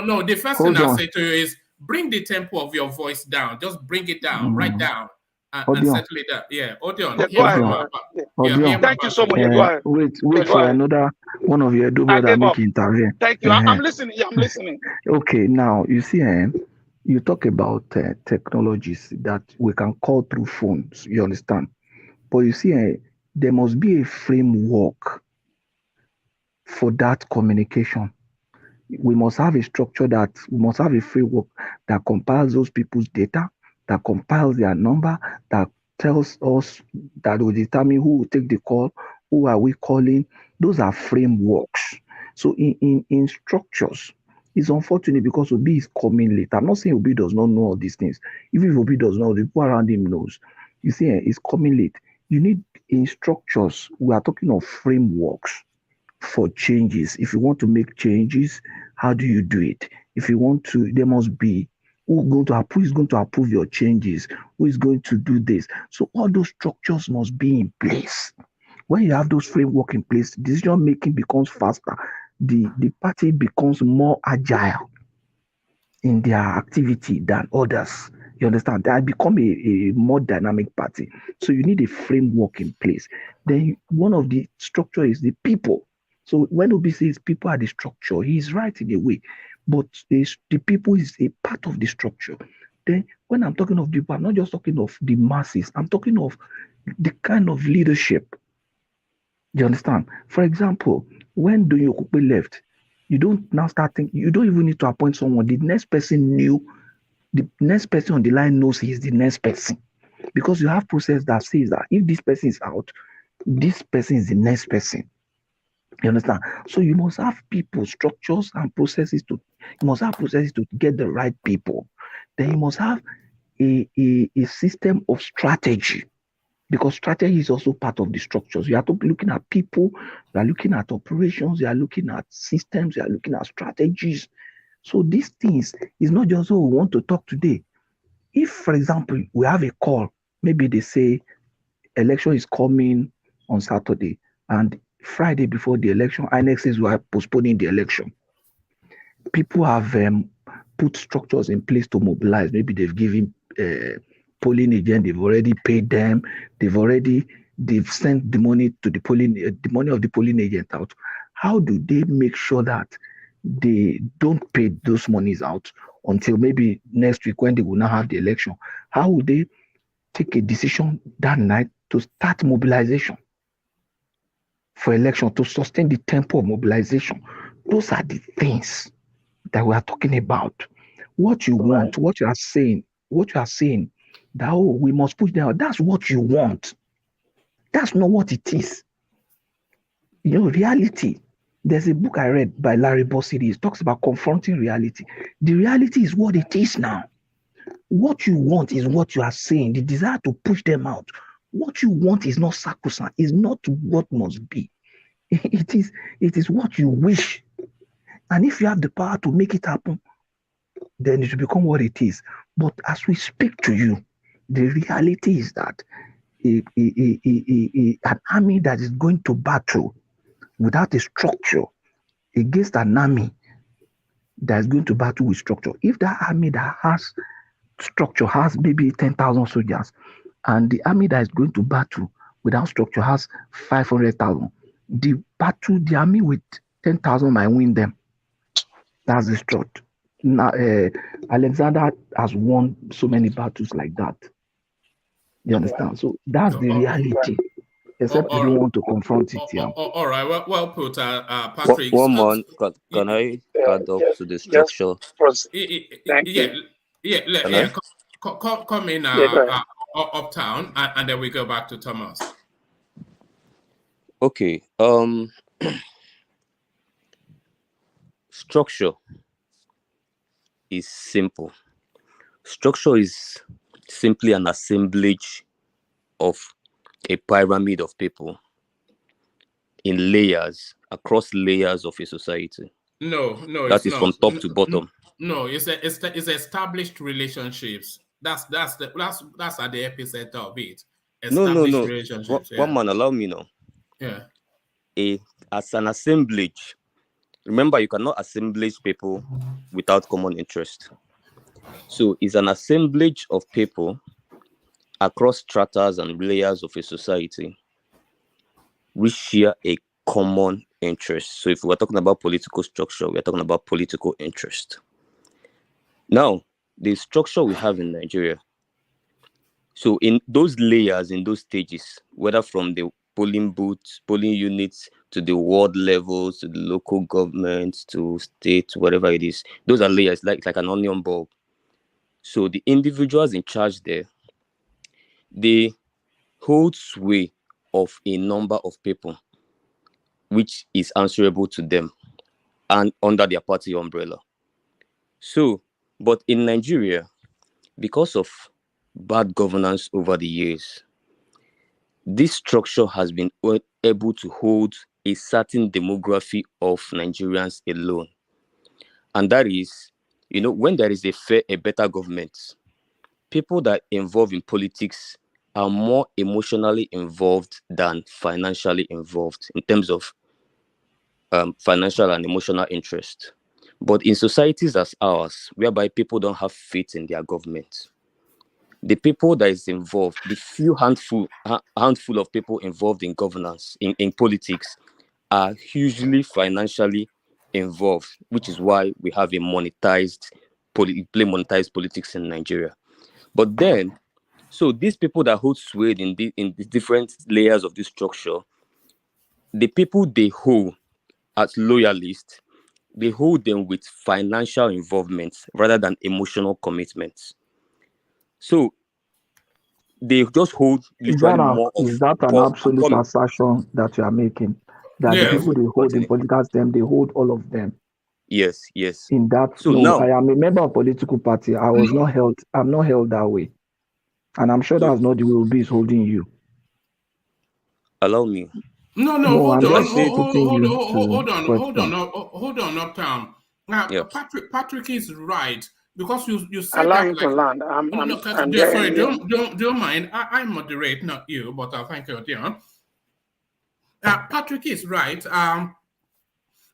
No. The first thing I'll say to you is bring the tempo of your voice down. Just bring it down, right down. And settle it down. Yeah, Odeon. Thank you so much. Wait for another one of your brother make intervene. Thank you. I'm listening. I'm listening. Okay, now you see, you talk about technologies that we can call through phones. You understand? But you see, there must be a framework for that communication. We must have a structure we must have a framework that compiles those people's data, that compiles their number, that tells us, that will determine who will take the call, who are we calling. Those are frameworks. So in structures, it's unfortunate because Obi is coming late. I'm not saying Obi does not know all these things. Even if Obi does know, the people around him knows. You see, it's coming late. You need in structures, we are talking of frameworks for changes. If you want to make changes, how do you do it? If you want to, there must be who is going to approve your changes, who is going to do this. So all those structures must be in place. When you have those framework in place, decision making becomes faster. The party becomes more agile in their activity than others. You understand? They become a more dynamic party. So you need a framework in place. Then one of the structure is the people. So when Obi says people are the structure, he's right in a way. But the people is a part of the structure. Then when I'm talking of people, I'm not just talking of the masses. I'm talking of the kind of leadership. You understand? For example, when Donyo Okupe left, you don't now start thinking, you don't even need to appoint someone. The next person on the line knows he's the next person. Because you have process that says that if this person is out, this person is the next person. You understand? So you must have people, structures, and processes to. You must have processes to get the right people. Then you must have a system of strategy, because strategy is also part of the structures. You are looking at people, you are looking at operations, you are looking at systems, you are looking at strategies. So these things is not just what we want to talk today. If, for example, we have a call, maybe they say election is coming on Saturday, and Friday before the election, INEC says we are postponing the election. People have put structures in place to mobilize. Maybe they've given polling agent, they've already paid them, they've sent the money to the money of the polling agent out. How do they make sure that they don't pay those monies out until maybe next week when they will now have the election? How would they take a decision that night to start mobilization for election, to sustain the tempo of mobilization? Those are the things that we are talking about. What you want, what you are saying, that, oh, we must push them out. That's what you want. That's not what it is. You know, reality. There's a book I read by Larry Bossidy. It talks about confronting reality. The reality is what it is now. What you want is what you are saying. The desire to push them out. What you want is not sacrosanct. It's not what must be. It is what you wish. And if you have the power to make it happen, then it will become what it is. But as we speak to you, the reality is that an army that is going to battle without a structure against an army that is going to battle with structure, if that army that has structure has maybe 10,000 soldiers, and the army that is going to battle without structure has 500,000, the army with 10,000 might win them. That's the truth. Now, Alexander has won so many battles like that. You understand? So that's the reality. Except you don't want to confront it. Yeah. All right. Well put, Patrick. One more. Can I add up to the structure? Yeah. Come in uptown, and then we go back to Thomas. Okay. Structure is simple. Structure is simply an assemblage of a pyramid of people in layers, across layers of a society. No, that is from top to bottom. No, it's established relationships. That's at the epicenter of it. Established relationships. One man, allow me now. Yeah. As an assemblage. Remember, you cannot assemblage people without common interest. So it's an assemblage of people across stratas and layers of a society which share a common interest. So if we're talking about political structure, we're talking about political interest. Now, the structure we have in Nigeria, so in those layers, in those stages, whether from the polling booths, polling units, to the ward levels, to the local government, to state, whatever it is, those are layers, like an onion bulb. So the individuals in charge there, they hold sway of a number of people, which is answerable to them and under their party umbrella. So, but in Nigeria, because of bad governance over the years, this structure has been able to hold a certain demography of Nigerians alone. And that is, when there is a better government, people that involve in politics are more emotionally involved than financially involved in terms of financial and emotional interest. But in societies as ours, whereby people don't have faith in their government, the people that is involved, the few handful of people involved in governance, in politics, are hugely financially involved, which is why we have a monetized politics in Nigeria. But then, so these people that hold sway in the different layers of this structure, the people they hold as loyalists, they hold them with financial involvement rather than emotional commitments. So they just hold literally more of. Is that an absolute assertion that you are making? that Yeah, the people they hold gotten in it. political system, they hold all of them. Yes, yes. In that, So no, now, I am a member of political party. I'm not held that way. And I'm sure so that's not the way OB is holding you. allow me. No, No, hold I'm on, just putting you to question. hold on, Uptown. Now, Yeah. Patrick is right because you said Allow that him to like land. no, I'm hearing sorry, you. don't mind. I moderate, not you, but thank you, Dion. Patrick is right.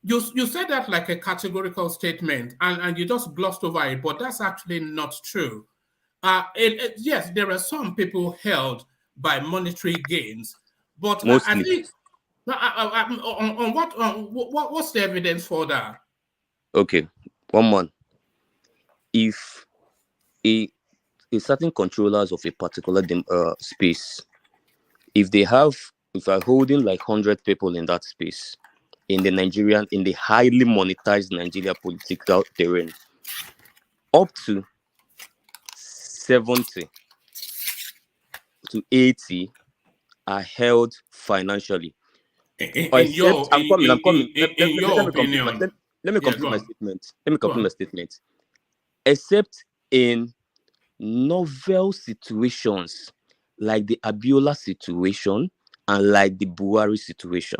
You said that like a categorical statement, and you just glossed over it, but that's actually not true. Yes, there are some people held by monetary gains, but I Mostly. think what's the evidence for that? Okay, one man. If a certain controllers of a particular space, if are holding like 100 people in that space, in the highly monetized Nigeria political terrain, up to 70 to 80 are held financially. In your opinion. Let me complete my statement. My statement. Except in novel situations like the Abiola situation and like the Buhari situation.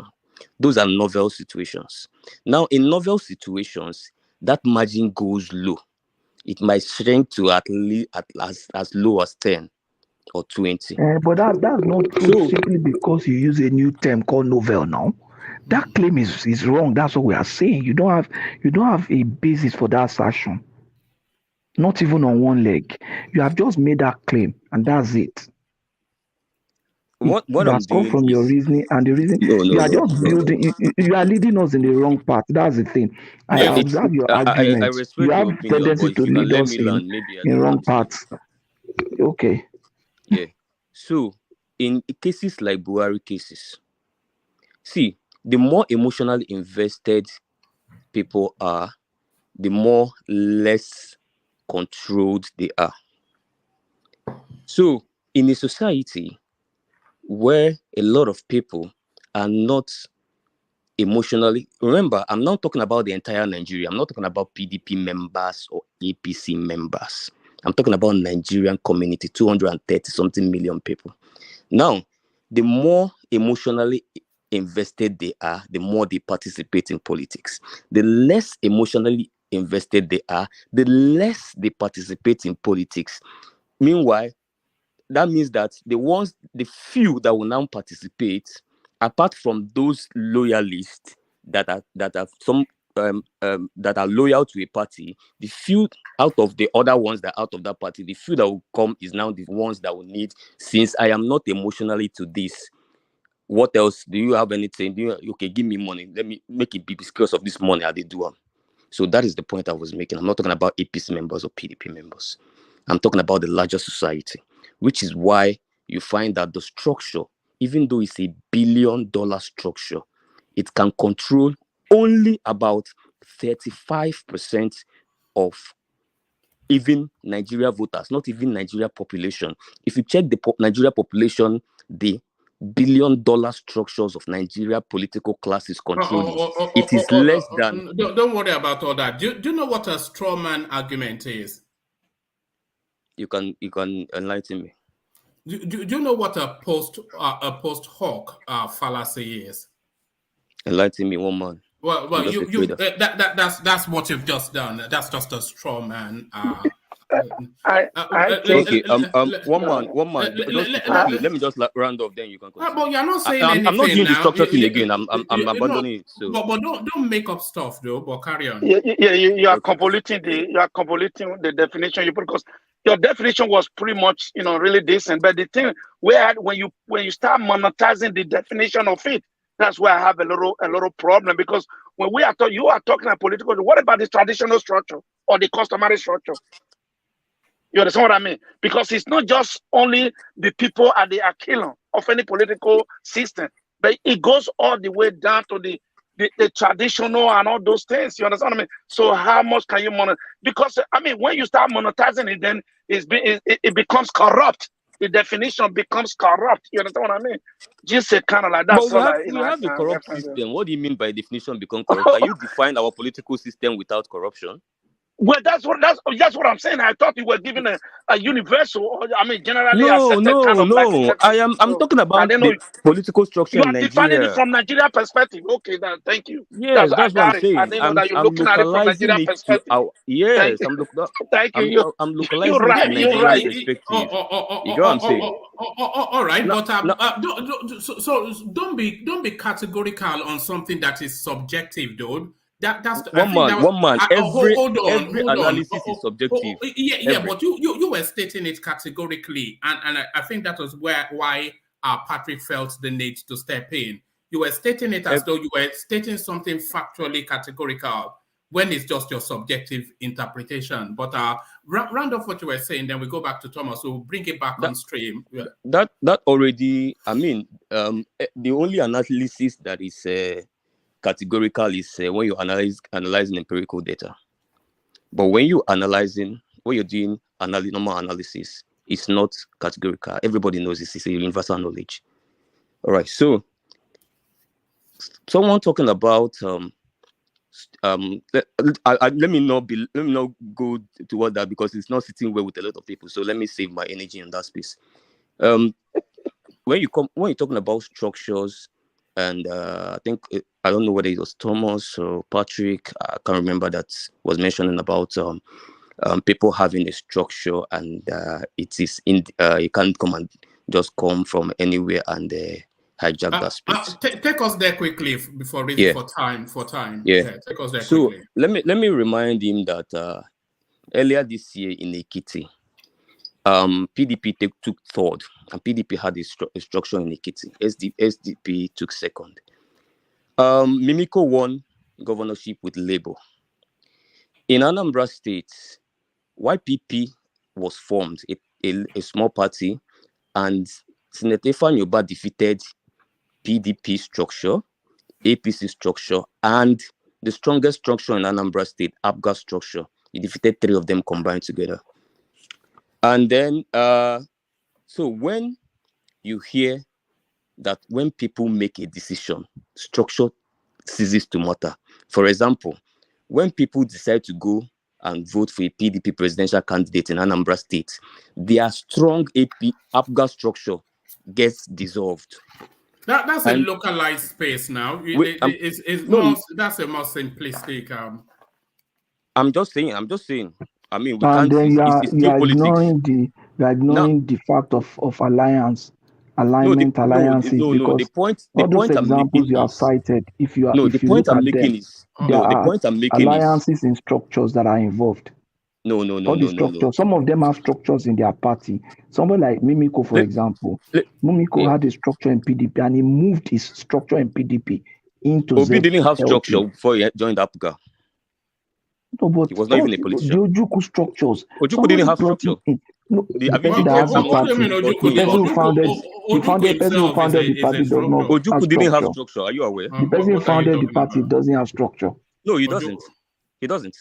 Those are novel situations. Now, in novel situations, that margin goes low. It might shrink to at least as low as 10 or 20. But that's not true simply because you use a new term called novel now. That claim is wrong. That's what we are saying. You don't have a basis for that assertion. Not even on one leg. You have just made that claim, and that's it. What that's come from your reasoning, and the reason you are just building. You are leading us in the wrong path. That's the thing. I observe your argument. I respect you have your opinion, tendency but to if you can lead let us me learn, maybe I in don't wrong want to. paths. Okay. Yeah. So in cases like Buhari cases, see, the more emotionally invested people are, the more less controlled they are. So in a society where a lot of people are not emotionally, remember, I'm not talking about the entire Nigeria. I'm not talking about PDP members or APC members. I'm talking about Nigerian community, 230 something million people. Now, the more emotionally invested they are, the more they participate in politics. The less emotionally invested they are, the less they participate in politics. Meanwhile, that means that the few that will now participate, apart from those loyalists that are loyal to a party, the few out of the other ones that are out of that party, the few that will come is now the ones that will need. Since I am not emotionally to this, what else do you have? Anything? Okay, give me money. Let me make it be because of this money. I did do. So that is the point I was making. I'm not talking about APC members or PDP members. I'm talking about the larger society, which is why you find that the structure, even though it's $1 billion structure, it can control only about 35% of even Nigeria voters, not even Nigeria population. If you check the Nigeria population, the $1 billion structures of Nigeria political classes controlling, it is less than. Don't worry about all that. Do you know what a straw man argument is? You can enlighten me. Do you know what a post hoc fallacy is? Enlighten me, one man. Well, that's what you've just done. That's just a straw man. Okay. One man. Let me just round off. Then you can continue. But you're not saying anything. I'm not doing now. the structure thing again. I'm abandoning it. So. But don't make up stuff though. But carry on. Yeah, you are convoluting the definition you put, because your definition was pretty much really decent. But the thing when you start monetizing the definition of it, that's where I have a little problem, because when you are talking about political, what about the traditional structure or the customary structure? You understand what I mean? Because it's not just only the people at the Achillon of any political system, but it goes all the way down to the traditional and all those things. You understand what I mean? So how much can you monetize? Because when you start monetizing it, then it becomes corrupt. the definition becomes corrupt. You understand what I mean? Just say kind of like that's but we have a corrupt system. What do you mean by definition become corrupt? Can you define our political system without corruption? Well, that's what I'm saying. I thought you were giving a universal, or I mean, generally accepted kind of like. I'm talking about the political structure in Nigeria. You are defining it from Nigeria perspective. Okay, then thank you. Yes, that's what I'm saying. I didn't know that you're looking at it from Nigeria perspective. Yes, thank you. I'm localizing it to Nigerian perspective. You know what I'm saying? All right, but so don't be categorical on something that is subjective, dude. That's one man. Every analysis is subjective. But you were stating it categorically, and I think that was why Patrick felt the need to step in. You were stating it as though you were stating something factually categorical when it's just your subjective interpretation. But round off what you were saying, then we go back to Thomas. We'll bring it back on stream. Yeah. That already. I mean, the only analysis that is categorical is when you analyzing empirical data. But when you're doing normal analysis, it's not categorical. Everybody knows this is a universal knowledge. All right. So someone talking about let me not go toward that because it's not sitting well with a lot of people. So let me save my energy in that space. When you're talking about structures, and I think I don't know whether it was Thomas or Patrick. I can't remember that was mentioning about people having a structure, and it is you can't come from anywhere and hijack that space. Take us there quickly before reading for time. Yeah. Take us there so quickly. let me remind him that earlier this year in Ekiti, PDP took third, and PDP had a structure in Ekiti. SDP took second. Mimiko won governorship with Labour. In Anambra State, YPP was formed, a small party, and Senator Fanyoba defeated PDP structure, APC structure, and the strongest structure in Anambra State, ABGA structure. He defeated 3 of them combined together. And then, so when you hear that when people make a decision, structure ceases to matter. For example, when people decide to go and vote for a PDP presidential candidate in Anambra State, their strong ABGA structure gets dissolved. That's a localized space now. That's a more simplistic. I'm just saying. I mean, we and can't. Then you are ignoring the fact of alliances. The point examples you have cited. The point I'm making alliances in structures that are involved. No. Some of them have structures in their party. Someone like Mimiko, for example. Mimiko had a structure in PDP, and he moved his structure in PDP into. Obi didn't have structure before he joined APGA. No, but he was not even a politician. The Ojukwu structures. Ojukwu didn't have structure. The person that has the party, the person who founded the party does not. Ojukwu didn't have structure. Are you aware? The person who founded the party doesn't have structure. No, he doesn't. He doesn't.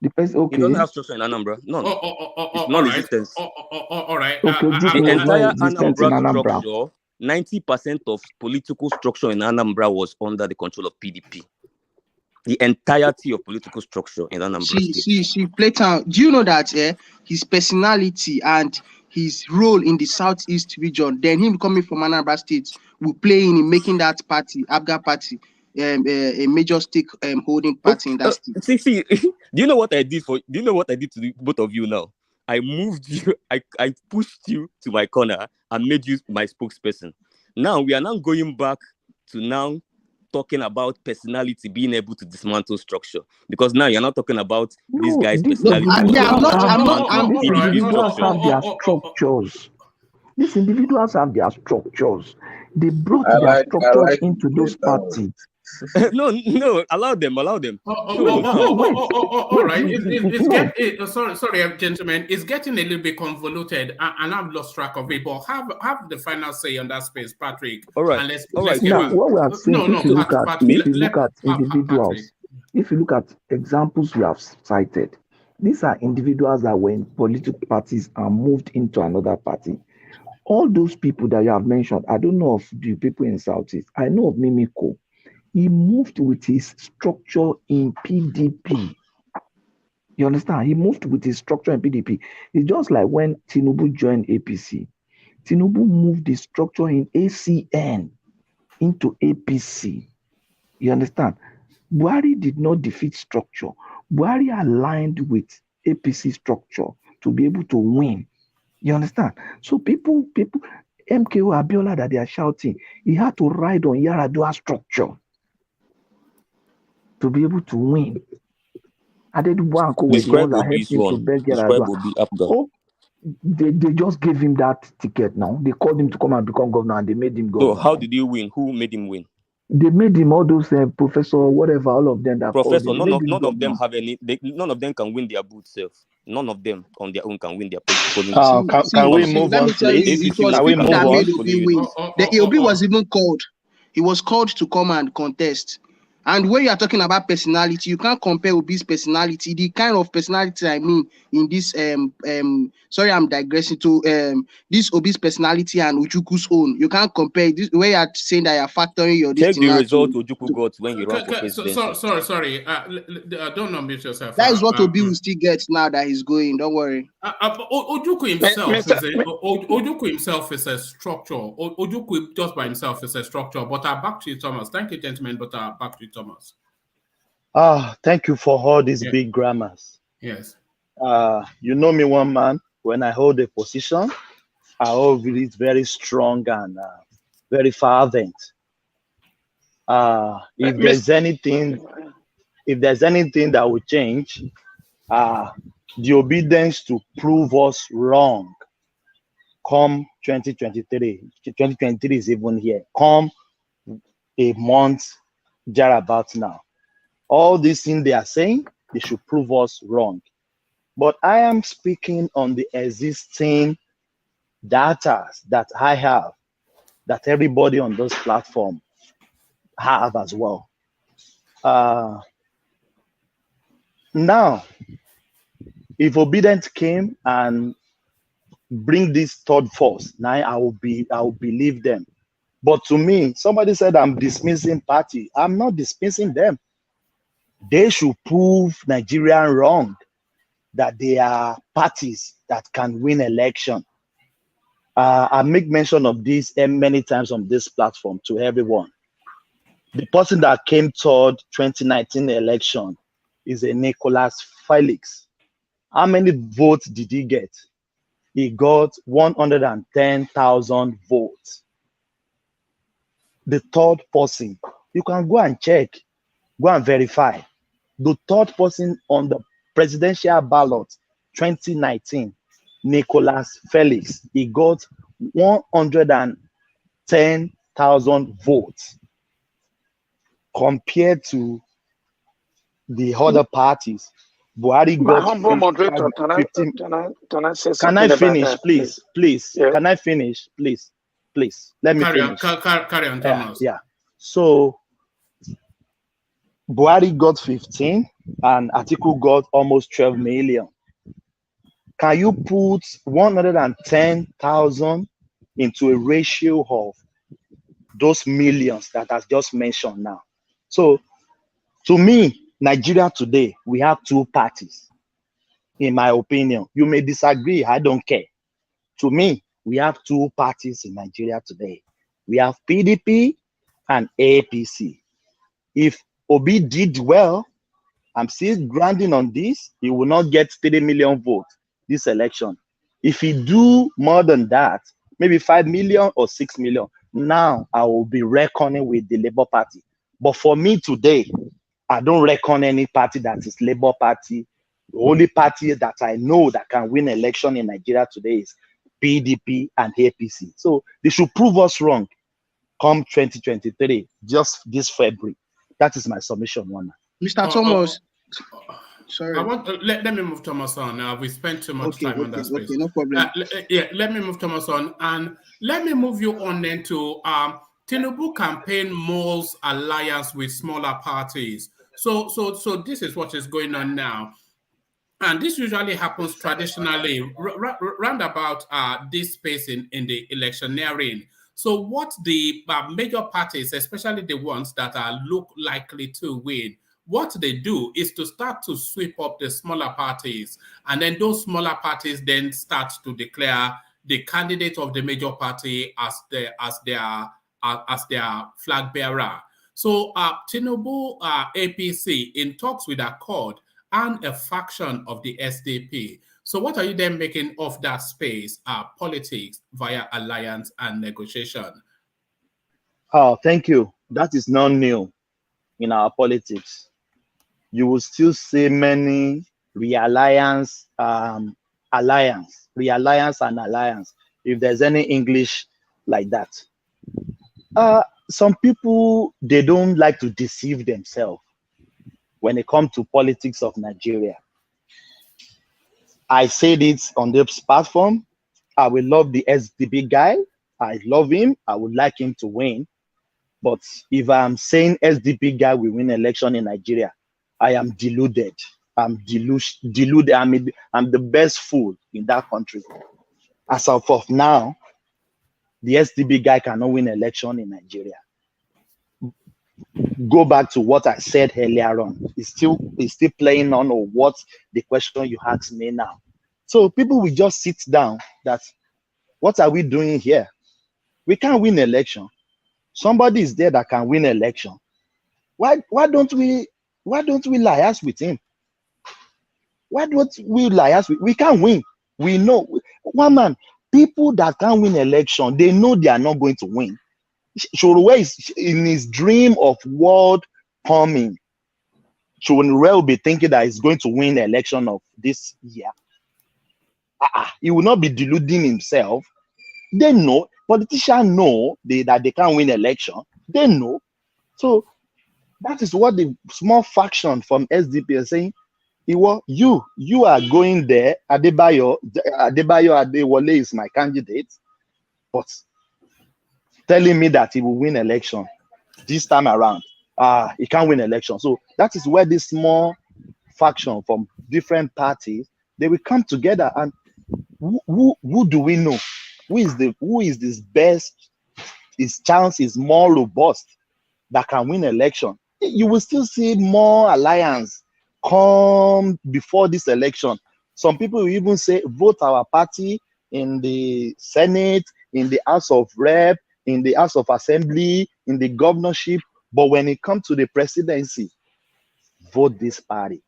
The person, he doesn't have structure in Anambra. None. It's non-existent. All right. The entire Anambra structure, 90% of political structure in Anambra was under the control of PDP. The entirety of political structure in Anambra State. See, Playtown, do you know that his personality and his role in the Southeast region, then him coming from Anambra State, will play in making that party, ABGA party, a major stake holding party in that state. See, do you know what I did to the both of you now? I moved you, I pushed you to my corner and made you my spokesperson. Now we are now going back to now talking about personality being able to dismantle structure, because now you're not talking about this guy's personality. Individuals have their structures. These individuals have their structures. They brought their structures into those parties. No, allow them. All right. Sorry, gentlemen. It's getting a little bit convoluted, and I've lost track of it. But have the final say on that space, Patrick. All right. And let's now, what we are saying, if you look at individuals, if you look at examples we have cited, these are individuals that were in political parties and moved into another party. All those people that you have mentioned, I don't know of the people in Southeast. I know of Mimiko. He moved with his structure in PDP. You understand? He moved with his structure in PDP. It's just like when Tinubu joined APC. Tinubu moved the structure in ACN into APC. You understand? Buhari did not defeat structure. Buhari aligned with APC structure to be able to win. You understand? So people, MKO Abiola that they are shouting, he had to ride on Yaradua structure to be able to win. I did one were the ones that helped him to beg Yaradua. Oh, they just gave him that ticket now. They called him to come and become governor and they made him governor. So how did he win? Who made him win? They made him all those professor, whatever, all of them that professor. None of them have any. None of them can win their booth self. None of them on their own can win their polling. Can we move on, please? It was people that made Obi win. The Obi was even called. He was called to come and contest. And when you are talking about personality, you can't compare Obi's personality, the kind of personality I mean in this sorry, I'm digressing to this Obi's personality and Ujuku's own. You can't compare this where you are saying that you are factoring your take the result Ujuku got when you run for president. Sorry. Don't unmute yourself. That is what Obi will still get now that he's going. Don't worry. Ojuku himself is a structure. Ojuku just by himself is a structure. But I'll back to you, Thomas. Thank you, gentlemen. But I'll back to you, Thomas. Thank you for all these big grammars. Yes. You know me, one man. When I hold a position, I hold it very strong and very fervent. If there's anything that will change, the obedience to prove us wrong come 2023. 2023 is even here. Come a month thereabouts now. All these things they are saying, they should prove us wrong. But I am speaking on the existing data that I have, that everybody on this platform have as well. Now, if obedience came and bring this third force, now I will believe them. But to me, somebody said I'm dismissing party. I'm not dismissing them. They should prove Nigerian wrong, that they are parties that can win election. I make mention of this many times on this platform to everyone. The person that came third 2019 election is a Nicholas Felix. How many votes did he get? He got 110,000 votes. The third person, you can go and check, go and verify. The third person on the presidential ballot 2019, Nicholas Felix, he got 110,000 votes compared to the other parties. Buhari got humble moderator, can I say something? Can I finish, please? Please. Yeah. Can I finish, please? Please. Let me finish. Carry on, Thomas. Yeah. So Buhari got 15 and Atiku got almost 12 million. Can you put 110,000 into a ratio of those millions that I just mentioned now? So to me, Nigeria today, we have two parties, in my opinion. You may disagree, I don't care. To me, we have two parties in Nigeria today. We have PDP and APC. If Obi did well, I'm still grinding on this, he will not get 30 million votes this election. If he do more than that, maybe 5 million or 6 million, now I will be reckoning with the Labour Party. But for me today, I don't reckon any party that is Labour Party. The only party that I know that can win election in Nigeria today is PDP and APC. So they should prove us wrong come 2023, just this February. That is my submission, one. Mr. Thomas. Sorry. Let me move Thomas on. We spent too much time on that space. Okay, no problem. Let me move Thomas on. And let me move you on then to Tinubu campaign malls alliance with smaller parties. So this is what is going on now. And this usually happens traditionally round about this space in the electioneering. So what the major parties, especially the ones that are look likely to win, what they do is to start to sweep up the smaller parties. And then those smaller parties then start to declare the candidate of the major party as their flag bearer. So Tinubu APC in talks with Accord and a faction of the SDP. So what are you then making of that space, politics via alliance and negotiation? Oh, thank you. That is not new in our politics. You will still see many realiance, realiance and alliance, if there's any English like that. Some people, they don't like to deceive themselves when it comes to politics of Nigeria. I said it on this platform. I will love the SDP guy. I love him. I would like him to win. But if I'm saying SDP guy will win election in Nigeria, I am deluded. I'm deluded. I'm the best fool in that country. As of now, the SDP guy cannot win election in Nigeria. Go back to what I said earlier on. It's still playing on or what the question you asked me now. So people will just sit down that, what are we doing here? We can't win election. Somebody is there that can win election. Why don't we liaise with him? Why don't we liaise with? We can't win. We know, one man, people that can't win election, they know they are not going to win. Shoruwe is in his dream of world coming. Shoruwe will be thinking that he's going to win the election of this year. He will not be deluding himself. They know, politicians know that they can't win election. They know. So that is what the small faction from SDP are saying. You are going there. Adebayo Adewale is my candidate, but telling me that he will win election this time around. He can't win election. So that is where this small faction from different parties, they will come together. And who do we know? Who is this best? His chance is more robust that can win election. You will still see more alliance come before this election. Some people will even say, vote our party in the Senate, in the House of Rep, in the House of Assembly, in the governorship. But when it comes to the presidency, vote this party.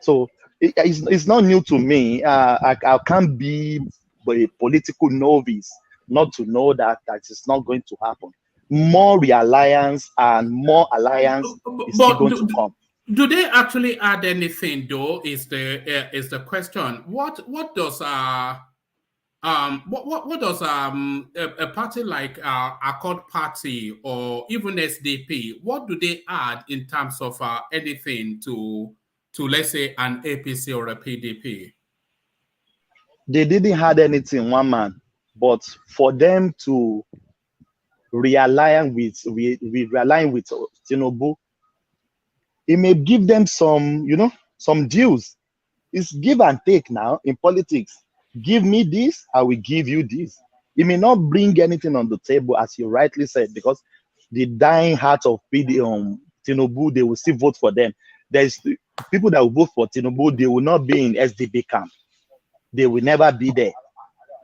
So it's not new to me. I can't be a political novice not to know that is not going to happen. More realliance and more alliance is still going to come. Do they actually add anything though? Is the question. What does a party like Accord Party or even SDP, what do they add in terms of anything to let's say an APC or a PDP? They didn't add anything, one man, but for them to realign with Tinubu, it may give them some, some deals. It's give and take now in politics. Give me this, I will give you this. It may not bring anything on the table, as you rightly said, because the dying heart of Tinubu, they will still vote for them. There's people that will vote for Tinubu, they will not be in SDP camp. They will never be there.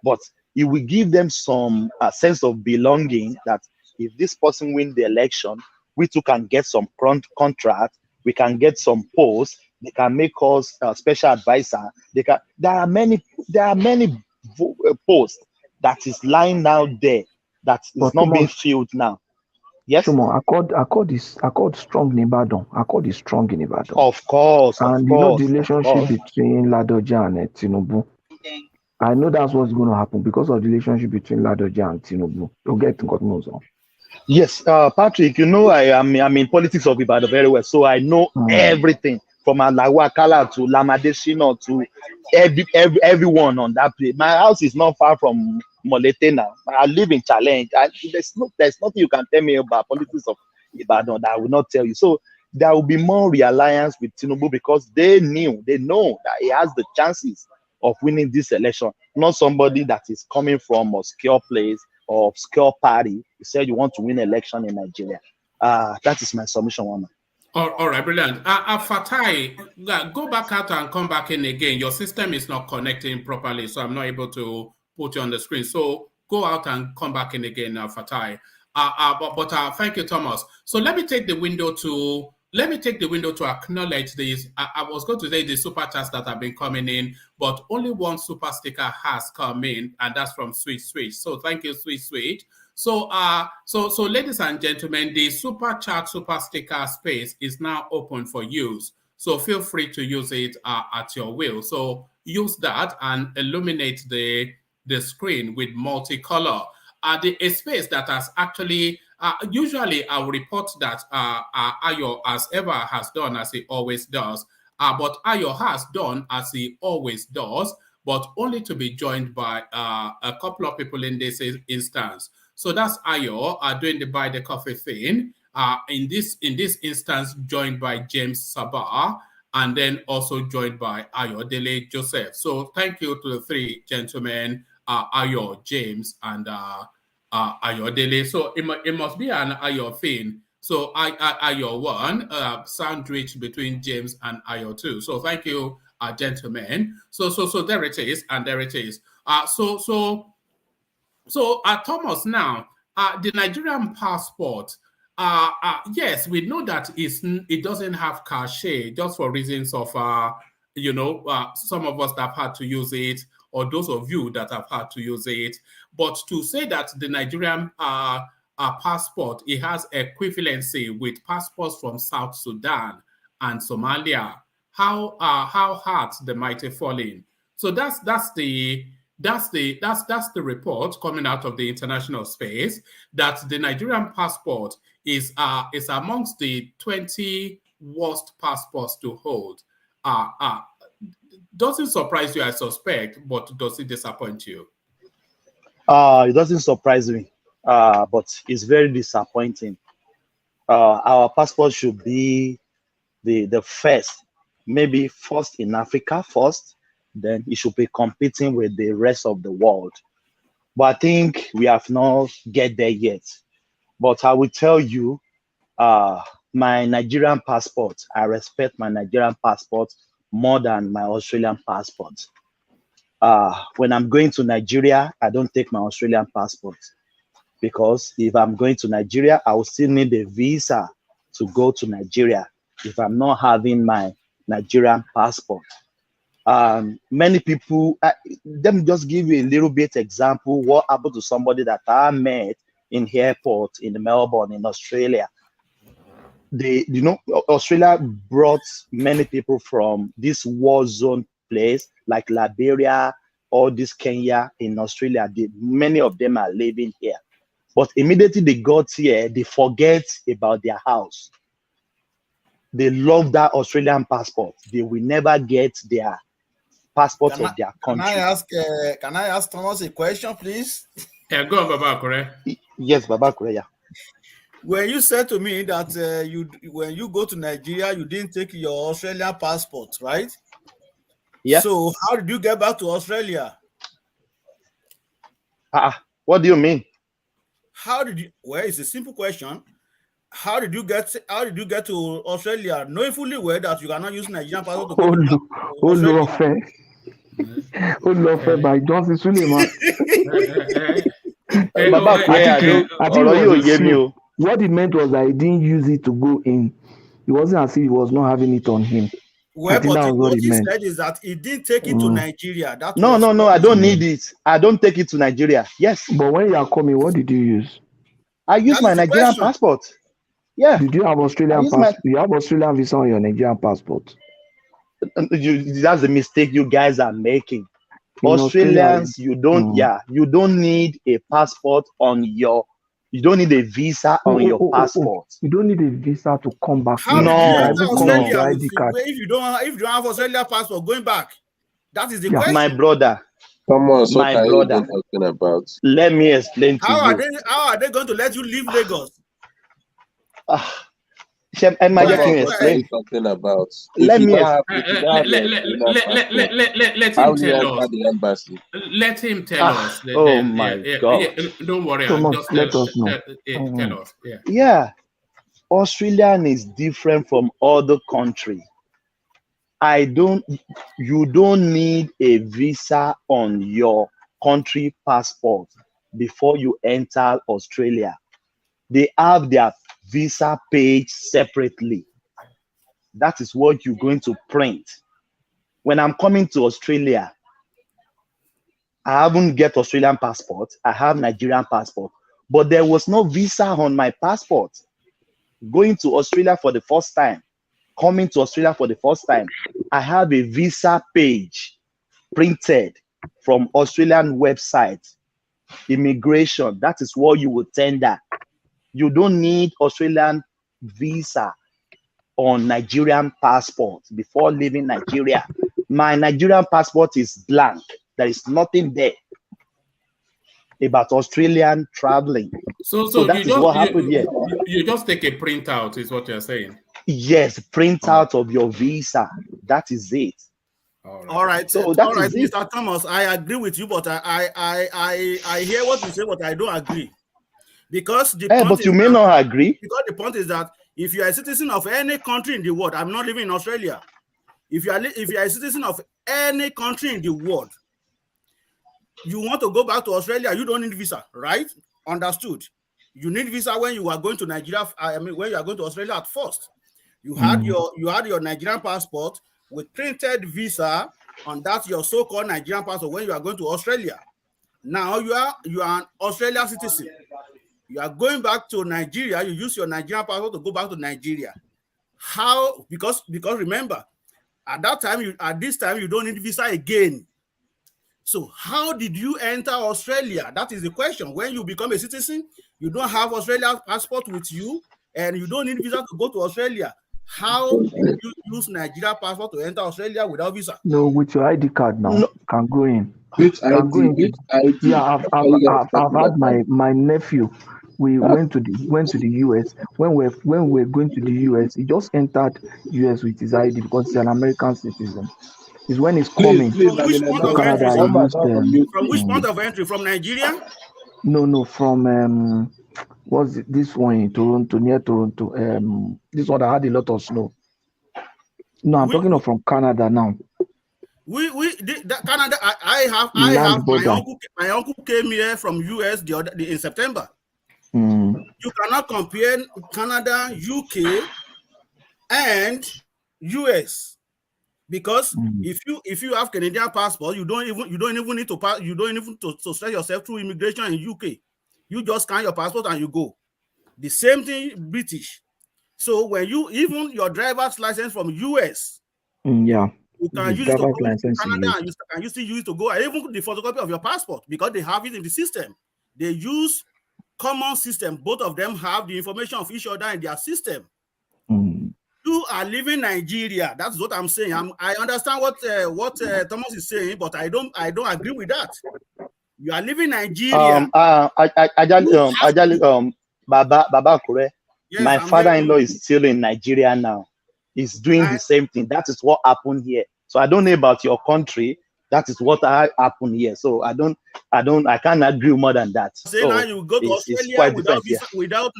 But it will give them some sense of belonging that if this person wins the election, we too can get some contract, we can get some posts, they can make us a special advisor. There are many posts that is lying out there that is not being filled now. Yes. Accord is strong in Ibadan. Accord is strong in Ibadan. Of course. And the relationship between Ladoja and Tinubu. I know that's what's going to happen because of the relationship between Ladoja and Tinubu. You'll get God knows on. Yes, Patrick, I'm in politics of Ibadan very well, so I know everything from Alawakala to Lamadeshino to everyone on that place. My house is not far from Molete now. I live in Challenge. There's nothing you can tell me about politics of Ibadan that I will not tell you. So there will be more realliance with Tinubu because they know that he has the chances of winning this election, not somebody that is coming from a obscure place or obscure party. You said you want to win election in Nigeria. That is my submission, one. All right, brilliant. Fatai, go back out and come back in again. Your system is not connecting properly, so I'm not able to put you on the screen. So go out and come back in again, Fatai. But thank you, Thomas. So let me take the window to acknowledge this. I was going to say the super chats that have been coming in, but only one super sticker has come in, and that's from Sweet Switch. So thank you, Sweet Switch. So ladies and gentlemen, the super chat super sticker space is now open for use. So feel free to use it at your will. So use that and illuminate the screen with multicolor. A space that has actually, usually I will report that Ayo as ever has done as he always does, but Ayo has done as he always does, but only to be joined by a couple of people in this instance. So that's Ayo doing the buy the coffee thing. In this instance, joined by James Sabah, and then also joined by Ayo Dele Joseph. So thank you to the three gentlemen, Ayo, James, and Ayo Dele. So it must be an Ayo thing. So Ayo 1, sandwich between James and Ayo 2. So thank you, gentlemen. So there it is, and there it is. So Thomas, now the Nigerian passport. Yes, we know that it doesn't have cachet, just for reasons of some of us that have had to use it, or those of you that have had to use it. But to say that the Nigerian passport, it has equivalency with passports from South Sudan and Somalia, how hard the mighty falling. So that's the report coming out of the international space, that the Nigerian passport is amongst the 20 worst passports to hold. Doesn't surprise you, I suspect, but does it disappoint you? It doesn't surprise me, but it's very disappointing. Our passport should be the first, maybe first in Africa first, then it should be competing with the rest of the world. But I think we have not get there yet. But I will tell you, my Nigerian passport, I respect my Nigerian passport more than my Australian passport. When I'm going to Nigeria, I don't take my Australian passport, because if I'm going to Nigeria, I will still need a visa to go to Nigeria if I'm not having my Nigerian passport. Many people, let me just give you a little bit example what happened to somebody that I met in airport in Melbourne in Australia. Australia brought many people from this war zone place like Liberia or this Kenya in Australia. Many of them are living here, but immediately they got here, they forget about their house. They love that Australian passport. They will never get their passports of their country. Can I ask Thomas a question, please? Yeah, go on, Baba Kure. Yes, Baba Kure, yeah. When you said to me that when you go to Nigeria, you didn't take your Australian passport, right? Yeah. So how did you get back to Australia? What do you mean? How did you? Well, it's a simple question. How did you get to Australia, knowing fully well that you cannot use Nigerian passport to go to Australia? By Johnson Suleiman. What he meant was that he didn't use it to go in. It wasn't as if he was not having it on him. Well, but what he said is that he didn't take it to Nigeria. No, I don't need it. I don't take it to Nigeria. Yes. But when you are coming, what did you use? I use my Nigerian passport. Yeah. Did you have Australian passport? You have Australian visa on your Nigerian passport. That's the mistake you guys are making. Australians, you don't need a passport on your, you don't need a visa on your passport. You don't need a visa to come back. If you don't have Australian passport going back, that is the question. My brother. Thomas, what are you talking about? Let me explain to you. How are they going to let you leave Lagos? Let me explain something about. Let me let him tell us. The embassy. Let him tell us. Oh my God! Don't worry. Thomas, Just let us know. Tell us. Yeah. Yeah, Australian is different from other countries. You don't need a visa on your country passport before you enter Australia. They have their visa page separately. That is what you're going to print. When I'm coming to Australia, I haven't get Australian passport. I have Nigerian passport, but there was no visa on my passport. Going to Australia for the first time, coming to Australia for the first time, I have a visa page printed from Australian website, immigration. That is what you will tender. You don't need Australian visa on Nigerian passport before leaving Nigeria. My Nigerian passport is blank. There is nothing there about Australian traveling. So that is what happened here. You just take a printout, is what you're saying. Yes, print out of your visa. That is it. All right. So all right, it. Mr. Thomas, I agree with you, but I hear what you say, but I don't agree. Because the point but you may not agree. Because the point is that if you are a citizen of any country in the world, I'm not living in Australia. If you are a citizen of any country in the world, you want to go back to Australia, you don't need visa, right? Understood. You need visa when you are going to Nigeria. I mean, when you are going to Australia at first. You had your Nigerian passport with printed visa on that your so-called Nigerian passport when you are going to Australia. Now you are an Australian citizen. You are going back to Nigeria. You use your Nigerian passport to go back to Nigeria. How? Because remember, at this time you don't need visa again. So how did you enter Australia? That is the question. When you become a citizen, you don't have Australian passport with you, and you don't need visa to go to Australia. How did you use Nigeria passport to enter Australia without visa? No, with your ID card now. No. Can go in. Which ID? Yeah, I've had my nephew. We went to the US. When we're going to the US, he just entered US with his ID because he's an American citizen. Is when he's coming from which point of entry? From which point of entry? From Nigeria? No, from what's it, this one in Toronto, near Toronto. This one that had a lot of snow. No, I'm talking of from Canada now. Canada. I have my uncle came here from US in September. You cannot compare Canada, UK, and US. Because if you have Canadian passport, you don't even need to send yourself through immigration in UK. You just scan your passport and you go. The same thing British. So when even your driver's license from US, you can use it to go to Canada and you still use it to go. And even the photocopy of your passport, because they have it in the system. They use common system. Both of them have the information of each other in their system. You are leaving Nigeria. That's what I'm saying. I understand what Thomas is saying, but I don't agree with that. You are leaving Nigeria. Baba Kure. Yes, my father-in-law is still in Nigeria now. He's doing the same thing. That is what happened here. So I don't know about your country. That is what happened here. So I can't agree more than that. Say so now you go to Australia without visa, you go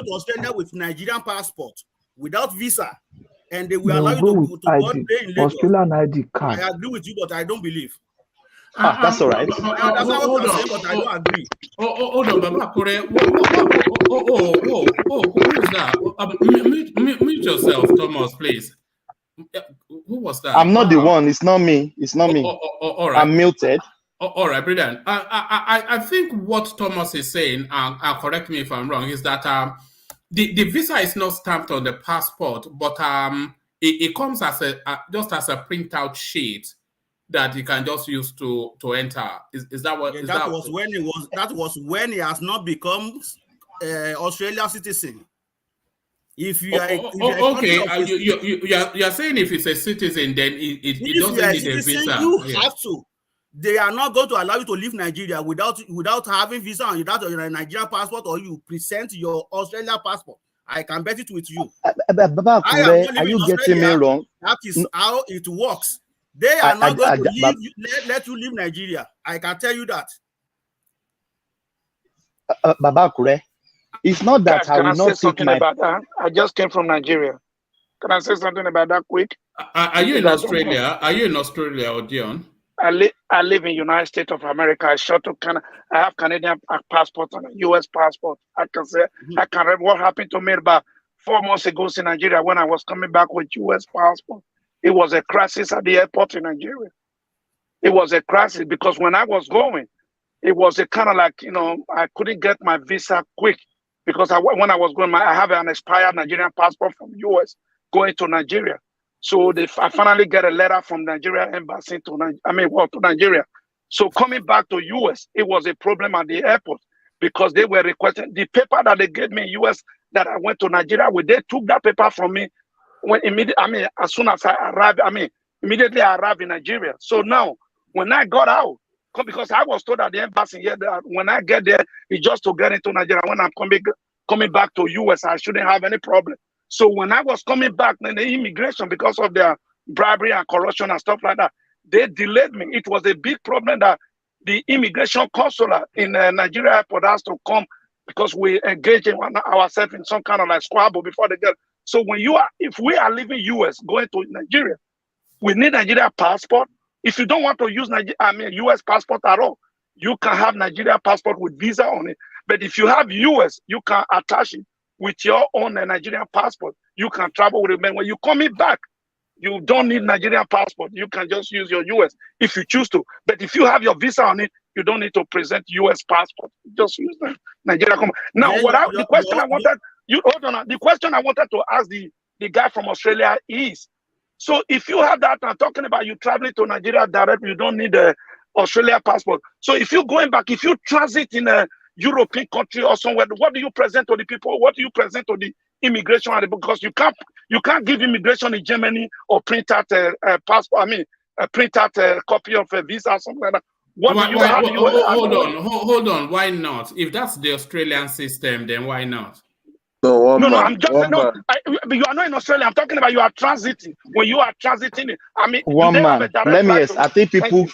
to Australia with Nigerian passport without visa, and they will allow you to go in Lagos. Australian ID card. I agree with you, but I don't believe. That's all right. That's what I'm saying, but I don't agree. Hold on, Baba Kure. Who's that? Mute yourself, Thomas, please. Who was that? I'm not the one. It's not me. It's not me. All right. I'm muted. All right, brilliant. I think what Thomas is saying, correct me if I'm wrong, is that the visa is not stamped on the passport, but it comes as just as a printout sheet that you can just use to enter. Is that what? Yeah, that was when he has not become Australian citizen. If you are you're saying if it's a citizen, then it doesn't need a visa. You have to. They are not going to allow you to leave Nigeria without having visa and without your Nigerian passport, or you present your Australian passport. I can bet it with you. Baba Kure, are you getting me wrong? That is how it works. They are not going to leave, let you leave Nigeria. I can tell you that. Baba Kure, it's not that Guys, I will not take my... about that? I just came from Nigeria. Can I say something about that quick? Are you in Australia? Are you in Australia, Odion? I live in United States of America. I shot to Canada. I have Canadian passport and a U.S. passport. I can say I can remember what happened to me about 4 months ago in Nigeria when I was coming back with U.S. passport. It was a crisis at the airport in Nigeria. It was a crisis because when I was going, it was a kind of like, you know, I couldn't get my visa quick because when I was going, I have an expired Nigerian passport from U.S. going to Nigeria. So I finally get a letter from Nigeria embassy to Nigeria. So coming back to US, it was a problem at the airport because they were requesting the paper that they gave me in US that I went to Nigeria with. They took that paper from me as soon as I arrived. Immediately I arrived in Nigeria. So now when I got out, because I was told at the embassy here that when I get there, it's just to get into Nigeria. When I'm coming back to US, I shouldn't have any problem. So when I was coming back, then the immigration, because of their bribery and corruption and stuff like that, they delayed me. It was a big problem that the immigration consular in Nigeria airport has to come because we engage in ourselves in some kind of like squabble before they get. So if we are leaving US going to Nigeria, we need Nigeria passport. If you don't want to use US passport at all, you can have Nigeria passport with visa on it. But if you have US, you can attach it with your own Nigerian passport. You can travel with it. But when you're coming back, you don't need Nigerian passport. You can just use your US if you choose to. But if you have your visa on it, you don't need to present US passport. Just use the Nigeria. Now, the question I wanted to ask the guy from Australia is, so if you have that, I'm talking about you traveling to Nigeria directly, you don't need a Australia passport. So if you're going back, if you transit in a European country or somewhere, what do you present to the people? What do you present to the immigration? Because you can't give immigration in Germany or print out a passport. Print out a copy of a visa or something like that. Hold on. Why not? If that's the Australian system, then why not? No, I'm just you are not in Australia. I'm talking about you are transiting. When you are transiting, let me. I think people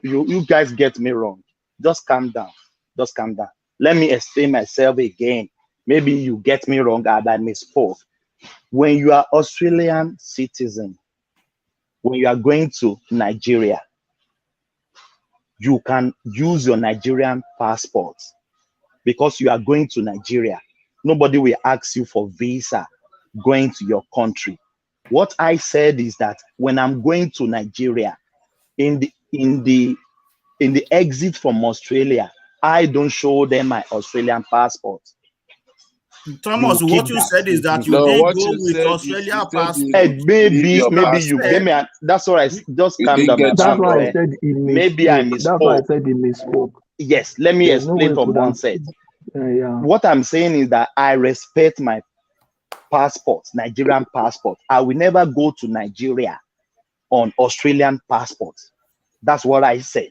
you guys get me wrong. Just calm down. Just calm down. Let me explain myself again. Maybe you get me wrong and I misspoke. When you are Australian citizen, when you are going to Nigeria, you can use your Nigerian passport because you are going to Nigeria. Nobody will ask you for visa going to your country. What I said is that when I'm going to Nigeria, in the exit from Australia, I don't show them my Australian passport. Thomas, what you said is that you did go with Australia passport. Maybe you gave me. That's what I just calm down. That's why I said he misspoke. Maybe I misspoke. That's why I said he misspoke. Yes, let me explain from one set. What I'm saying is that I respect my passport, Nigerian passport. I will never go to Nigeria on Australian passport. That's what I said.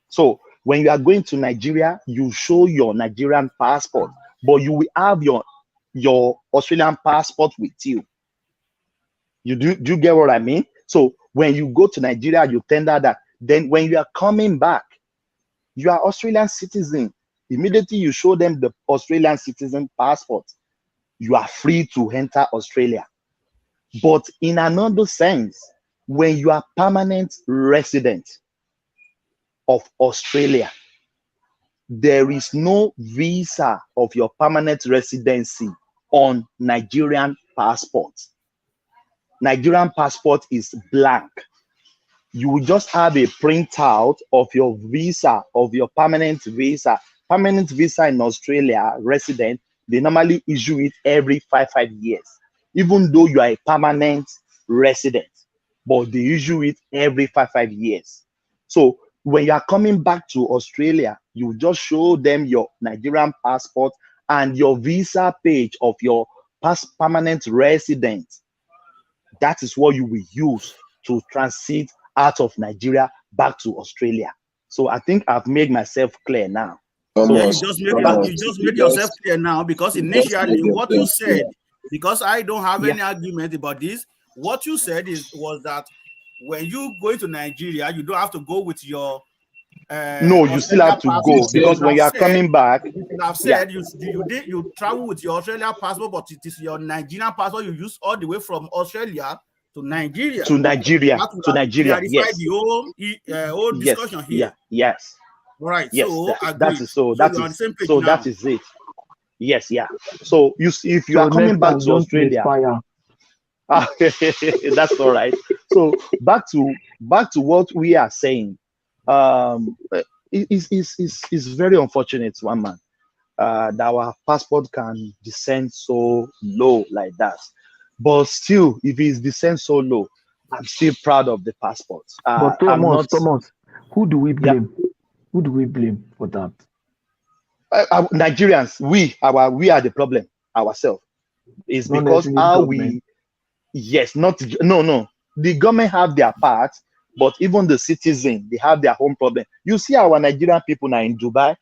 So when you are going to Nigeria, you show your Nigerian passport, but you will have your Australian passport with you. Do you get what I mean? So when you go to Nigeria, you tender that. Then when you are coming back, you are Australian citizen. Immediately you show them the Australian citizen passport. You are free to enter Australia. But in another sense, when you are permanent resident of Australia, there is no visa of your permanent residency on Nigerian passport. Nigerian passport is blank. You will just have a printout of your visa, of your permanent visa. Permanent visa in Australia, resident, they normally issue it every 5 years, even though you are a permanent resident, but they issue it every 5 years. So when you are coming back to Australia, you just show them your Nigerian passport and your visa page of your permanent resident. That is what you will use to transit out of Nigeria back to Australia. So I think I've made myself clear now. You just made yourself clear now, because initially what you said, because I don't have any argument about this, what you said was that when you go into Nigeria, you don't have to go with your no, you still have to go, because when you are coming back, I've said you travel with your Australian passport, but it is your Nigerian passport you use all the way from Australia to Nigeria. To Nigeria. Yes. The whole discussion here. Yes. Right. Yes. So that is it. Yes. Yeah. So if you are coming back to Australia, that's all right. So back to what we are saying. It's very unfortunate, one man, that our passport can descend so low like that. But still, if it's descend so low, I'm still proud of the passport. But Thomas, who do we blame? Yeah. Who do we blame for that? Nigerians, we are the problem ourselves. It's because how we, no. The government have their part, but even the citizen, they have their own problem. You see our Nigerian people now in Dubai,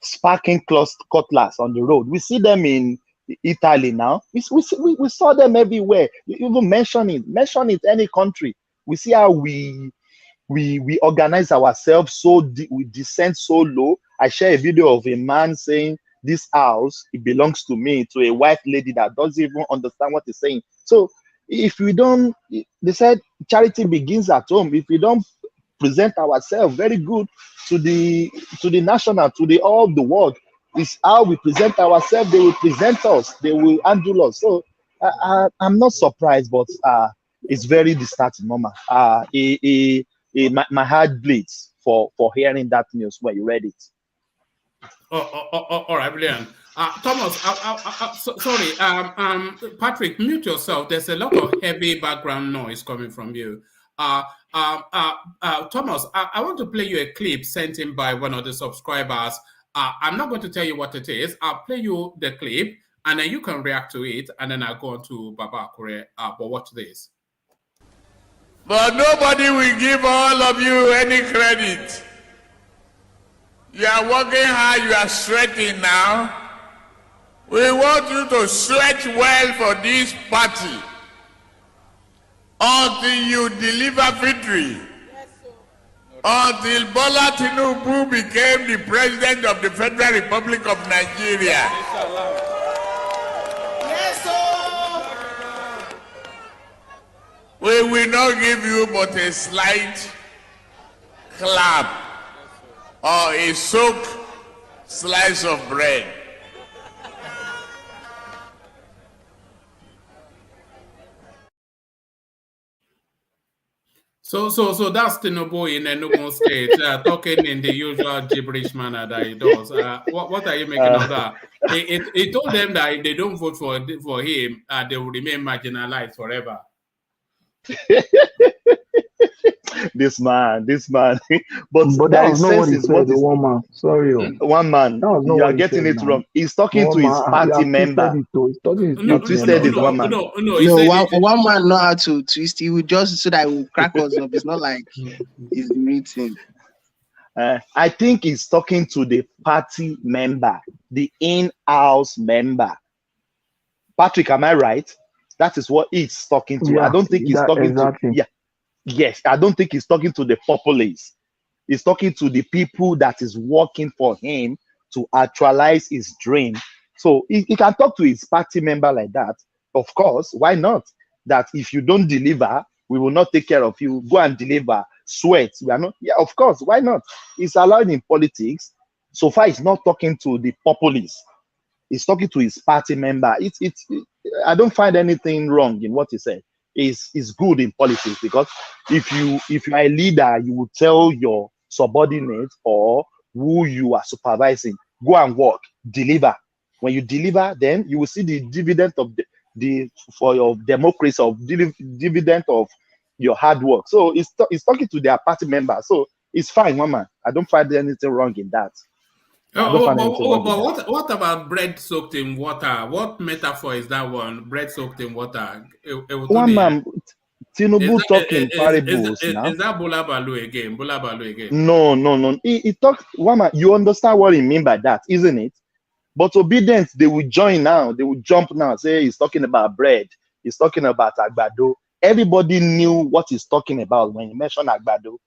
sparking cutlass on the road. We see them in Italy now. We saw them everywhere. You even mention it any country. We see how we organize ourselves, so we descend so low. I share a video of a man saying, this house, it belongs to me, to a white lady that doesn't even understand what he's saying. So if we don't, they said charity begins at home. If we don't present ourselves very good to the national, to all the world, it's how we present ourselves, they will present us, they will handle us. So I'm not surprised, but it's very disheartening, Mama. My heart bleeds for hearing that news when you read it. All right, brilliant. Thomas, sorry, Patrick, mute yourself. There's a lot of heavy background noise coming from you. Thomas, I want to play you a clip sent in by one of the subscribers. I'm not going to tell you what it is. I'll play you the clip, and then you can react to it, and then I'll go on to Baba Akure. But watch this. But nobody will give all of you any credit. You are working hard, you are sweating now. We want you to sweat well for this party until you deliver victory. Until Bola Tinubu became the president of the Federal Republic of Nigeria. Yes, sir. We will not give you but a slight clap or a soaked slice of bread. So that's Tinubu in Enugu State talking in the usual gibberish manner that he does. What are you making of that? He told them that if they don't vote for him, they will remain marginalized forever. This man. but that was not what he said. One man, sorry, one man. You are getting it wrong. He's talking to his party member. You twisted it, one man. No, one man know how to twist. He would just so that it will crack us up. It's not like he's meeting. I think he's talking to the party member, the in-house member. Patrick, am I right? That is what he's talking to. I don't think he's talking to. Yeah. Yes, I don't think he's talking to the populace. He's talking to the people that is working for him to actualize his dream. So he can talk to his party member like that. Of course, why not? That if you don't deliver, we will not take care of you. Go and deliver. Sweat. We are not. Yeah, of course. Why not? It's allowed in politics. So far, he's not talking to the populace. He's talking to his party member. I don't find anything wrong in what he said. Is good in politics, because if you are a leader, you will tell your subordinates or who you are supervising, go and work, deliver. When you deliver, then you will see the dividend of for your democracy, of dividend of your hard work. So it's talking to their party members. So it's fine, man. I don't find anything wrong in that. But what about bread soaked in water? What metaphor is that one? Bread soaked in water. One man, Tinubu talking parables now. Is that Bola Balu again? Bola Balu again? No. He talks, Wama, you understand what he mean by that, isn't it? But obedience, they will join now. They will jump now. Say he's talking about bread. He's talking about agbado. Everybody knew what he's talking about when he mentioned agbado.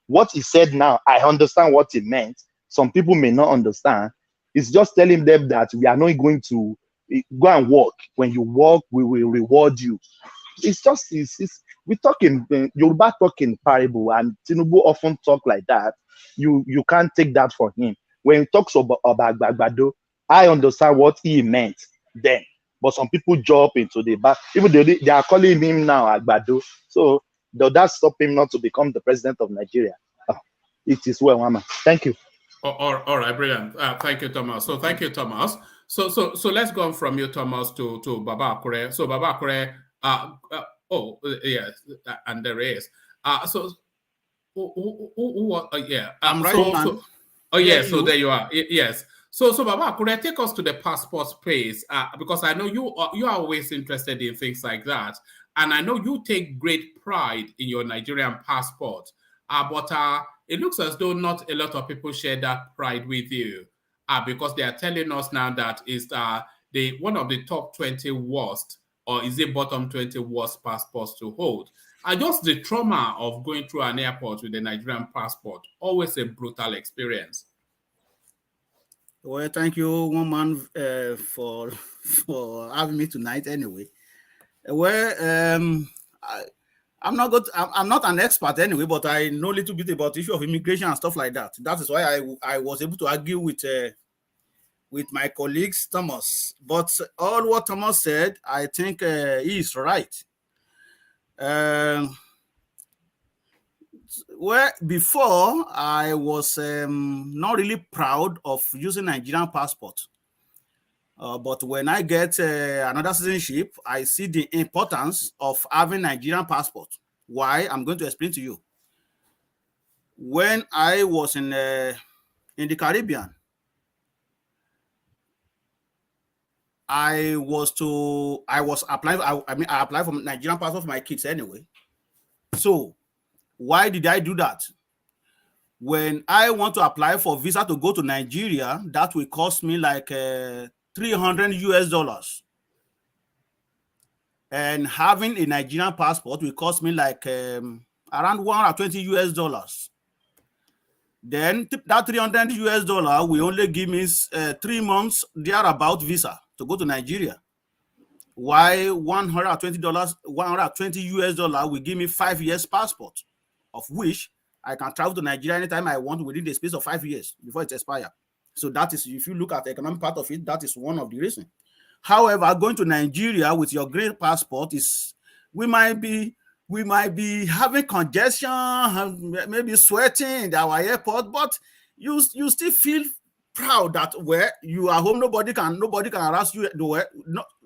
What he said now, I understand what he meant. Some people may not understand. It's just telling them that we are not going to go and work. When you work, we will reward you. It's just, we're talking, Yoruba talking parable, and Tinubu often talk like that. You can't take that for him. When he talks about agbado, I understand what he meant then. But some people jump into the back. Even they are calling him now agbado. So does that stop him not to become the president of Nigeria? It is well, Mama. Thank you. All right, brilliant. Thank you, Thomas. So thank you, Thomas. So let's go on from you, Thomas, to Baba Akure. So Baba Akure, yes, and there is. Yeah. I'm right. So there you are. Yes. So Baba Akure, take us to the passport space, because I know you are always interested in things like that, and I know you take great pride in your Nigerian passport. But it looks as though not a lot of people share that pride with you, because they are telling us now that is one of the top 20 worst, or is it bottom 20 worst passports to hold. Just the trauma of going through an airport with a Nigerian passport, always a brutal experience. Well, thank you, woman, for having me tonight. Anyway, well, I'm not an expert anyway, but I know a little bit about the issue of immigration and stuff like that. That is why I was able to argue with my colleagues, Thomas. But all what Thomas said, I think he is right. Well, before I was not really proud of using Nigerian passport. But when I get another citizenship, I see the importance of having Nigerian passport. Why? I'm going to explain to you. When I was in the Caribbean, I applied for Nigerian passport for my kids anyway. So why did I do that? When I want to apply for visa to go to Nigeria, that will cost me like $300 US. And having a Nigerian passport will cost me like around $120 US. Then that $300 US will only give me 3 months thereabout visa to go to Nigeria. Why $120 US will give me 5 years passport, of which I can travel to Nigeria anytime I want within the space of 5 years before it expires. So that is, if you look at the economic part of it, that is one of the reasons. However, going to Nigeria with your great passport is, we might be having congestion, maybe sweating in our airport, but you still feel proud that where you are home, nobody can harass you.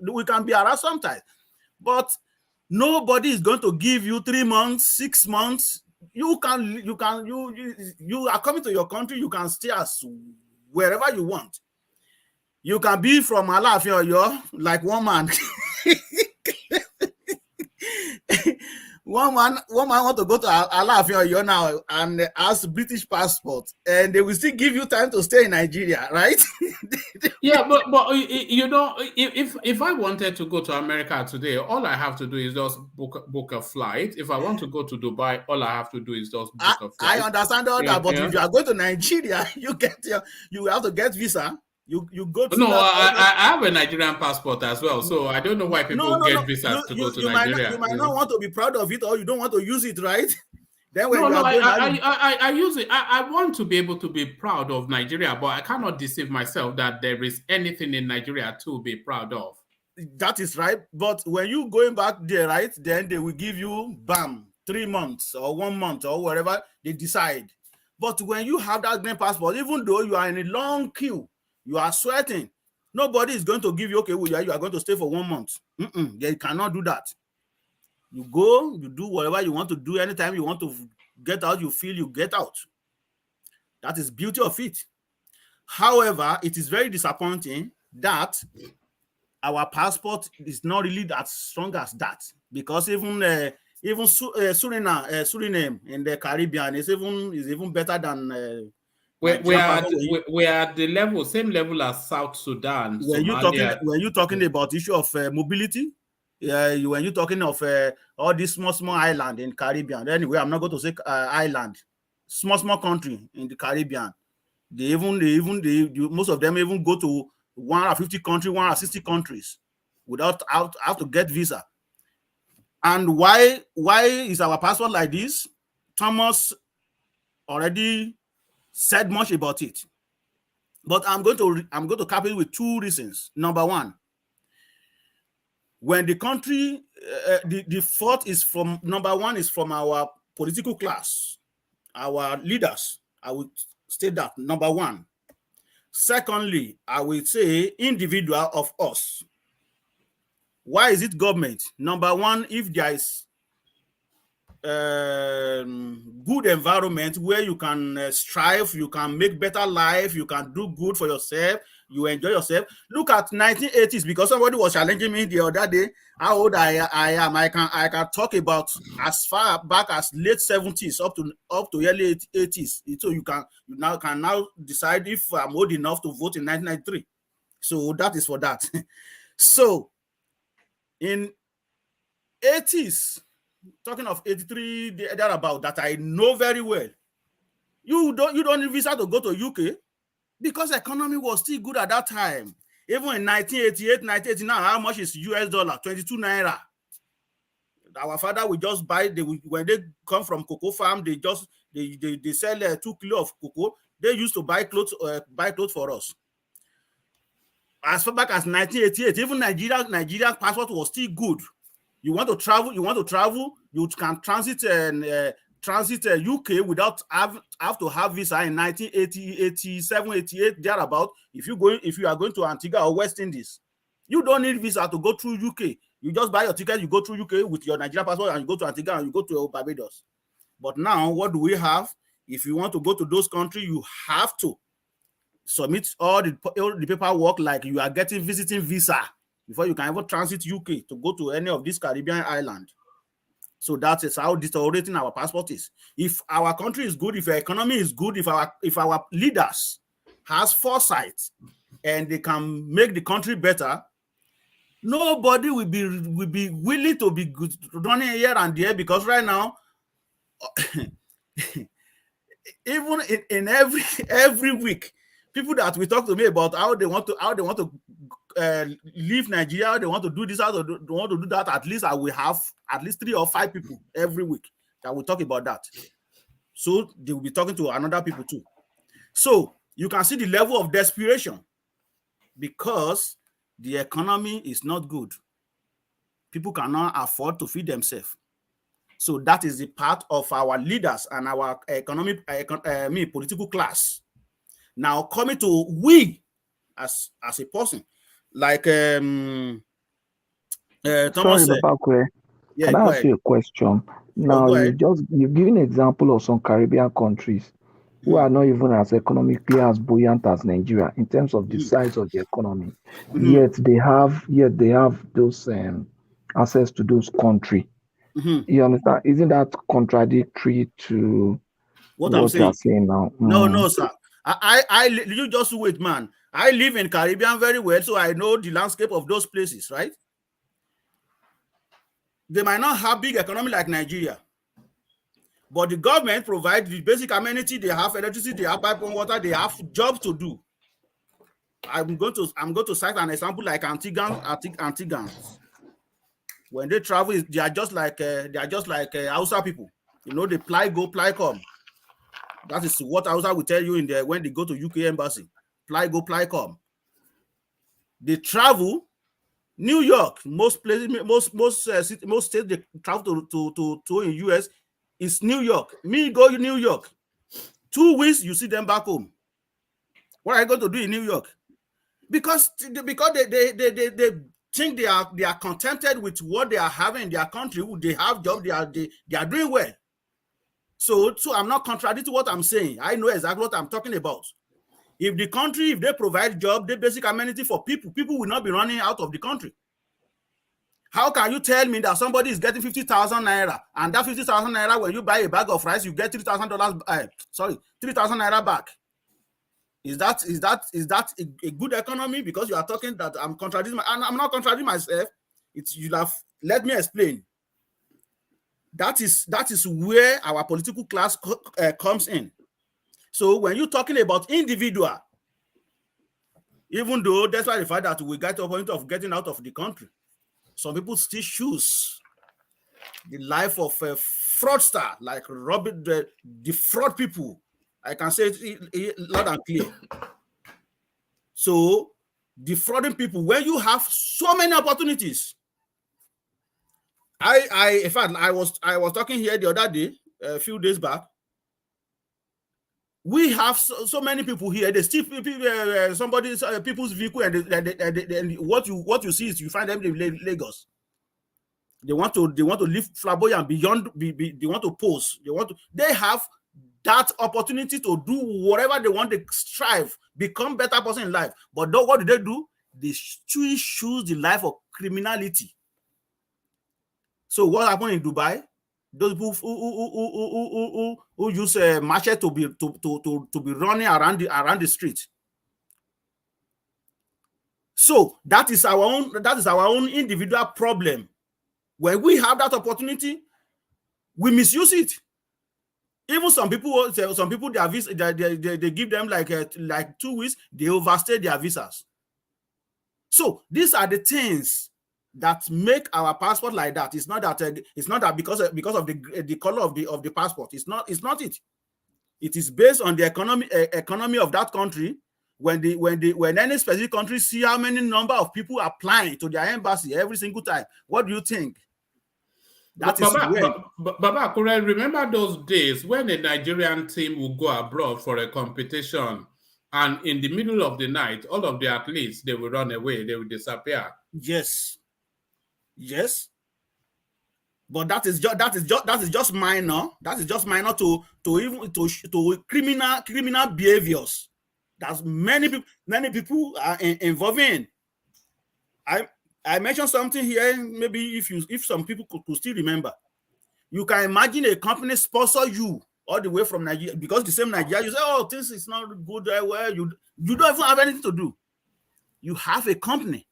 We can be harassed sometimes, but nobody is going to give you 3 months, 6 months. You are coming to your country, you can stay as wherever you want. You can be from Alafia, like one man. One man want to go to Alafia now and ask British passport, and they will still give you time to stay in Nigeria, right? Yeah, but you know, if I wanted to go to America today, all I have to do is just book a flight. If I want to go to Dubai, all I have to do is just book a flight. I understand all that, but if you are going to Nigeria, you have to get visa. You go to I have a Nigerian passport as well, so I don't know why people get visas to go to Nigeria. You might not want to be proud of it, or you don't want to use it, right? Then when I use it. I want to be able to be proud of Nigeria, but I cannot deceive myself that there is anything in Nigeria to be proud of. That is right. But when you going back there, right, then they will give you, bam, 3 months or 1 month or whatever they decide. But when you have that green passport, even though you are in a long queue, you are sweating, nobody is going to give you, okay, well, you are going to stay for 1 month. They cannot do that. You go, you do whatever you want to do. Anytime you want to get out, you feel you get out. That is beauty of it. However, it is very disappointing that our passport is not really that strong as that, because even Even Suriname in the Caribbean is even better than. We are at the level, same level as South Sudan. When you're talking about issue of mobility, when you're talking of all these small island in Caribbean. Anyway, I'm not going to say island, small country in the Caribbean. They most of them even go to 150 countries, 160 countries without have to get visa. And why is our passport like this? Thomas already said much about it. But I'm going to cap it with two reasons. Number one, when the country, the fault is from, number one is from our political class, our leaders. I would state that, number one. Secondly, I will say individual of us. Why is it government? Number one, if there is good environment where you can strive, you can make better life, you can do good for yourself, you enjoy yourself. Look at 1980s, because somebody was challenging me the other day how old I am. I can talk about as far back as late 70s up to early 80s. So you can now decide if I'm old enough to vote in 1993. So that is for that. So in 80s, talking of 83 thereabout, that I know very well, you don't need visa to go to UK because economy was still good at that time. Even in 1988, 1989, how much is US dollar? 22 Naira. Our father will just buy, when they come from cocoa farm, they sell 2 kilos of cocoa. They used to buy clothes for us. As far back as 1988, even Nigeria passport was still good. You want to travel, you can transit UK without have to have visa in 1980, 87, 88, thereabout. If you are going to Antigua or West Indies, you don't need visa to go through UK. You just buy your ticket, you go through UK with your Nigerian passport, and you go to Antigua and you go to Barbados. But now, what do we have? If you want to go to those countries, you have to submit all the paperwork like you are getting visiting visa before you can ever transit UK to go to any of these Caribbean islands. So that is how deteriorating our passport is. If our country is good, if our economy is good, if our leaders has foresight and they can make the country better, nobody will be willing to be good, running here and there, because right now, even in every week, people that we talk to me about how they want to leave Nigeria, how they want to do this, how they want to do that, at least I will have at least 3 or 5 people every week that will talk about that. So they will be talking to another people too. So you can see the level of desperation because the economy is not good. People cannot afford to feed themselves. So that is the part of our leaders and our political class. Now coming to we as a person, like Thomas said. Can I ask you a question? Now you've given an example of some Caribbean countries who are not even as economically as buoyant as Nigeria in terms of the size of the economy. Yet they have those access to those countries. You understand? Isn't that contradictory to what I'm saying now? No, sir. You just wait, man. I live in Caribbean very well, so I know the landscape of those places, right? They might not have big economy like Nigeria, but the government provides the basic amenity. They have electricity, they have pipe and water, they have jobs to do. I'm going to cite an example like Antigans. When they travel, they are just like Hausa people. You know, they ply go, ply come. That is what Hausa will tell you when they go to UK embassy. Ply go, ply come. They travel. New York, most places, most states they travel to in US is New York. Me go to New York. 2 weeks, you see them back home. What are you going to do in New York? Because they think they are contented with what they are having in their country. They have job, they are doing well. So I'm not contradicting what I'm saying. I know exactly what I'm talking about. If they provide job, the basic amenity for people will not be running out of the country. How can you tell me that somebody is getting 50,000 naira, and that 50,000 naira, when you buy a bag of rice, you get $3,000? 3,000 naira back. Is that a good economy? Because you are talking that I'm contradicting, and I'm not contradicting myself. You have let me explain. That is where our political class comes in. So when you're talking about individual, even though despite the fact that we got the opportunity of getting out of the country, some people still choose the life of a fraudster, like Robert, the fraud people. I can say it loud and clear. So defrauding people, when you have so many opportunities. In fact, I was talking here the other day, a few days back. We have so many people here. They steal people's vehicle, and what you see is you find them in Lagos. They want to live flamboyant beyond. They want to pose. They have that opportunity to do whatever they want. They strive, become better person in life. But what do? They choose the life of criminality. So what happened in Dubai? Those people who use a machete to be running around the street. So that is our own individual problem. When we have that opportunity, we misuse it. Even some people their visa, they give them like 2 weeks. They overstay their visas. So these are the things that make our passport like that. It's not that because of the color of the passport. It's not it. It is based on the economy of that country. When any specific country see how many number of people applying to their embassy every single time, what do you think? Baba, remember those days when a Nigerian team would go abroad for a competition, and in the middle of the night, all of the athletes, they will run away, they will disappear. Yes, but that is just minor. That is just minor to criminal behaviors. That's many people are involved in. I mentioned something here. Maybe if some people could still remember, you can imagine a company sponsor you all the way from Nigeria, because the same Nigeria, you say, oh, this is not good. Well, you don't even have anything to do. You have a company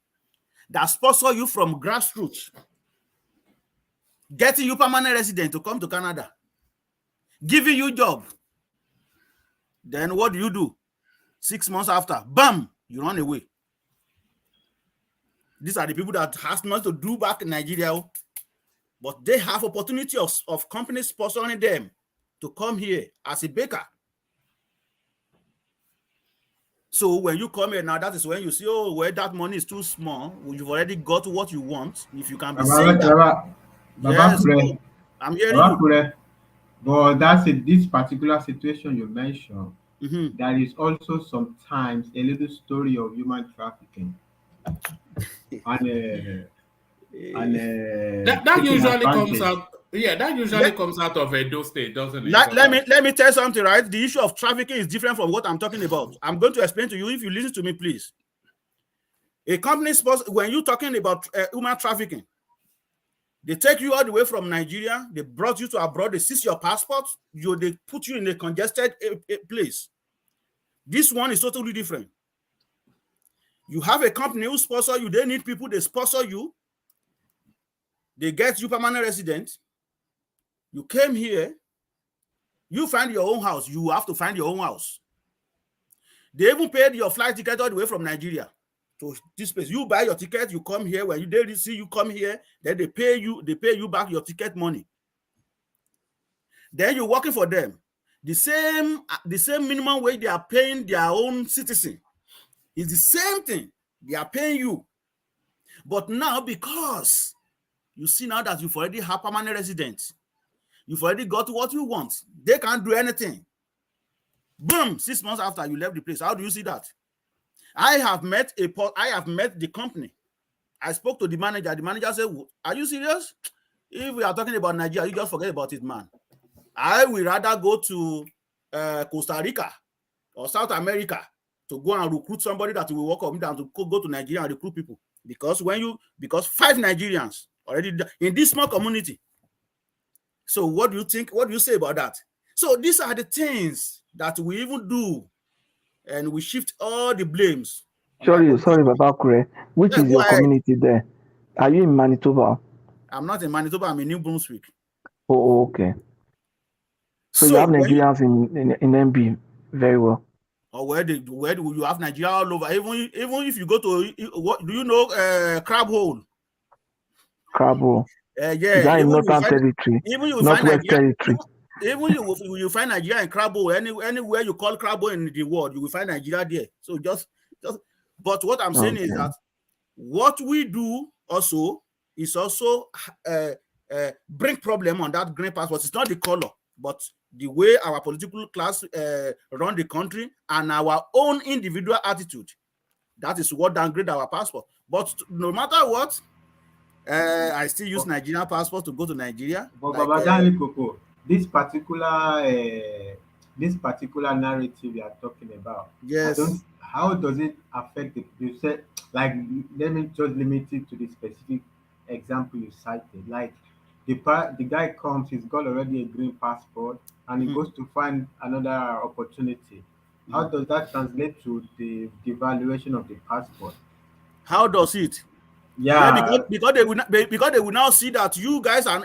that sponsor you from grassroots, getting you permanent resident to come to Canada, giving you job. Then what do? 6 months after, bam, you run away. These are the people that has nothing to do back in Nigeria, but they have opportunity of companies sponsoring them to come here as a baker. So when you come here now, that is when you see, oh, well, that money is too small. You've already got what you want. If you can be saying that. Yes, I'm hearing you. But that's this particular situation you mentioned. There is also sometimes a little story of human trafficking. That usually comes out. Yeah, that usually comes out of Edo State, doesn't it? Let me tell you something, right? The issue of trafficking is different from what I'm talking about. I'm going to explain to you if you listen to me, please. A company when you're talking about human trafficking, they take you all the way from Nigeria, they brought you to abroad, they seize your passport, they put you in a congested place. This one is totally different. You have a company who sponsor you, they need people, they sponsor you, they get you permanent resident. You came here, you find your own house, you have to find your own house. They even paid your flight ticket all the way from Nigeria to this place. You buy your ticket, you come here. When they see you come here, then they pay you back your ticket money. Then you're working for them. The same minimum wage they are paying their own citizen is the same thing they are paying you. But now, because you see now that you've already have permanent residence, you've already got what you want, they can't do anything. Boom, 6 months after you left the place. How do you see that? I have met the company. I spoke to the manager. The manager said, are you serious? If we are talking about Nigeria, you just forget about it, man. I would rather go to Costa Rica or South America to go and recruit somebody that will work on me than to go to Nigeria and recruit people. because 5 Nigerians already in this small community. So what do you think? What do you say about that? So these are the things that we even do, and we shift all the blames. Sorry, Baba Kure. Which is your community there? Are you in Manitoba? I'm not in Manitoba. I'm in New Brunswick. Oh, okay. So you have Nigerians in NB very well. Or where do you have Nigeria all over? Even if you go to what do you know? Crab Hole. Crab Hole. Yeah. Is that in Northern Territory? Even you Northwest Territory. Even you find Nigeria in Crab Hole. Anywhere you call Crab Hole in the world, you will find Nigeria there. So just. But what I'm saying is that what we do also is also bring problem on that green passport. It's not the color, but the way our political class run the country and our own individual attitude. That is what downgrade our passport. But no matter what, I still use Nigerian passport to go to Nigeria. But like, Coco, this particular narrative you are talking about, yes, how does it affect the? You said, like, let me just limit it to the specific example you cited. Like, the guy comes, he's got already a green passport, and he goes to find another opportunity. How does that translate to the devaluation of the passport? How does it? Yeah, because they will now see that you guys are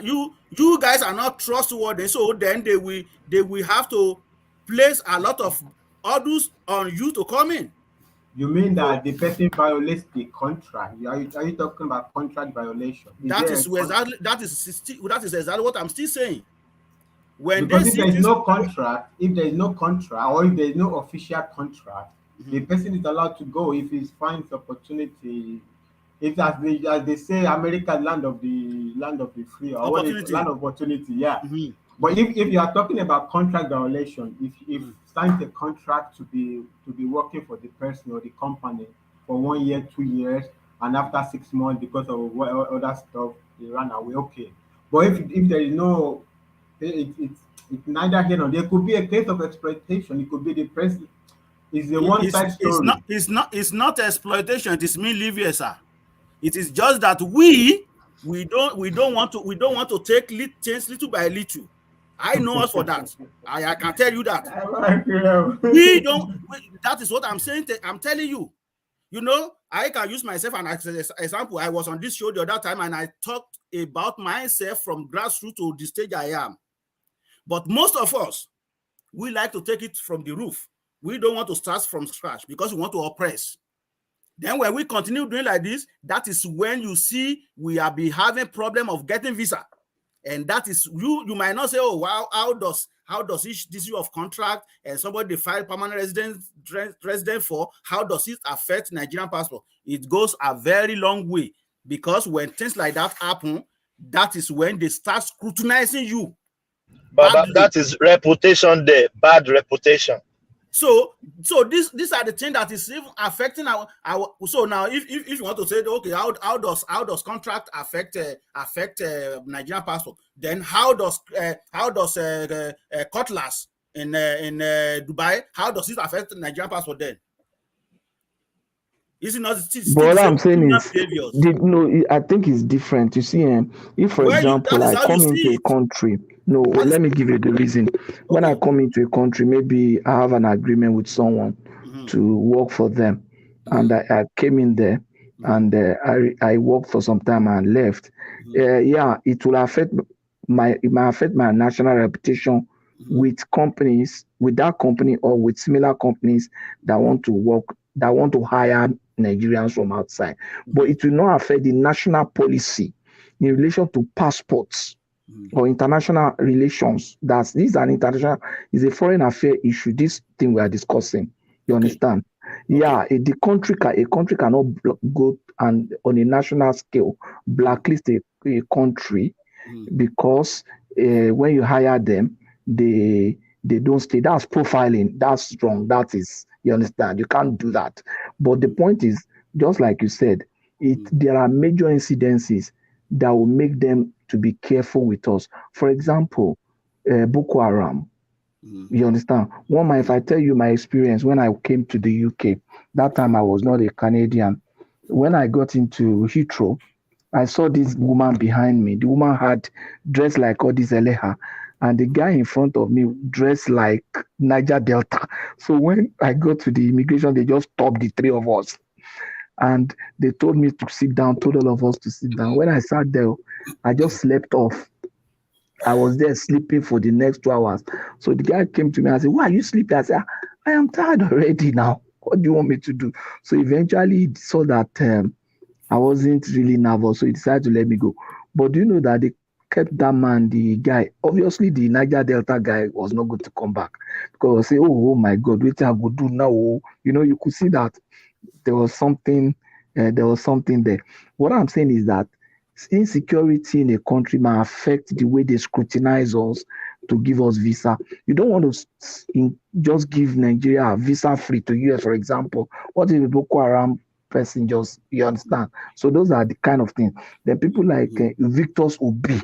not trustworthy. So then they will have to place a lot of orders on you to come in. You mean that the person violates the contract? Are you talking about contract violation? That is exactly what I'm still saying. Because if there is no contract, or if there is no official contract, the person is allowed to go if he finds opportunity. It's as they say, America, land of the free, or opportunity. Land of opportunity. Yeah. But if you are talking about contract violation, if signs a contract to be working for the person or the company for 1 year, 2 years, and after 6 months because of other stuff they ran away, okay. But if there is no, it's neither here nor there. Could be a case of exploitation. It could be the person. It's a one-side story. It's not exploitation. It is me leave here, sir. It is just that we don't want to take things little by little. I know us for that. I can tell you that. That is what I'm saying. I'm telling you. You know, I can use myself as an example. I was on this show the other time and I talked about myself from grassroots to the stage I am. But most of us, we like to take it from the roof. We don't want to start from scratch because we want to oppress. Then when we continue doing like this, that is when you see we are having problem of getting visa. And that is, you might not say, oh, wow, how does this issue of contract and somebody file permanent resident for, how does it affect Nigerian passport? It goes a very long way, because when things like that happen, that is when they start scrutinizing you. But that is reputation there, bad reputation. So these are the things that is even affecting our. So now, if you want to say, okay, how does contract affect Nigerian passport? Then how does Cutlass in Dubai, how does it affect Nigerian passport then? Is it not? But what I'm saying is, I think it's different. You see, if for example I come into a country. No, let me give you the reason. When I come into a country, maybe I have an agreement with someone to work for them, and I came in there and I worked for some time and left. It will affect my national reputation with companies, with that company or with similar companies that want to hire Nigerians from outside. But it will not affect the national policy in relation to passports or international relations. This is a foreign affair issue. This thing we are discussing. You understand? Yeah, a country cannot go and on a national scale blacklist a country because when you hire them, they don't stay. That's profiling. That's wrong. That is, you understand? You can't do that. But the point is, just like you said, there are major incidences that will make them to be careful with us. For example, Boko Haram. You understand? If I tell you my experience when I came to the UK, that time I was not a Canadian. when I got into Heathrow, I saw this woman behind me. The woman had dressed like all this Eleha, and the guy in front of me dressed like Niger Delta. So when I got to the immigration, they just stopped the three of us. And they told me to sit down, told all of us to sit down. When I sat there, I just slept off. I was there sleeping for the next 2 hours. So the guy came to me and said, "Why are you sleeping?" I said, "I am tired already now. What do you want me to do?" So eventually he saw that I wasn't really nervous, so he decided to let me go. But do you know that they kept that man, the guy? Obviously, the Niger Delta guy was not going to come back because say, "Oh my God, what I go do now?" You know, you could see that there was something there. What I'm saying is that insecurity in a country might affect the way they scrutinize us to give us visa. You don't want to just give Nigeria a visa free to US, for example. What if a Boko Haram person you understand? So those are the kind of things. Then people like Victor's Obi,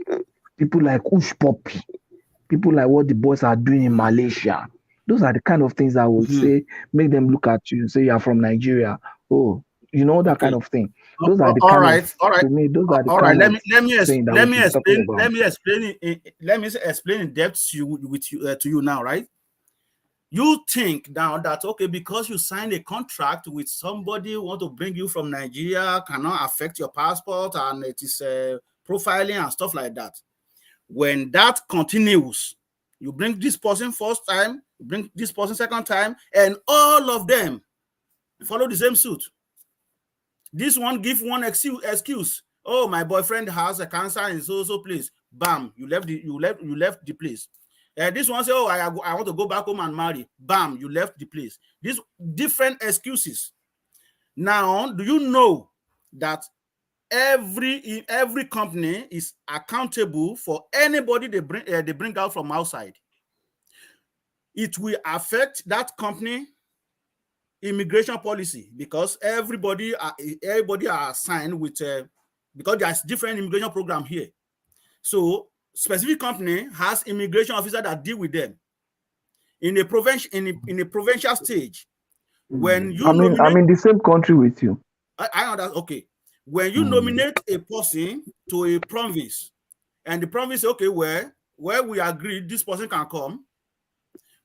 people like Ush Poppy, people like what the boys are doing in Malaysia. Those are the kind of things I would say make them look at you and say you're from Nigeria. Oh, you know, that kind of thing. Those are the all kind right, of, all right. to me, those are the All kind right, of let me explain in depth to you now, right? You think now that, okay, because you signed a contract with somebody who want to bring you from Nigeria cannot affect your passport, and it is profiling and stuff like that. When that continues, you bring this person first time, you bring this person second time, and all of them follow the same suit. This one give one excuse. Oh, my boyfriend has a cancer in so place. Bam, you left the place. This one say, oh, I want to go back home and marry. Bam, you left the place. These different excuses. Now, do you know that every company is accountable for anybody they bring out from outside? It will affect that company immigration policy because everybody are assigned with because there's different immigration program here. So specific company has immigration officer that deal with them in a provincial stage. When you I'm in the same country with you. I know that. Okay, when you nominate a person to a province, and the province say, okay, where we agree this person can come.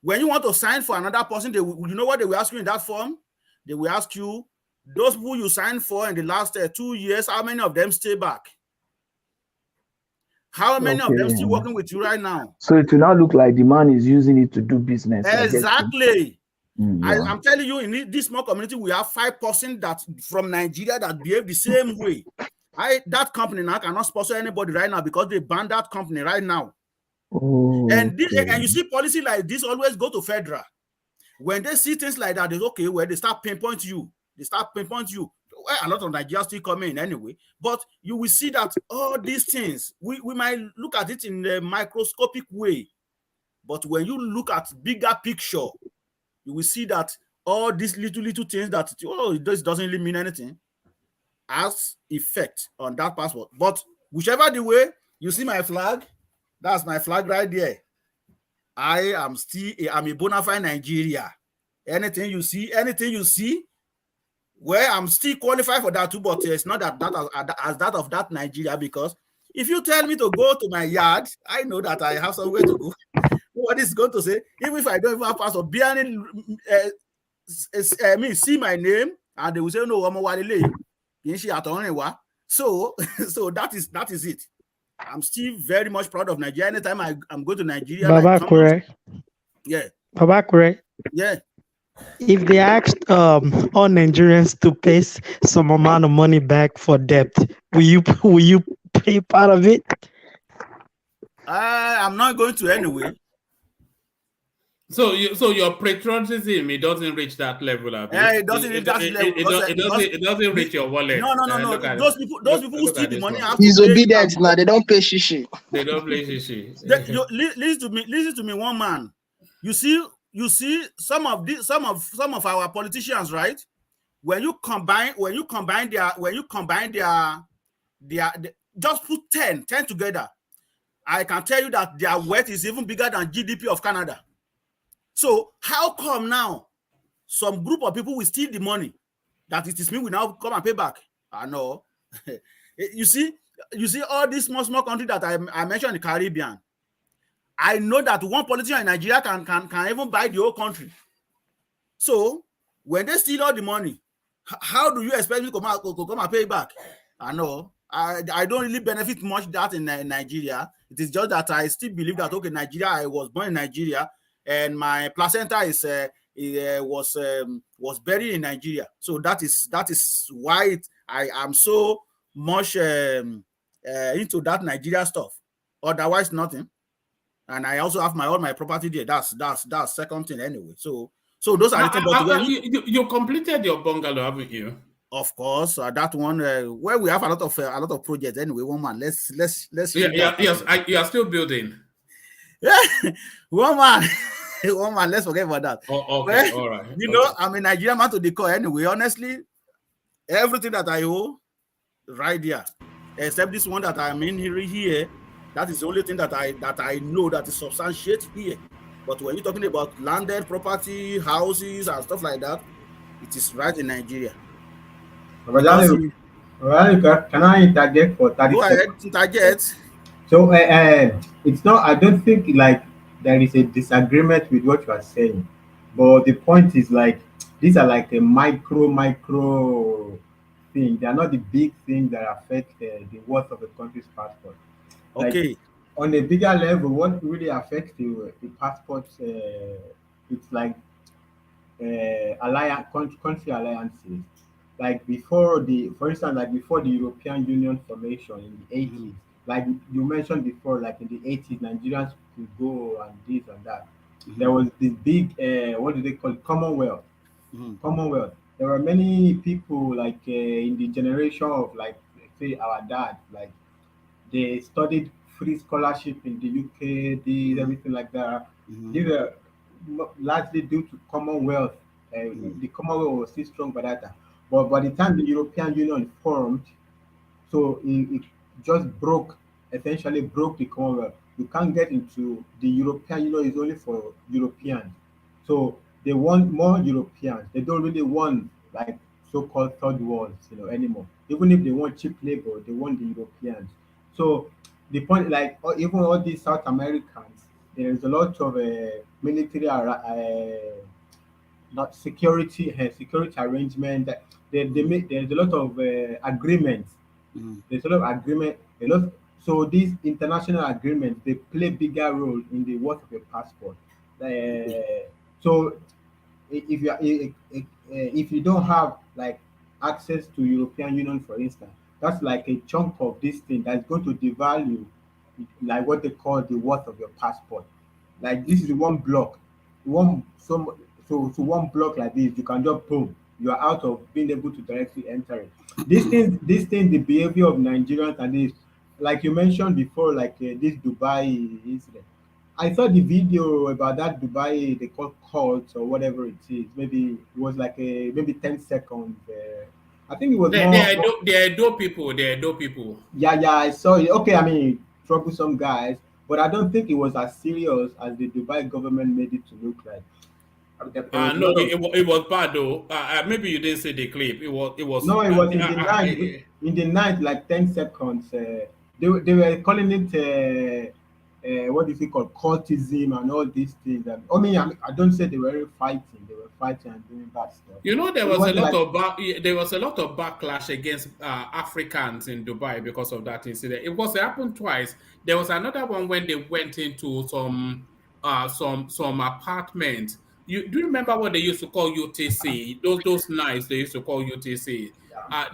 When you want to sign for another person, you know what they will ask you in that form? They will ask you, those people you signed for in the last 2 years, how many of them stay back? How many of them still working with you right now? So it will now look like the man is using it to do business. Exactly. Yeah. I'm telling you, in this small community, we have 5% that from Nigeria that behave the same way. That company now cannot sponsor anybody right now because they banned that company right now. And you see policy like this always go to federal. When they see things like that, it's okay, where they start pinpoint you. Well, a lot of Nigerians still come in anyway, but you will see that all these things, we might look at it in a microscopic way, but when you look at bigger picture, you will see that all these little things that, oh, this doesn't really mean anything, has effect on that passport. But whichever the way, you see my flag, that's my flag right there. I'm a bona fide Nigeria. Anything you see, well, I'm still qualified for that too, but it's not that as that of that Nigeria, because if you tell me to go to my yard, I know that I have somewhere to go. What is going to say? Even if I don't even have passport, see my name, and they will say, no, so that is it. I'm still very much proud of Nigeria. Anytime I'm going to Nigeria, Baba, correct. Yeah. Baba, correct. Yeah. If they asked all Nigerians to pay some amount of money back for debt, will you pay part of it? I'm not going to anyway. So your patriotism, it doesn't reach that level, Abby. It doesn't reach that level. It doesn't reach your wallet. No. Those people who steal the money have He's obedient now. They don't pay shishi. They don't play shishi. Listen to me, one man. You see some of our politicians, right? When you combine their just put 10 together, I can tell you that their wealth is even bigger than GDP of Canada. So how come now some group of people will steal the money that it is me will now come and pay back? I know. You see all these small countries that I mentioned in the Caribbean. I know that one politician in Nigeria can even buy the whole country. So when they steal all the money, how do you expect me to come and pay back? I know. I don't really benefit much that in Nigeria. It is just that I still believe that, okay, Nigeria, I was born in Nigeria, and my placenta was buried in Nigeria. So that is why I am so much into that Nigeria stuff. Otherwise, nothing. And I also have all my property there. That's second thing anyway. So those are the things. But you completed your bungalow, haven't you? Of course, that one where we have a lot of projects anyway. One man, let's. Yes, you are still building. Yeah, one man. Let's forget about that. Oh, okay, all right. You know, I'm a Nigerian man to the core anyway. Honestly, everything that I owe, right there, except this one that I'm in here. That is the only thing that I know that is substantiated here. But when you're talking about landed property, houses, and stuff like that, it is right in Nigeria. Can I interject for 30 seconds? Go ahead, interject. So it's not. I don't think like there is a disagreement with what you are saying, but the point is like these are like a micro thing. They are not the big things that affect the worth of a country's passport. Like, okay. On a bigger level, what really affects the passports? It's like country alliances. Like for instance, like before the European Union formation in the 80s, like you mentioned before, like in the 80s, Nigerians could go and this and that. There was this big, what do they call it? Commonwealth. Commonwealth. There were many people like in the generation of like, say, our dad, like they studied free scholarship in the UK, did everything like that. These were largely due to Commonwealth. The Commonwealth was still strong by that time. But by the time the European Union formed, so it just essentially broke the Commonwealth. You can't get into the European Union, is only for Europeans. So they want more Europeans. They don't really want like so-called third worlds, anymore. Even if they want cheap labor, they want the Europeans. So the point, like even all these South Americans, there is a lot of military, not security arrangement. They make. There's a lot of agreements. There's a lot of agreement. So these international agreements, they play bigger role in the worth of your passport. So if you don't have like access to European Union, for instance, that's like a chunk of this thing that's going to devalue, like what they call the worth of your passport. Like this is one block, so one block like this, you can just boom, you are out of being able to directly enter it. This thing, the behavior of Nigerians and this, like you mentioned before, like this Dubai incident. I saw the video about that Dubai, they call cult or whatever it is. Maybe it was like maybe 10 seconds. I think it was they are dope people. Yeah, I saw it. Okay, I mean, troublesome guys, but I don't think it was as serious as the Dubai government made it to look like. No, it was bad though. Maybe you didn't see the clip. It was. No, it was in the night. In the night, like 10 seconds. They were calling it what is it called, cultism and all these things. I mean, I don't say they were fighting. They were fighting and doing bad stuff. There was a lot of backlash against Africans in Dubai because of that incident. It happened twice. There was another one when they went into some apartments. Do you remember what they used to call UTC? Those knives they used to call UTC.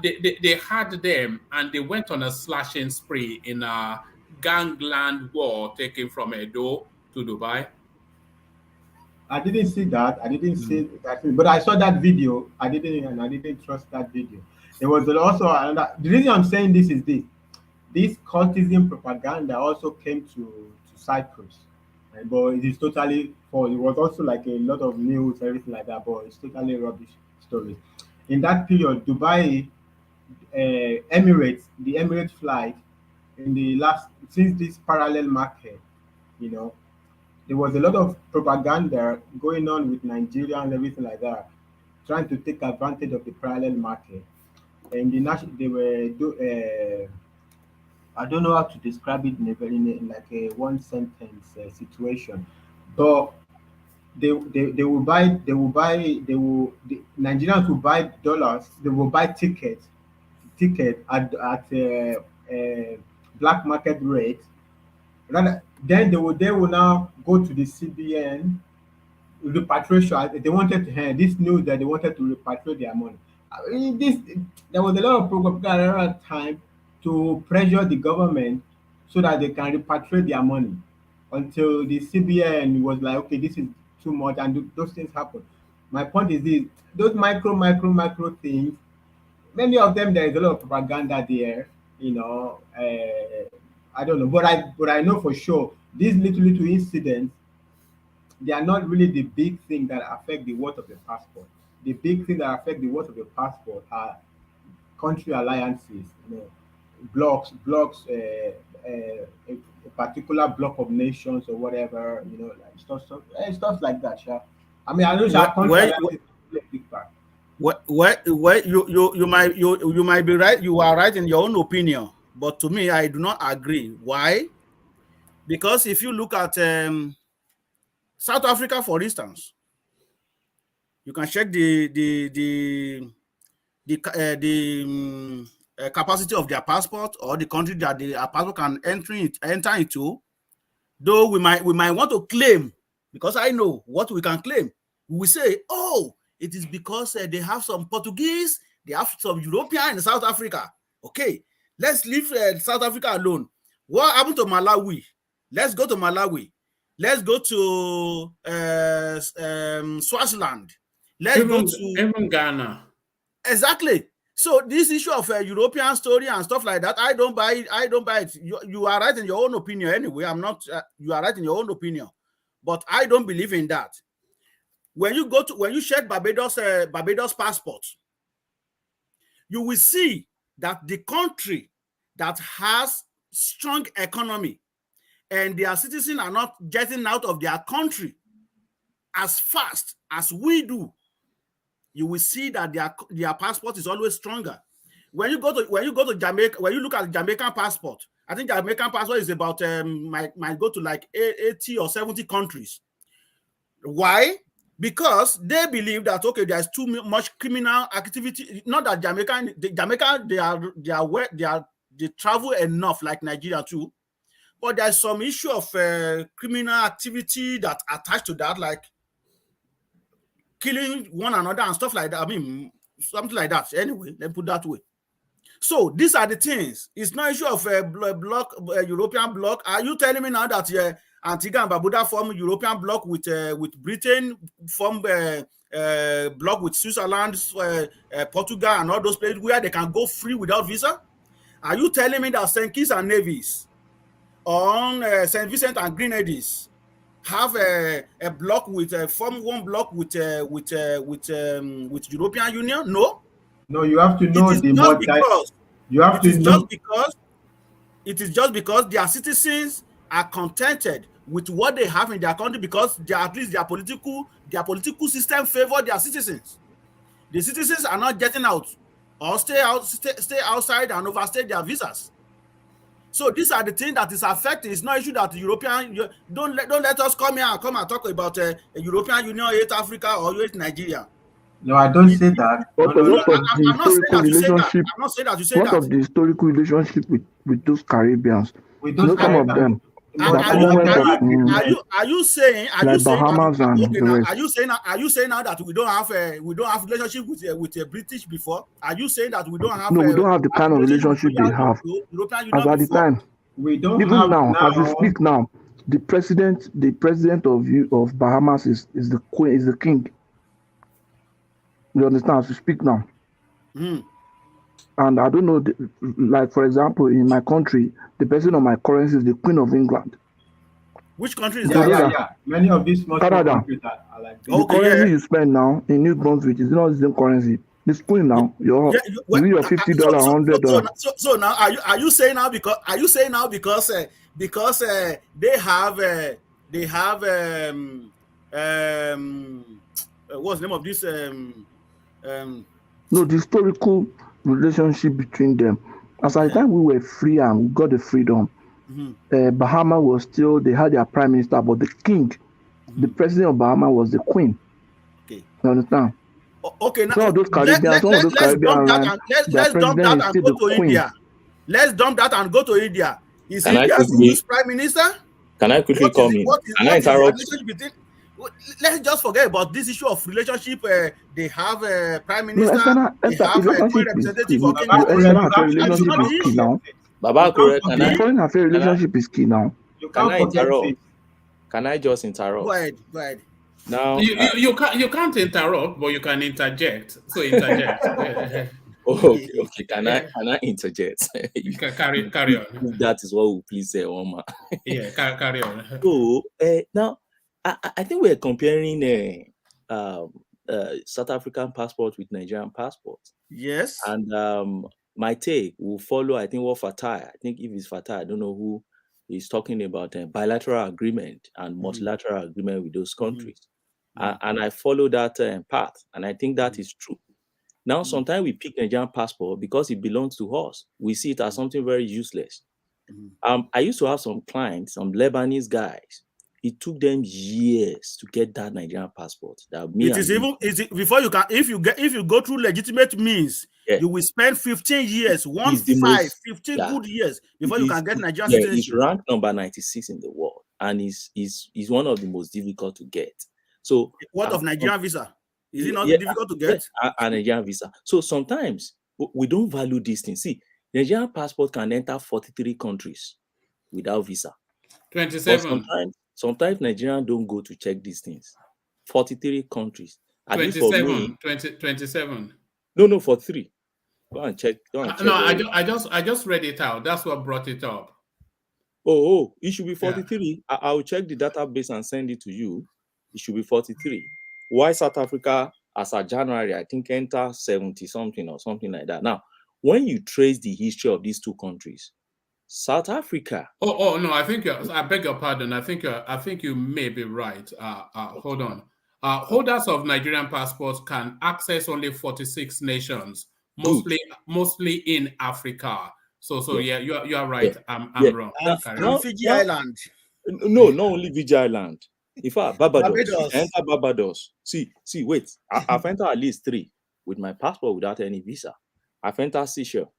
They had them and they went on a slashing spree in a gangland war taken from Edo to Dubai. I didn't see that. I didn't see that, but I saw that video. I didn't trust that video. There was also another. The reason I'm saying this is this cultism propaganda also came to Cyprus, but it is totally false. It was also like a lot of news, everything like that, but it's totally rubbish story. In that period, Dubai, the Emirates flight, since this parallel market, there was a lot of propaganda going on with Nigeria and everything like that, trying to take advantage of the parallel market. and they were I don't know how to describe it in like a one sentence situation, but they will buy the Nigerians will buy dollars, they will buy ticket at black market rate. Rather, then they will now go to the CBN repatriation. They wanted to hear this news that they wanted to repatriate their money. There was a lot of propaganda at that time to pressure the government so that they can repatriate their money until the CBN was like, okay, this is too much, and those things happen. My point is this: those micro things, many of them, there is a lot of propaganda there. I don't know, but I know for sure these little incidents, they are not really the big thing that affect the worth of the passport. The big thing that affect the worth of the passport are country alliances, blocks, a particular block of nations or whatever, like stuff like that. Yeah. I mean, I know that country alliances play a big part. You might be right. You are right in your own opinion, but to me, I do not agree. Why? Because if you look at South Africa, for instance, you can check the capacity of their passport or the country that the passport can enter into. Though we might want to claim, because I know what we can claim. We say, oh, it is because they have some Portuguese, they have some European in South Africa. Okay, let's leave South Africa alone. What happened to Malawi? Let's go to Malawi. Let's go to Swaziland. Let's go to even Ghana. Exactly. So this issue of European story and stuff like that, I don't buy it. You are right in your own opinion anyway. I'm not. You are right in your own opinion, but I don't believe in that. When you check Barbados passport, you will see that the country that has strong economy and their citizens are not getting out of their country as fast as we do, you will see that their passport is always stronger. When you go to Jamaica, when you look at the Jamaican passport, I think Jamaican passport is about might go to like 80 or 70 countries. Why? Because they believe that okay, there's too much criminal activity. Not that Jamaica they travel enough like Nigeria too, but there's some issue of criminal activity that attached to that, like killing one another and stuff like that. I mean, something like that. Anyway, let's put that way. So these are the things. It's not issue of a European bloc. Are you telling me now that Antigua and Barbuda form European bloc with Britain, form bloc with Switzerland, Portugal, and all those places where they can go free without visa? Are you telling me that St. Kitts and Nevis on St. Vincent and Grenadines have a block with form one block with European Union? No. No, you have to know the more because you have to know it is just because their citizens are contented with what they have in their country because at least their political system favor their citizens. The citizens are not getting out or stay outside and overstay their visas. So these are the things that is affecting. It's not issue that European don't let us come and talk about a European Union hate Africa or hate Nigeria. No, I don't say that. What of the historical relationship with those Caribbeans? With those some of them. Are you saying Bahamas and the rest? Are you saying now that we don't have relationship with the British before? Are you saying that we don't have? No, we don't have the kind of relationship they have. As at the time, we don't even have now, as we speak now, the president of Bahamas is the queen, is the king. You understand? As we speak now. Mm. And I don't know, like for example, in my country, the president of my currency is the Queen of England. Which country is that? Yeah. Many of these Canada. countries are like this. The currency you spend now in New Brunswick is not the same currency. This Queen now, your $50, $100. So now, are you saying now because they have no, the historical relationship between them. As at the time we were free and we got the freedom, Bahama was still, they had their prime minister, but the king, the president of Bahama was the queen. Okay. You understand? Okay, now some of those Caribbean, let's dump that and go to India. Let's dump that and go to India. Is India the new prime minister? Can I quickly come in? Can I interrupt? Let's just forget about this issue of relationship. They have a prime minister. They have a foreign representative of Kenya. Baba, correct. Foreign affairs relationship is key now. Can I interrupt? Can I just interrupt? Go ahead. Go ahead. Now you can't interrupt, but you can interject. So interject. Okay. Can I interject? You can carry on. That is what we please say, Oma. Yeah, carry on. So now I think we're comparing South African passport with Nigerian passport. Yes. And my take will follow, I think, what Fatai. I think if it's Fatai, I don't know who is talking about a bilateral agreement and multilateral agreement with those countries. And I follow that path. And I think that is true. Now, sometimes we pick Nigerian passport because it belongs to us. We see it as something very useless. I used to have some clients, some Lebanese guys. It took them years to get that Nigerian passport. If you go through legitimate means, you will spend 15 years, 15 good years before you can get Nigerian citizenship. It's ranked number 96 in the world, and is one of the most difficult to get. So, what of Nigerian visa? Is it not difficult to get? A Nigerian visa. So sometimes we don't value these things. See, Nigerian passport can enter 43 countries without visa. 27. Sometimes Nigerians don't go to check these things. 43 countries. 27. 27. No, 43. Go and check. I just read it out. That's what brought it up. Oh, it should be 43. Yeah. I will check the database and send it to you. It should be 43. Why South Africa, as of January, I think, enter 70 something or something like that. Now, when you trace the history of these two countries, South Africa. Oh no, I beg your pardon. I think you may be right. Hold on. Holders of Nigerian passports can access only 46 nations, mostly in Africa. So yeah, you are right. I'm wrong. And Fiji Island. No, not only Fiji Island. In fact, Barbados. Enter Barbados. See, wait. I've entered at least 3 with my passport without any visa. I've entered Seychelles.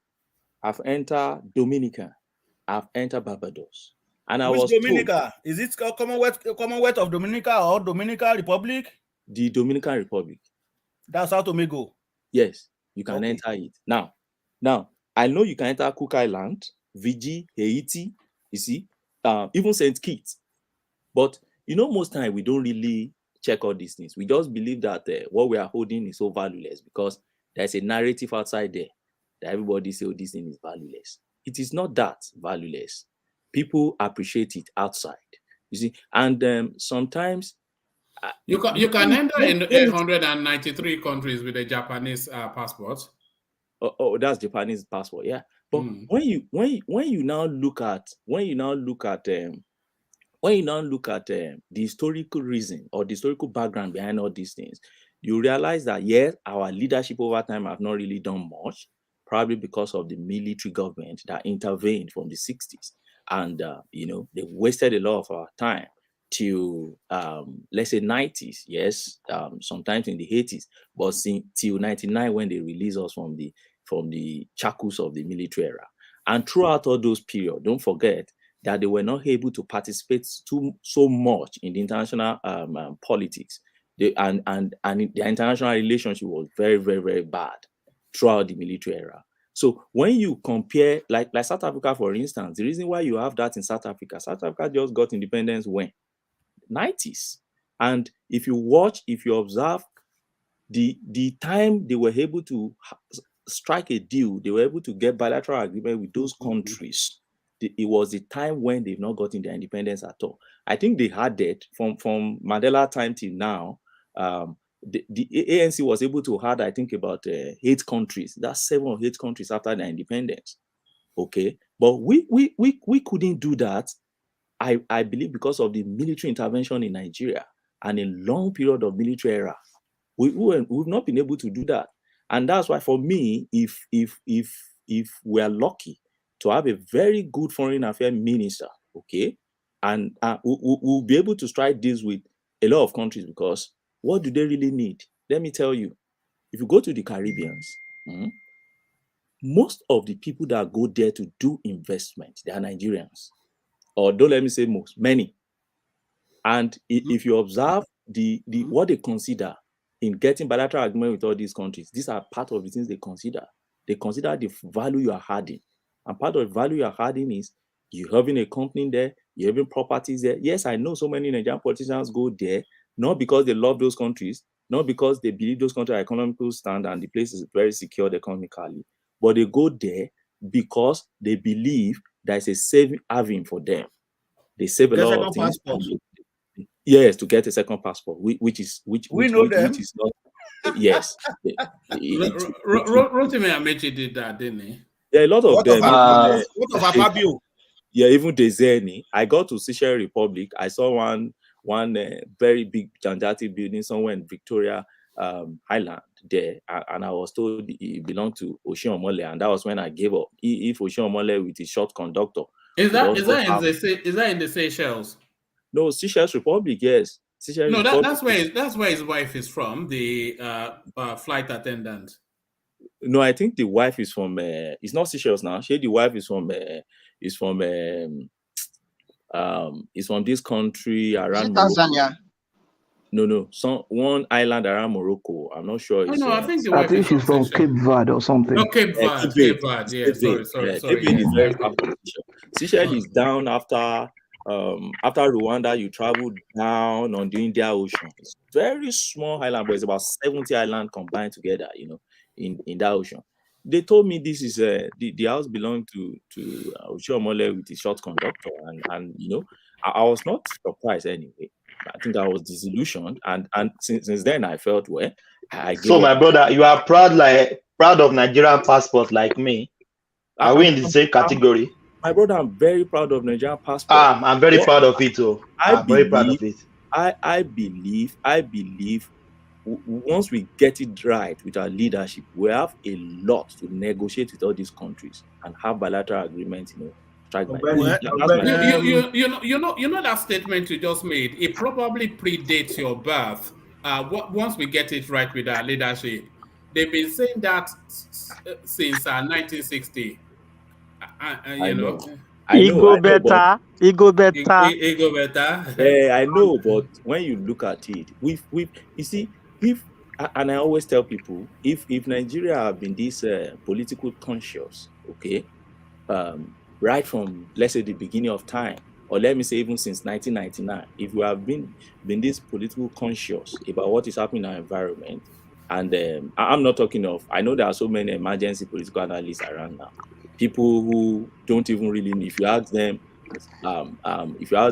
I've entered Dominica. I've entered Barbados. And I was Dominica? Is it Commonwealth of Dominica or Dominican Republic? The Dominican Republic. That's Sao Tome. Yes, you can enter it. Now, I know you can enter Cook Island, Fiji, Haiti, you see, even St. Kitts. But most time we don't really check all these things. We just believe that what we are holding is so valueless because there's a narrative outside there that everybody says, this thing is valueless. It is not that valueless. People appreciate it outside, you see. And sometimes you can enter in 193 countries with a Japanese passport. Oh, that's Japanese passport, yeah. But when you now look at the historical reason or the historical background behind all these things, you realize that yes, our leadership over time have not really done much, probably because of the military government that intervened from the 60s. And, they wasted a lot of our time till, let's say 90s, yes, sometimes in the 80s, but till 99 when they released us from the shackles of the military era. And throughout all those periods, don't forget that they were not able to participate so much in the international politics. And the international relationship was very, very, very bad throughout the military era. So when you compare, like South Africa, for instance, the reason why you have that in South Africa just got independence when? 90s. And if you observe the time they were able to strike a deal, they were able to get bilateral agreement with those countries. It was the time when they've not gotten their independence at all. I think they had that from Mandela time till now. The ANC was able to have, I think, about 8 countries. That's 7 or 8 countries after their independence. Okay, but we couldn't do that. I believe because of the military intervention in Nigeria and a long period of military era, we've not been able to do that. And that's why for me, if we are lucky to have a very good foreign affairs minister, okay, and we'll be able to strike deals with a lot of countries, because what do they really need? Let me tell you, if you go to the Caribbeans, most of the people that go there to do investment, they are Nigerians. Or don't let me say most, many. And if you observe what they consider in getting bilateral agreement with all these countries, these are part of the things they consider. They consider the value you are adding. And part of the value you are adding is you're having a company there, you're having properties there. Yes, I know so many Nigerian politicians go there, not because they love those countries, not because they believe those countries are economically stand and the place is very secure economically, but they go there because they believe there's a safe haven for them. They save a lot of things. Yes, to get a second passport, which is not. Yes. Rotimi Amechi did that, didn't he? Yeah, a lot of them. What of Abbo? Yeah, even Dezeni. I got to Seychelles Republic. I saw one very big Janjati building somewhere in Victoria Island there, and I was told it belonged to Oshiomhole, and that was when I gave up. If Oshiomhole with his short conductor. Is that in the Seychelles? No, Seychelles Republic, yes. Seychelles Republic. That's where his wife is from, the flight attendant. No, I think the wife is from. It's not Seychelles now. The wife is from. Is from this country around Tanzania. No. One island around Morocco. I'm not sure. I think the wife is she's from Cape Verde or something. No, Cape Verde. Yeah, sorry. Cape Verde is very far from Seychelles. Seychelles is down after Rwanda. You travel down on the Indian Ocean. It's very small island, but it's about 70 islands combined together. In that ocean. They told me this is the house belonged to Oshiomhole with his short conductor, and I was not surprised anyway. I think I was disillusioned, and since then I felt So my brother, you are proud of Nigerian passport like me. Are we in the same category? My brother, I'm very proud of Nigerian passport. I'm very proud of it too. I'm very proud of it. I believe once we get it right with our leadership, we have a lot to negotiate with all these countries and have bilateral agreements, strike by you know that statement you just made, it probably predates your birth. Once we get it right with our leadership, they've been saying that since 1960. Ego better. Yeah, I know, but when you look at it, you see, and I always tell people, if Nigeria have been this political conscious, okay, right from, let's say, the beginning of time, or let me say even since 1999, if we have been this political conscious about what is happening in our environment, and I'm not talking of, I know there are so many emergency political analysts around now, people who don't even really know. If you ask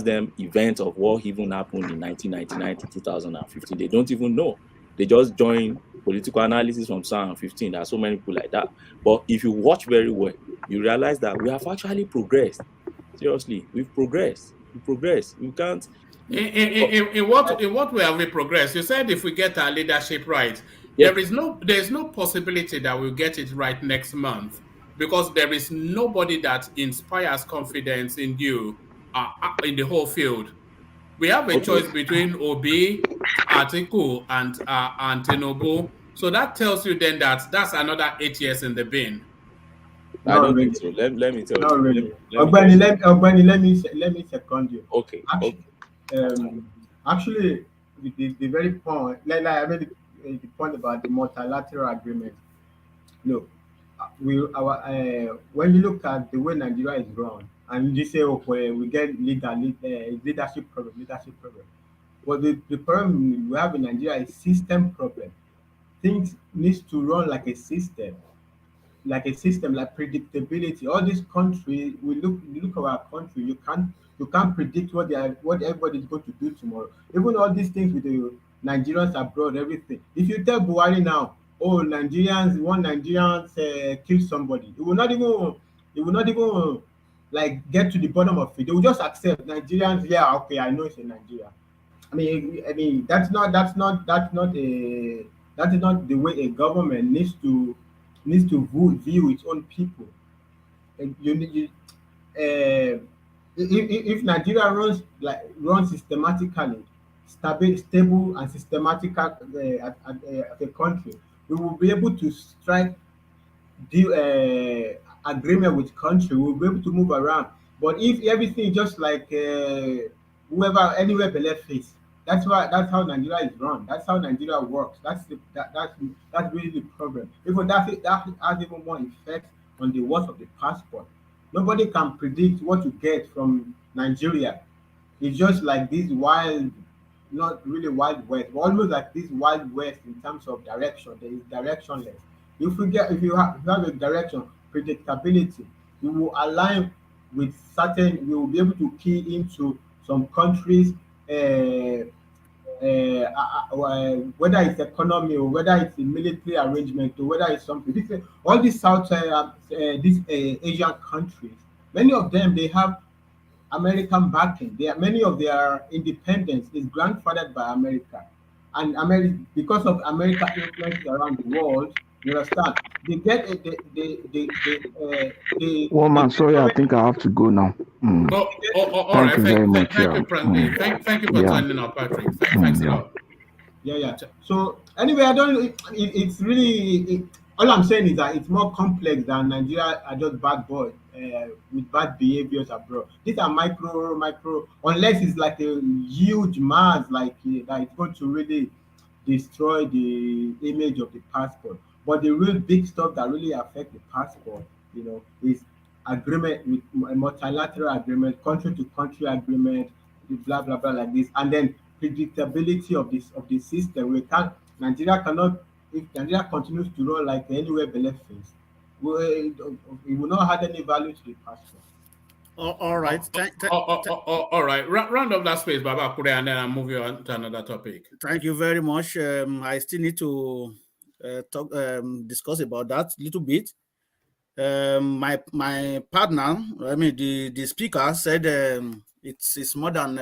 them events of what even happened in 1999 to 2015, they don't even know. They just join political analysis from 2015. There are so many people like that. But if you watch very well, you realize that we have actually progressed. Seriously, we've progressed. We can't. In what way have we progressed? You said if we get our leadership right, there's no possibility that we'll get it right next month, because there is nobody that inspires confidence in you in the whole field. We have a choice between Obi, Atiku, and Tinubu. So that tells you then that that's another 8 years in the bin. I don't think so. Let me tell you. Not really. Let me second you. Okay. Actually, the very point, like I made the point about the multilateral agreement. Look, when you look at the way Nigeria is run, and you say, okay, we get leadership problem. But the problem we have in Nigeria is system problem. Things needs to run like a system, like predictability. All these countries, you look at our country, you can't predict what everybody is going to do tomorrow. Even all these things with the Nigerians abroad, everything. If you tell Buhari now, one Nigerians kill somebody, it will not even like get to the bottom of it. They will just accept Nigerians. Yeah, okay, I know it's in Nigeria. I mean, that's not That is not the way a government needs to view its own people. If Nigeria runs systematically, stable and systematic as a country, we will be able to strike agreement with country. We'll be able to move around. But if everything just like anywhere below face, that's how Nigeria is run. That's how Nigeria works. That's really the problem. Even that has even more effect on the worth of the passport. Nobody can predict what you get from Nigeria. It's just like this wild, not really wild west, but almost like this wild west in terms of direction. There is directionless. If you have a direction, predictability, you will align with certain. You will be able to key into some countries, whether it's economy or whether it's a military arrangement or whether it's something. All these these Asian countries, many of them they have American backing. Many of their independence is grandfathered by America, and because of American influence around the world. You understand? They get Well, man, sorry, I think I have to go now. All right. Thank you, Frankie. Thank you for joining us, Patrick. Thanks a lot. Yeah. So anyway, it's really all I'm saying is that it's more complex than Nigeria are just bad boys with bad behaviors abroad. These are micro, unless it's like a huge mass that it's going to really destroy the image of the passport. But the real big stuff that really affect the passport, is agreement with multilateral agreement, country to country agreement, blah blah blah like this, and then predictability of the system. Nigeria cannot, if Nigeria continues to run like anywhere below things, it will not have any value to the passport. All right. All right. Round up that space, Baba Kure, and then I'll move you on to another topic. Thank you very much. I still need to discuss about that a little bit. My partner, the speaker said it's more than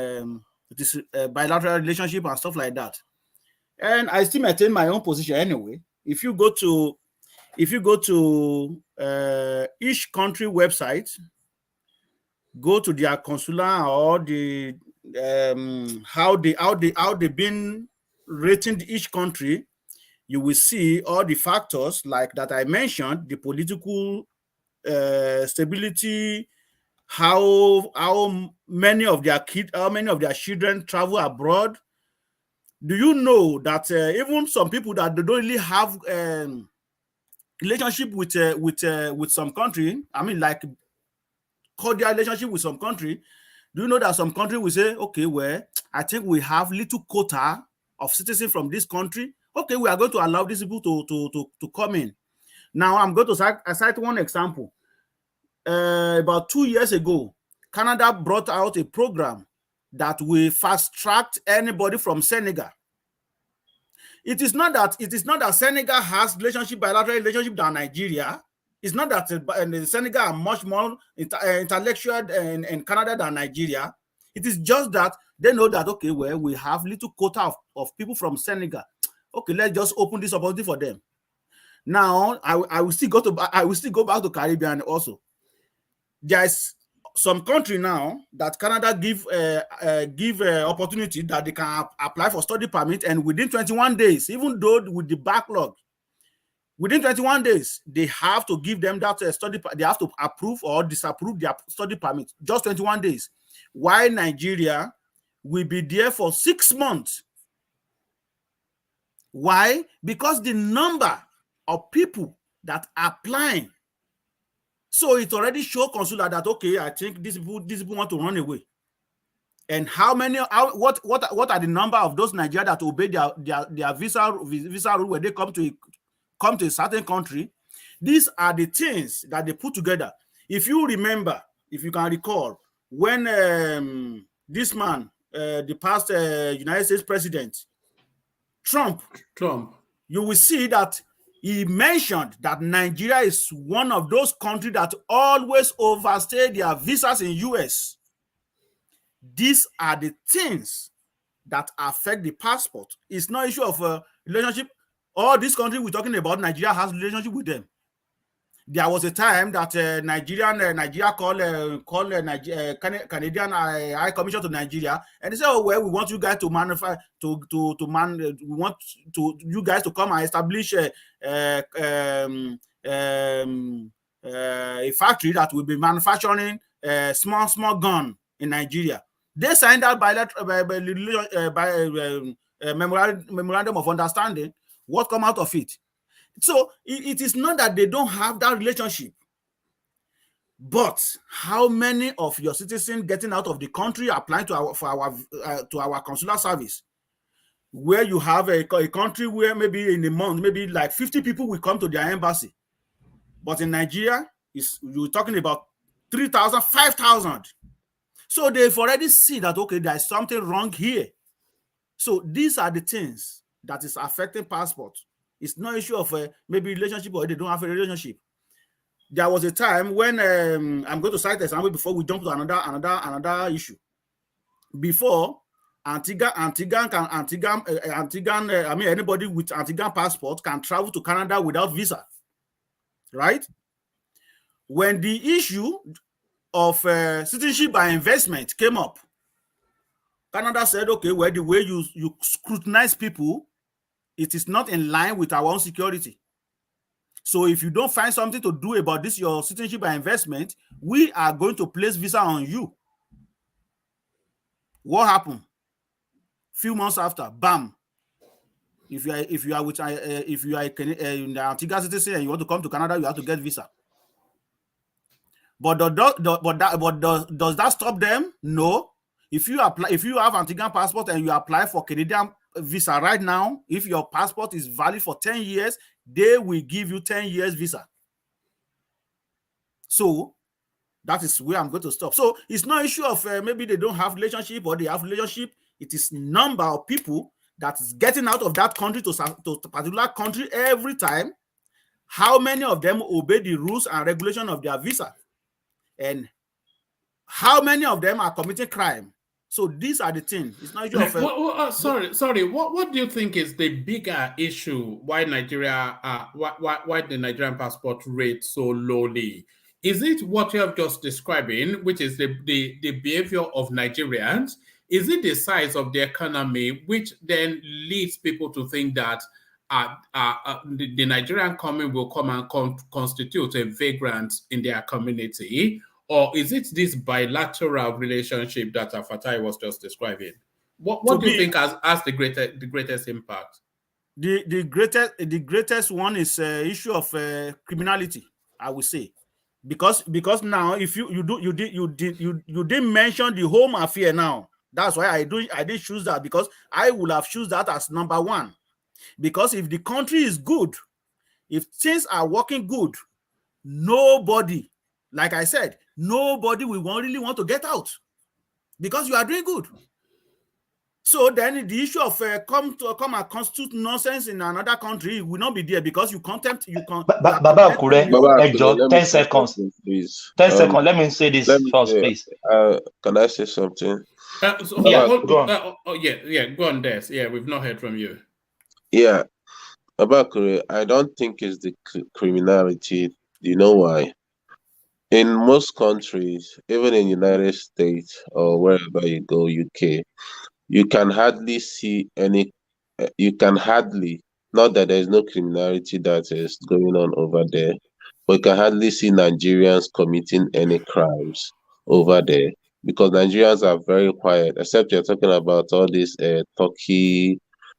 it is a bilateral relationship and stuff like that. And I still maintain my own position anyway. If you go to each country website, go to their consular or the how they've been rating each country, you will see all the factors like that I mentioned: the political stability, how many of their children travel abroad. Do you know that even some people that they don't really have relationship with some country, like cordial relationship with some country, do you know that some country will say, okay, well, I think we have little quota of citizens from this country. Okay, we are going to allow these people to come in. Now, I'm going to cite one example. About 2 years ago, Canada brought out a program that will fast-track anybody from Senegal. It is not that Senegal has bilateral relationship than Nigeria. It's not that Senegal are much more intellectual in Canada than Nigeria. It is just that they know that, okay, well, we have little quota of people from Senegal. Okay, let's just open this opportunity for them. Now, I will still go back to Caribbean also. There's some country now that Canada give opportunity that they can apply for study permit, and within 21 days, even though with the backlog, within 21 days, they have to give them that study. They have to approve or disapprove their study permit. Just 21 days. While Nigeria will be there for 6 months. Why? Because the number of people that are applying, so it already shows consular that, okay, I think these people want to run away. And what are the number of those Nigerians that obey their visa rule when they come to a certain country? These are the things that they put together. If you can recall, when this man, the past United States president, Trump, you will see that he mentioned that Nigeria is one of those countries that always overstay their visas in US. These are the things that affect the passport. It's not issue of a relationship All these countries we're talking about, Nigeria has relationship with them. There was a time that Nigeria called Canadian High Commission to Nigeria, and they said, "Oh well, we want you guys to manufacture we want you guys to come and establish a factory that will be manufacturing small gun in Nigeria." They signed that memorandum of understanding. What come out of it? So it is not that they don't have that relationship, but how many of your citizens getting out of the country applying to our consular service, where you have a country where maybe in a month, maybe like 50 people will come to their embassy, but in Nigeria, you're talking about 3,000, 5,000. So they've already seen that, okay, there's something wrong here. So these are the things that is affecting passport. It's no issue of maybe relationship or they don't have a relationship. There was a time when I'm going to cite an example before we jump to another issue. Before anybody with Antiguan passport can travel to Canada without visa, right? When the issue of citizenship by investment came up, Canada said, okay, well, the way you scrutinize people, it is not in line with our own security. So if you don't find something to do about this, your citizenship by investment, we are going to place visa on you. What happened? Few months after, bam! If you are in the Antigua citizen and you want to come to Canada, you have to get visa. But does that stop them? No. If you have Antiguan passport and you apply for Canadian visa right now, if your passport is valid for 10 years, they will give you 10 years visa. So that is where I'm going to stop. So it's no issue of maybe they don't have relationship or they have relationship. It is number of people that is getting out of that country to a particular country every time. How many of them obey the rules and regulation of their visa? And how many of them are committing crime? So these are the things. It's not sorry. What do you think is the bigger issue? Why Nigeria? Why the Nigerian passport rate so lowly? Is it what you have just describing, which is the behavior of Nigerians? Is it the size of the economy, which then leads people to think that the Nigerian coming will come and constitute a vagrant in their community? Or is it this bilateral relationship that Fatai was just describing? What do you think has the greatest impact? The greatest one is issue of criminality, I would say, because now if you didn't mention the home affair now. That's why I didn't choose that, because I would have chosen that as number one. Because if the country is good, if things are working good, nobody, like I said, nobody will really want to get out because you are doing good. So then the issue of come and constitute nonsense in another country will not be there, because you contempt. Baba Kure, 10 seconds, please. 10 seconds. Let me say this first, please. Can I say something? Go on, Des. Yeah, we've not heard from you. Yeah, Baba Kure, I don't think it's the criminality. You know why? In most countries, even in United States or wherever you go, UK, you can hardly see any. You can hardly, not that there's no criminality that is going on over there, but you can hardly see Nigerians committing any crimes over there, because Nigerians are very quiet, except you're talking about all these Turkey,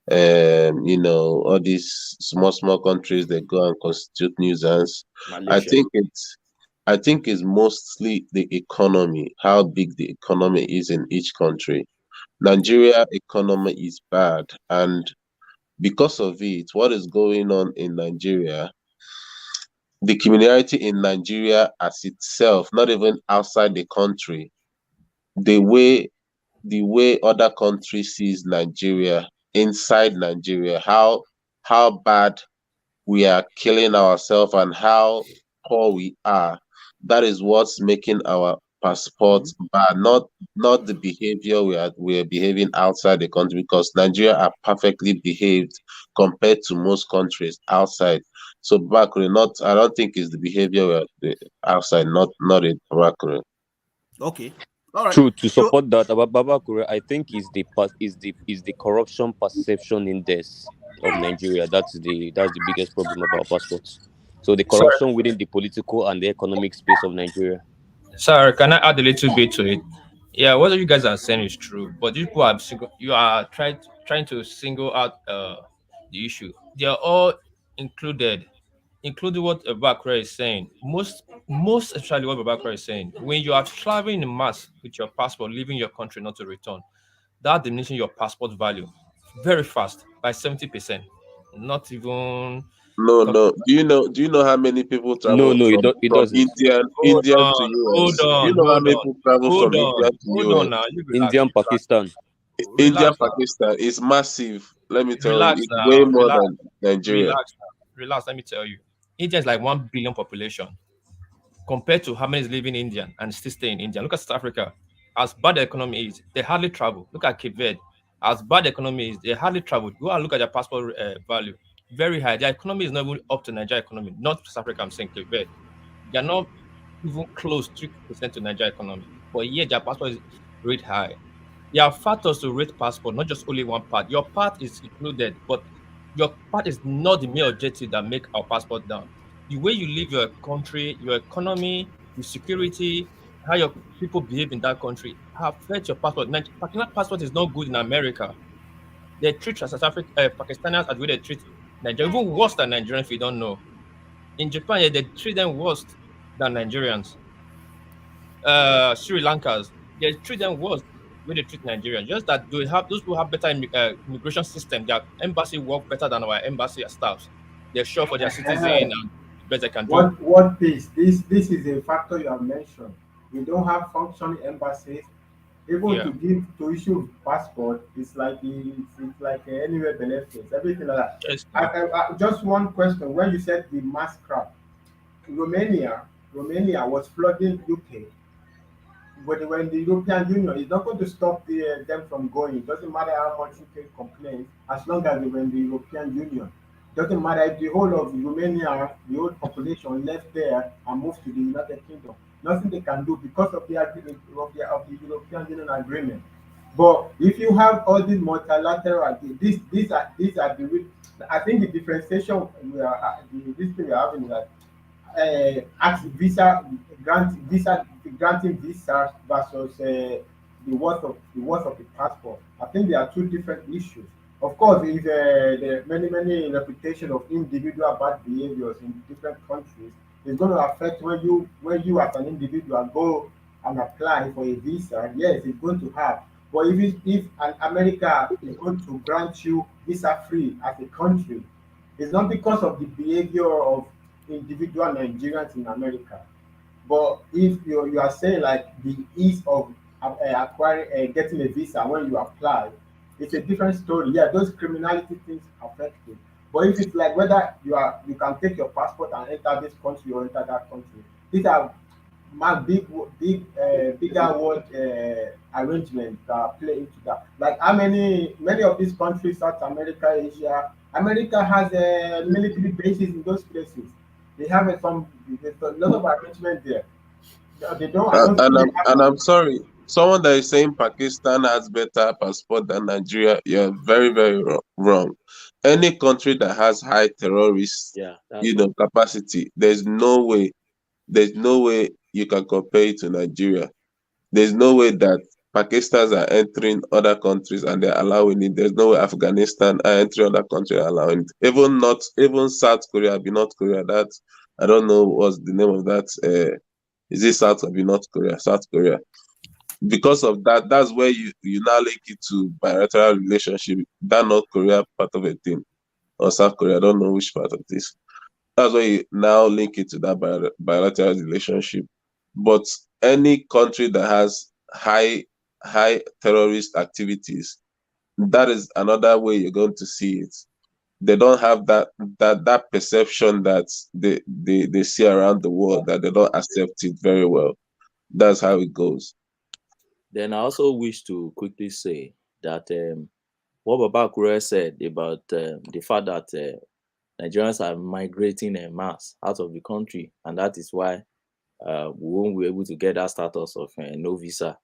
all these small countries that go and constitute nuisance. Malaysia. I think it's mostly the economy, how big the economy is in each country. Nigeria economy is bad, and because of it, what is going on in Nigeria, the criminality in Nigeria as itself, not even outside the country, the way other countries sees Nigeria, inside Nigeria, how bad we are killing ourselves and how poor we are, that is what's making our passports, but not the behavior we are behaving outside the country, because Nigeria are perfectly behaved compared to most countries outside. So I don't think it's the behavior we are outside, not in Babakure. Okay. All right. True, to support that about Babakure, I think is the corruption perception index of Nigeria. That's the biggest problem about passports. So the corruption within the political and the economic space of Nigeria. Sorry, can I add a little bit to it? Yeah, what you guys are saying is true, but you are trying to single out the issue. They are all included, including what Babakure is saying. Most especially what Babakure is saying. When you are traveling in mass with your passport, leaving your country not to return, that diminishing your passport value very fast by 70%. Not even. No. Do you know how many people travel from India to US? Do you know how many people travel from India to US? Now. India and Pakistan. India, Pakistan is massive. Let me tell you, it's way more than Nigeria. Relax, let me tell you. India is like 1 billion population compared to how many is living in India and still stay in India. Look at South Africa. As bad the economy is, they hardly travel. Look at Cape Verde. As bad the economy is, they hardly travel. Go and look at their passport value. Very high. Their economy is not even up to Nigeria economy. Not South Africa, I'm saying Cape Verde. They are not even close 3% to Nigeria economy. But yet their passport is rate high. There are factors to rate passport, not just only one part. Your part is included, but your part is not the main objective that make our passport down. The way you live your country, your economy, your security, how your people behave in that country affect your passport. Pakistan passport is not good in America. They treat South African Pakistanis as the way they treat Nigerians, even worse than Nigerians if you don't know. In Japan, they treat them worse than Nigerians. Sri Lankas, they treat them worse when they treat Nigerians. Just that those people have better immigration system. Their embassy work better than our embassy staffs. They're sure for their citizens and the best they can do. What piece? This is a factor you have mentioned. We don't have functioning embassies. Even to issue passport, it's like anywhere benefits, everything like that. Yes. I just one question. When you said the mass crowd, Romania was flooding UK. But when the European Union is not going to stop them from going, it doesn't matter how much UK complain, as long as they were in the European Union. It doesn't matter if the whole of Romania, the whole population left there and moved to the United Kingdom. Nothing they can do because of the agreement of the European Union agreement. But if you have all these multilateral, these are the. I think the differentiation this thing we are having is that granting visas versus the worth of the passport. I think there are two different issues. Of course, if there are many reputation of individual bad behaviors in different countries, it's going to affect when you as an individual go and apply for a visa. Yes, it's going to have. But if an America is going to grant you visa free as a country, it's not because of the behavior of individual Nigerians in America. But if you are saying like the ease of acquiring getting a visa when you apply, it's a different story. Yeah, those criminality things affect it. But if it's like whether you can take your passport and enter this country or enter that country, these are bigger world arrangements that play into that. Like how many of these countries, South America, Asia, America has military bases in those places. They have there's a lot of arrangement there. They don't. And I'm sorry, someone that is saying Pakistan has better passport than Nigeria, you're very, very wrong. Any country that has high terrorist, capacity, there's no way you can compare it to Nigeria. There's no way that Pakistanis are entering other countries and they're allowing it. There's no way Afghanistan are entering other countries and allowing it. Even South Korea, North Korea, that I don't know what's the name of that. Is it South or North Korea? South Korea. Because of that, that's where you now link it to bilateral relationship. That North Korea part of a thing, or South Korea, I don't know which part of this. That's why you now link it to that bilateral relationship. But any country that has high terrorist activities, that is another way you're going to see it. They don't have that perception that they see around the world, that they don't accept it very well. That's how it goes. Then I also wish to quickly say that what Baba Kure said about the fact that Nigerians are migrating en masse out of the country, and that is why we won't be able to get that status of no visa,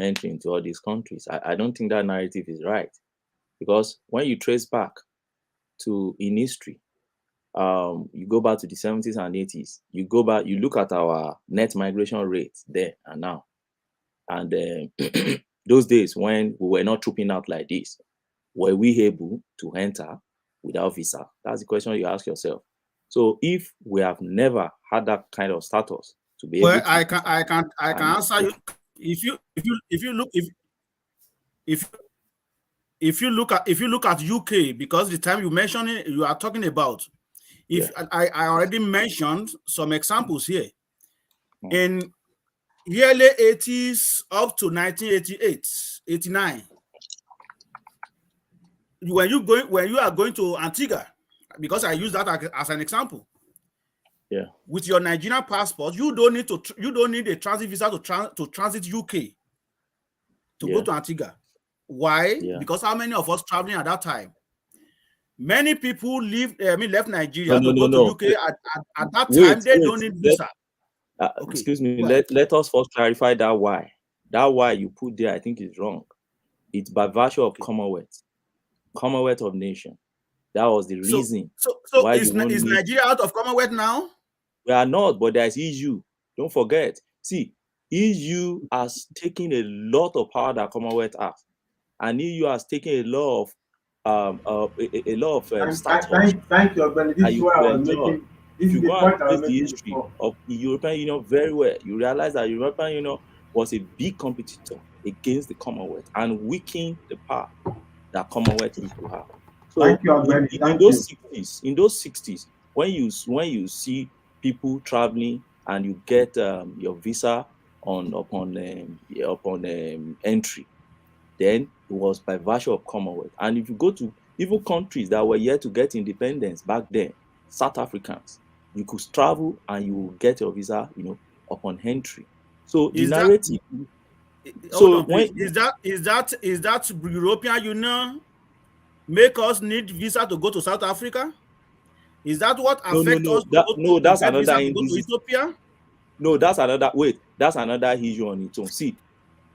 entry into all these countries. I don't think that narrative is right, because when you trace back to in history, you go back to the 70s and 80s, you go back, you look at our net migration rates there and now, and those days when we were not trooping out like this, were we able to enter without visa? That's the question you ask yourself. So if we have never had that kind of status to be able to, I can answer you. If you look at UK, because the time you mentioned it, you are talking about. I already mentioned some examples here. In early 80s up to 1988, 89. When you are going to Antigua, because I use that as an example. Yeah. With your Nigerian passport, you don't need a transit visa to transit UK to go to Antigua. Why? Because how many of us traveling at that time? Many people left Nigeria to go to UK at that time. They don't need visa. Excuse me. Let us first clarify that why. That why you put there, I think, is wrong. It's by virtue of Commonwealth of Nations. That was the reason. So is Nigeria out of Commonwealth now? We are not, but there's EU. Don't forget. See, EU has taken a lot of power that Commonwealth has, and EU has taken a lot of status. Thank you, Benny. This is what I was making. If you go and trace the history of the European Union very well, you realize that the European Union was a big competitor against the Commonwealth and weakened the power that Commonwealth used to have. So in those 60s, when you see people traveling and you get your visa upon entry, then it was by virtue of Commonwealth. And if you go to even countries that were yet to get independence back then, South Africans, you could travel and you will get your visa, upon entry. So the narrative. Is that European Union make us need visa to go to South Africa? Is that what affects us? That's another visa to go to Ethiopia? No, that's another issue on its own. See,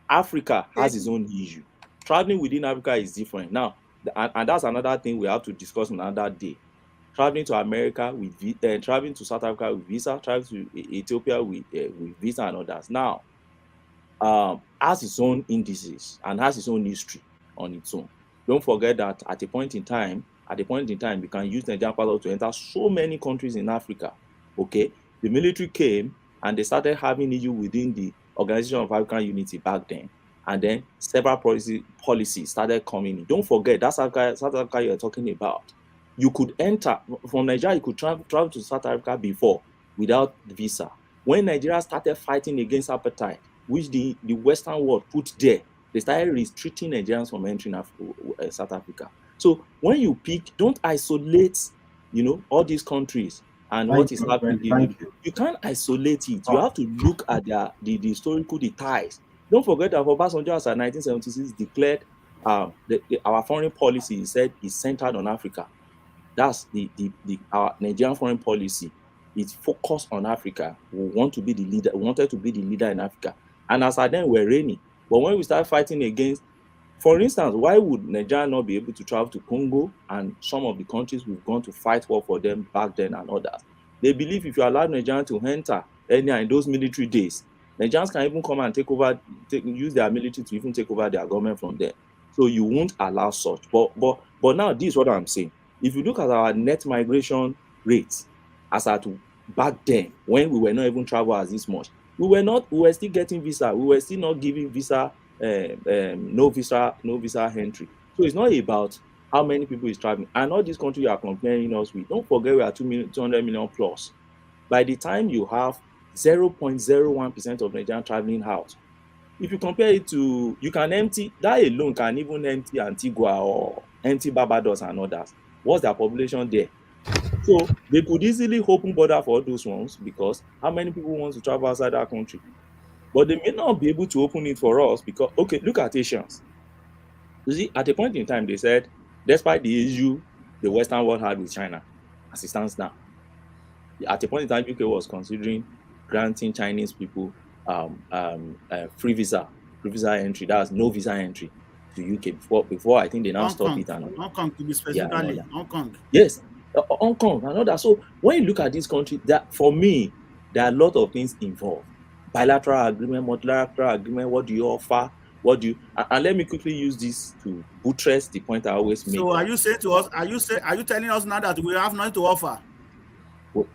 Africa has its own issue. Traveling within Africa is different. Now, and that's another thing we have to discuss on another day. Traveling to America with traveling to South Africa with visa, traveling to Ethiopia with visa and others. Now, has its own indices and has its own history on its own. Don't forget that at a point in time, you can use Nigerian passport to enter so many countries in Africa. Okay, the military came and they started having issue within the Organization of African Unity back then, and then several policies started coming in. Don't forget that's South Africa you're talking about. You could enter from Nigeria. You could travel to South Africa before without visa. When Nigeria started fighting against apartheid, which the Western world put there, they started restricting Nigerians from entering South Africa. So when you pick, don't isolate, all these countries and what is happening. You can't isolate it. You have to look at the historical ties. Don't forget that Obasanjo, as in 1976, declared our foreign policy, he said, is centered on Africa. That's our Nigerian foreign policy. It's focused on Africa. We want to be the leader. We wanted to be the leader in Africa. And as at then, we're reigning. But when we start fighting against, for instance, why would Nigeria not be able to travel to Congo and some of the countries we've gone to fight war for them back then and others? They believe if you allow Nigeria to enter anyhow in those military days, Nigerians can even come and use their military to even take over their government from there. So you won't allow such. But now this is what I'm saying. If you look at our net migration rates as at back then, when we were not even travel as this much, we were still getting visa. We were still not giving visa, no visa entry. So it's not about how many people is traveling. And all these countries you are comparing us with, don't forget we are 200 million plus. By the time you have 0.01% of Nigerian traveling out, if you compare it to, you can empty, that alone can even empty Antigua or empty Barbados and others. What's their population there? So they could easily open border for those ones, because how many people want to travel outside that country? But they may not be able to open it for us because, okay, look at Asians. You see, at a point in time, they said, despite the issue the Western world had with China, as it stands now, at a point in time, UK was considering granting Chinese people free visa entry. That's no visa entry to UK. Before I think they now Hong stop Kong. it and all. Hong Kong to be Yeah, specifically. Hong Kong. Yes, Hong Kong and all that. So when you look at this country, that for me, there are a lot of things involved. Bilateral agreement, multilateral agreement, what do you offer? What do you and let me quickly use this to buttress the point I always make. So are you saying to us, are you telling us now that we have nothing to offer? Well,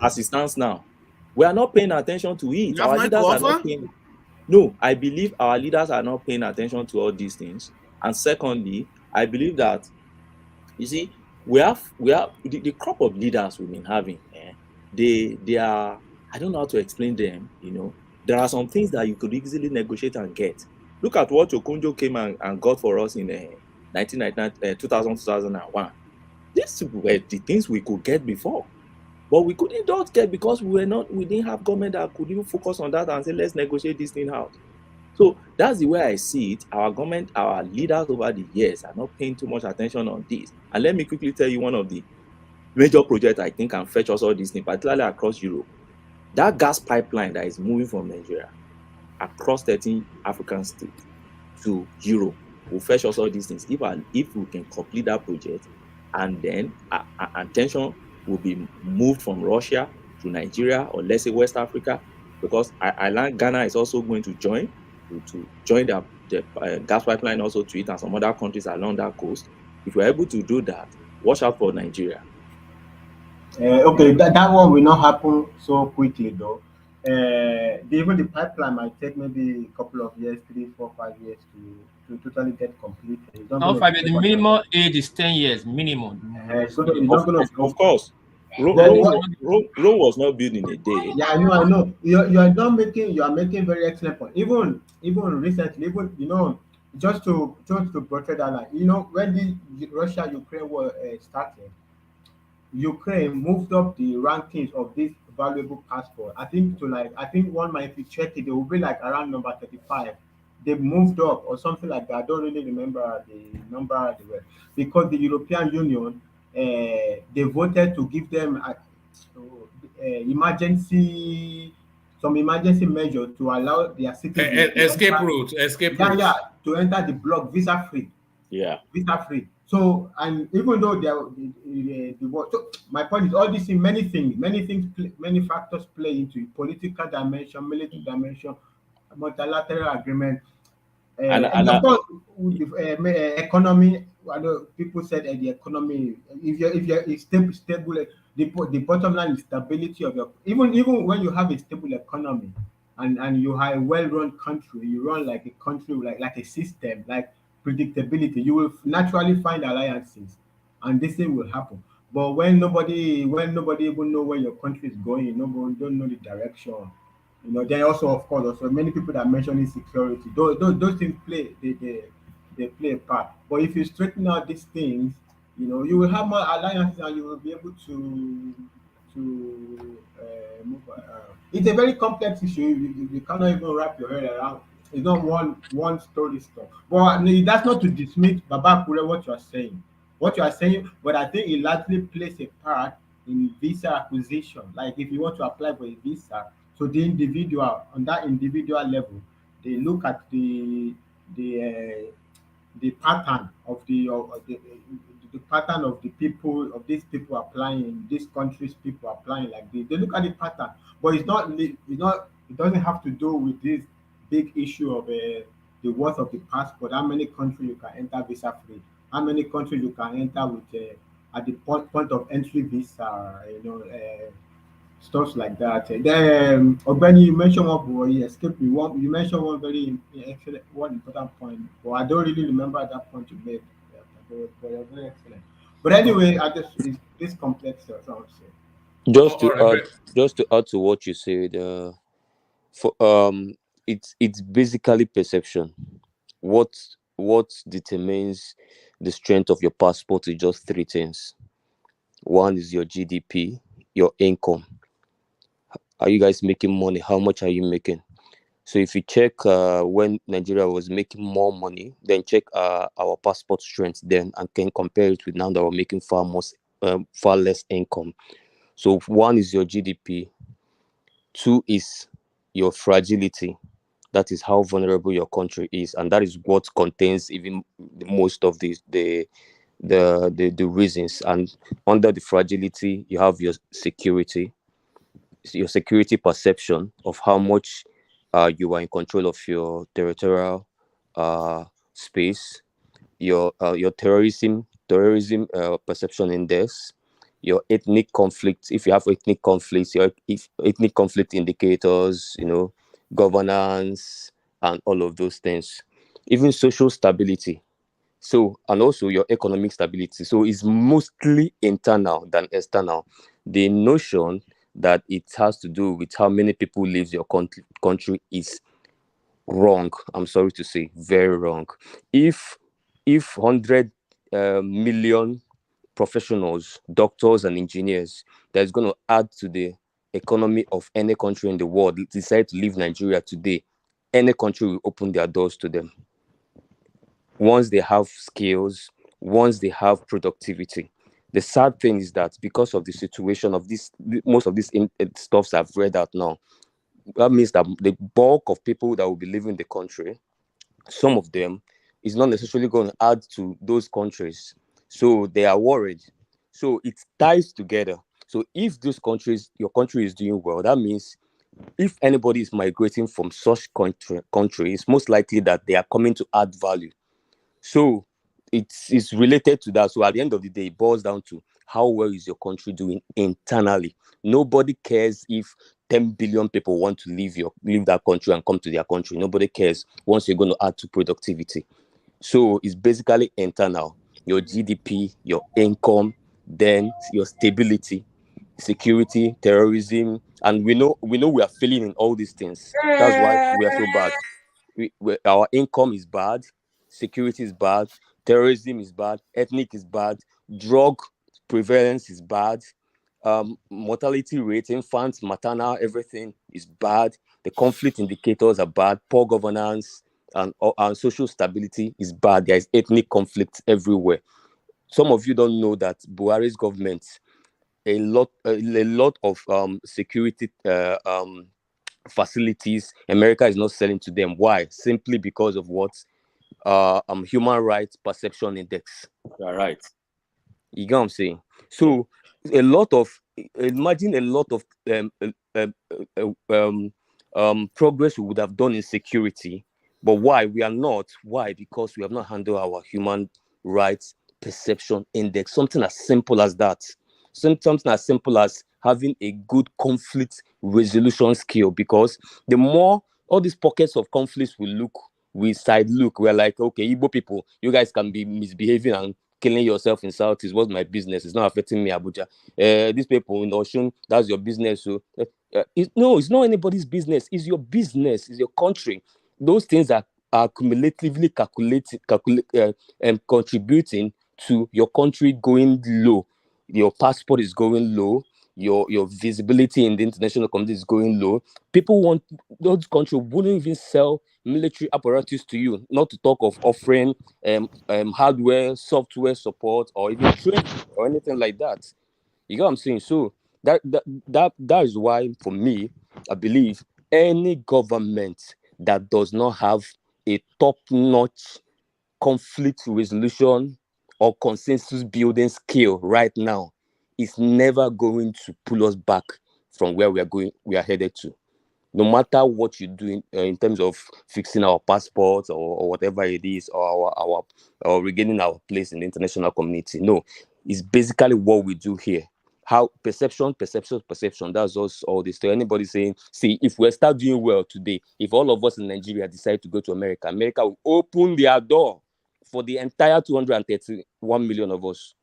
as it stands now, we are not paying attention to it. Our leaders are not paying. No, I believe our leaders are not paying attention to all these things. And secondly, I believe that, you see, we have the crop of leaders we've been having. They are, I don't know how to explain them. There are some things that you could easily negotiate and get. Look at what Okonjo came and got for us in 2001. These were the things we could get before. But we couldn't get because we didn't have government that could even focus on that and say, let's negotiate this thing out. So that's the way I see it. Our government, our leaders over the years are not paying too much attention on this. And let me quickly tell you one of the major projects I think can fetch us all these things, particularly across Europe. That gas pipeline that is moving from Nigeria across 13 African states to Europe will fetch us all these things. If we can complete that project, and then attention will be moved from Russia to Nigeria, or let's say West Africa, because I learned Ghana is also going to join the gas pipeline also to it, and some other countries along that coast. If we're able to do that, watch out for Nigeria. Okay, that one will not happen so quickly though. Even the pipeline might take maybe a couple of years, 3, 4, 5 years to totally get completed. No, 5 years. The minimum age is 10 years minimum. Of course. Rome was not built in a day. Yeah, I know. You are making very excellent point. Even recently, just to portray that line, when the Russia-Ukraine war started, Ukraine moved up the rankings of this valuable passport. I think one might, if you check it, they will be like around number 35. They moved up or something like that. I don't really remember the number because the European Union they voted to give them some emergency measure to allow their citizens escape route to enter the bloc visa free. Yeah, visa free. So, and even though so my point is all these things, many factors play into it: political dimension, military dimension, multilateral agreement, and of course, economy. I know people said the economy. If you're stable, the bottom line is stability of your. Even when you have a stable economy, and you have a well-run country, you run like a country, like a system, like predictability, you will naturally find alliances, and this thing will happen. But when nobody even know where your country is going, nobody don't know the direction. Then also, of course, many people that mention insecurity. Those things play they play a part. But if you straighten out these things, you will have more alliances, and you will be able to move. It's a very complex issue. You cannot even wrap your head around. It's not one story stuff. But that's not to dismiss Baba Kure what you are saying. But I think it largely plays a part in visa acquisition. Like if you want to apply for a visa, so the individual on that individual level, they look at the pattern of the pattern of the people of these people applying, these countries people applying, like they look at the pattern. But it doesn't have to do with this big issue of the worth of the passport, how many countries you can enter visa free, how many countries you can enter with at the point of entry visa, stuff like that. Then Ogbeni, you mentioned you escaped me. You mentioned one very excellent, one important point, but I don't really remember that point you made. But you're very excellent. But anyway, it's this complex. So I would say. Just to add to what you said, it's basically perception. What determines the strength of your passport is just 3 things. One is your GDP, your income. Are you guys making money? How much are you making? So if you check when Nigeria was making more money, then check our passport strength then, and can compare it with now that we're making far less income. So 1 is your GDP, 2 is your fragility. That is how vulnerable your country is, and that is what contains even most of the reasons. And under the fragility, you have your security perception of how much you are in control of your territorial space, your terrorism perception index, your ethnic conflict. If you have ethnic conflicts, your ethnic conflict indicators, governance, and all of those things, even social stability. So, and also your economic stability. So it's mostly internal than external. The notion that it has to do with how many people live your country is wrong. I'm sorry to say, very wrong. If 100 million professionals, doctors and engineers that's going to add to the economy of any country in the world decide to leave Nigeria today, any country will open their doors to them. Once they have skills, once they have productivity. The sad thing is that because of the situation of this, most of these stuffs I've read out now, that means that the bulk of people that will be leaving the country, some of them, is not necessarily going to add to those countries. So they are worried. So it ties together. So if those countries, your country is doing well, that means if anybody is migrating from such country, it's most likely that they are coming to add value. So it's related to that. So at the end of the day, it boils down to how well is your country doing internally. Nobody cares if 10 billion people want to leave that country and come to their country. Nobody cares once you're going to add to productivity. So it's basically internal. Your GDP, your income, then your stability, security, terrorism, and we know we are failing in all these things. That's why we are so bad. Our income is bad, security is bad, terrorism is bad, ethnic is bad, drug prevalence is bad, mortality rate, infants, maternal, everything is bad. The conflict indicators are bad, poor governance and social stability is bad. There is ethnic conflict everywhere. Some of you don't know that Buhari's government, a lot of security facilities, America is not selling to them. Why? Simply because of what? Human rights perception index. You're right. You get what I'm saying? So imagine a lot of progress we would have done in security, but why we are not? Why? Because we have not handled our human rights perception index. Something as simple as that. Something as simple as having a good conflict resolution skill, because the more all these pockets of conflicts we side look, we're like, okay, Igbo people, you guys can be misbehaving and killing yourself in South is what's my business. It's not affecting me, Abuja. These people in Oshun, that's your business. So it's not anybody's business. It's your business. It's your country. Those things are cumulatively contributing to your country going low. Your passport is going low. Your visibility in the international community is going low. People want those countries wouldn't even sell military apparatus to you, not to talk of offering hardware, software support, or even training or anything like that. You get what I'm saying? So that is why, for me, I believe any government that does not have a top-notch conflict resolution or consensus building skill right now is never going to pull us back from where we are headed to. No matter what you do in terms of fixing our passports or whatever it is, or regaining our place in the international community. No, it's basically what we do here. How perception. That's also all this. So anybody saying, see, if we start doing well today, if all of us in Nigeria decide to go to America, America will open their door for the entire 231 million of us.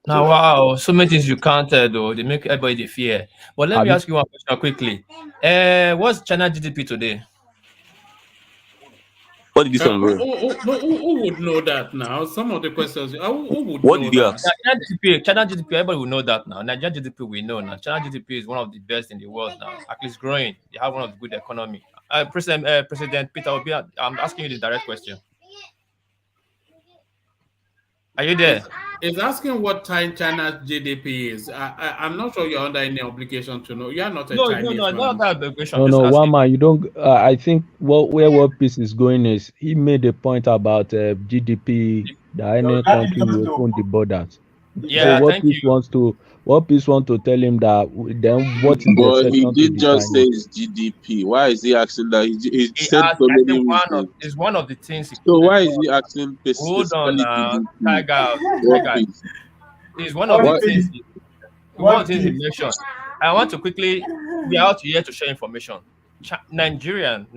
Now, wow, so many things you can't though. They make everybody fear. But let me ask you one question quickly. What's China GDP today? What did you say? Who would know that now? Some of the questions. Who would what know did you that? ask? China GDP, everybody will know that now. Nigerian GDP, we know now. China GDP is one of the best in the world now. At least growing. They have one of the good economy. President Peter Obi, I'm asking you the direct question. Are you there? It's asking what China's GDP is. I'm not sure you're under any obligation to know. You are not a Chinese man. Not that obligation. No, Wama, you don't. I think where World Peace is going is he made a point about GDP. That any country will open the borders. Yeah, so thank you. World Peace want to tell him that then what is the But he exception to did the just say Chinese? it's GDP. Why is he asking that? He said asked, so I many think things. it's one of the things. So why is he asking Hold on, specifically GDP? Tiger. It's one of the things. One of the things he mentioned. I want to quickly be out here to share information. Nigerian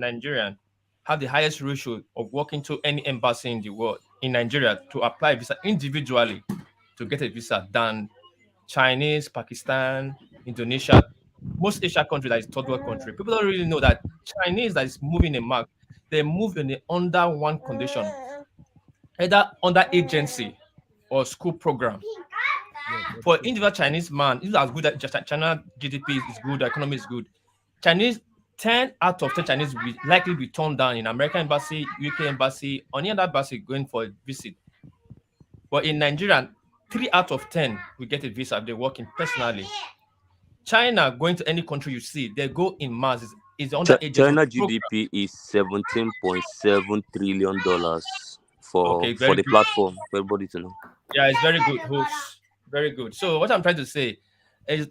have the highest ratio of walking to any embassy in the world in Nigeria to apply a visa individually to get a visa than Chinese, Pakistan, Indonesia, most Asian countries that is third world country. People don't really know that Chinese that is moving a mark, they move in the under one condition, either under agency or school program. For individual Chinese man, this is as good as China GDP is good, the economy is good. Chinese 10 out of 10 Chinese will likely be turned down in American embassy, UK embassy, or any other embassy going for a visit. But in Nigeria, 3 out of 10 will get a visa if they're working personally. China, going to any country you see, they go in mass. Is under China GDP is $17.7 trillion for the platform, for everybody to know. Yeah, it's very good, host. Very good. So what I'm trying to say is,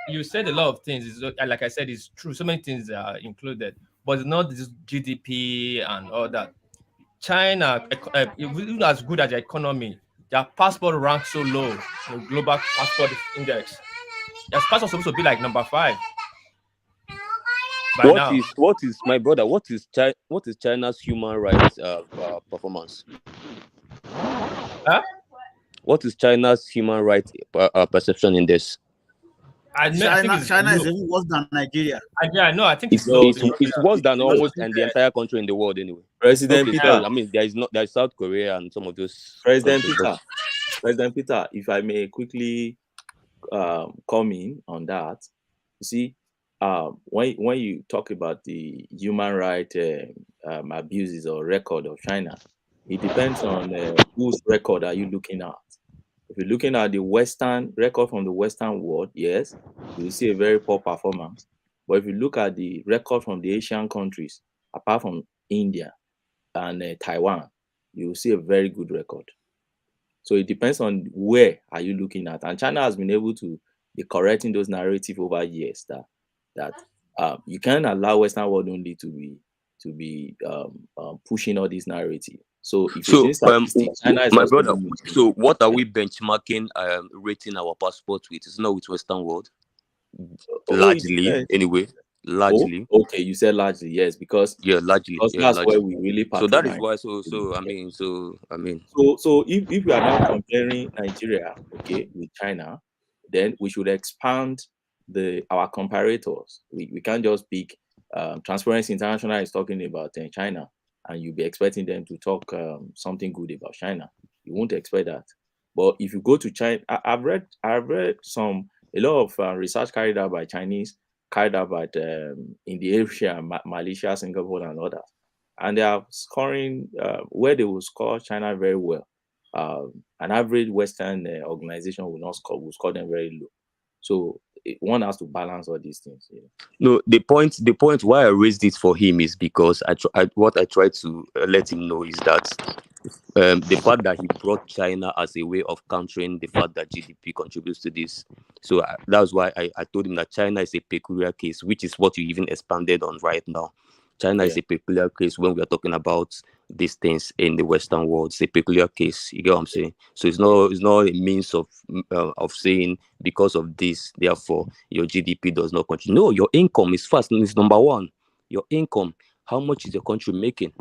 you said a lot of things. Like I said, it's true. So many things are included, but it's not this GDP and all that. China, even as good as the economy, their passport ranks so low in the global passport index. Their passport supposed to be like number 5. What is my brother? What is China's human rights performance? Huh? What is China's human rights perception in this? China is even worse than Nigeria. Yeah, no, I think it's worse than almost and the entire country in the world anyway. President Peter. I mean, there's South Korea and some of those. President Peter, if I may quickly come in on that, you see, when you talk about the human rights abuses or record of China, it depends on whose record are you looking at. If you're looking at the Western record from the Western world, yes, you will see a very poor performance. But if you look at the record from the Asian countries, apart from India and Taiwan, you will see a very good record. So it depends on where are you looking at. And China has been able to be correcting those narratives over years that you can't allow Western world only to be pushing all these narratives. So if you China is my brother, so what are we benchmarking rating our passports with? It's not with Western world. Largely, anyway. Largely. Okay, you said largely, yes, because largely. Because that's where we really patronize. So that is why. So if we are now comparing Nigeria, okay, with China, then we should expand our comparators. We can't just pick Transparency International is talking about China, and you'll be expecting them to talk something good about China. You won't expect that. But if you go to China, I've read a lot of research carried out by Chinese, carried out by Indonesia, Malaysia, Singapore, and others, and they are scoring where they will score China very well. An average Western organization will score them very low. So one has to balance all these things. Yeah. No, the point why I raised it for him is because what I tried to let him know is that the fact that he brought China as a way of countering the fact that GDP contributes to this. So that's why I told him that China is a peculiar case, which is what you even expanded on right now. China is a peculiar case when we are talking about these things in the Western world. It's a peculiar case. You get what I'm saying? So it's not a means of saying because of this, therefore your GDP does not contribute. No, your income is first and it's number one. Your income, how much is your country making?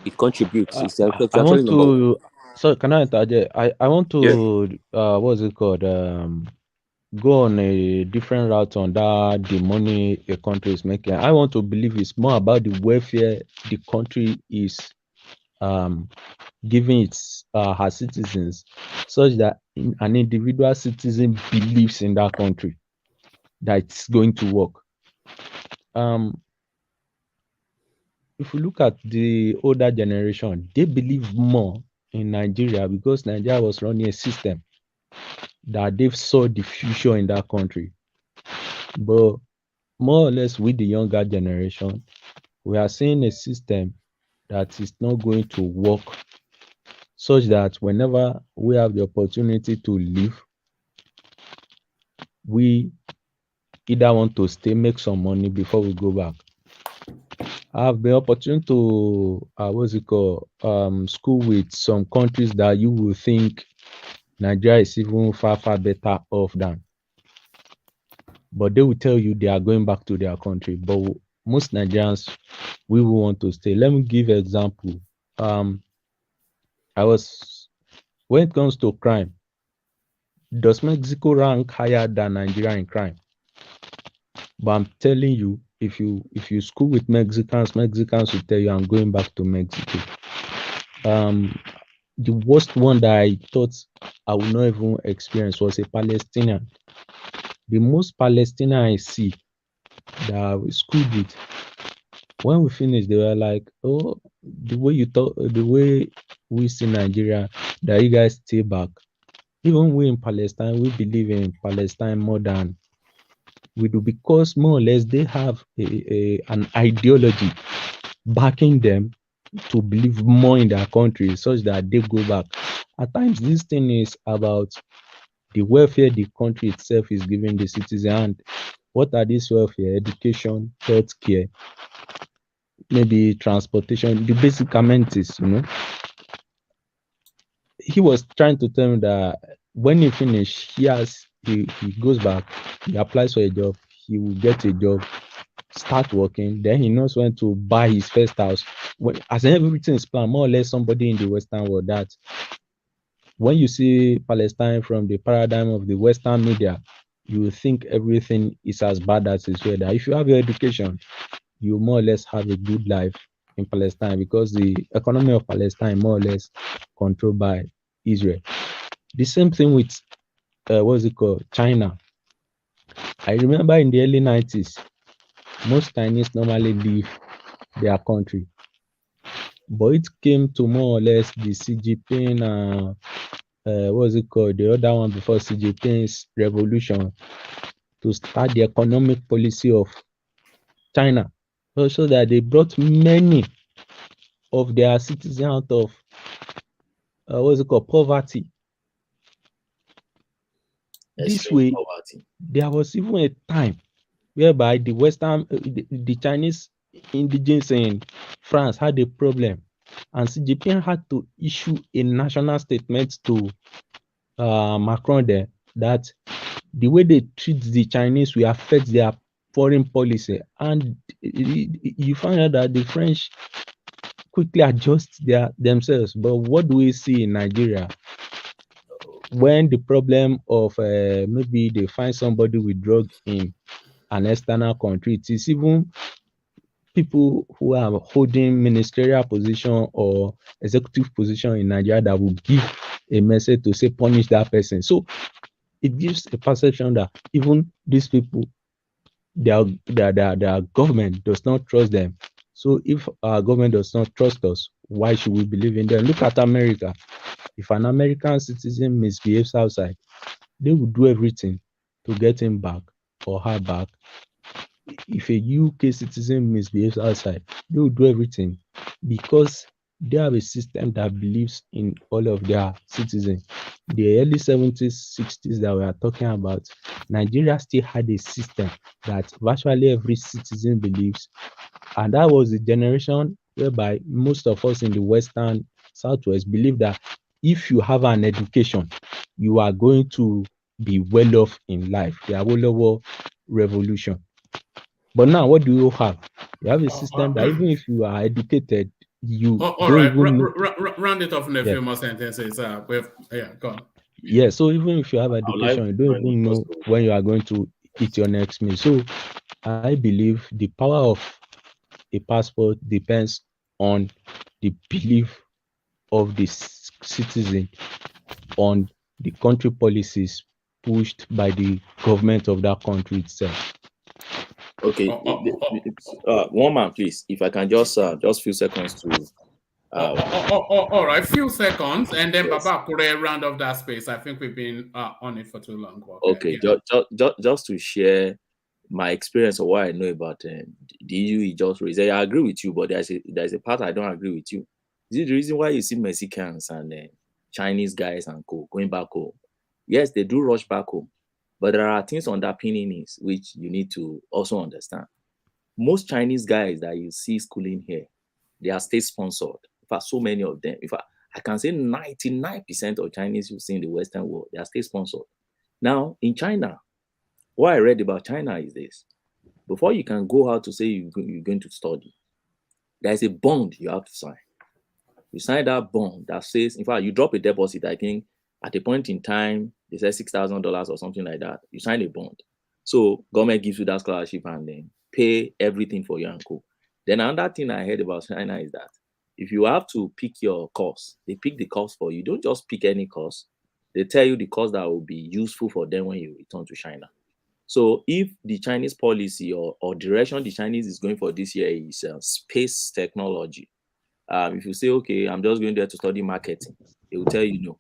It contributes. It's actually number one. So can I interject? I want to what's it called? Go on a different route on that the money a country is making. I want to believe it's more about the welfare the country is giving its her citizens, such that an individual citizen believes in that country that it's going to work. if you look at the older generation, they believe more in Nigeria because Nigeria was running a system that they saw the future in that country. But more or less with the younger generation, we are seeing a system that is not going to work, such that whenever we have the opportunity to leave, we either want to stay, make some money before we go back. I have been opportune to school with some countries that you will think Nigeria is even far better off than, but they will tell you they are going back to their country. But most Nigerians, we will want to stay. Let me give an example. When it comes to crime, does Mexico rank higher than Nigeria in crime? But I'm telling you, if you school with Mexicans will tell you I'm going back to Mexico. The worst one that I thought I would not even experience was a Palestinian. The most Palestinian I see that we schooled with, when we finished, they were like, "Oh, the way we see Nigeria, that you guys stay back. Even we in Palestine, we believe in Palestine more than we do, because more or less they have an ideology backing them to believe more in their country, such that they go back. At times, this thing is about the welfare the country itself is giving the citizen. And what are these welfare? Education, healthcare, maybe transportation, the basic amenities, He was trying to tell me that when he finished, he goes back, he applies for a job, he will get a job, start working, then he knows when to buy his first house. As everything is planned, more or less somebody in the Western world, that when you see Palestine from the paradigm of the Western media, you will think everything is as bad as it's here. That if you have your education, you more or less have a good life in Palestine, because the economy of Palestine more or less controlled by Israel. The same thing with China. I remember in the early 90s, most Chinese normally leave their country, but it came to more or less the Xi Jinping, the other one before Xi Jinping's revolution, to start the economic policy of China, so that they brought many of their citizens out of poverty. This way, there was even a time whereby the the Chinese indigenes in France had a problem, and Xi Jinping had to issue a national statement to Macron there, that the way they treat the Chinese will affect their foreign policy. And you find out that the French quickly adjust themselves. But what do we see in Nigeria? When the problem of maybe they find somebody with drug in an external country, it is even people who are holding ministerial position or executive position in Nigeria that will give a message to say punish that person. So it gives a perception that even these people, their government does not trust them. So if our government does not trust us, why should we believe in them? Look at America. If an American citizen misbehaves outside, they will do everything to get him back or her back. If a UK citizen misbehaves outside, they will do everything, because they have a system that believes in all of their citizens. The early 70s, 60s that we are talking about, Nigeria still had a system that virtually every citizen believes. And that was the generation whereby most of us in the Western Southwest believe that if you have an education, you are going to be well off in life. The Awolowo revolution. But now, what do you have? You have a system that even if you are educated, you round it off in a few more sentences. Go on. Yeah, so even if you have education, you don't even know when you are going to eat your next meal. So I believe the power of a passport depends on the belief of the citizen on the country policies pushed by the government of that country itself. Okay, one man, please. If I can just few seconds to. All right, few seconds, and then yes. Baba Kure round of that space. I think we've been on it for too long. Okay, just to share my experience of what I know about the issue he just raised. I agree with you, but there's a part I don't agree with you. This is the reason why you see Mexicans and Chinese guys and co going back home. Yes, they do rush back home, but there are things underpinning it which you need to also understand. Most Chinese guys that you see schooling here, they are state-sponsored. In fact, so many of them. In fact, I can say 99% of Chinese you see in the Western world, they are state-sponsored. Now, in China, what I read about China is this. Before you can go out to say you're going to study, there's a bond you have to sign. You sign that bond that says, in fact, you drop a deposit, I think, at a point in time, they say $6,000 or something like that. You sign a bond. So government gives you that scholarship and then pay everything for your uncle. Then another thing I heard about China is that if you have to pick your course, they pick the course for you. You don't just pick any course. They tell you the course that will be useful for them when you return to China. So if the Chinese policy or direction the Chinese is going for this year is space technology, if you say, okay, I'm just going there to study marketing, they will tell you no.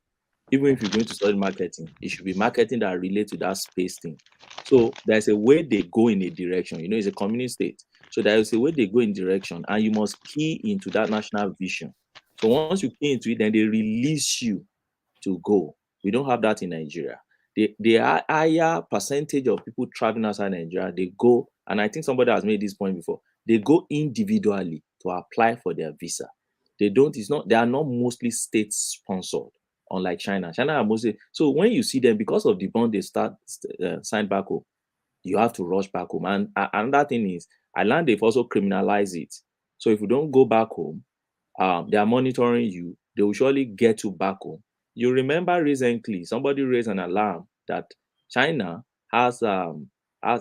Even if you're going to study marketing, it should be marketing that relates to that space thing. So there's a way they go in a direction. You know, it's a communist state. So there's a way they go in direction, and you must key into that national vision. So once you key into it, then they release you to go. We don't have that in Nigeria. The higher percentage of people traveling outside Nigeria, they go, and I think somebody has made this point before, they go individually to apply for their visa. They are not mostly state-sponsored. Unlike China. China are mostly, so when you see them, because of the bond they signed back home, you have to rush back home. And another thing is, I learned they've also criminalized it. So if you don't go back home, they are monitoring you. They will surely get you back home. You remember recently, somebody raised an alarm that China has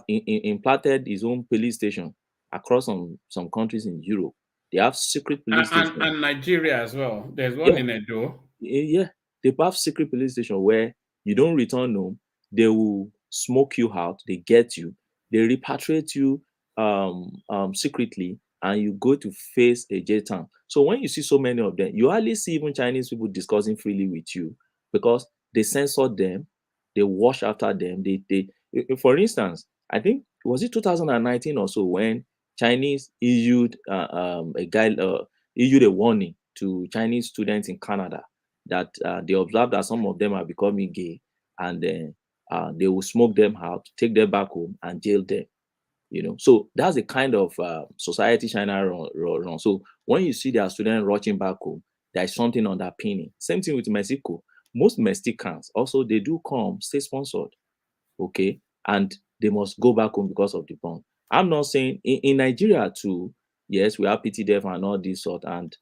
implanted its own police station across some countries in Europe. They have secret police stations. And Nigeria as well. There's one in Edo. Yeah. They have secret police station where you don't return home, they will smoke you out, they get you, they repatriate you secretly, and you go to face a jail term. So when you see so many of them, you hardly see even Chinese people discussing freely with you because they censor them, they wash after them. They for instance, I think, was it 2019 or so when Chinese issued issued a warning to Chinese students in Canada that they observed that some of them are becoming gay, and then they will smoke them out, take them back home, and jail them. You know, so that's the kind of society China run. So when you see their students rushing back home, there is something underpinning. Same thing with Mexico. Most Mexicans also, they do come state-sponsored, okay, and they must go back home because of the bond. I'm not saying in Nigeria too. Yes, we have PTDF and all this sort, and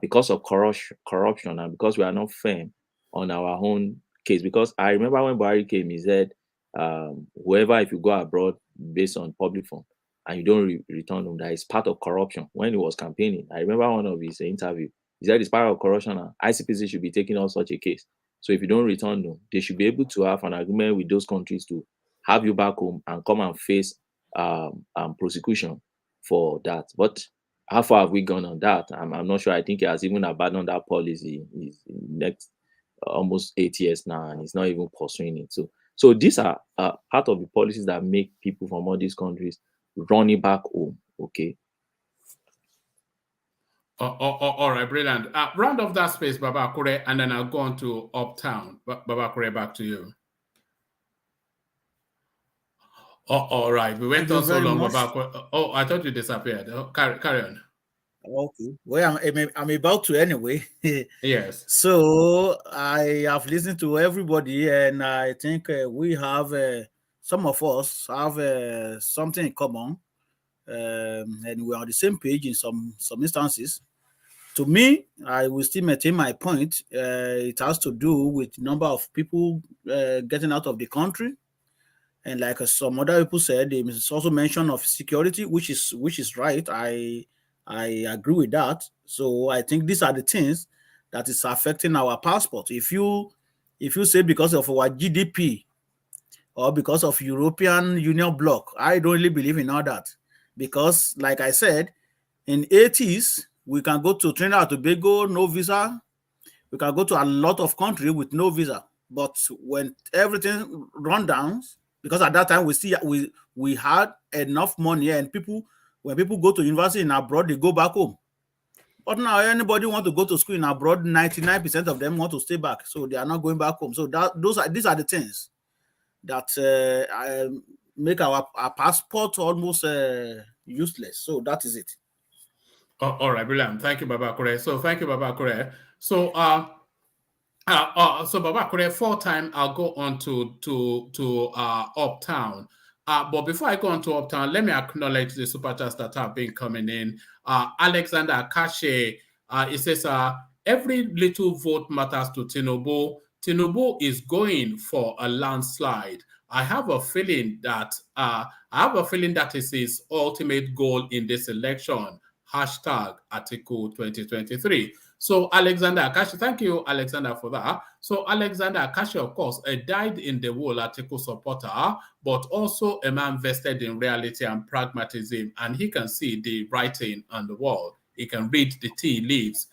because of corruption and because we are not firm on our own case. Because I remember when Buhari came, he said, whoever, if you go abroad based on public fund and you don't return home, that is part of corruption. When he was campaigning, I remember one of his interview, he said it's part of corruption and ICPC should be taking on such a case. So if you don't return home, they should be able to have an agreement with those countries to have you back home and come and face prosecution for that. But how far have we gone on that? I'm not sure. I think he has even abandoned that policy. He's next almost 8 years now, and he's not even pursuing it. So these are part of the policies that make people from all these countries running back home. Okay. All right, brilliant. Round off that space, Baba Kure, and then I'll go on to Uptown. Baba Kure, back to you. All right. We went on so long, Baba Kure. Oh, I thought you disappeared. Carry on. Okay. Well, I'm about to anyway. Yes. So I have listened to everybody, and I think we have some of us have something in common, and we're on the same page in some instances. To me, I will still maintain my point. It has to do with the number of people getting out of the country. And like some other people said, there is also mention of security, which is right. I agree with that. So I think these are the things that is affecting our passport. If you say because of our GDP or because of European Union bloc, I don't really believe in all that. Because, like I said, in 80s, we can go to Trinidad and Tobago, no visa. We can go to a lot of countries with no visa. But when everything run down, because at that time we had enough money, and when people go to university in abroad, they go back home. But now anybody want to go to school in abroad, 99% of them want to stay back, so they are not going back home. So these are the things that make our passport almost useless. So that is it. All right, brilliant. Thank you, Baba Kure. So thank you, Baba Kure. So so Baba Kure, 4-time I'll go on to Uptown. But before I go on to Uptown, let me acknowledge the super chats that have been coming in. Alexander Kashe, it says, every little vote matters to Tinubu. Tinubu is going for a landslide. I have a feeling that is his ultimate goal in this election. Hashtag Atiku 2023. So Alexander Akashi, thank you, Alexander, for that. So Alexander Akashi, of course, died in the wall Atiku supporter, but also a man vested in reality and pragmatism, and he can see the writing on the wall. He can read the tea leaves.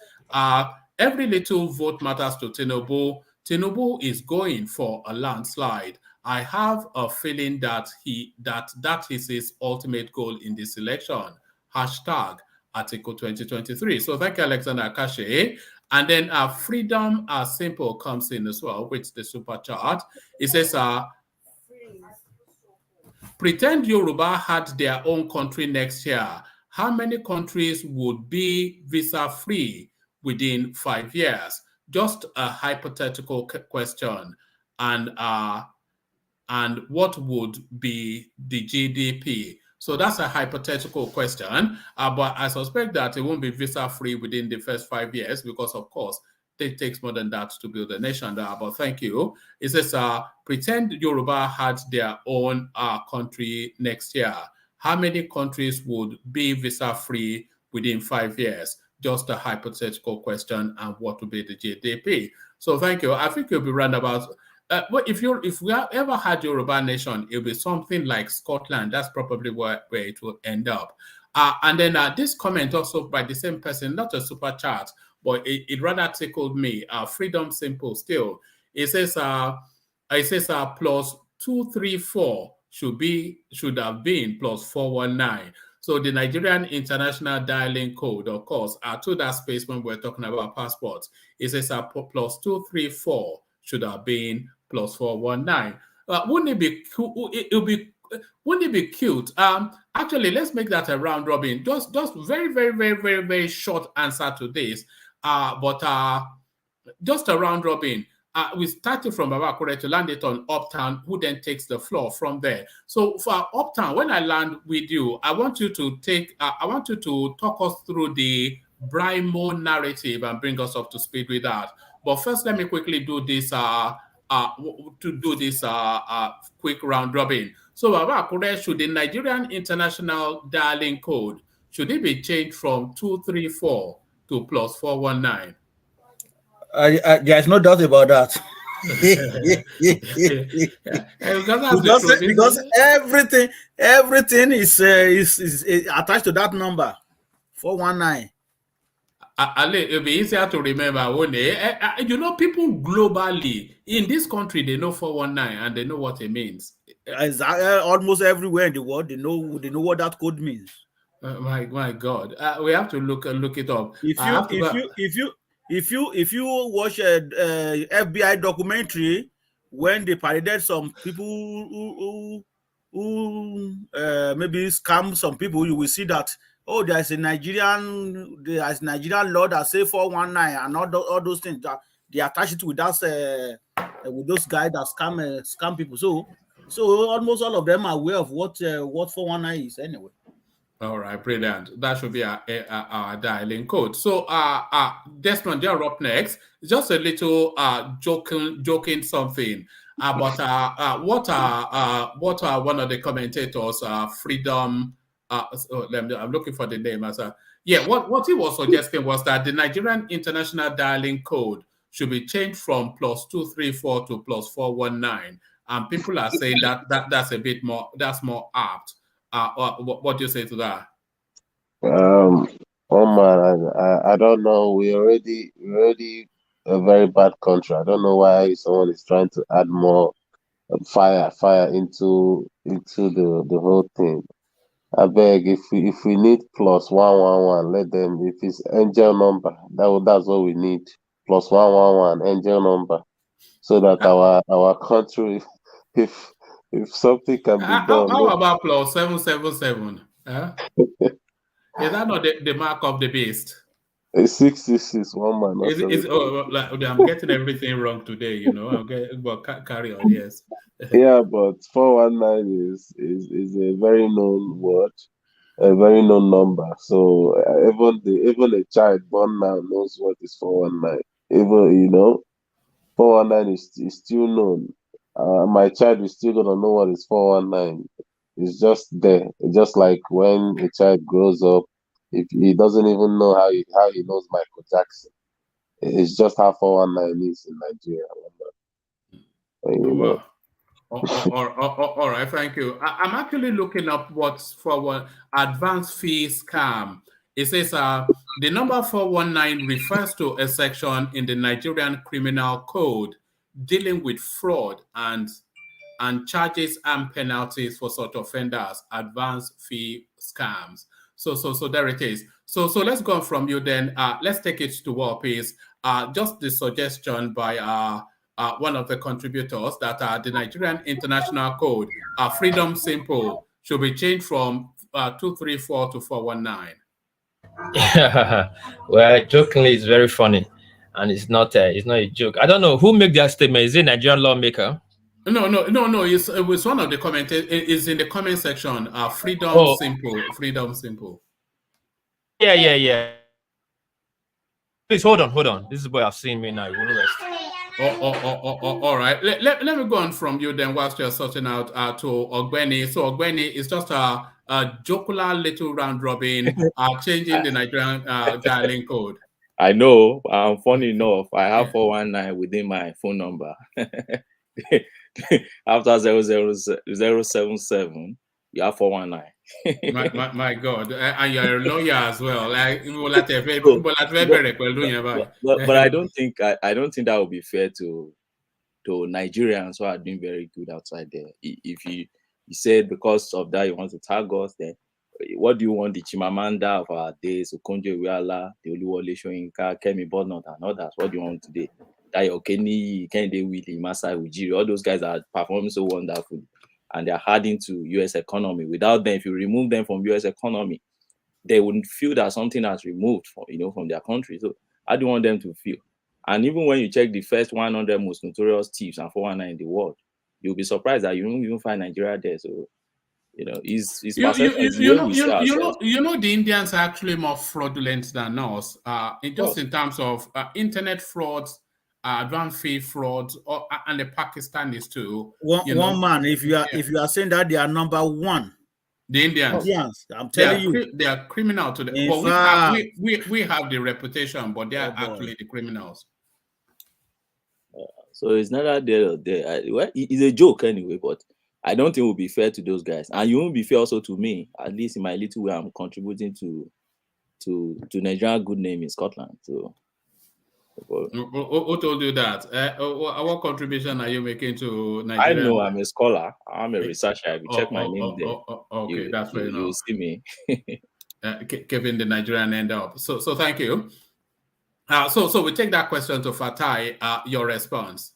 Every little vote matters to Tinubu. Tinubu is going for a landslide. I have a feeling that that is his ultimate goal in this election. Hashtag Atiku 2023. So thank you, Alexander Akashi. And then Freedom Simple comes in as well with the super chat. It says, pretend Yoruba had their own country next year. How many countries would be visa-free within 5 years? Just a hypothetical question. And what would be the GDP? So that's a hypothetical question, but I suspect that it won't be visa-free within the first 5 years because, of course, it takes more than that to build a nation there. But thank you. It says, pretend Yoruba had their own country next year. How many countries would be visa-free within 5 years? Just a hypothetical question, and what would be the GDP? So thank you. I think you'll be roundabout. Well, if we have ever had Yoruba nation, it'll be something like Scotland. That's probably where it will end up. And then this comment also by the same person, not a super chat, but it rather tickled me. Freedom Simple still. It says plus 234 should have been plus 419. So the Nigerian International Dialing Code, of course, to that space when we're talking about passports, it says plus 234 should have been plus 419. Wouldn't it be cool? Wouldn't it be cute? Actually, let's make that a round robin. Just very, very, very, very, very short answer to this. But just a round robin. We started from Babakure to land it on Uptown, who then takes the floor from there. So for Uptown, when I land with you, I want you to talk us through the Brimo narrative and bring us up to speed with that. But first, let me quickly do this quick round robin. So Babakure, should the Nigerian International Dialing Code, should it be changed from 234 to plus 419? There's no doubt about that. because everything is attached to that number, 419. It'll be easier to remember, won't it? You know, people globally in this country, they know 419 and they know what it means. Almost everywhere in the world, they know what that code means. My God, we have to look it up. If you watch a FBI documentary when they paraded some people who maybe scam some people, you will see that there's a Nigerian law that say 419 and all those things that they attach it with that with those guys that scam people. So almost all of them are aware of what 419 is anyway. All right, brilliant. That should be our dialing code. So, Desmond, you're up next. Just a little joking something about what are one of the commentators, Freedom. I'm looking for the name. What he was suggesting was that the Nigerian International Dialing Code should be changed from plus 234 to plus 419, and people are saying that's a bit more. That's more apt. What do you say to that? Oh man, I don't know. We already a very bad country. I don't know why someone is trying to add more fire into the whole thing. I beg, if we need +111, let them. If it's angel number, that's what we need. +111 angel number, so that our country, if something can be done. How about +777? Is that not the mark of the beast? It's 666, one man. I'm getting everything wrong today, you know. But carry on, yes. Yeah, but 419 is a very known word, a very known number. So even a child born now knows what is 419. Even 419 is still known. My child is still gonna know what is 419. It's just there. It's just like when a child grows up, if he doesn't even know how he knows Michael Jackson. It's just how 419 is in Nigeria. Well, all right, thank you. I'm actually looking up what's for advance fee scam. It says the number 419 refers to a section in the Nigerian Criminal Code dealing with fraud and charges and penalties for such offenders, advance fee scams. So there it is. So let's go from you then. Let's take it to war piece. Just the suggestion by one of the contributors that the Nigerian International Code, Freedom Simple, should be changed from 234 to 419. Well, jokingly, it's very funny, and it's not a joke. I don't know who made that statement. Is it a Nigerian lawmaker? No. It was one of the comments. It's in the comment section. Freedom Simple. Yeah. Please hold on. This is where I've seen me now. You won't rest. All right. Let me go on from you then whilst you're sorting out to Ogbeni. So Ogbeni is just a jocular little round robin, changing the Nigerian dialing code. I know. Funny enough, I have 419 within my phone number. After 0077, you have 419. my God, and you're a lawyer as well. Like, but I don't think that would be fair to Nigerians who are doing very good outside there. If you said because of that you want to tag us, then what do you want the Chimamanda of our days, Okonjo Iweala, the Oluwole Soyinka, Kemi Bodnot, and others? What do you want today? Dayo Kenny, Kende Willie, Masai Ujiri, all those guys are performing so wonderfully, and they're adding to U.S. economy. Without them, if you remove them from U.S. economy, they wouldn't feel that something has removed from their country. So how do you want them to feel? And even when you check the first 100 most notorious thieves and 419 in the world, you'll be surprised that you don't even find Nigeria there. So it's the Indians are actually more fraudulent than us. In terms of internet frauds, advance fee frauds, and the Pakistanis too. One man, if you are saying that they are number one. The Indians, I'm telling you, they are criminal to them. But we have the reputation, but they are actually the criminals. So it's not that there. Well, it's a joke anyway, but I don't think it will be fair to those guys, and you won't be fair also to me. At least in my little way, I'm contributing to Nigerian good name in Scotland. So. Who told you that? What contribution are you making to Nigeria? I know I'm a scholar. I'm a researcher. If you check my name there, okay, that's fair enough. You'll see me. Kevin, the Nigerian end up. So thank you. So we take that question to Fatai. Your response.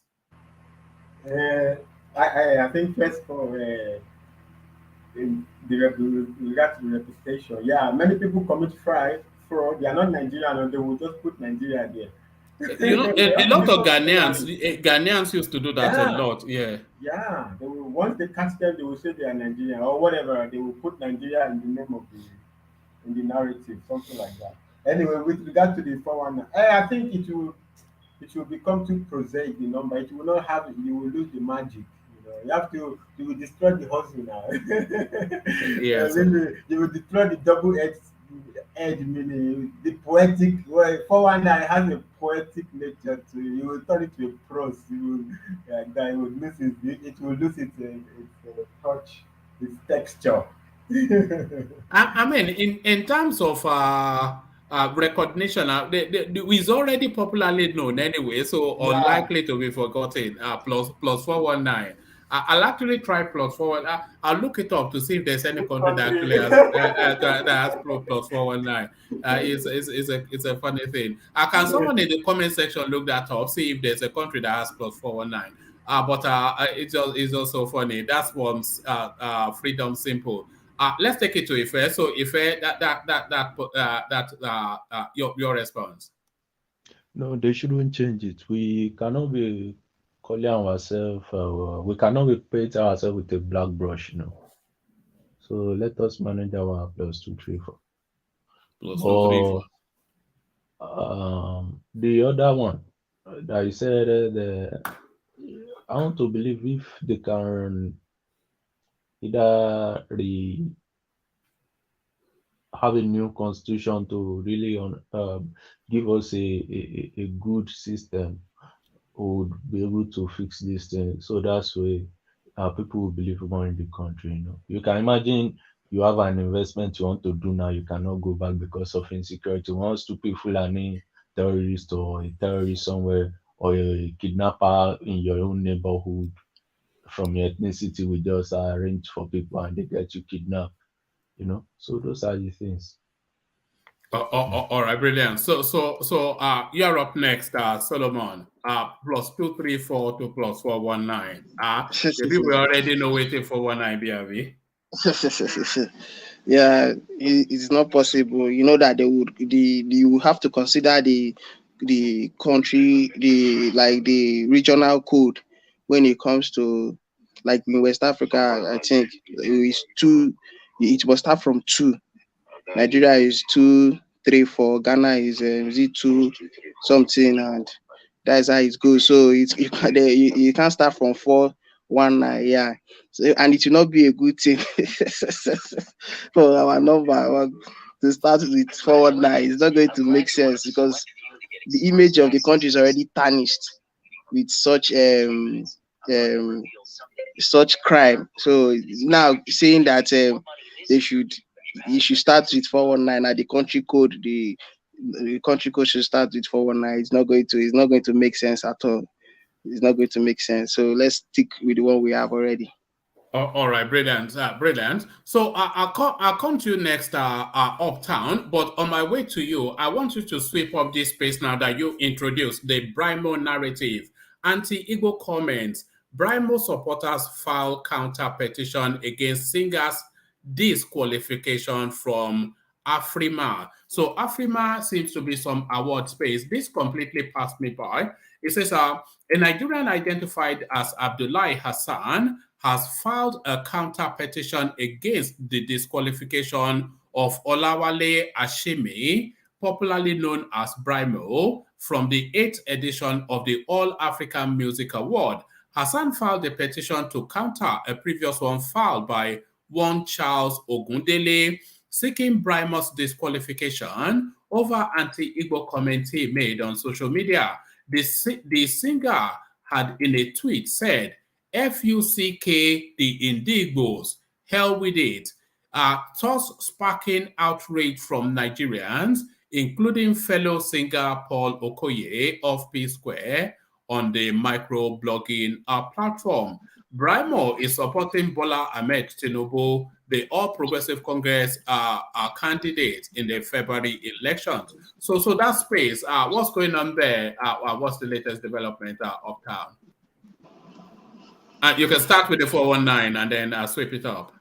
I think first for in regard to the reputation, yeah, many people commit fraud. They are not Nigerian, and they will just put Nigeria there. A lot of Ghanaians used to do that a lot. Yeah. They will, once they catch them, they will say they are Nigerian or whatever. They will put Nigeria in the name of the narrative, something like that. Anyway, with regard to the 419, I think it will become too prosaic. The number, it will not have. You will lose the magic. You will destroy the hustle now. Yes. You will destroy the double-edged meaning, the poetic. Well, 419 has a poetic nature to it. You will turn it to a prose. It will lose its touch, its texture. I mean, in terms of recognition, it's already popularly known anyway, so unlikely to be forgotten. Plus 419. I'll actually try plus 419. I'll look it up to see if there's any country that actually has that has plus 419. It's a funny thing. Can someone in the comment section look that up, see if there's a country that has plus 419? But it's also funny. That's from Freedom Simple. Let's take it to Ife. So Ife, your response. No, they shouldn't change it. We cannot be calling ourselves. We cannot be paint ourselves with a black brush, you know. So let us manage our plus 2, 3, 4. Plus 2, 3, 4. The other one that you said, I want to believe if they can either have a new constitution to really give us a good system, would be able to fix this thing. So that's why people will believe more in the country. You know, you can imagine you have an investment you want to do now, you cannot go back because of insecurity. Once stupid Fulani terrorist or a terrorist somewhere or a kidnapper in your own neighborhood from your ethnicity will just arrange for people and they get you kidnapped. You know, so those are the things. All right, brilliant. So you're up next, Solomon. Plus 234 to plus 419. Maybe we already know waiting for 19 BRV. Yeah, it's not possible. You know that you have to consider the country, the regional code when it comes to, like in West Africa. I think it's 2. It must start from 2. Nigeria is 2, 3, 4. Ghana is it 2 something, and that's how it goes. So you can't start from 419. Yeah. So, and it will not be a good thing for our number to start with 419. It's not going to make sense because the image of the country is already tarnished with such such crime. So now saying that you should start with 419 and the country code, the country code should start with 419. It's not going to make sense at all. It's not going to make sense. So let's stick with the one we have already. All right, brilliant, brilliant. So I'll come to you next, Uptown. But on my way to you, I want you to sweep up this space now that you introduced the Brimo narrative. Anti-Igbo comments. Brimo supporters file counter petition against singers' disqualification from Afrima. So Afrima seems to be some award space. This completely passed me by. It says a Nigerian identified as Abdullahi Hassan has filed a counter petition against the disqualification of Olawale Ashimi, popularly known as Brimo, from the 8th edition of the All African Music Award. Hassan filed a petition to counter a previous one filed by one Charles Ogundele, seeking Brimo's disqualification over anti-Igbo comment he made on social media. The singer had in a tweet said, FUCK the Indigbos, hell with it, thus sparking outrage from Nigerians, including fellow singer Paul Okoye of P Square on the microblogging platform. Brimo is supporting Bola Ahmed Tinubu, the All Progressive Congress candidate in the February elections. So that space, what's going on there? What's the latest development uptown? You can start with the 419 and then sweep it up.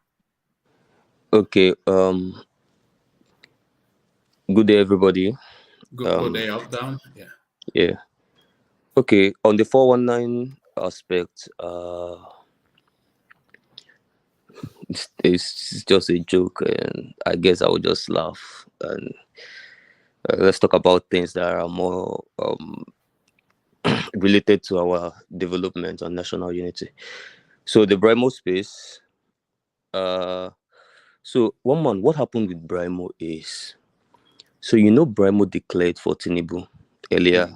Okay. Good day, everybody. Good day, Uptown. Yeah. Yeah. Okay. On the 419 aspect, it's just a joke, and I guess I will just laugh. And let's talk about things that are more related to our development and national unity. So the Brimo space. So one man, what happened with Brimo is, so Brimo declared for Tinubu earlier,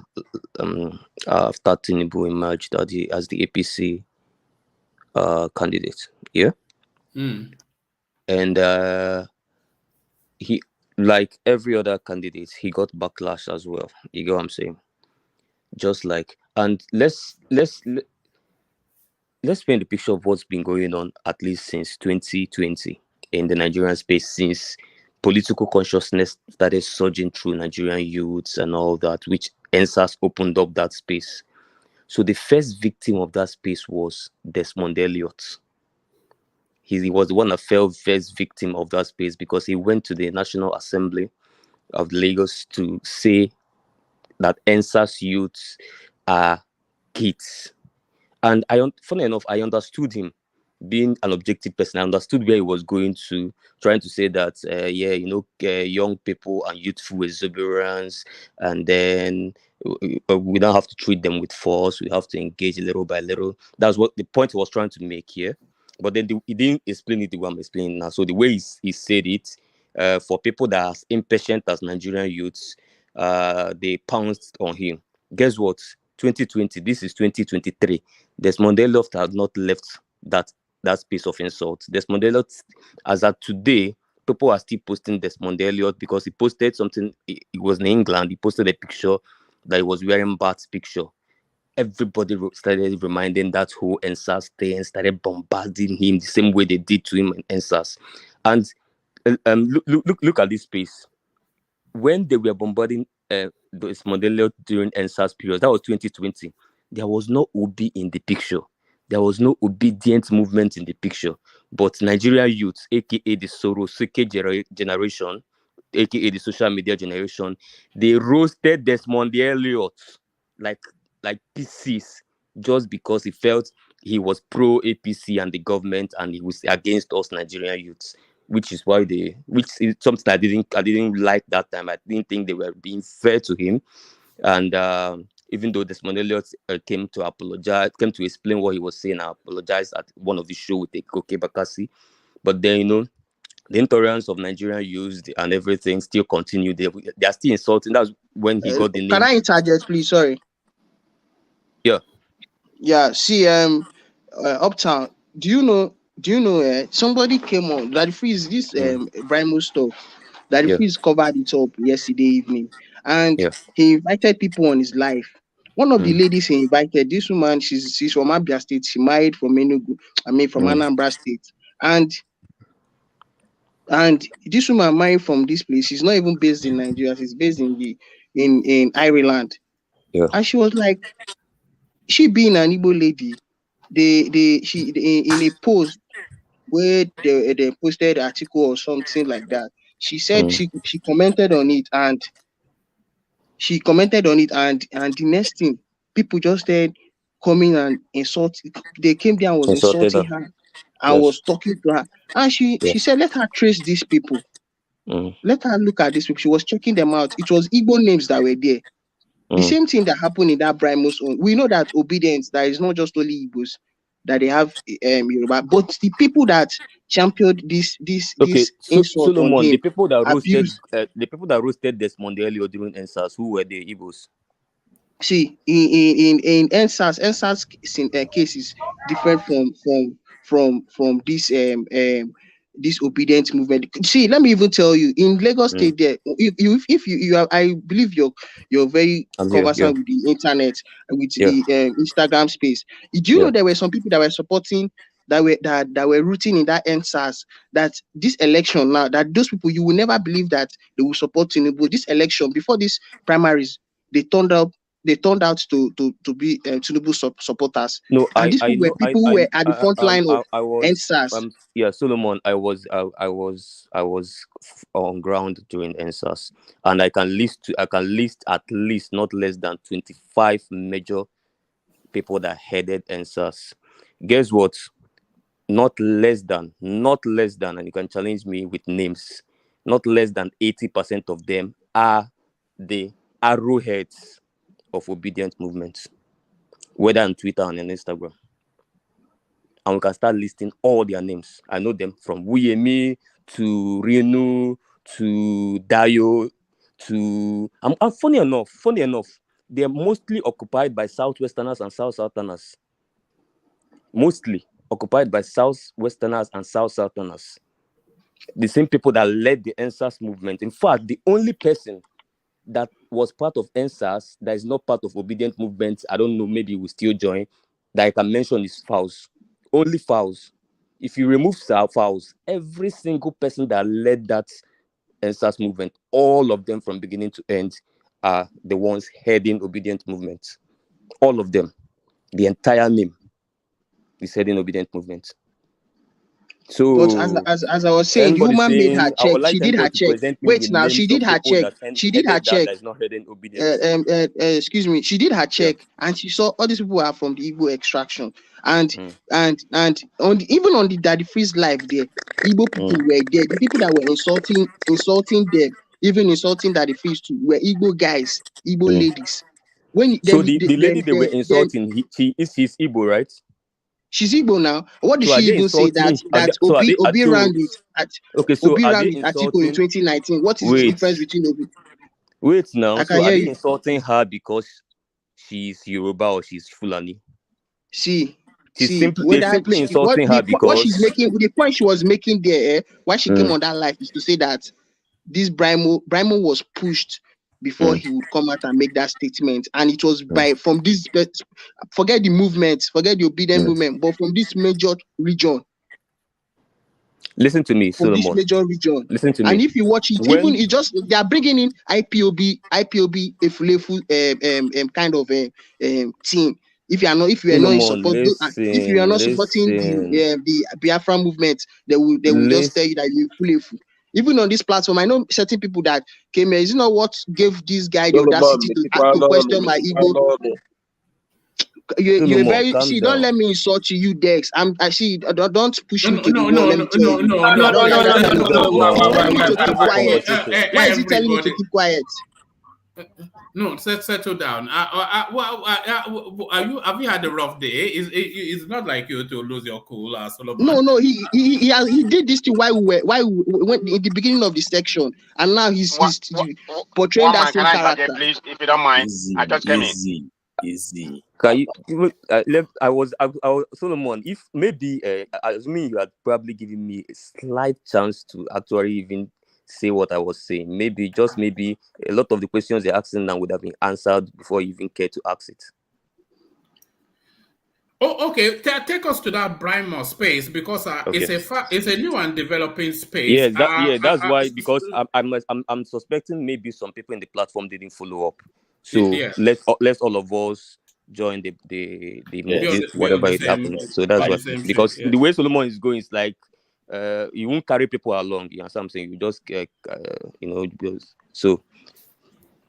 after Tinubu emerged as the APC candidate. Yeah. And he, like every other candidate, he got backlash as well. You get what I'm saying? Just like, and let's paint the picture of what's been going on at least since 2020 in the Nigerian space, since political consciousness started surging through Nigerian youths and all that, which NSAS opened up that space. So the first victim of that space was Desmond Elliot. He was the one that fell first victim of that space because he went to the National Assembly of Lagos to say that NSAS youths are kids. And funny enough, I understood him. Being an objective person, I understood where he was going to, trying to say that, young people and youthful exuberance, and then we don't have to treat them with force. We have to engage little by little. That's what the point he was trying to make here. But then he didn't explain it the way I'm explaining now. So the way he said it, for people that are as impatient as Nigerian youths, they pounced on him. Guess what? 2020, this is 2023. Desmond Elliot had not left that space of insult. Desmond Elliot, as at today, people are still posting Desmond Elliot because he posted something. He was in England. He posted a picture that he was wearing Bart's picture. Everybody started reminding that whole NSAS thing, started bombarding him the same way they did to him in NSAS. And look at this space. When they were bombarding Desmond Elliot during NSAS period, that was 2020. There was no OB in the picture. There was no obedient movement in the picture. But Nigerian youths, aka the Soros generation, aka the social media generation, they roasted Desmond Elliot like PCs just because he felt he was pro APC and the government and he was against us Nigerian youths. Which is something I didn't like that time. I didn't think they were being fair to him. And even though Desmond Elliot came to explain what he was saying, I apologized at one of the shows with Koke Bakassi. But then, the intolerance of Nigerian youth and everything still continued. They are still insulting. That's when he got the name. Can I interject, please? Sorry. Yeah. Yeah. See, Uptown. Do you know? Somebody came on that freeze this Brimo stuff. That freeze covered it up yesterday evening, and he invited people on his live. One of the ladies he invited, this woman, she's from Abia State. She married from Enugu. From Anambra State, and this woman married from this place. She's not even based in Nigeria. She's based in Ireland. Yeah. And she was like, she being an Igbo lady, she in a post where they posted an article or something like that. She said she commented on it, and the next thing, people just started coming and insulting. They came there and was insulting her and was talking to her. And she said, let her trace these people. Let her look at these people. She was checking them out. It was Igbo names that were there. The same thing that happened in that Brimo's own. We know that obedience, that is not just only Igbos that they have Yoruba, but the people that championed this insult Solomon, on him, the people that roasted Desmond Elliot during NSAS, who were the Igbos? See, in NSAS case is different from this obedient movement. See, let me even tell you, in Lagos State, there, if you are, I believe you're very conversant with the internet and with the Instagram space. Do you know there were some people that were supporting, that were rooting in that NSAS, that this election now, that those people, you will never believe that they will support Tinubu. This election, before these primaries, they turned out to be Tinubu supporters. No, and these people were people who were at the front line of NSAS. Solomon, I was on ground during NSAS, and I can list at least not less than 25 major people that headed NSAS. Guess what? Not less than, and you can challenge me with names, not less than 80% of them are the arrowheads of obedient movements, whether on Twitter and on Instagram. And we can start listing all their names. I know them from Wuyemi to Renu to Dayo to... And funny enough, they're mostly occupied by Southwesterners and South-Southerners. Mostly occupied by Southwesterners and South-Southerners. The same people that led the NSAS movement. In fact, the only person that was part of NSAS that is not part of obedient movement, I don't know, maybe we still join, that I can mention is Fouls. Only Fouls. If you remove Fouls, every single person that led that NSAS movement, all of them from beginning to end are the ones heading obedient movement. All of them. The entire name is heading obedient movement. So, but as I was saying, the woman made her check. She did her check. Wait, now she did her check. She did her check. Excuse me. She did her check, and she saw all these people are from the Igbo extraction, and on even on the Daddy Freeze live there, Igbo people were there. The people that were insulting them, even insulting Daddy Freeze too, were Igbo guys, Igbo ladies. When the lady they were insulting, she's Igbo, right? She's Igbo now. What did she even say that Obi ran with Atiku in 2019? What is the difference between Obi? Wait now. Are they insulting her because she's Yoruba or she's Fulani? She's simply insulting her because what she's making, the point she was making there, why she came on that live is to say that this Brimo was pushed before he would come out and make that statement, and it was from this, forget the movement, forget the obedient movement, but from this major region. Listen to me, from Solomon. This major region. Listen to me. And if you watch it, even it just they are bringing in IPOB, kind of team. If you are not in support, if you are not supporting the Biafra movement, they will just tell you that you're full. Even on this platform, I know certain people that came here. Is it not what gave this guy the audacity to question my ego? You're very don't let me insult you, Dex. I see. Don't push me to the wall. Let me tell you. Why is he telling me to keep quiet? No, settle down. Have you had a rough day? It's not like you to lose your cool, Solomon. No. He did this thing while we went in the beginning of the section, and now he's portraying that same character. Please, if you don't mind, I just came in. Easy. Can you? I was Solomon. If maybe assuming you had probably given me a slight chance to actually even say what I was saying, maybe a lot of the questions you're asking now would have been answered before you even cared to ask it. Oh, okay. Take us to that Brimo space because it's a new and developing space. That's why, because I'm suspecting maybe some people in the platform didn't follow up. So let's all of us join the whatever is happening. So that's what, because the way Solomon is going is like you won't carry people along. You know something. You just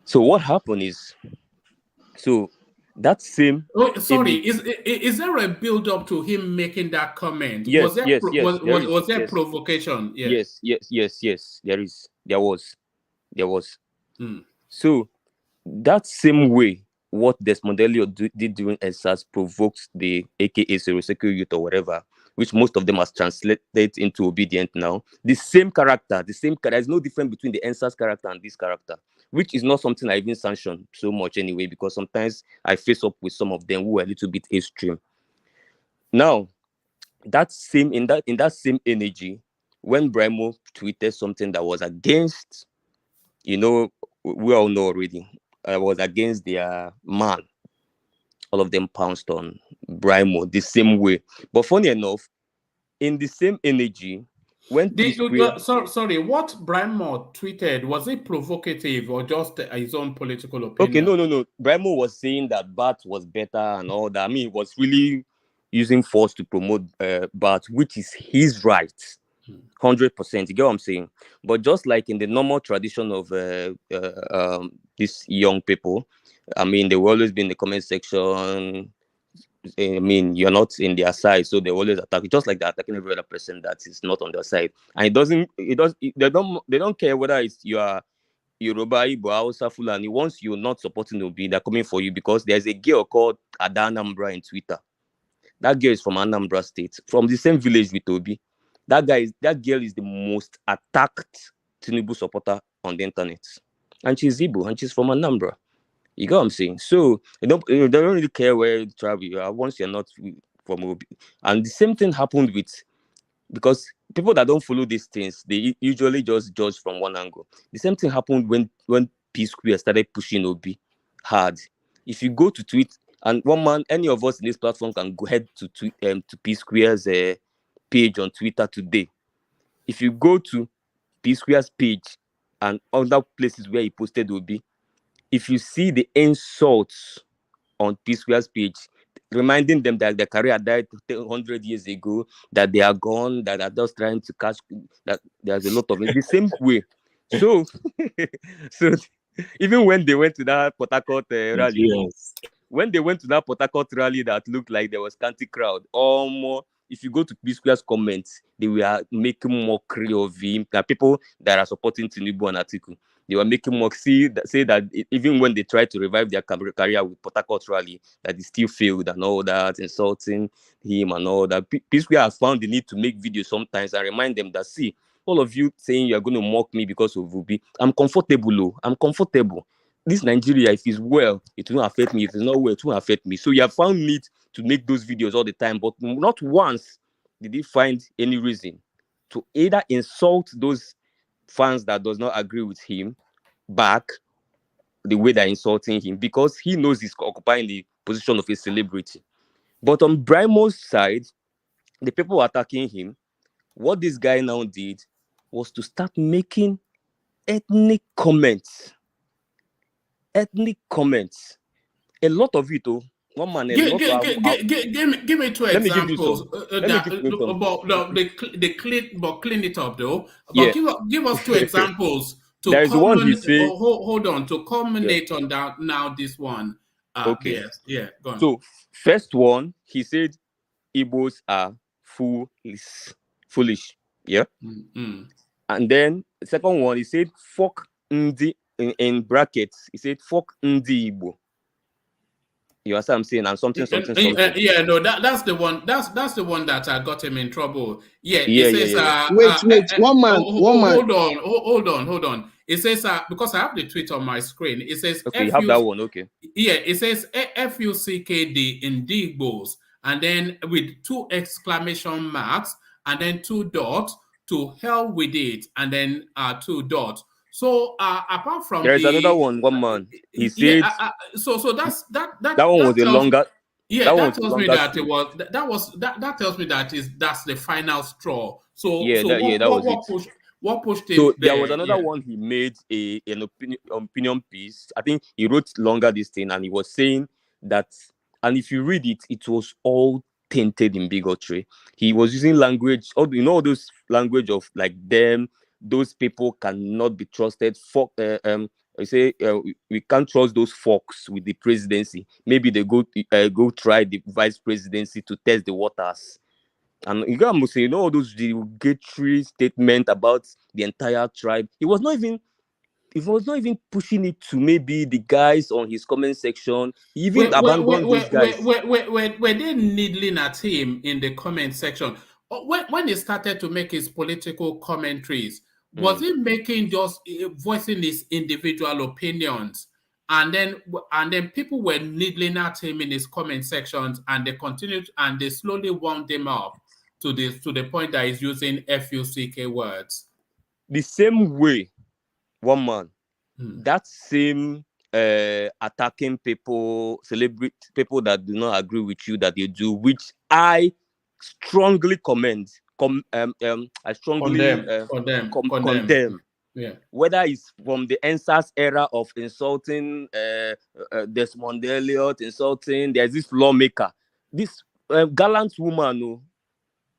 so what happened is that same. Oh, sorry. Is there a build up to him making that comment? Yes. Was there provocation? Yeah. Yes. There was. So that same way, what Desmond Elliott did during NSAS provoked the AKA Seroseko youth or whatever, which most of them has translated into obedient now. The same character. There's no difference between the NSAS character and this character, which is not something I even sanction so much anyway, because sometimes I face up with some of them who are a little bit extreme. Now, in that same energy, when Brimo tweeted something that was against, we all know already, was against their man, all of them pounced on Brimo the same way. But funny enough, in the same energy, when sorry, what Brimo tweeted, was it provocative or just his own political opinion? Okay, no. Brimo was saying that Bat was better and all that. I mean, he was really using force to promote Bat, which is his right. 100%. You get what I'm saying? But just like in the normal tradition of these young people, I mean, they will always be in the comment section. I mean, you're not in their side, so they always attack you, just like they're attacking every other person that is not on their side. And they don't care whether it's you are Yoruba, Igbo, Hausa, Fulani. Once you're not supporting Obi, they're coming for you because there's a girl called Ada Anambra in Twitter. That girl is from Anambra State, from the same village with Obi. That girl is the most attacked Tinubu supporter on the internet, and she's Igbo and she's from Anambra. You get what I'm saying? So they don't really care where you travel you are once you're not from Obi. And the same thing happened because people that don't follow these things, they usually just judge from one angle. The same thing happened when P Square started pushing Obi hard. If you go to tweet, and one man, any of us in this platform can go ahead to tweet to P Square's page on Twitter today. If you go to P Square's page and other places where he posted Obi, if you see the insults on P Square's page, reminding them that their career died 100 years ago, that they are gone, that are just trying to catch, that there's a lot of it. The same way. So, even when they went to that Port Harcourt rally, when they went to that Port Harcourt rally that looked like there was scanty crowd, if you go to P Square's comments, they were making mockery of him. There are people that are supporting Tinubu and Atiku. They were making mockery, say that even when they tried to revive their career with Port Harcourt rally, that they still failed and all that, insulting him and all that. P Square has found the need to make videos sometimes and remind them that, see, all of you saying you're going to mock me because of Obi, I'm comfortable. I'm comfortable. This Nigeria, if it's well, it will not affect me. If it's not well, it won't affect me. So you have found need to make those videos all the time, but not once did he find any reason to either insult those fans that does not agree with him back the way they're insulting him, because he knows he's occupying the position of a celebrity. But on Brimo's side, the people attacking him, what this guy now did was to start making ethnic comments. Ethnic comments. A lot of it, oh. One man, give me two examples about clean it up though. But give us two examples to culminate on that. Now this one. Okay. Yes, go on. So first one, he said Igbos are foolish. Yeah. Mm-hmm. And then the second one, he said fuck Ndi in brackets. He said fuck Ndi Igbo. You understand what I'm saying? And something. No, that's the one. That's the one that got him in trouble. It says, wait, one man. Hold on. It says because I have the tweet on my screen. It says, okay, you have that one. Okay. Yeah, it says FUCKD in IGBOS, and then with 2 exclamation marks, and then 2 dots. To hell with it, and then 2 dots. So apart from there's another one man. He said so that one was the longer. Yeah, that tells me that it was that tells me that that's the final straw. So what pushed it? So there was another one. He made an opinion piece. I think he wrote longer this thing, and he was saying that, and if you read it, it was all tainted in bigotry. He was using language, all those language of like them, those people cannot be trusted. I say we can't trust those folks with the presidency. Maybe they go try the vice presidency to test the waters. And you got to say, all those derogatory statement about the entire tribe. He was not even pushing it to maybe the guys on his comment section. He even abandoned these guys. Were they needling at him in the comment section? When he started to make his political commentaries, was he making just voicing his individual opinions? And then people were needling at him in his comment sections, and they continued and they slowly wound him up to the point that he's using FUCK words. The same way. One man, that same attacking people, celebrity people that do not agree with you that you do, which I strongly commend. I strongly condemn. Yeah. Whether it's from the NSAS era of insulting Desmond Elliott, there's this lawmaker, this gallant woman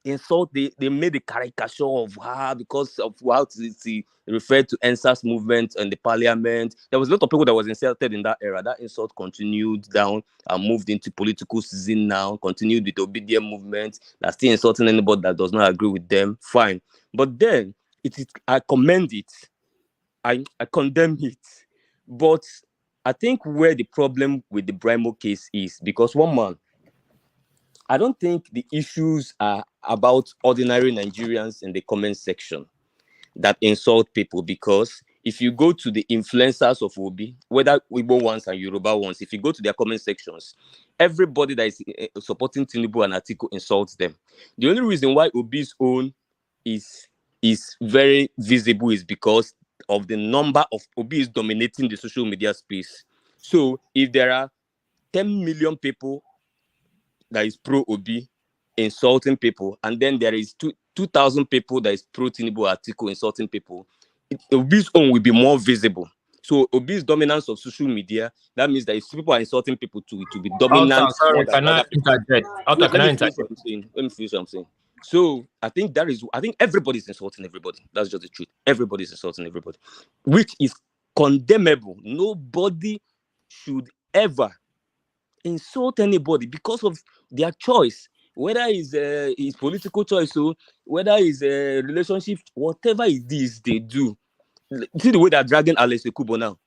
they made a caricature of her because of how she referred to NSAS movement and the parliament. There was a lot of people that was insulted in that era. That insult continued down and moved into political season now, continued with the obedient movement. That's still insulting anybody that does not agree with them. Fine. But then I commend it. I condemn it. But I think where the problem with the Brimo case is, because one man, I don't think the issues are about ordinary Nigerians in the comment section that insult people, because if you go to the influencers of Obi, whether Igbo ones and Yoruba ones, if you go to their comment sections, everybody that is supporting Tinubu and Atiku insults them. The only reason why Obi's own is very visible is because of the number of Obi's dominating the social media space. So if there are 10 million people that is pro Obi insulting people, and then there is 2,000 people that is pro Tinubu Atiku insulting people, Obi's own will be more visible. So Obi's dominance of social media, that means that if people are insulting people to it will be dominant. Sorry, can I interject? Can I interject? Let me finish what I'm saying. So I think everybody's insulting everybody. That's just the truth. Everybody's insulting everybody, which is condemnable. Nobody should ever insult anybody because of their choice, whether it's political choice or whether it's a relationship, whatever it is they do. See the way they're dragging Alex Ekubo now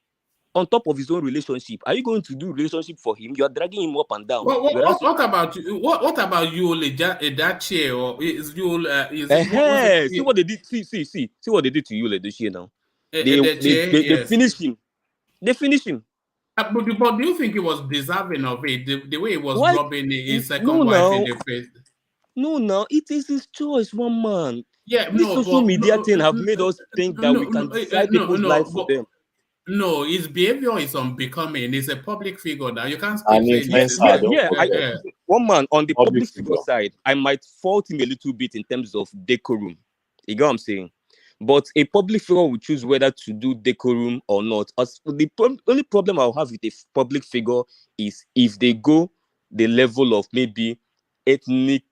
on top of his own relationship. Are you going to do relationship for him? You are dragging him up and down. What about you? What about you, that chair, or is you? See what they did. See what they did to you, Elisha. Now they finished him. They finished him. But do you think he was deserving of it? The way he was robbing his second wife in the face. No, it is his choice, one man. Yeah, this social media thing have made us think that we can decide people's lives for them. No, his behavior is unbecoming. He's a public figure now. You can't one man on the public figure side, I might fault him a little bit in terms of decorum. You get what I'm saying? But a public figure will choose whether to do decorum or not. The only problem I'll have with a public figure is if they go the level of maybe ethnic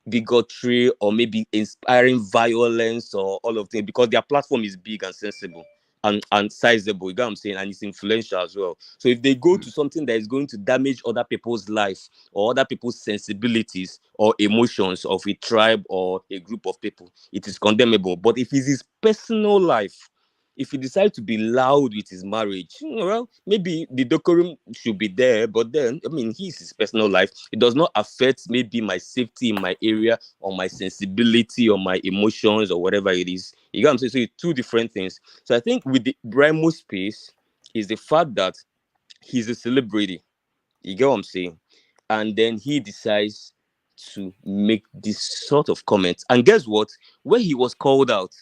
bigotry or maybe inspiring violence or all of them, because their platform is big and sensible and sizable, you know what I'm saying, and it's influential as well. So if they go to something that is going to damage other people's life or other people's sensibilities or emotions of a tribe or a group of people, it is condemnable. But if it's his personal life, if he decides to be loud with his marriage, well, maybe the decorum should be there, but then, I mean, he's his personal life. It does not affect maybe my safety in my area or my sensibility or my emotions or whatever it is. You got what I'm saying? So it's two different things. So I think with the Brimo space is the fact that he's a celebrity. You get what I'm saying? And then he decides to make this sort of comments. And guess what? When he was called out,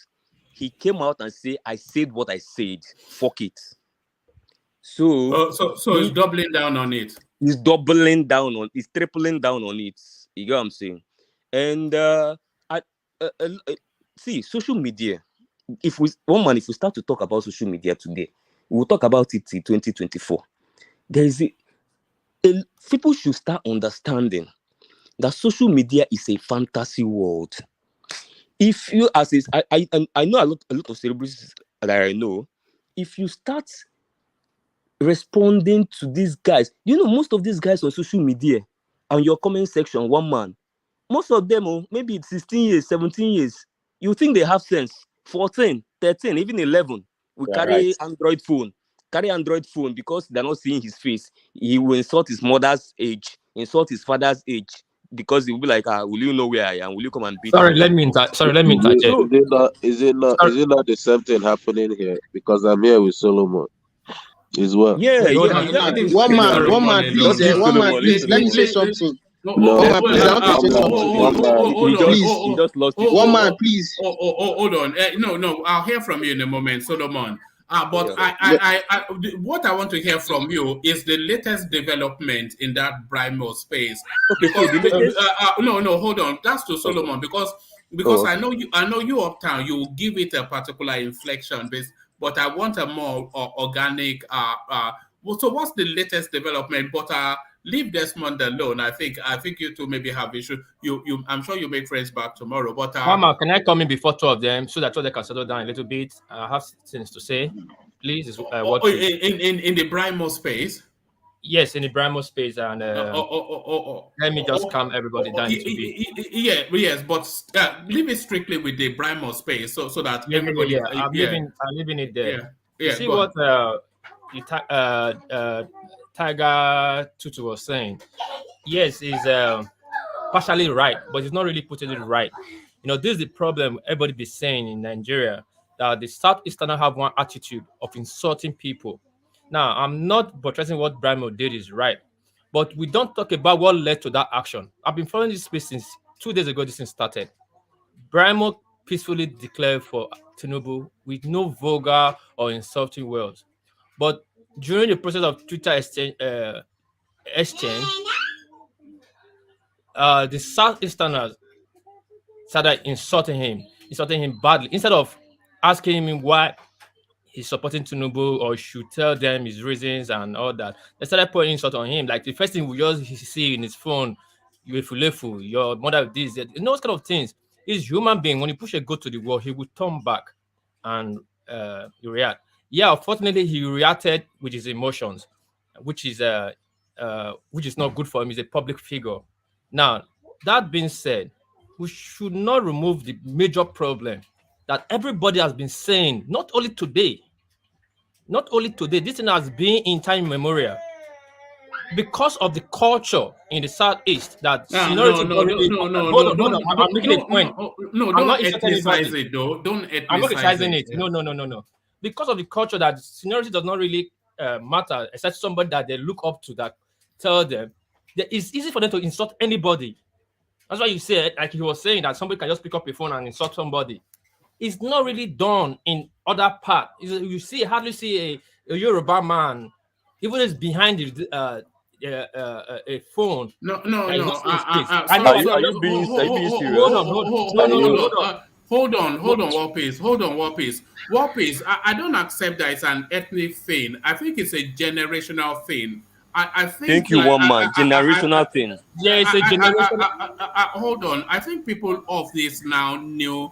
he came out and said, I said what I said. Fuck it. So he's doubling down on it. He's tripling down on it. You get what I'm saying? And see, social media. If we start to talk about social media today, we'll talk about it in 2024. There is people should start understanding that social media is a fantasy world. If you, I know a lot of celebrities that I know, if you start responding to these guys, most of these guys on social media, on your comment section, one man, most of them, maybe it's 16 years, 17 years, you think they have sense. 14, 13, even 11, carry Android phone because they're not seeing his face. He will insult his mother's age, insult his father's age, because he will be like, will you know where I am? Will you come and beat me? Let me interject. Is it not the same thing happening here? Because I'm here with Solomon as well. Yeah. One man, please, let me say something. He just lost it. One man, please. Hold on. No, I'll hear from you in a moment, Solomon. But what I want to hear from you is the latest development in that Brimo space. Hold on. That's to Solomon because I know you uptown. You will give it a particular inflection base, but I want a more organic. So what's the latest development? But leave Desmond alone. I think you two maybe have issues. I'm sure you make friends back tomorrow. But Mama, can I come in before two of them so that they can settle down a little bit? I have things to say. Please, in the Brimo space. Yes, in the Brimo space, and let me just calm everybody down. Yes, but leave it strictly with the Brimo space, so that everybody. Yeah, I'm leaving it there. Yeah. See what Tiger Tutu was saying. Yes, he's partially right, but he's not really putting it right. This is the problem everybody be saying in Nigeria, that the Southeasterners have one attitude of insulting people. Now, I'm not buttressing what Brimo did is right, but we don't talk about what led to that action. I've been following this space since 2 days ago. This thing started. Brimo peacefully declare for Tinubu with no vulgar or insulting words. But during the process of Twitter exchange, the Southeasterners started insulting him badly. Instead of asking him why he's supporting Tinubu or should tell them his reasons and all that, they started pouring insult on him. Like the first thing we just see in his phone, you're fulefu, your mother this, those kind of things. He's human being. When you push a goat to the wall, he will turn back and react. Yeah, unfortunately, he reacted with his emotions, which is not good for him. He's a public figure. Now, that being said, we should not remove the major problem that everybody has been saying, not only today, this thing has been in time immemorial. Because of the culture in the Southeast that seniority hold on. I'm making a point. No, don't ethnicize it though. Don't ethnicize I'm not criticizing it. Yeah. No. Because of the culture that seniority does not really matter, except somebody that they look up to that tell them that it's easy for them to insult anybody. That's why you said, like he was saying, that somebody can just pick up a phone and insult somebody. It's not really done in other parts. You hardly see a Yoruba man, even if it's behind a phone. No. Are you being serious? Hold on, War Peace. I don't accept that it's an ethnic thing. I think it's a generational thing. I think you want man generational thing. Yeah, it's a generational. Hold on. I think people of this now knew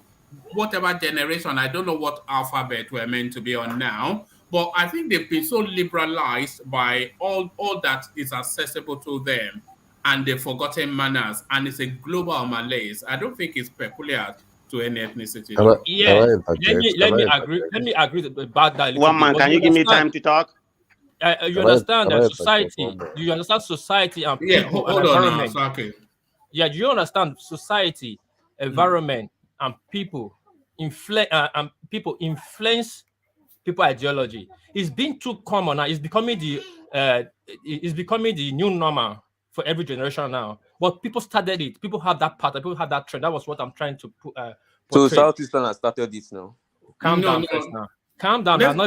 whatever generation. I don't know what alphabet we're meant to be on now, but I think they've been so liberalized by all that is accessible to them, and they've forgotten manners, and it's a global malaise. I don't think it's peculiar to any ethnicity. Let me agree about that. One man, can you give me time to talk? You understand that society? Do you understand society and people and environment? Yeah, do you understand society, environment, and people influence people ideology? It's been too common now. It's becoming the new normal for every generation now. But people started it. People have that pattern. People have that trend. That was what I'm trying to put. So Southeastern has started this now. Calm down first now. Calm down. I've not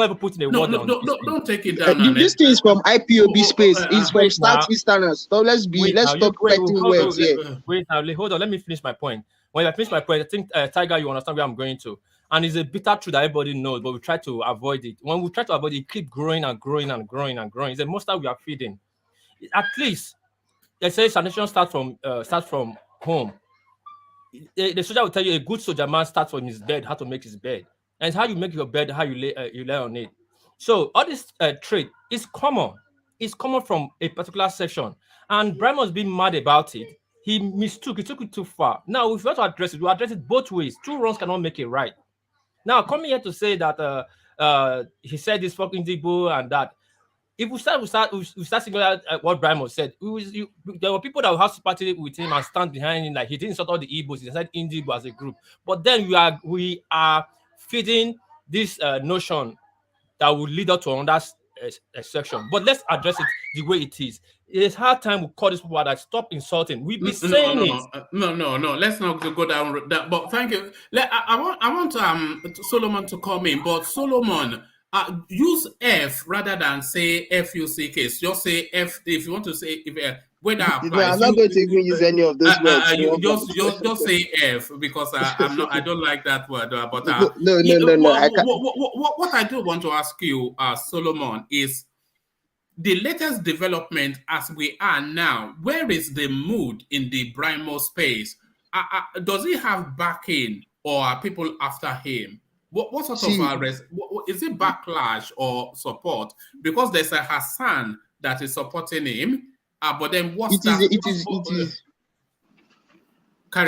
even put in a word on this. Don't take it down. This thing is from IPOB space. It's from Southeasterners. So let's stop fighting words here. Wait now. Hold on. Let me finish my point. When I finish my point, I think Tiger, you understand where I'm going to. And it's a bitter truth that everybody knows, but we try to avoid it. When we try to avoid it, it keeps growing and growing and growing and growing. It's the monster we are feeding. At least, they say sanitation starts from home. The soldier will tell you a good soldier man starts from his bed, how to make his bed. And it's how you make your bed, how you lay on it. So all this trait is common. It's common from a particular section. And Brian was being mad about it. He took it too far. Now, if we want to address it, we address it both ways. Two wrongs cannot make it right. Now, coming here to say that he said this fucking Igbo and that. If we start thinking about what Brian was said, there were people that will have sympathy with him and stand behind him, like he didn't insult all the Igbos, he said Igbo as a group. But then we are feeding this notion that will lead us to another section. But let's address it the way it is. It's hard time we call these people that stop insulting. We be saying it. No. Let's not go down that. But thank you. I want Solomon to come in. But Solomon, use F rather than say FUCK. Just say F if you want to say whether applies. I'm not going to even use any of those words. You just say F because I don't like that word. But no. What I do want to ask you, Solomon, is the latest development as we are now. Where is the mood in the Brimo space? Does he have backing, or are people after him? What sort of arrest? Is it backlash or support? Because there's a Hassan that is supporting him, but then it is.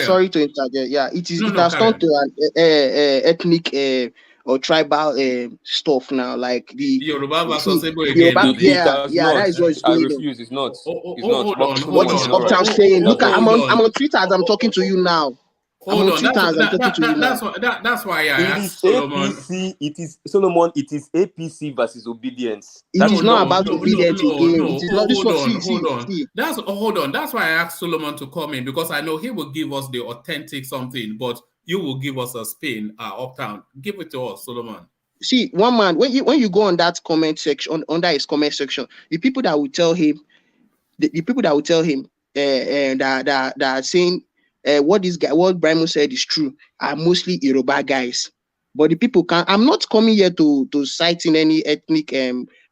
Sorry to interject. Yeah, it is. It has come to an ethnic or tribal stuff now, like the Yoruba versus Igbo again. That is what is going on. I refuse. It's not. What is Uptown saying? Look, I'm on Twitter as I'm talking to you now. That's why I asked Solomon. Solomon, it is APC versus obedience. It is not about obedience again. It is not this one. Hold on. That's why I asked Solomon to come in, because I know he will give us the authentic something. But you will give us a spin uptown. Give it to us, Solomon. See, one man, when you go on that comment section, under his comment section, the people that will tell him, the people that will tell him that are saying what Brimo said is true are mostly Yoruba guys. But the people can't. I'm not coming here to cite in any ethnic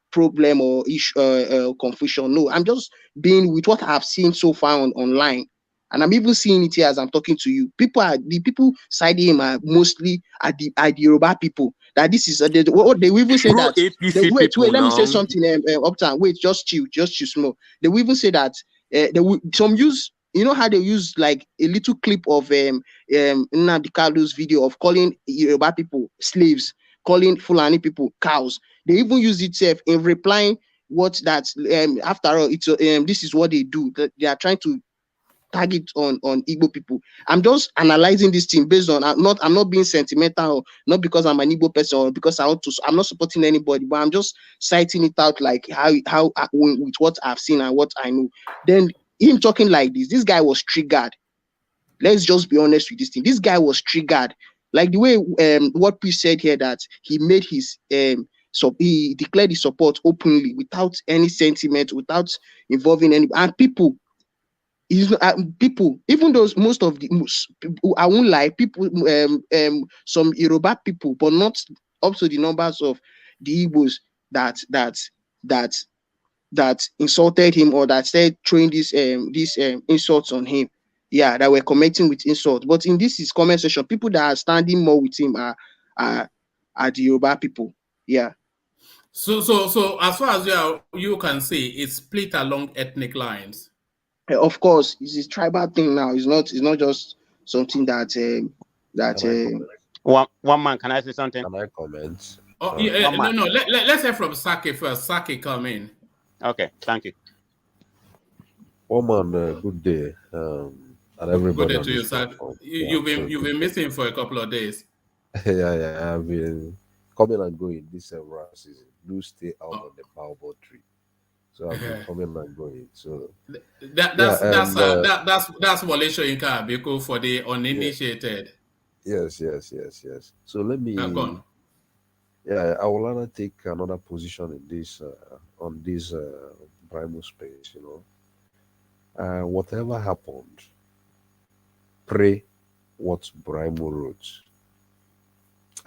problem or issue confusion. No, I'm just being with what I've seen so far online. And I'm even seeing it here as I'm talking to you. The people siding him are mostly the Yoruba people. That this is they will even say that. Wait, let me say something. Uptown. Wait, just chill small. They will even say that some use. You know how they use like a little clip of Nnamdi Kalu's video of calling Yoruba people slaves, calling Fulani people cows. They even use itself in replying what that after all it's this is what they do. They are trying to target on Igbo people. I'm just analyzing this thing based on I'm not being sentimental, not because I'm an Igbo person or because I'm not supporting anybody, but I'm just citing it out like how with what I've seen and what I know. Then him talking like this guy was triggered. Let's just be honest with this thing. This guy was triggered. Like the way what P said here that he made his so he declared his support openly without any sentiment, without involving any and people. People, even those most of the I won't lie, people some Yoruba people, but not up to the numbers of the Igbos that insulted him or that said throwing these insults on him. Yeah, that were commenting with insults. But in his comment section, people that are standing more with him are the Yoruba people. Yeah. So as far as you can see, it's split along ethnic lines. Of course, it's a tribal thing now. It's not just something that one man. Can I say something? Can I comment? Oh yeah, no. Let's hear from Saki first. Saki, come in. Okay, thank you. One man, good day, and everybody. Good day to you, Saki. You've been missing for a couple of days. yeah, I've been coming and going this several season. Do stay out of the baobab tree. So I've been coming and going. So that's Wale Soyinka Abeko for the uninitiated. Yes. So let me. I will rather take another position in this on this Brimo space. Whatever happened, pray what Brimo wrote.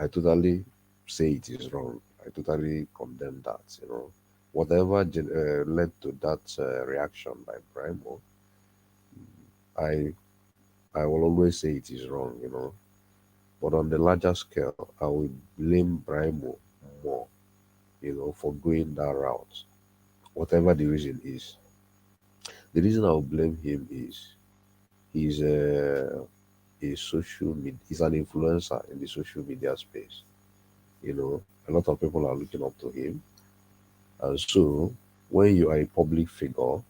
I totally say it is wrong. I totally condemn that. Whatever led to that reaction by Brimo, I will always say it is wrong, But on the larger scale, I will blame Brimo more, for going that route, whatever the reason is. The reason I will blame him is he's a social media, he's an influencer in the social media space. A lot of people are looking up to him. And so, when you are a public figure,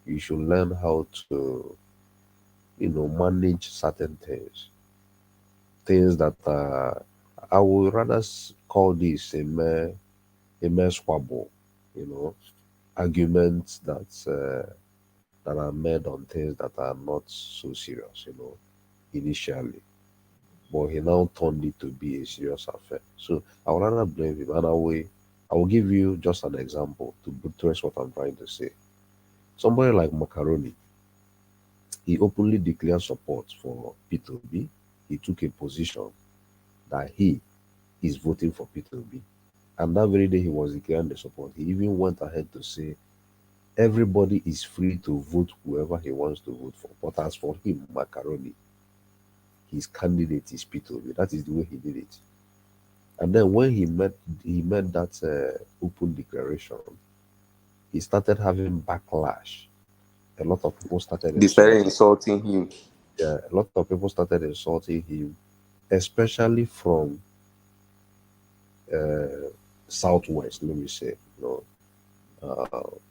you should learn how to, manage certain things. Things that I would rather call this a mere squabble, arguments that are made on things that are not so serious, initially. But he now turned it to be a serious affair. So I would rather blame him, and I will give you just an example to buttress what I'm trying to say. Somebody like Macaroni, he openly declared support for P2B. He took a position that he is voting for P2B. And that very day he was declaring the support, he even went ahead to say everybody is free to vote whoever he wants to vote for. But as for him, Macaroni, his candidate is P2B. That is the way he did it. And then when he made that open declaration, he started having backlash. A lot of people started insulting him. Yeah, a lot of people started insulting him, especially from Southwest, let me say.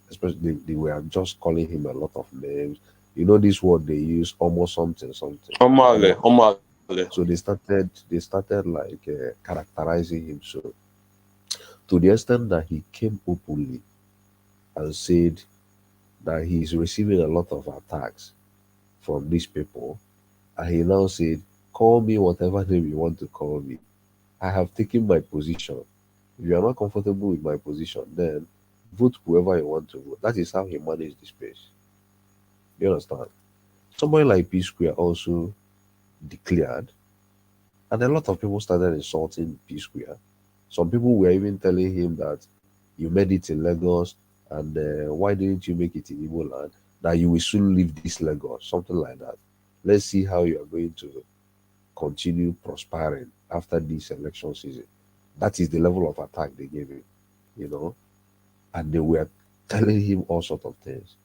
Especially they were just calling him a lot of names. This word they use, almost something. Omale. So they started like characterizing him so to the extent that he came openly and said that he's receiving a lot of attacks from these people, and he now said call me whatever name you want to call me. I have taken my position. If you are not comfortable with my position, then vote whoever you want to vote. That is how he managed the space. You understand? Somebody like P Square also declared, and a lot of people started insulting P Square. Some people were even telling him that you made it in Lagos, and why didn't you make it in Igbo land? That you will soon leave this Lagos, something like that. Let's see how you are going to continue prospering after this election season. That is the level of attack they gave him, and they were telling him all sorts of things.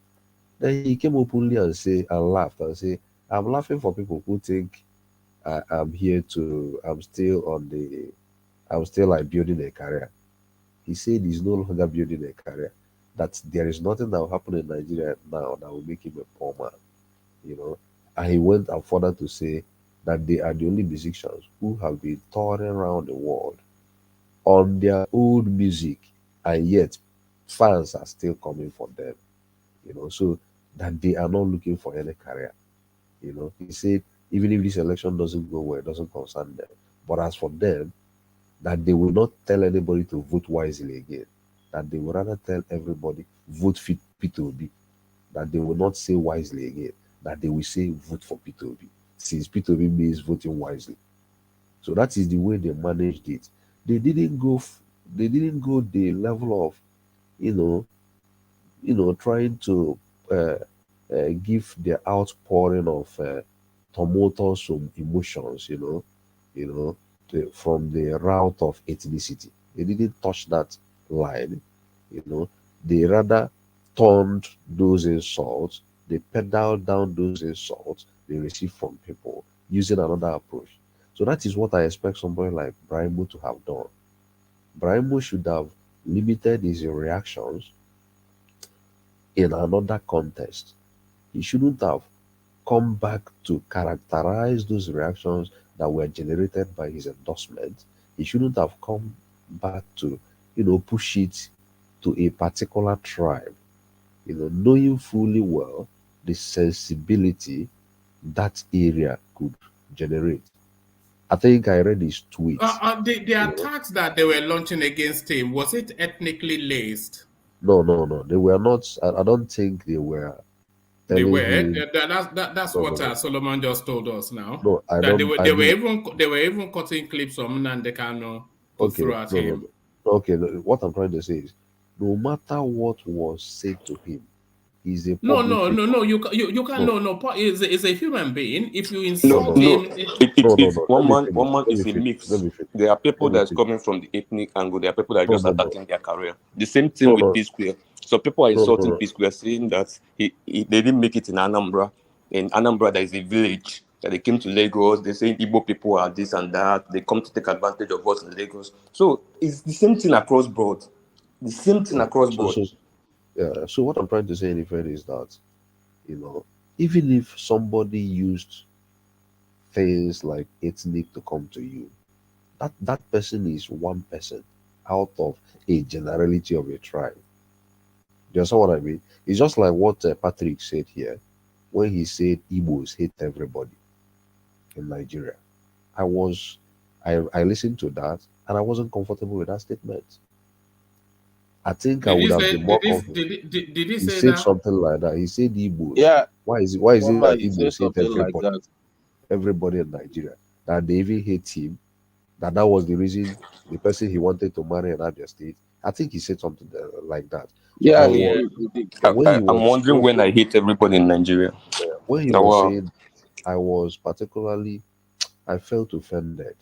Then he came openly and laughed and say, I'm laughing for people who think I'm still like building a career. He said he's no longer building a career, that there is nothing that will happen in Nigeria now that will make him a poor man, And he went further to say that they are the only musicians who have been touring around the world on their old music, and yet fans are still coming for them, so that they are not looking for any career. He said even if this election doesn't go well, it doesn't concern them. But as for them, that they will not tell anybody to vote wisely again, that they will rather tell everybody vote fit P2B, that they will not say wisely again, that they will say vote for P2B, since P2B means voting wisely. So that is the way they managed it. They didn't go the level of trying to give the outpouring of tumultuous emotions, from the route of ethnicity. They didn't touch that line, They rather turned those insults, they pedaled down those insults they received from people using another approach. So that is what I expect somebody like Brahimo to have done. Brahimo should have limited his reactions in another context. He shouldn't have come back to characterize those reactions that were generated by his endorsement. He shouldn't have come back to, push it to a particular tribe, knowing fully well the sensibility that area could generate. I think I read his tweet. The attacks that they were launching against him, was it ethnically laced? No. They were not. I don't think they were. They were. Him, that's what Solomon just told us now. No, I that don't. They were even cutting clips from Nnamdi Kanu to throw at him. Okay, what I'm trying to say is, no matter what was said to him, he's a no. You can't. No. Is a human being. If you insult him, one man is a mix. There are people that's coming from the ethnic angle. There are people that are just attacking their career. The same thing with P Square. So people are insulting P Square, saying that they didn't make it in Anambra. In Anambra, there is a village that they came to Lagos. They say Igbo people are this and that. They come to take advantage of us in Lagos. So it's the same thing across board. The same thing across board. So what I'm trying to say in effect is that, even if somebody used things like ethnic to come to you, that person is one person out of a generality of a tribe. Do you understand what I mean? It's just like what Patrick said here when he said IGBOS hate everybody in Nigeria. I listened to that and I wasn't comfortable with that statement. I think I would have been more comfortable. Did he say said that? something like that. He said Igbo. Yeah. Why is it that Igbo hate everybody? Like everybody in Nigeria. That they even hate him. That was the reason the person he wanted to marry in Abia State. I think he said something like that. Yeah, I'm wondering when I hate everybody in Nigeria. When he was saying, I felt offended,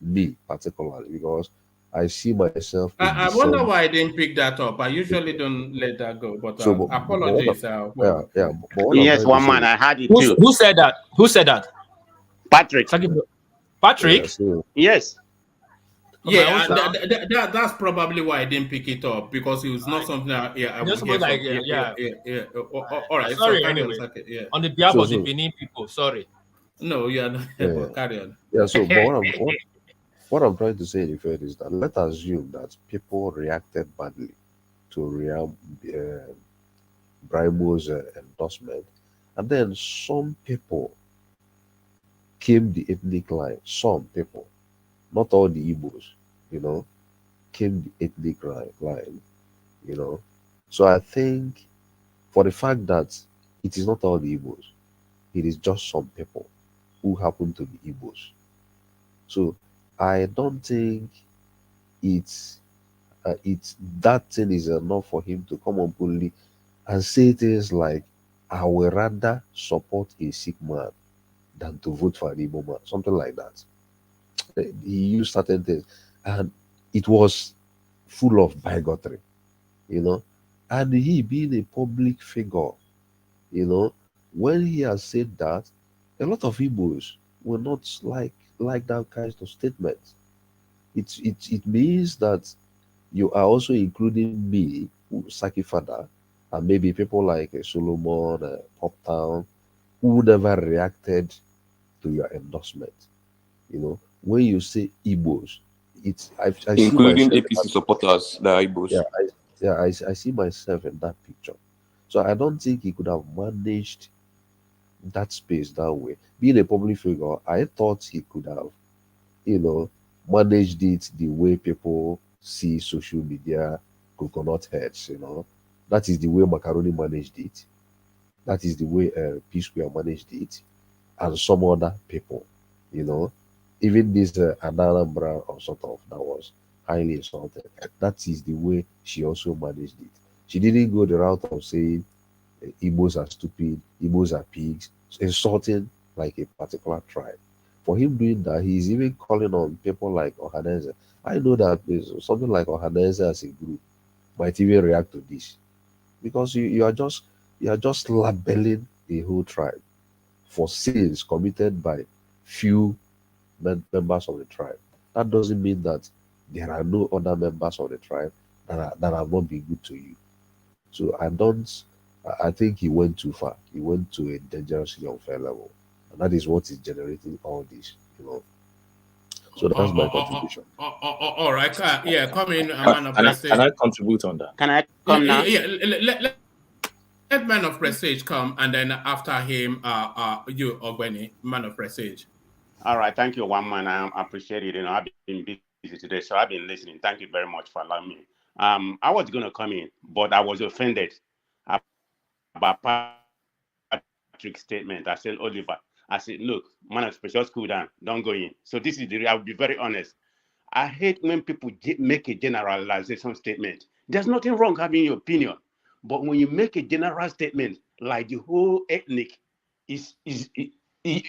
me particularly, because I see myself. I wonder why I didn't pick that up. I usually don't let that go, but apologies. Yes, one man, I had it too. Who said that? Who said that? Patrick. Patrick? Yes. Yeah, that's probably why I didn't pick it up, because it was not something I would hear all right. Sorry, so anyway. Yeah. On the behalf of the Benin people, sorry. No, you are not. But carry on. Yeah. So, but what I'm trying to say in effect is that let's assume that people reacted badly to Brahimo's endorsement, and then some people came the ethnic line. Some people, not all the Igbos, you know, came the ethnic line, you know. So I think for the fact that it is not all the Igbos, it is just some people who happen to be Igbos. So I don't think it's that thing is enough for him to come on boldly and say things like, I will rather support a sick man than to vote for an Igbo man, something like that. He used certain things, and it was full of bigotry, you know. And he being a public figure, you know, when he has said that, a lot of Igbos will not like that kind of statement. It means that you are also including me, Saki Father, and maybe people like Solomon, Poptown, who never reacted to your endorsement. You know, when you say Igbos, I including see APC supporters, the Igbos. I see myself in that picture. So I don't think he could have managed that space that way. Being a public figure, I thought he could have, you know, managed it the way people see social media coconut heads, you know. That is the way Macaroni managed it. That is the way P Square managed it, and some other people, you know. Even this Anambra or sort of that was highly insulted. That is the way she also managed it. She didn't go the route of saying Igbos are stupid, Igbos are pigs, insulting like a particular tribe. For him doing that, he's even calling on people like Ohaneze. I know that something like Ohaneze as a group might even react to this, because you are just labeling a whole tribe for sins committed by few members of the tribe. That doesn't mean that there are no other members of the tribe that have not been good to you. So I think he went too far. He went to a dangerously unfair level. And that is what is generating all this, you know. So that's my contribution. All right. Yeah, come in, man of prestige. Can I contribute on that? Can I come now? Yeah, let man of prestige come, and then after him, you, Ogweni, man of prestige. All right, thank you, one man. I appreciate it. You know, I've been busy today, so I've been listening. Thank you very much for allowing me. I was going to come in, but I was offended about Patrick's statement. I said, Oliver, I said, look, man of special, cool down, don't go in. So this is I will be very honest. I hate when people make a generalization statement. There's nothing wrong having your opinion, but when you make a general statement like the whole ethnic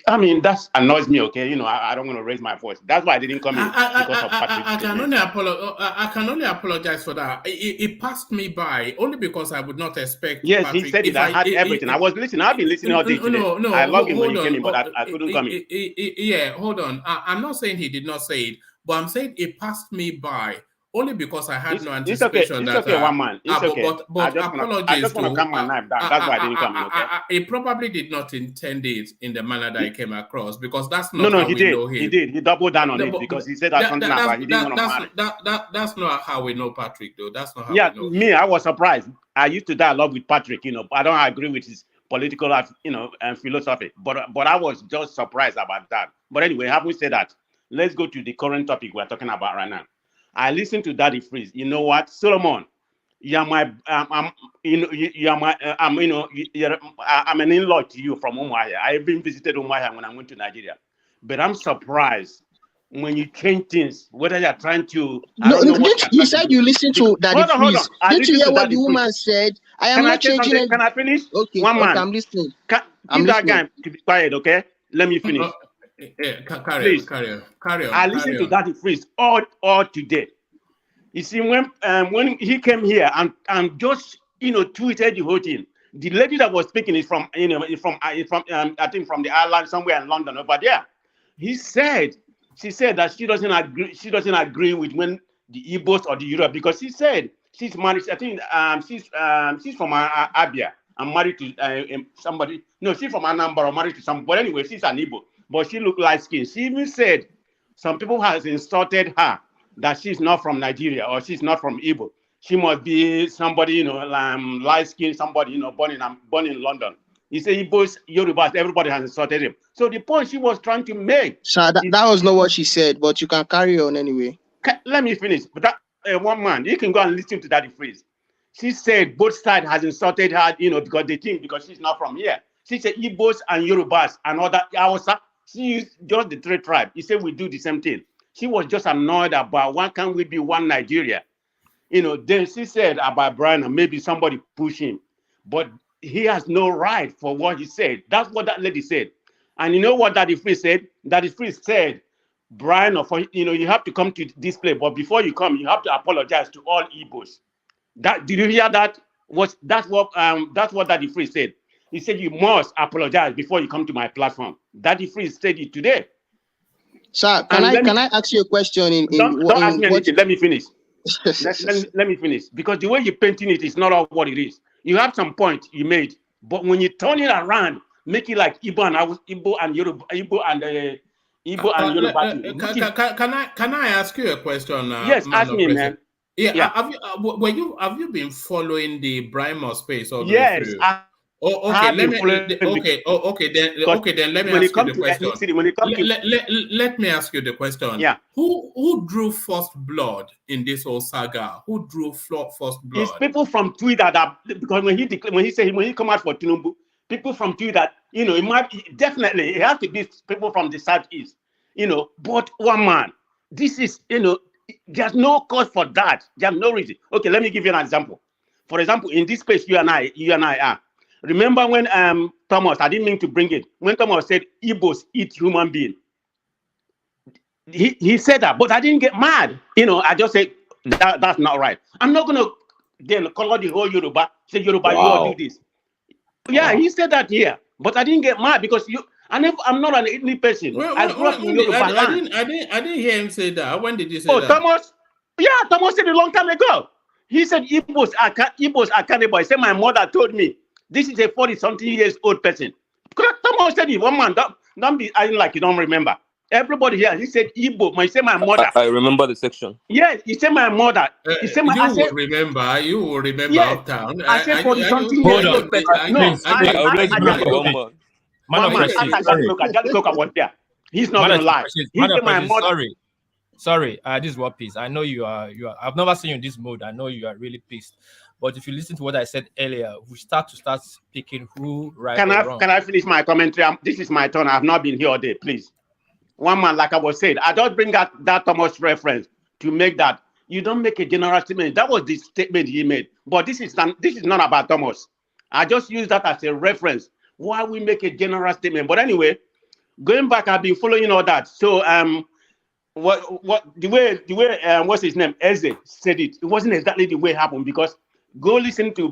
I mean, that annoys me, okay? You know, I don't want to raise my voice. That's why I didn't come in because of Patrick's statement. I can only apologize for that. It passed me by only because I would not expect. Yes, Patrick, he said it. I had everything. I was listening. I've been listening all day today. No, I logged in when you came in, but I couldn't come in. Yeah, hold on. I'm not saying he did not say it, but I'm saying it passed me by only because I had no anticipation. It's okay, one man. It's okay. But apologies. I just want to come my knife down. That's why I didn't come in, okay? He probably did not intend it in the manner that he came across, because that's not how we know him. He did. He doubled down on it because he said that something about he didn't want to marry. That's not how we know Patrick, though. That's not how we know me, I was surprised. I used to dialogue with Patrick, you know, I don't agree with his political, you know, and philosophy, but I was just surprised about that. But anyway, having said that, let's go to the current topic we're talking about right now. I listened to Daddy Freeze. You know what, Solomon? You're my, I'm an in-law to you from Umuahia. I've been visited Umuahia when I went to Nigeria, but I'm surprised when you change things. Whether you're trying to, you said you listened to Daddy Freeze. Didn't you hear what the woman said? I am not changing. Can I finish? Okay, one man. I'm listening. Keep that guy to be quiet, okay? Let me finish. Carry on. I listened to Daddy Freeze all today. You see, when he came here and just, you know, tweeted the whole thing. The lady that was speaking is from I think from the island somewhere in London over there. She said that she doesn't agree with when the Igbos or the Europe, because she said she's married. I think she's from Abia. I'm married to somebody. No, she's from Anambra or married to somebody. But anyway, she's an Igbo. But she looked light skinned. She even said some people has insulted her that she's not from Nigeria or she's not from Igbo. She must be somebody, you know, light skinned, somebody, you know, born in London. He said Igbos, Yorubas, everybody has insulted him. So the point she was trying to make. Sir, that was not what she said, but you can carry on anyway. Let me finish. But that one man, you can go and listen to that phrase. She said both sides has insulted her, because they think because she's not from here. She said Igbos and Yorubas and other Hausa. She used just the three tribes. He said we do the same thing. She was just annoyed about why can't we be one Nigeria? Then she said about Brian and maybe somebody push him. But he has no right for what he said. That's what that lady said. And you know what Daddy Free said? Daddy Free said, Brian, you have to come to this place, but before you come, you have to apologize to all Igbos. Did you hear that? That's what Daddy Free said. He said you must apologize before you come to my platform. Daddy Free said it today. Sir, can I ask you a question? Don't ask me anything. Let me finish. let me finish, because the way you're painting it is not all what it is. You have some point you made, but when you turn it around, make it like Igbo and Yoruba. Can I ask you a question? Yes, ask me, man. Yeah. Have you been following the Brimo space all the way yes, through? Okay. Then let me ask you the question. Let me ask you the question. Yeah. Who drew first blood in this whole saga? Who drew first blood? It's people from Twitter because when he come out for Tinubu, people from Twitter, it might it has to be people from the southeast, but one man, this is, there's no cause for that. There's no reason. Okay, let me give you an example. For example, in this place, you and I are. Remember when Thomas, I didn't mean to bring it, when Thomas said Igbos eat human being. He said that, but I didn't get mad. I just said that's not right. I'm not gonna then call the whole Yoruba, say Yoruba, you all do this. Yeah, he said that here, but I didn't get mad because I'm not an ethnic person. I grew up in Yoruba land. I didn't hear him say that. When did he say that? Thomas? Yeah, Thomas said it a long time ago. He said Igbos are cannibal. He said my mother told me. This is a 40-something years old person. Thomas said it. One man, don't be acting like you don't remember. Everybody here, he said Igbo. He said my mother. I remember the section. Yes, he said my mother. He said my. You will remember yes, Uptown. I said 40-something years old person. No, I already remember one man. Jalicoka was there. He's not gonna lie. He said my mother. Sorry, this is what peace. I know you are. I've never seen you in this mode. I know you are really pissed. But if you listen to what I said earlier, we start picking who right or wrong. Can I finish my commentary? This is my turn. I have not been here all day. Please, one man, like I was saying, I just bring that Thomas reference to make that you don't make a general statement. That was the statement he made. But this is not about Thomas. I just use that as a reference. Why we make a general statement? But anyway, going back, I've been following all that. So the way what's his name, Eze said it wasn't exactly the way it happened, because go listen to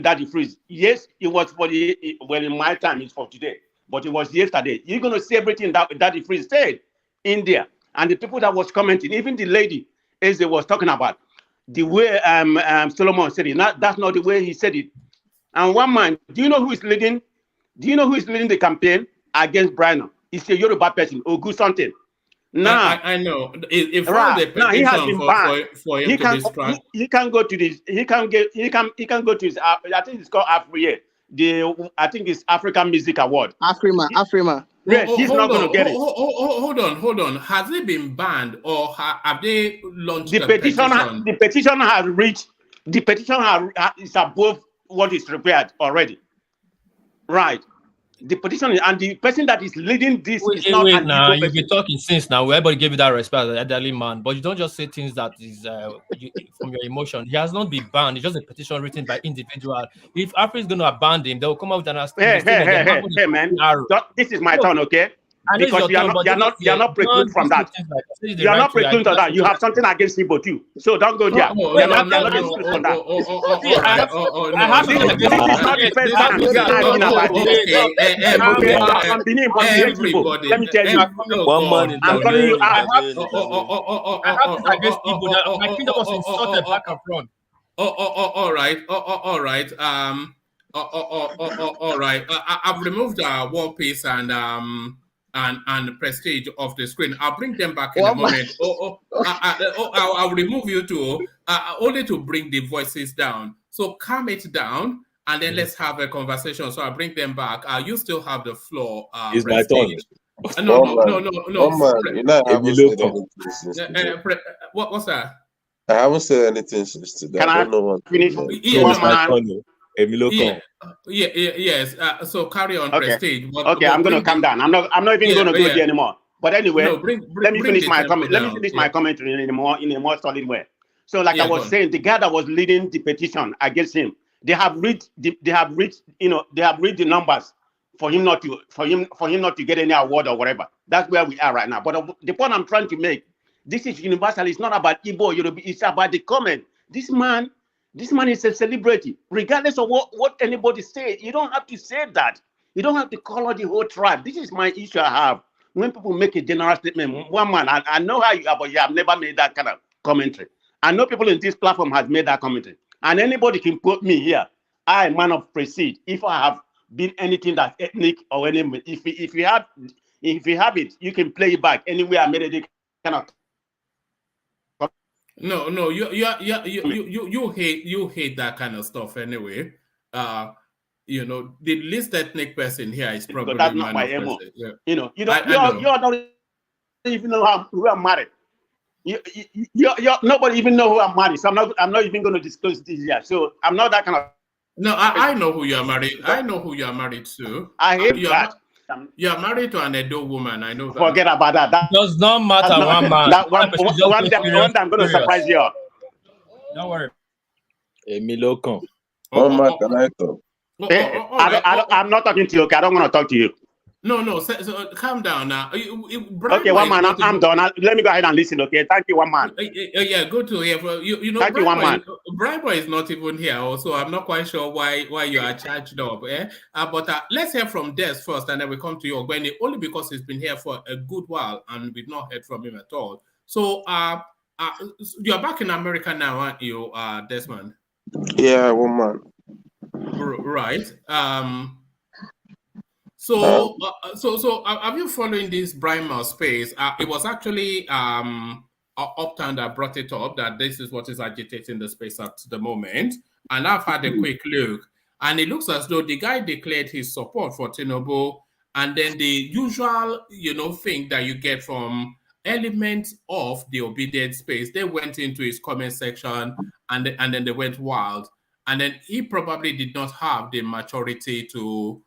Daddy Freeze. Yes, it was in my time, it's for today, but it was yesterday. You're gonna see everything that Daddy Freeze said in there, and the people that was commenting, even the lady Eze was talking about the way Solomon said it. That's not the way he said it. And one man, do you know who is leading? Do you know who is leading the campaign against Brian? It's a Yoruba person, Ogu something. Now I know. If now he has been banned. For him to be struck. He can go to this. He can go to his. I think it's called Afriye. I think it's African Music Award. Afrima. Yes, he's not going to get it. Hold on. Has it been banned, or have they launched the petition? The petition has reached. The petition is above what is prepared already. Right. The petition and the person that is leading this is not. Wait, now you've been talking since now. Everybody gave you that respect as an elderly man, but you don't just say things that is from your emotion. He has not been banned. It's just a petition written by individual. If Africa is going to abandon him, they will come out with an Hey, man! This is my turn, okay? Because you're not precluded from that. You're not precluded from that. You have something against Igbo too. So don't go there. You're not excluded from that. I have this is not the first time we are talking about this. I'm being everybody. Let me tell you. One man I'm telling you. I have this against Igbo. My kingdom was insulted back and front. All right. All right. I've removed War Peace and Prestige of the screen. I'll bring them back in a moment. I'll remove you two only to bring the voices down. So calm it down and then let's have a conversation. So I'll bring them back. You still have the floor. It's my turn. No. You know, I haven't said anything since today. What's that? I haven't said anything since today. I don't know what. Finish? Yes. So carry on, okay. Prestige. Okay, I'm going to calm down. I'm not even going to go there anymore. But anyway, let me finish my comment. Let me finish my commentary in a more solid way. So, like I was saying, the guy that was leading the petition against him, they have read the numbers for him not to get any award or whatever. That's where we are right now. But the point I'm trying to make, this is universal. It's not about Igbo, Yoruba. It's about the comment. This man is a celebrity, regardless of what anybody says. You don't have to say that. You don't have to call out the whole tribe. This is my issue I have. When people make a general statement, one man, I know how you are, but you have never made that kind of commentary. I know people in this platform have made that commentary. And anybody can put me here. I am man of prestige. If I have been anything that's ethnic or anything, if you have it, you can play it back. Anywhere I made it kind of. No, you hate that kind of stuff anyway. You know, the least ethnic person here is probably that's not my MO. Yeah. You know, you don't even know who I'm married. Nobody even know who I'm married. So I'm not even going to disclose this here. So I'm not that kind of. No, I know who you are married. I know who you are married to. I hate that. You are married to an Edo woman. I know that. Forget about that. That does not matter. One man. One day I'm going to surprise you. Don't worry. Emilokon. One man, can I talk? I'm not talking to you. Okay, I don't want to talk to you. No. So calm down now. Okay, one man. I'm done. Let me go ahead and listen. Okay, thank you, one man. Yeah, good to hear. You know, thank you, one man. Brian Boy is not even here, also. I'm not quite sure why you are charged up. But let's hear from Des first, and then we come to you, Ogweni, only because he's been here for a good while, and we've not heard from him at all. So, you're back in America now, aren't you, Desmond? Yeah, one man. Right. So have you following this Brian space? It was actually Uptown that brought it up that this is what is agitating the space at the moment. And I've had a quick look, and it looks as though the guy declared his support for Tinubu, and then the usual, thing that you get from elements of the obedient space, they went into his comment section and then they went wild. And then he probably did not have the maturity to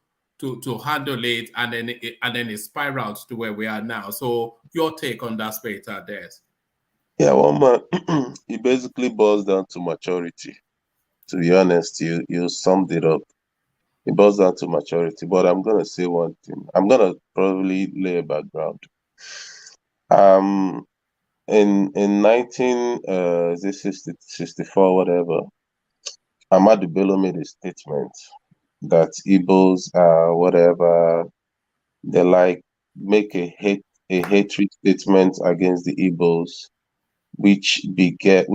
handle it, and then it spiraled to where we are now. So your take on that space, Des? Yeah, one man, it basically boils down to maturity. To be honest, you summed it up. It boils down to maturity. But I'm gonna say one thing. I'm gonna probably lay a background. In 1964, whatever, Ahmadu Bello made a statement that IGBOS, whatever, they make a hatred statement against the IGBOS, which begot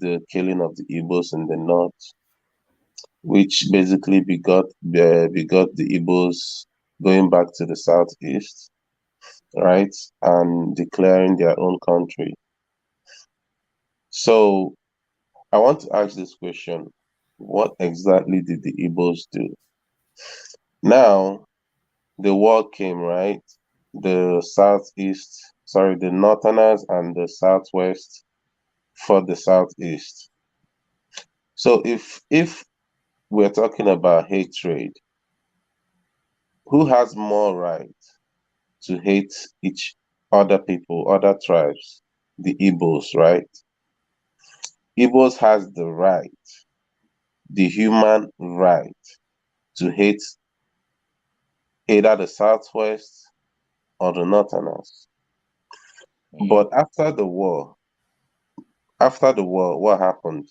the killing of the IGBOS in the north, which basically begot the IGBOS going back to the southeast, right, and declaring their own country. So I want to ask this question. What exactly did the IGBOS do? Now, the war came, right? The northerners and the southwest for the southeast. So if we're talking about hatred, who has more right to hate each other people, other tribes? The IGBOS, right? IGBOS has the right, the human right, to hate either the southwest or the northerners. But after the war, what happened?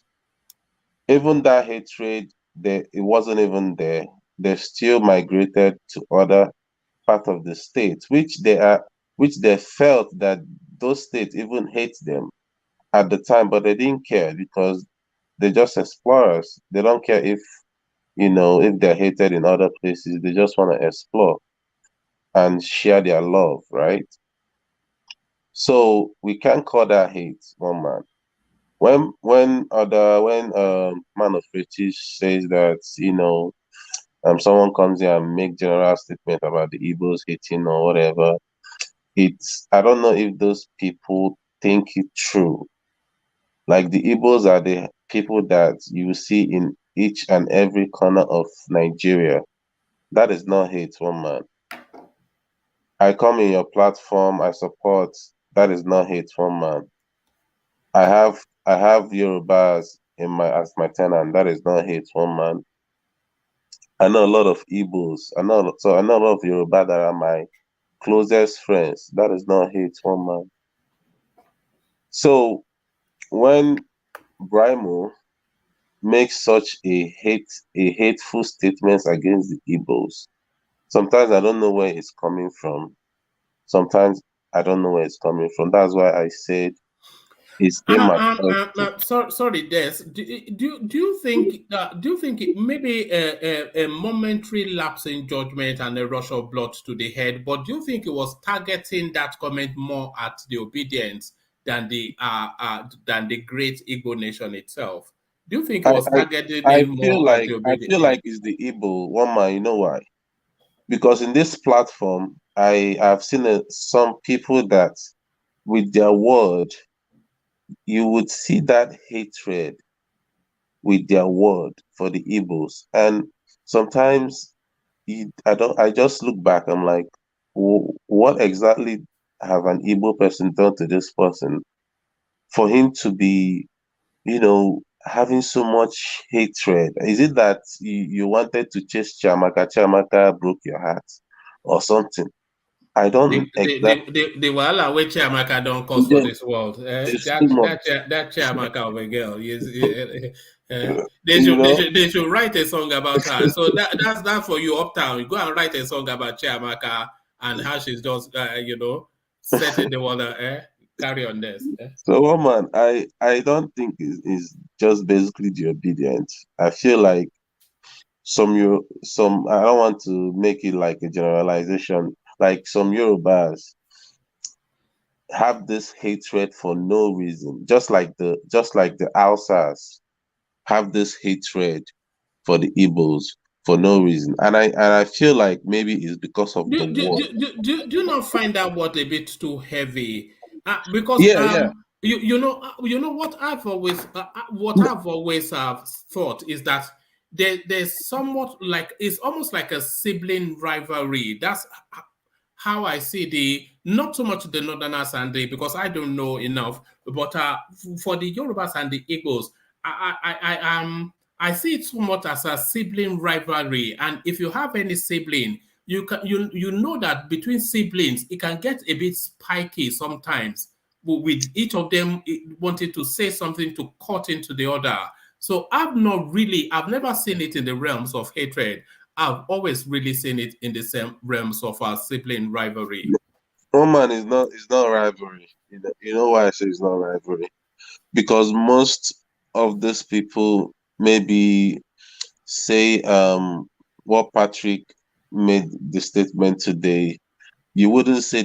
Even that hatred, it wasn't even there. They still migrated to other parts of the state, which they felt that those states even hate them at the time, but they didn't care because they're just explorers. They don't care if they're hated in other places. They just want to explore and share their love, right? So we can't call that hate, one man. when Man of British says that, someone comes here and make general statement about the Igbos hating or whatever, I don't know if those people think it true. Like, the Igbos are the people that you see in each and every corner of Nigeria. That is not hate, one man. I come in your platform, I support. That is not hate, one man. I have Yorubas as my tenant. That is not hate, one man. I know a lot of Igbos. I know a lot of Yoruba that are my closest friends. That is not hate, one man. So when Brimo makes such a hateful statements against the Igbos, sometimes I don't know where it's coming from. Sometimes I don't know where it's coming from. That's why I said it's sorry, Des. Do you think it maybe a momentary lapse in judgment and a rush of blood to the head? But do you think it was targeting that comment more at the obedience than the great Igbo nation itself? Do you think it was targeting it more at the obedience? I feel like it's the Igbo, one man. You know why? Because in this platform, I have seen some people that with their word, you would see that hatred with their word for the Igbos. And sometimes I just look back, I'm like, what exactly have an Igbo person done to this person for him to be, having so much hatred? Is it that you wanted to chase Chiamaka broke your heart or something? I don't the wahala wey Chiamaka don cause for this world. That Chiamaka of a girl. They should write a song about her. So that's that for you, Uptown. Go and write a song about Chiamaka and how she's just setting the water. Carry on this. So, woman, I don't think it's just basically the obedience. I feel like I don't want to make it like a generalization. Like, some Yorubas have this hatred for no reason, just like the Hausas have this hatred for the Igbos for no reason, and I feel like maybe it's because of the war. Do you not find that word a bit too heavy? Because you know what I've always thought is that there's somewhat like, it's almost like a sibling rivalry. That's how I see not so much the Northerners and because I don't know enough, but for the Yorubas and the Igbos, I see it somewhat as a sibling rivalry. And if you have any sibling, you know that between siblings it can get a bit spiky sometimes, with each of them wanting to say something to cut into the other. So I've never seen it in the realms of hatred. I've always really seen it in the same realms of our sibling rivalry. Oh man, it's not rivalry. You know why I say it's not rivalry? Because most of these people maybe say what Patrick made the statement today, you wouldn't say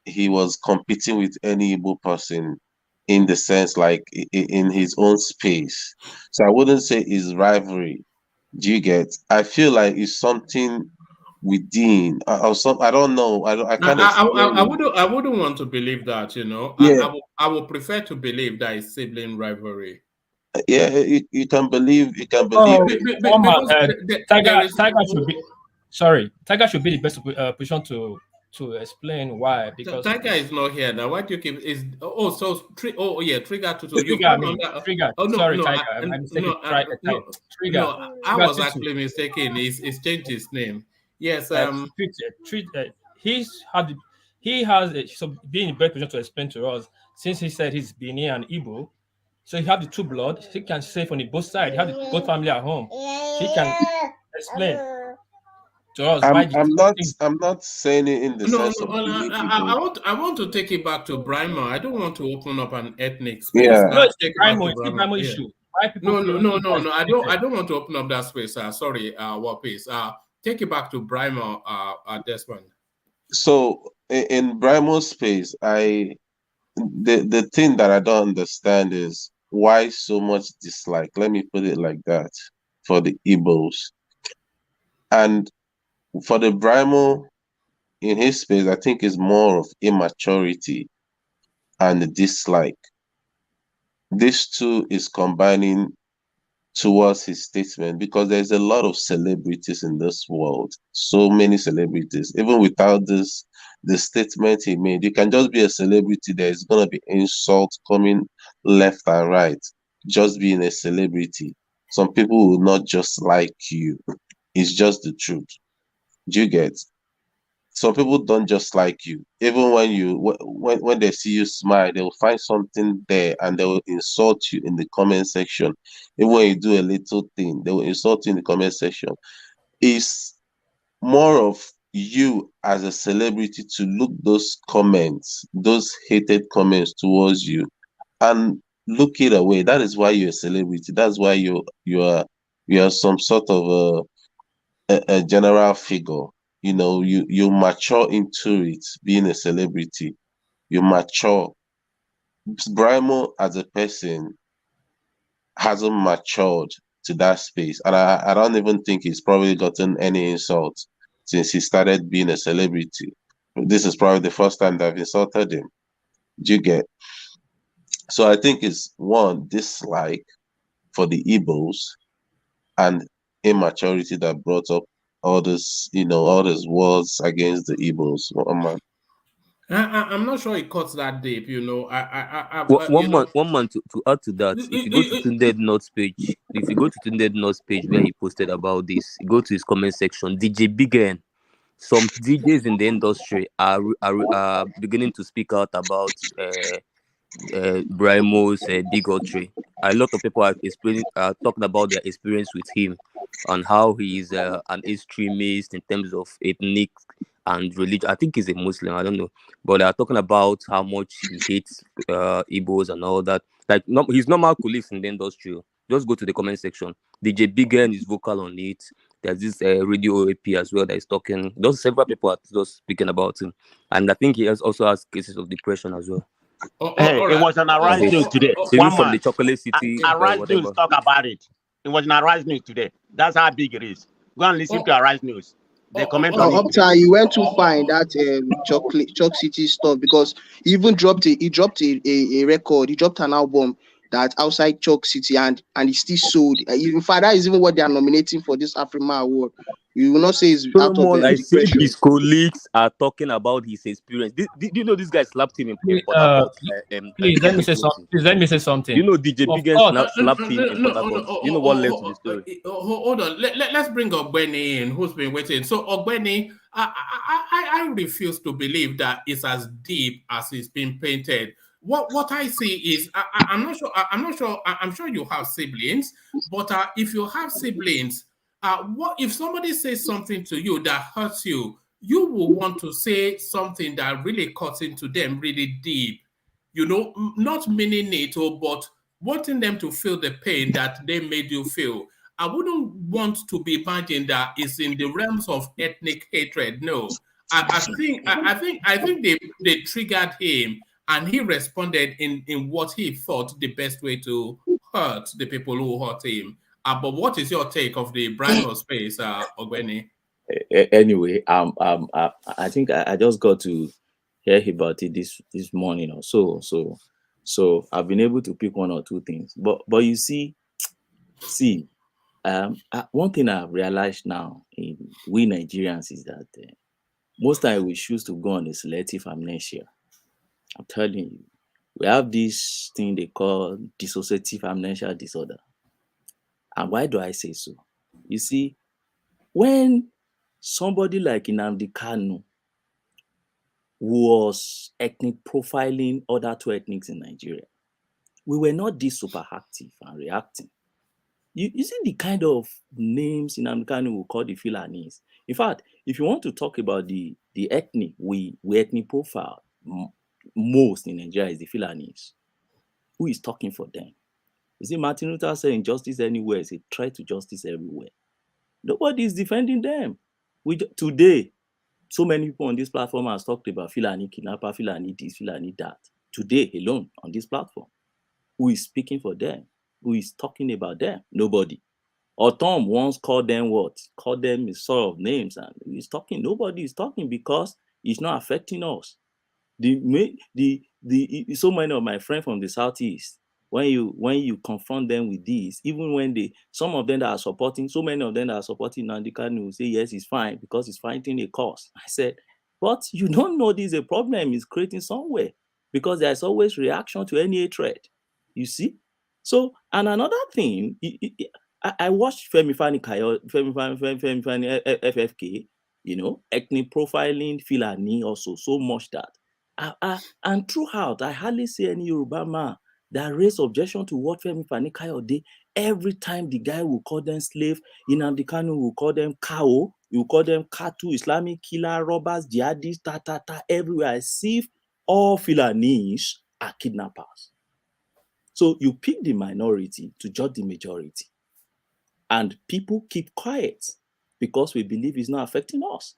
he was competing with any Igbo person in the sense like in his own space. So I wouldn't say it's rivalry. Do you get? I feel like it's something within. I don't know. I can't explain. I wouldn't want to believe that. Yeah. I would prefer to believe that it's sibling rivalry. Yeah, you can believe. You can Oh, believe. Tiger should be the best position to explain why. Because Tiger is not here now. Why do you keep Trigger to you? Trigger. Oh no, sorry, no, Tiger. I'm mistaken. Trigger. No, I was actually mistaken. He's changed his name. Yes. He has being in a better position to explain to us, since he said he's Bini and Igbo. So he have the two blood. He can say from both sides. He have both family at home. He can explain to us why. I'm not saying it in the sense of. I want to take it back to Brimo. I don't want to open up an ethnic space. Yeah. No, it's Brimo issue. Why people no. I don't want to open up that space. Sorry, please. Take it back to Brimo. Desmond. So in Brimo's space, the thing that I don't understand is why so much dislike? Let me put it like that for the IGBOS. And for the Brimo, in his space, I think is more of immaturity and dislike. This too is combining towards his statement because there's a lot of celebrities in this world, so many celebrities. Even without this, the statement he made, you can just be a celebrity. There's gonna be insults coming left and right. Just being a celebrity, some people will not just like you. It's just the truth. Do you get? Some people don't just like you. Even when when they see you smile, they will find something there and they will insult you in the comment section. Even when you do a little thing, they will insult you in the comment section. It's more of you as a celebrity to look those comments, those hated comments towards you, and look it away. That is why you're a celebrity. That's why you are some sort of a general figure. You know, you mature into it, being a celebrity. You mature. Brimo as a person hasn't matured to that space. And I don't even think he's probably gotten any insult since he started being a celebrity. This is probably the first time that I've insulted him. Do you get? So I think it's one, dislike for the IGBOS and immaturity that brought up all this, all these words against the IGBOS. I'm not sure it cuts that deep, One man to add to that. If you go to Tunde Notes page, where he posted about this, go to his comment section. DJ Biggen, some DJs in the industry are beginning to speak out about Brimo's bigotry. A lot of people are talking about their experience with him and how he is an extremist in terms of ethnic and religion. I think he's a Muslim, I don't know, but they are talking about how much he hates Igbos and all that. Like his normal colleagues in the industry. Just go to the comment section. DJ Biggen is vocal on it. There's this radio OAP as well that is talking. Those several people are just speaking about him, and I think he also has cases of depression as well. It was an Arise News today. Even from the Chocolate City, Arise whatever. News talk about it. It was an Arise News today. That's how big it is. Go and listen to Arise News. They comment on it. Uptime, he went to find that Chalk City stuff because he even dropped a record. He dropped an album that outside Chalk City and he still sold. In fact, that is even what they are nominating for this Afrima award. You will not say it's out of I see his colleagues are talking about his experience. Do you know this guy slapped him in Port Harcourt? Please let me say something. You know DJ Biggen slapped him in Port Harcourt. You know what led to the story? Hold on. Let's bring Ogbeni in, who's been waiting. So Ogbeni, I refuse to believe that it's as deep as it's been painted. What I see is I'm not sure. I'm sure you have siblings, but if you have siblings, what if somebody says something to you that hurts you? You will want to say something that really cuts into them really deep. Not meaning it, but wanting them to feel the pain that they made you feel. I wouldn't want to be imagined that it's in the realms of ethnic hatred. No, I think they triggered him. And he responded in what he thought the best way to hurt the people who hurt him. But what is your take of the Brimo space, Ogbeni? Anyway, I think I just got to hear about it this morning or so. So I've been able to pick one or two things. But you see, one thing I've realized now in we Nigerians is that most times we choose to go on a selective amnesia. I'm telling you, we have this thing they call dissociative amnesia disorder. And why do I say so? You see, when somebody like Nnamdi Kanu was ethnic profiling other two ethnics in Nigeria, we were not this super active and reacting. You see the kind of names Nnamdi Kanu will call the Fulanese. In fact, if you want to talk about the ethnic, we ethnic profile most in Nigeria is the Fulanese. Who is talking for them? You see, Martin Luther said injustice anywhere is a threat to justice everywhere. Nobody is defending them. Today, so many people on this platform have talked about Fulani kidnapper, Fulani this, Fulani that. Today alone on this platform. Who is speaking for them? Who is talking about them? Nobody. Or Tom once called them what? Called them a sort of names, and he's talking. Nobody is talking because it's not affecting us. So many of my friends from the southeast, when you confront them with this, even when some of them that are supporting, so many of them that are supporting Nnamdi Kanu will say yes, it's fine because it's fighting a cause. I said, but you don't know this is a problem is creating somewhere, because there's always reaction to any hatred. You see? So, and another thing, I watched Femi Fani FFK, ethnic profiling Fulani also so much that and throughout, I hardly see any Yoruba man that raise objection to what Femi Fani Kayode. Every time the guy will call them slave, Nnamdi Kanu will call them cow, he will call them cattle, Islamic killer, robbers, jihadists, everywhere. I see all Fulanis are kidnappers. So you pick the minority to judge the majority. And people keep quiet because we believe it's not affecting us.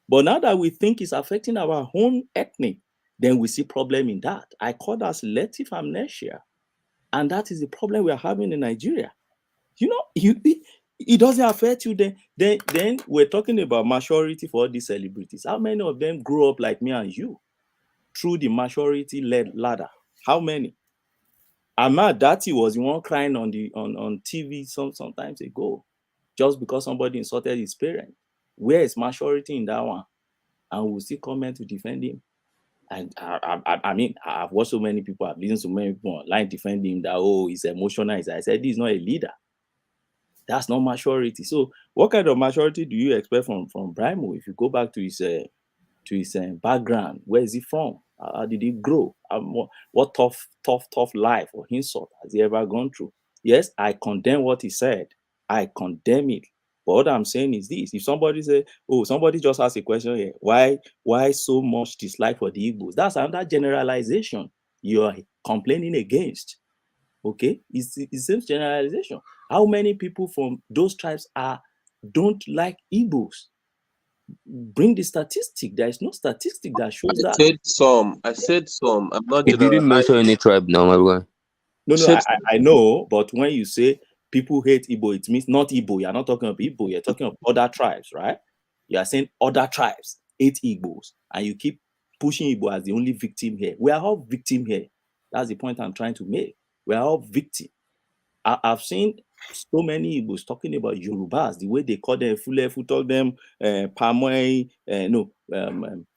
But now that we think it's affecting our own ethnic, then we see problem in that. I call that selective amnesia. And that is the problem we are having in Nigeria. It doesn't affect you. Then we're talking about maturity for all these celebrities. How many of them grew up like me and you through the maturity-led ladder? How many? Ahmad Dati was the one crying on TV sometimes ago, just because somebody insulted his parent. Where is maturity in that one? And we'll still comment to defend him. And I mean, I've watched so many people, I've listened to many people online defend him that, he's emotional. I said, this is not a leader. That's not maturity. So what kind of maturity do you expect from Brimo? If you go back to his background, where is he from? How did he grow? What tough life or insult has he ever gone through? Yes, I condemn what he said. I condemn it. But what I'm saying is this: if somebody say, somebody just asked a question here, why so much dislike for the IGBOS? That's another generalization you are complaining against. Okay, it's the same generalization. How many people from those tribes don't like IGBOS? Bring the statistic. There is no statistic that shows that. I said some. I'm not. He didn't mention any tribe now, my boy. No, I know, but when you say people hate Igbo, it means not Igbo. You're not talking about Igbo. You're talking of other tribes, right? You are saying other tribes hate Igbos, and you keep pushing Igbo as the only victim here. We are all victim here. That's the point I'm trying to make. We are all victim. I've seen so many Igbos talking about Yorubas, the way they call them Fulefu, told them palm oil,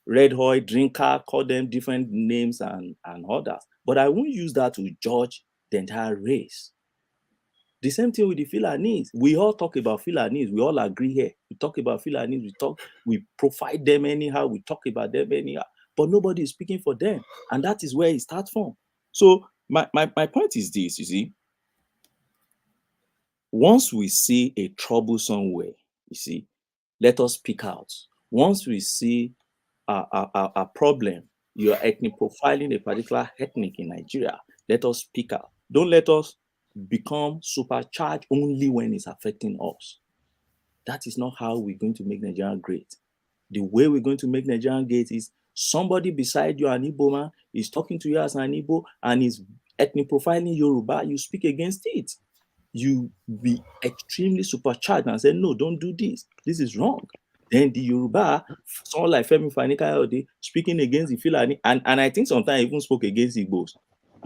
red oil drinker, call them different names and others. But I won't use that to judge the entire race. The same thing with the Fulanese. We all talk about Fulanese. We all agree here. We talk about Fulanese. We profile them anyhow. We talk about them anyhow. But nobody is speaking for them. And that is where it starts from. So my point is this, you see. Once we see a trouble somewhere, you see, let us speak out. Once we see a problem, you are ethnic profiling a particular ethnic in Nigeria, let us speak out. Don't let us become supercharged only when it's affecting us. That is not how we're going to make Nigeria great. The way we're going to make Nigeria great is somebody beside you, an Igbo man, is talking to you as an Igbo and is ethnic profiling Yoruba, you speak against it. You be extremely supercharged and say, no, don't do this. This is wrong. Then the Yoruba, someone like Femi Fani Kayode, speaking against the Fulani, and I think sometimes he even spoke against the Igbos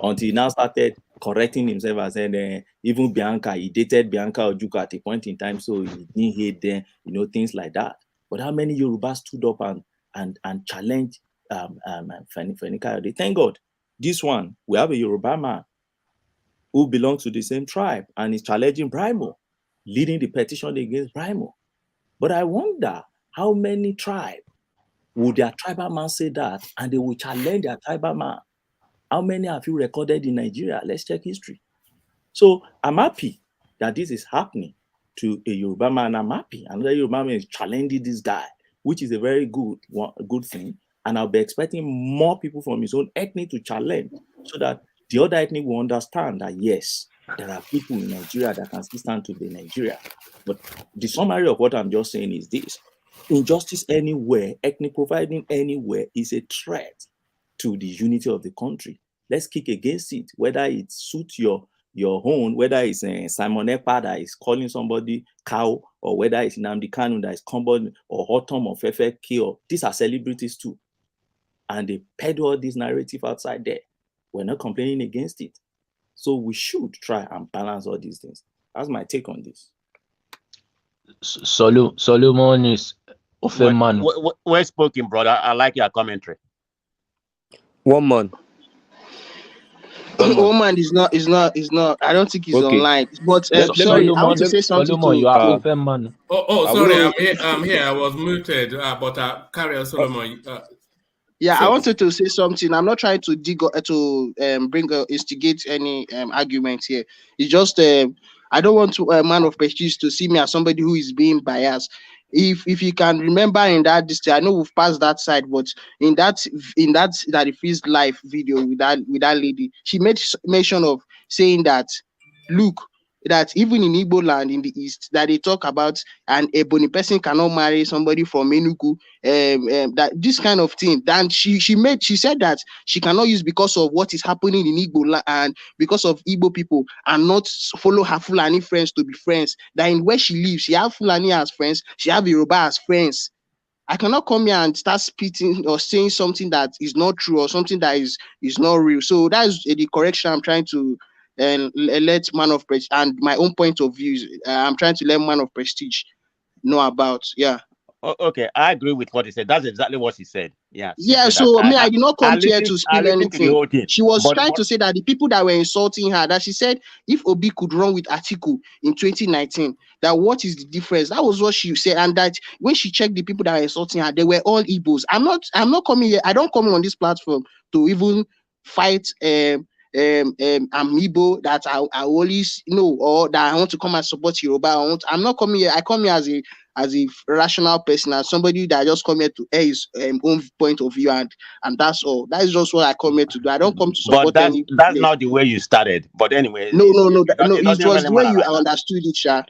until he now started correcting himself and said, even Bianca, he dated Bianca Ojukwu at a point in time, so he didn't hate them, things like that. But how many Yorubas stood up and challenged Fani Kayode? Thank God, this one, we have a Yoruba man who belongs to the same tribe and is challenging Brimo, leading the petition against Brimo. But I wonder how many tribes would their tribal man say that and they will challenge their tribal man? How many have you recorded in Nigeria? Let's check history. So I'm happy that this is happening to a Yoruba man. I'm happy. Another Yoruba man is challenging this guy, which is a very good thing. And I'll be expecting more people from his own ethnic to challenge so that the other ethnic will understand that, yes, there are people in Nigeria that can still stand to be Nigeria. But the summary of what I'm just saying is this: injustice anywhere, ethnic profiling anywhere is a threat to the unity of the country. Let's kick against it, whether it suits your own, whether it's Simon Ekpa that is calling somebody cow, or whether it's Nnamdi Kanu that is calling, or Autumn of FFK, or these are celebrities too. And they peddle this narrative outside there. We're not complaining against it. So we should try and balance all these things. That's my take on this. Solomon is Ofeman. Well spoken, brother. I like your commentary. One man. Woman is not. I don't think he's online. But sorry, I want to say something Solomon, to. you are Ofeman. Sorry, I'm here. I was muted. But carry on, Solomon. Yeah, I wanted to say something. I'm not trying to instigate any argument here. It's just I don't want a man of prestige to see me as somebody who is being biased. If you can remember in that I know we've passed that side, but in that it feels live video with that lady, she made mention of saying that, look, that even in Igbo land in the east, that they talk about an Ebony person cannot marry somebody from Enugu, that this kind of thing. Then she said that she cannot use because of what is happening in Igbo land and because of Igbo people, and not follow her Fulani friends to be friends. That in where she lives, she have Fulani as friends, she have Yoruba as friends. I cannot come here and start spitting or saying something that is not true or something that is not real. So that is the correction I'm trying to let man of prestige, and my own point of view. I'm trying to let man of prestige know about. Yeah. Okay, I agree with what he said. That's exactly what he said. Yeah. Yeah. So I did not come here to spill anything. She was trying to say that the people that were insulting her, that she said if Obi could run with Atiku in 2019, that what is the difference? That was what she said, and that when she checked the people that were insulting her, they were all Igbos. I'm not coming here. I don't come on this platform to even fight I'm Igbo, that I always know, or that I want to come and support Yoruba. I'm not coming here. I come here as a rational person, as somebody that just come here to air his own point of view, and that's all. That is just what I come here to do. I don't come to support. But that's not the way you started. But anyway, no. It was the way you understood it, Sha.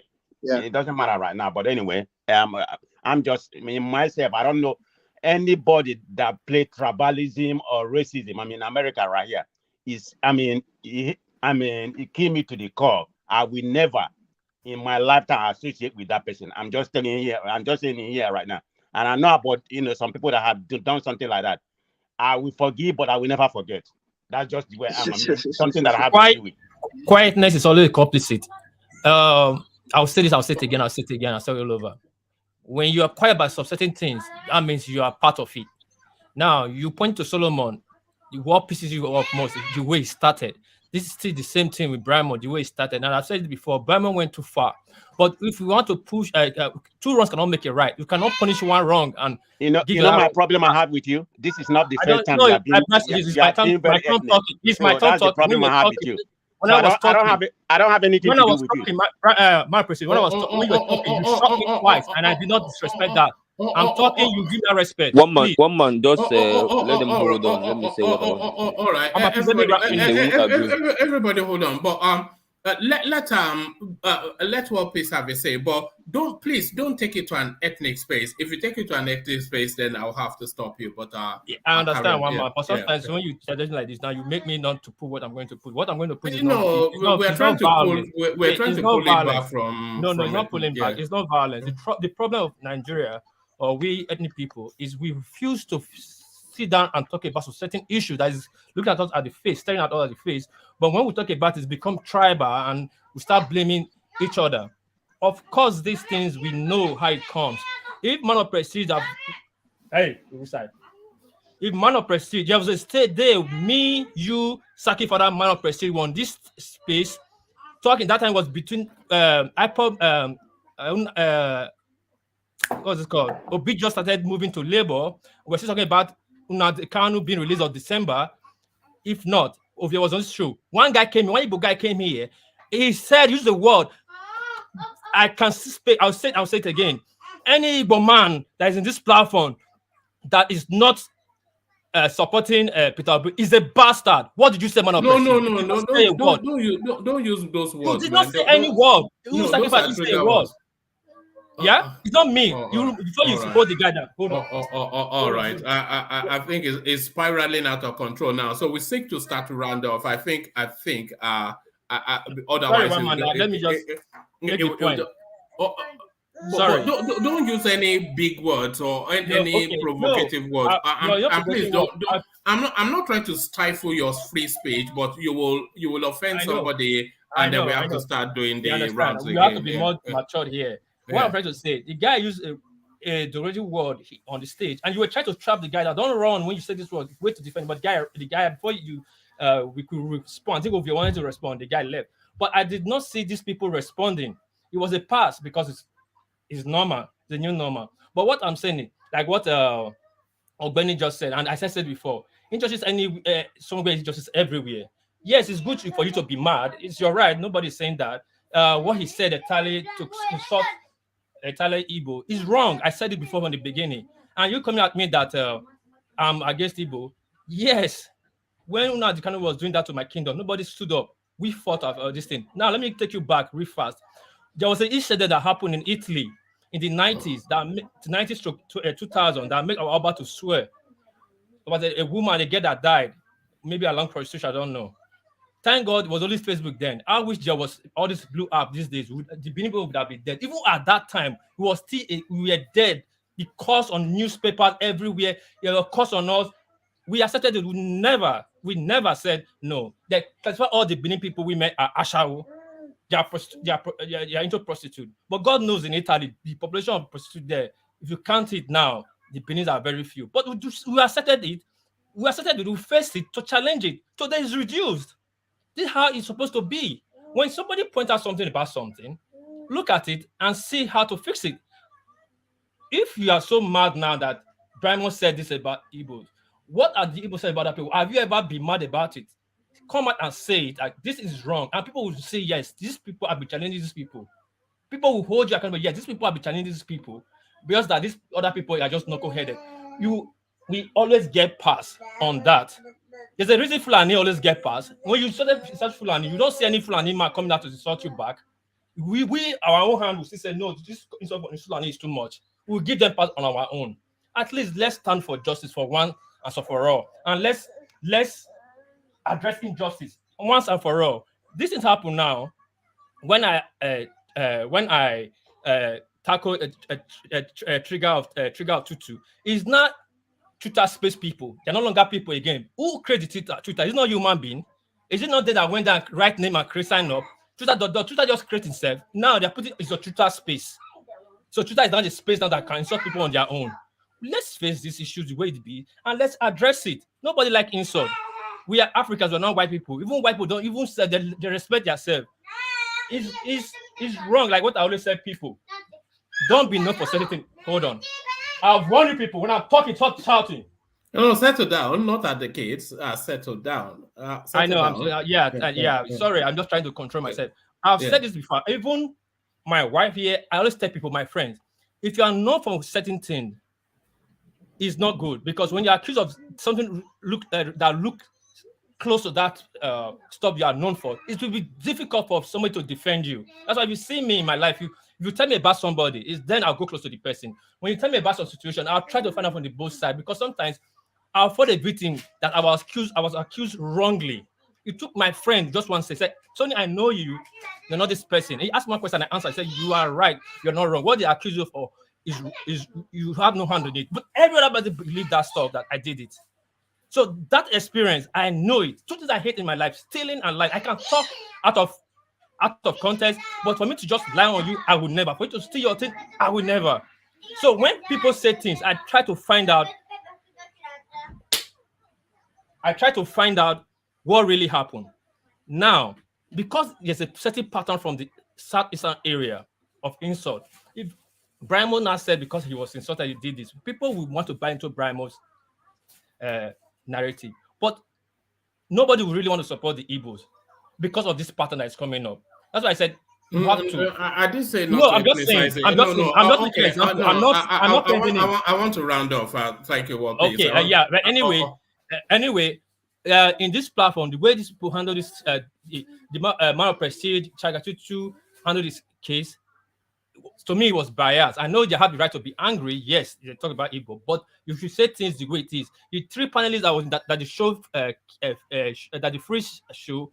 Yeah. It doesn't matter right now. But anyway, I'm just myself. I don't know anybody that play tribalism or racism. I mean, America right here. It came me to the core. I will never in my lifetime associate with that person. I'm just telling you here. I'm just saying here right now. And I know about some people that have done something like that. I will forgive, but I will never forget. That's just the way I am. Something that I have to do with. Quietness is always complicit. I'll say this. I'll say it again. I'll say it again. I'll say it all over. When you are quiet about some certain things, that means you are part of it. Now you point to Solomon. What pisses you off most is the way it started. This is still the same thing with Brahmo, the way it started. And I've said it before, Brahmo went too far. But if we want to push, two wrongs cannot make it right. You cannot punish one wrong. And you know my problem I have with you. This is not the first time you have been. It's my turn. That's the problem I have with you. I don't have anything to do with you. My president, when I was talking, when you were talking, you shot me twice, and I did not disrespect that. I'm talking, you give that respect. One man, just let them hold on. Let me say what I want. All right, everybody hold on. But let what peace have a say. But please don't take it to an ethnic space. If you take it to an ethnic space, then I'll have to stop you. But I understand one man. But sometimes when you say like this, now you make me not to put what I'm going to put. What I'm going to put is we're trying to pull it back from. No, it's not pulling back. It's not violence. The problem of Nigeria, or we ethnic people, is we refuse to sit down and talk about some certain issue that is looking at us at the face, staring at us at the face. But when we talk about it, it's become tribal and we start blaming each other. Of course, these things, we know how it comes. If man of prestige if man of prestige, there was a state there, me, you, Saki for that man of prestige won this space. Talking that time was between what's it called? Obi just started moving to Labour. We're still talking about Nnamdi Kanu being released on December. If not, Obi was on this show. One Igbo guy came here. He said, use the word. I can speak. I'll say it again. Any Igbo man that is in this platform that is not supporting Peter Obi is a bastard. What did you say, man? No. Don't use those words. You did not say any word. You sacrificed to say a word. Yeah, it's not me. Before you hold the guy down. Hold on. All right. I think it's spiraling out of control now. So we seek to start to round off. I think. Otherwise, sorry, man, let me just make a point. Sorry. Don't use any big words or any provocative words. And please don't. I'm not trying to stifle your free speech, but you will offend somebody, and then we have to start doing the rounds again. You have to be more matured here. What I'm trying to say, the guy used a derogatory word on the stage, and you were trying to trap the guy. That don't run when you say this word. Wait to defend. But the guy before you, we could respond. I think if you wanted to respond, the guy left. But I did not see these people responding. It was a pass because it's normal, the new normal. But what I'm saying is, like what Ogbeni just said, and as I said before, injustice somewhere, injustice everywhere. Yes, it's good for you to be mad. It's your right. Nobody's saying that. What he said entirely to insult entirely Igbo is wrong. I said it before from the beginning. And you coming at me that I'm against Igbo. Yes. When Nnamdi Kanu was doing that to my kingdom, nobody stood up. We fought of this thing. Now, let me take you back real fast. There was an incident that happened in Italy in the 90s, the 90s to 2000, that made our Abbo to swear. There was a woman, a girl that died, maybe along prostitution, I don't know. Thank God it was only Facebook then. I wish there was all this blew up these days. The people would have been dead. Even at that time, we were dead because on newspapers everywhere, there were calls on us. We accepted it. We never said no. That's why all the Benin people we met are Ashawo. They are into prostitute. But God knows in Italy, the population of prostitute there, if you count it now, the Benin are very few. But we accepted it. We accepted it. We faced it to challenge it. So that is reduced. This is how it's supposed to be. When somebody points out something about something, look at it and see how to fix it. If you are so mad now that Brimo said this about Igbos, what are the Igbos said about that people? Have you ever been mad about it? Come out and say it. Like, this is wrong. And people will say, yes, these people have been challenging these people. People will hold you accountable. Yes, these people have been challenging these people because that these other people are just knuckleheaded. We always get past on that. There's a reason Fulani always get past. When you search Fulani, you don't see any Fulani man coming out to insult you back. We our own hand will still say, no, this insult Fulani is too much. We'll give them pass on our own. At least let's stand for justice for one and so for all. And let's address injustice once and for all. This thing happen now. When I tackle a trigger of Tutu, is not Twitter space people. They're no longer people again. Who created Twitter? It's not human being. Is it not that went down, right name and create sign up? Twitter just create itself. Now they're putting it's a Twitter space. So Twitter is not a space now that can insult people on their own. Let's face these issues the way it be and let's address it. Nobody like insult. We are Africans, we're not white people. Even white people don't even say they respect themselves. It's wrong. Like what I always say, people. Don't be known for certain. Hold on. I've warned you people when I'm talking, stop shouting. No, settle down. Not at the kids. Settle down. I know. Yeah. Sorry, I'm just trying to control myself. I've said this before. Even my wife here, I always tell people, my friends, if you are known for certain things, it's not good because when you're accused of something that look close to that stuff you are known for, it will be difficult for somebody to defend you. That's why if you see me in my life, if you tell me about somebody, it's then I'll go close to the person. When you tell me about some situation, I'll try to find out from the both sides because sometimes I'll fall a victim that I was accused wrongly. It took my friend just once said, Tony, I know you, you're not this person. He asked one question, I answered, I said, you are right, you're not wrong. What they accuse you for is you have no hand on it. But everybody believe that stuff that I did it. So that experience, I know it. Two things I hate in my life, stealing and lying. I can talk out of context, but for me to just lie on you, I would never. For you to steal your thing, I would never. So when people say things, I try to find out what really happened. Now, because there's a certain pattern from the southeastern area of insult. If Brimo now said because he was insulted, he did this, people will want to buy into Brimo's narrative, but nobody will really want to support the Igbos because of this pattern that is coming up. That's why I said you have to. I didn't say no. I'm just saying. I'm not. I want to round off. Thank you. Okay. But anyway, in this platform, the way these people handle this, the man of prestige, Chagatutu handle this case, to me, it was biased. I know you have the right to be angry. Yes, they talk about Igbo, but you should say things the way it is. The three panelists that the show, that the free show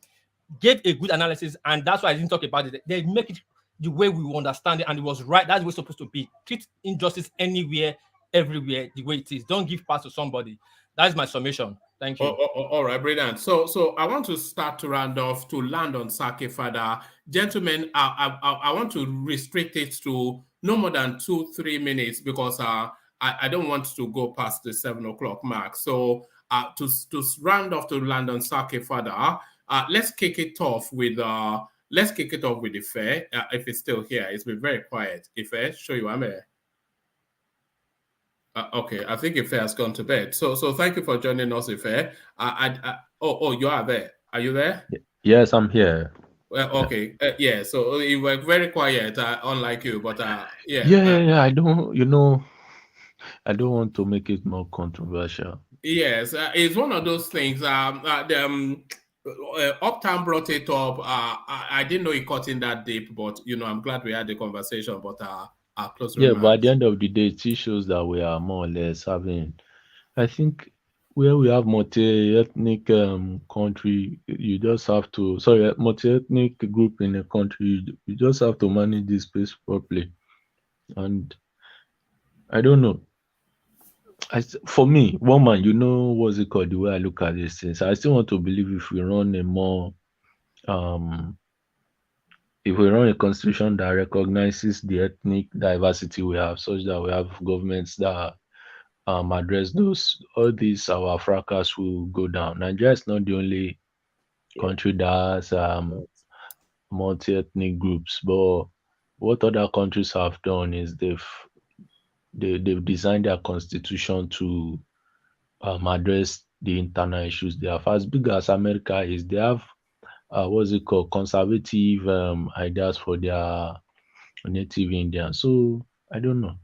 gave a good analysis, and that's why I didn't talk about it. They make it the way we understand it, and it was right. That's the way it's supposed to be. Treat injustice anywhere, everywhere, the way it is. Don't give pass to somebody. That's my summation. Thank you. All right, brilliant. So I want to start to round off to land on Sake Fada. Gentlemen, I want to restrict it to no more than 2-3 minutes because I don't want to go past the 7 o'clock mark. So to round off to land on Sake Fada, let's kick it off with Ife. If it's still here, it's been very quiet. Ife, show you I'm here. Okay, I think Ife has gone to bed. So thank you for joining us, Ife. You are there. Are you there? Yes, I'm here. Okay. Yeah. So you were very quiet, unlike you. But yeah. Yeah. I don't want to make it more controversial. Yes, it's one of those things. Uptown brought it up. I didn't know it cut in that deep, but I'm glad we had the conversation. But close remarks. But at the end of the day, it shows that we are more or less having. I think where we have multi-ethnic country, you just have to. Multi-ethnic group in a country, you just have to manage this space properly. And I don't know. For me, one man, what's it called? The way I look at these things, I still want to believe if we run a more, if we run a constitution that recognizes the ethnic diversity we have, such that we have governments that address all these, our fracas will go down. Nigeria is not the only country that has multi-ethnic groups, but what other countries have done is they've designed their constitution to address the internal issues they have. As big as America is, they have conservative ideas for their native Indians. So I don't know.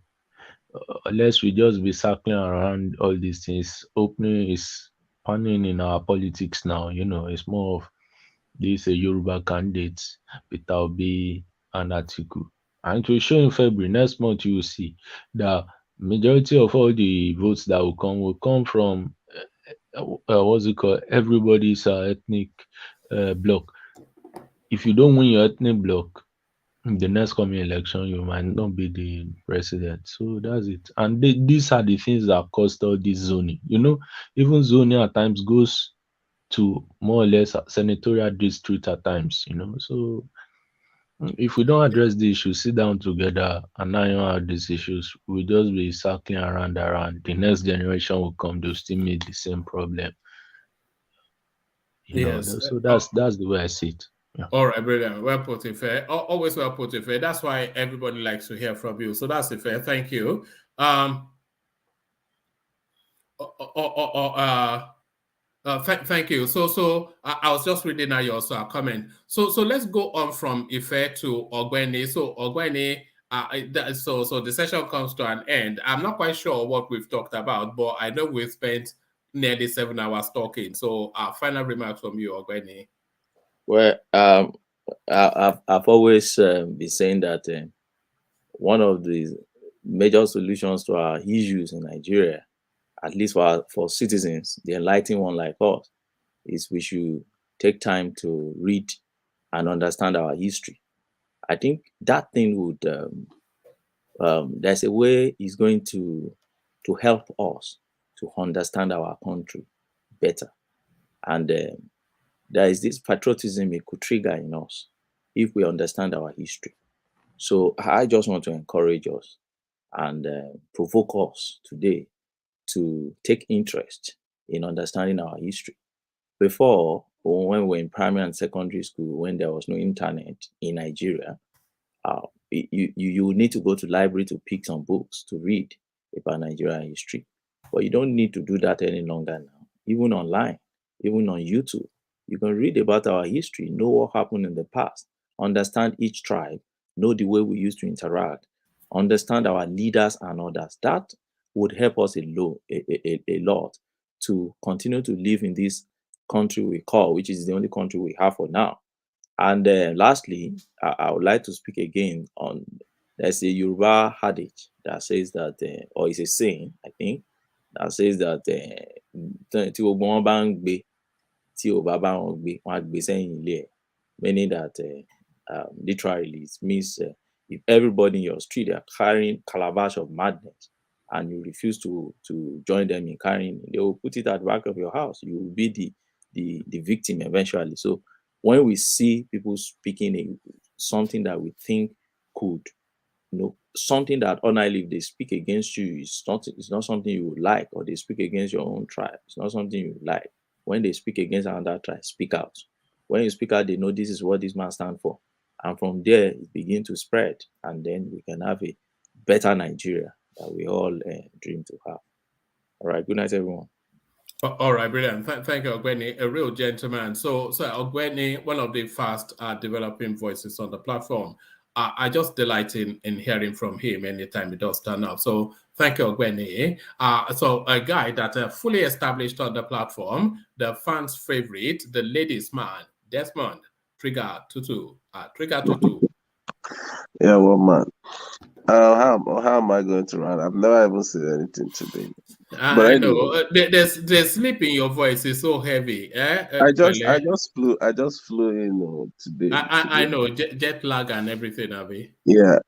Unless we just be circling around all these things, opening is panning in our politics now. It's more of this Yoruba candidates, Peter Obi and Atiku. And to show in February, next month, you will see the majority of all the votes that will come from everybody's ethnic block. If you don't win your ethnic block, in the next coming election, you might not be the president. So that's it. And these are the things that caused all this zoning. Even zoning at times goes to more or less senatorial district at times. So if we don't address the issue, sit down together and iron out these issues, we'll just be circling around. The next generation will come, they'll still meet the same problem. So that's the way I see it. Yeah. All right, brilliant. Well put, Ife. Always well put, Ife. That's why everybody likes to hear from you. So that's Ife. Thank you. Thank you. So I was just reading out your comment. So let's go on from Ife to Ogweni. So Ogweni, so the session comes to an end. I'm not quite sure what we've talked about, but I know we've spent nearly 7 hours talking. So final remarks from you, Ogweni. Well, I've always been saying that one of the major solutions to our issues in Nigeria, at least for citizens, the enlightened one like us, is we should take time to read and understand our history. I think that thing would, there's a way it's going to help us to understand our country better. And there is this patriotism it could trigger in us if we understand our history. So I just want to encourage us and provoke us today to take interest in understanding our history. Before, when we were in primary and secondary school, when there was no internet in Nigeria, you need to go to library to pick some books to read about Nigerian history. But you don't need to do that any longer now. Even online, even on YouTube, you can read about our history, know what happened in the past, understand each tribe, know the way we used to interact, understand our leaders and others. That would help us a lot to continue to live in this country we call, which is the only country we have for now. And lastly, I would like to speak again on there's a Yoruba adage that says that, or it's a saying, I think, that says that meaning that literally it means if everybody in your street are carrying calabash of madness and you refuse to join them in carrying, they will put it at the back of your house. You will be the victim eventually. So when we see people speaking something that we think could, something that ordinarily if they speak against you, it's not something you would like, or they speak against your own tribe, it's not something you would like. When they speak against another tribe, speak out. When you speak out, they know this is what this man stands for. And from there, it begins to spread. And then we can have a better Nigeria that we all dream to have. All right. Good night, everyone. All right, brilliant. Thank you, Ogweni, a real gentleman. So Ogweni, one of the fast developing voices on the platform. I just delight in hearing from him anytime he does turn up. So thank you, Ogweni. So a guy that fully established on the platform, the fans' favorite, the ladies' man, Desmond Trigger Tutu. Trigger Tutu. Yeah, well, man. How am I going to run? I've never even said anything today. But I know the sleep in your voice is so heavy. I just flew in today. I know jet lag and everything, Abby. Yeah.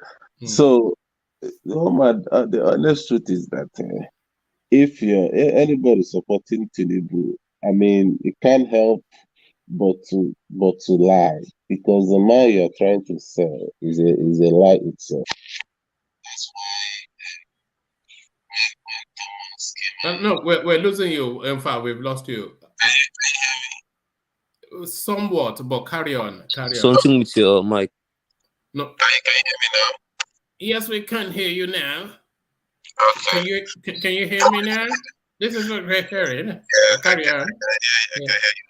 So, the honest truth is that if you're anybody supporting Tinubu, I mean, you can't help but to lie, because the man you're trying to sell is a lie itself. That's why no, we're losing you. In fact, we've lost you. Somewhat, but carry on. Something with your mic. No. Can you hear me now? Yes, we can hear you now. Okay. Can you hear me now? This is what we're hearing. Yeah, carry on. I can hear you.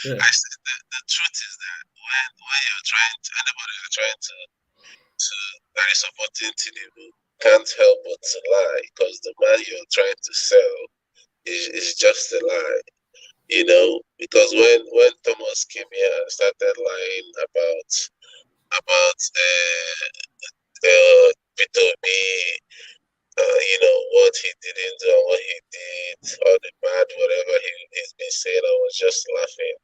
Yeah. I said the truth is that when you're anybody who's trying to that is supporting Tinubu can't help but to lie, because the man you're trying to sell is just a lie. Because when Thomas came here and started lying about P2B, what he didn't do and what he did, all the bad whatever he's been saying, I was just laughing.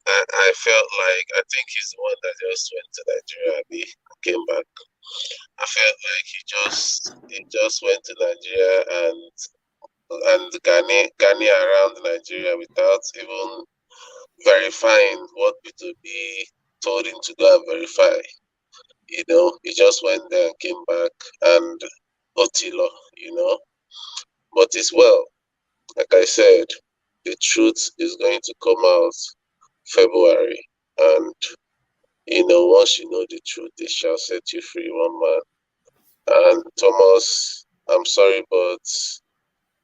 I felt like, I think he's the one that just went to Nigeria and came back. I felt like he just went to Nigeria and Ghani around Nigeria without even verifying what P2B told him to go and verify. He just went there and came back and Otilo, But it's well, like I said, the truth is going to come out February, and once you know the truth, it shall set you free, one man. And Thomas, I'm sorry, but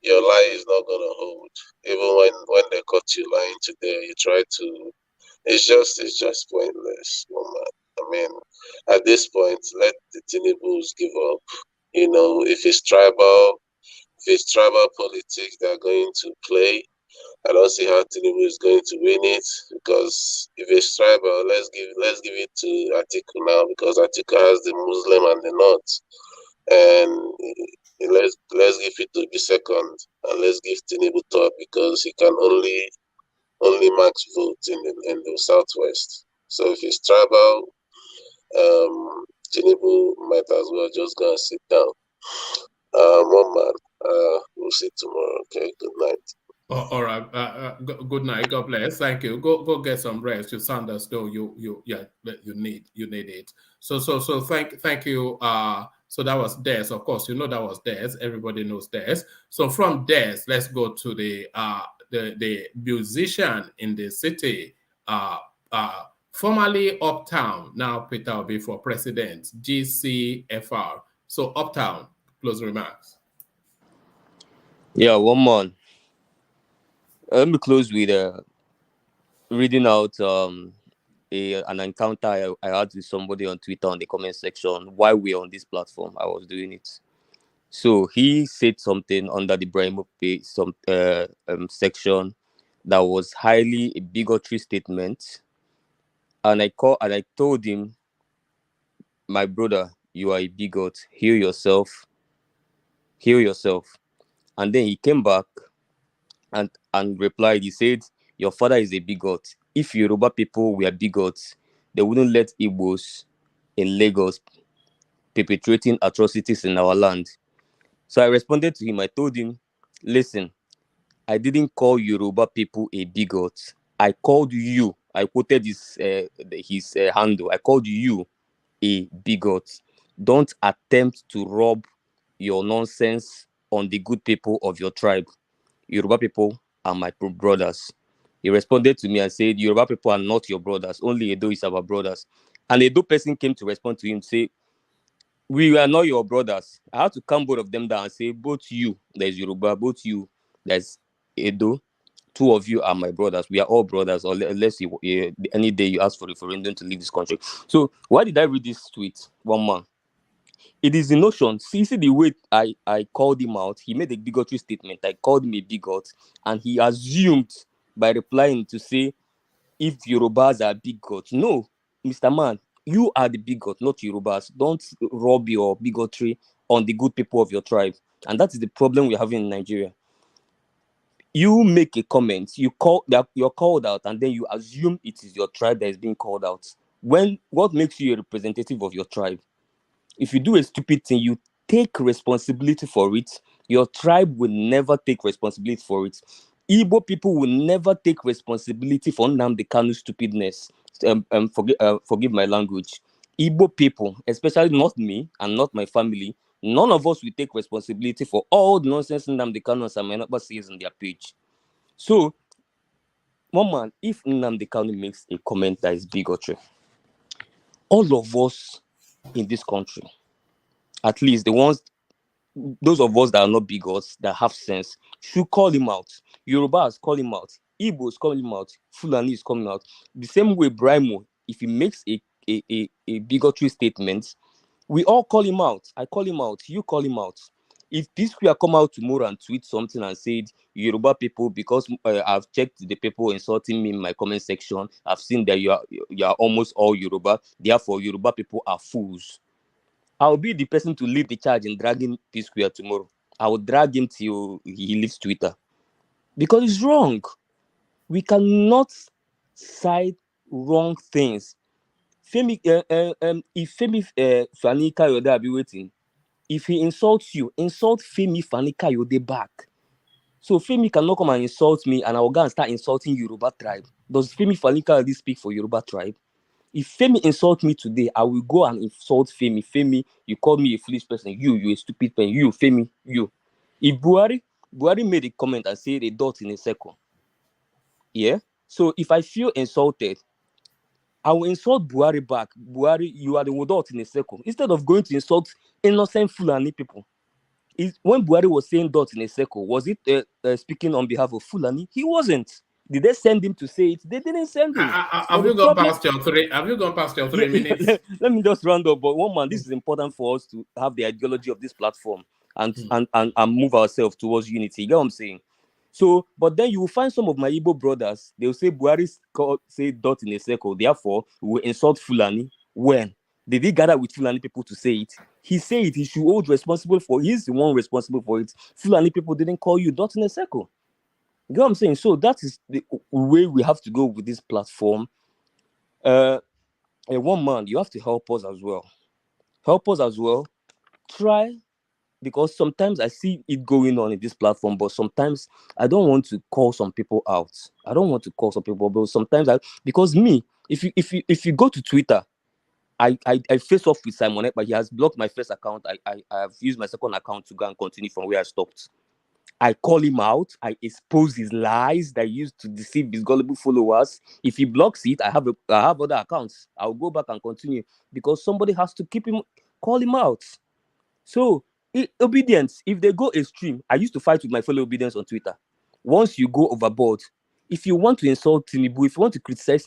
your lie is not gonna hold. Even when they caught you lying today, you try to. It's just pointless, woman. I mean, at this point, let the Tinubus give up. If it's tribal politics they're going to play, I don't see how Tinubu is going to win it, because if it's tribal, let's give it to Atiku now, because Atiku has the Muslim and the North, and let's give it to be second, and let's give Tinubu top, because he can only max votes in the Southwest. So if it's tribal, Tinubu might as well just go and sit down. One man. We'll see tomorrow. Okay. Good night. All right. Good night. God bless. Thank you. Go get some rest. You sound as though you need it. So thank you. So that was Des. Of course, that was Des. Everybody knows Des. So from Des, let's go to the musician in the city, formerly Uptown, now Peter Obi for president, GCFR. So Uptown, closing remarks. Yeah, one man. Let me close with reading out an encounter I had with somebody on Twitter on the comment section while we're on this platform. I was doing it. So he said something under the Brahimo section that was highly a bigotry statement. And I told him, my brother, you are a bigot. Heal yourself. Heal yourself. And then he came back and replied. He said, your father is a bigot. If Yoruba people were bigots, they wouldn't let IGBOS in Lagos perpetrating atrocities in our land. So I responded to him. I told him, listen, I didn't call Yoruba people a bigot. I called you. I quoted his handle. I called you a bigot. Don't attempt to rub your nonsense on the good people of your tribe. Yoruba people are my brothers. He responded to me and said, Yoruba people are not your brothers. Only Edo is our brothers. And Edo person came to respond to him, say, we are not your brothers. I had to calm both of them down and say, both you, there's Yoruba, both you, there's Edo. Two of you are my brothers. We are all brothers, unless any day you ask for referendum to leave this country. So why did I read this tweet? One man. It is the notion. See the way I called him out. He made a bigotry statement. I called him a bigot, and he assumed by replying to say, if Yorubas are bigots. No, Mr. Man, you are the bigot, not Yorubas. Don't rub your bigotry on the good people of your tribe. And that is the problem we're having in Nigeria. You make a comment, you're called out, and then you assume it is your tribe that is being called out. What makes you a representative of your tribe? If you do a stupid thing, you take responsibility for it. Your tribe will never take responsibility for it. Igbo people will never take responsibility for Nnamdi Kanu's stupidness. Forgive my language. Igbo people, especially not me and not my family, none of us will take responsibility for all the nonsense Nnamdi Kanu and Samanapa says on their page. So, one man, if Nnamdi Kanu makes a comment that is bigotry, all of us in this country, at least those of us that are not bigots, that have sense, should call him out. Yorubas call him out. Igbos call him out. Fulani is coming out. The same way Brimo, if he makes a bigotry statement, we all call him out. I call him out. You call him out. If P-Square come out tomorrow and tweet something and said, Yoruba people, because I've checked the people insulting me in my comment section, I've seen that you are almost all Yoruba, therefore Yoruba people are fools. I'll be the person to lead the charge in dragging P-Square tomorrow. I will drag him till he leaves Twitter. Because it's wrong. We cannot cite wrong things. Femi, if Femi Fani Kayode be waiting, if he insults you, insult Femi Fani Kayode back. So Femi cannot come and insult me and I will go and start insulting Yoruba tribe. Does Femi Fani Kayode speak for Yoruba tribe? If Femi insult me today, I will go and insult Femi. Femi, you called me a foolish person. You a stupid person. You, Femi, you. If Buhari made a comment and said a dot in a circle. Yeah? So if I feel insulted, I will insult Buhari back. Buhari, you are the dot in a circle. Instead of going to insult innocent Fulani people. When Buhari was saying dot in a circle, was it speaking on behalf of Fulani? He wasn't. Did they send him to say it? They didn't send him. Have you gone past your 3 minutes? Let me just round up. But one man, this is important for us to have the ideology of this platform and move ourselves towards unity. You get what I'm saying? So, but then you will find some of my Igbo brothers, they will say Buhari say dot in a circle, therefore we will insult Fulani. When? Did he gather with Fulani people to say it? He said it, he should hold responsible for it. He's the one responsible for it. Fulani people didn't call you dot in a circle. You know what I'm saying? So that is the way we have to go with this platform. One man, you have to help us as well. Help us as well. Try, because sometimes I see it going on in this platform, but sometimes I don't want to call some people out. I don't want to call some people, but sometimes because me, if you go to Twitter, I face off with Simon, but he has blocked my first account. I have used my second account to go and continue from where I stopped. I call him out. I expose his lies that he used to deceive his gullible followers. If he blocks it, I have other accounts. I'll go back and continue because somebody has to call him out. So, obedience, if they go extreme, I used to fight with my fellow obedience on Twitter. Once you go overboard, if you want to insult Tinubu, if you want to criticize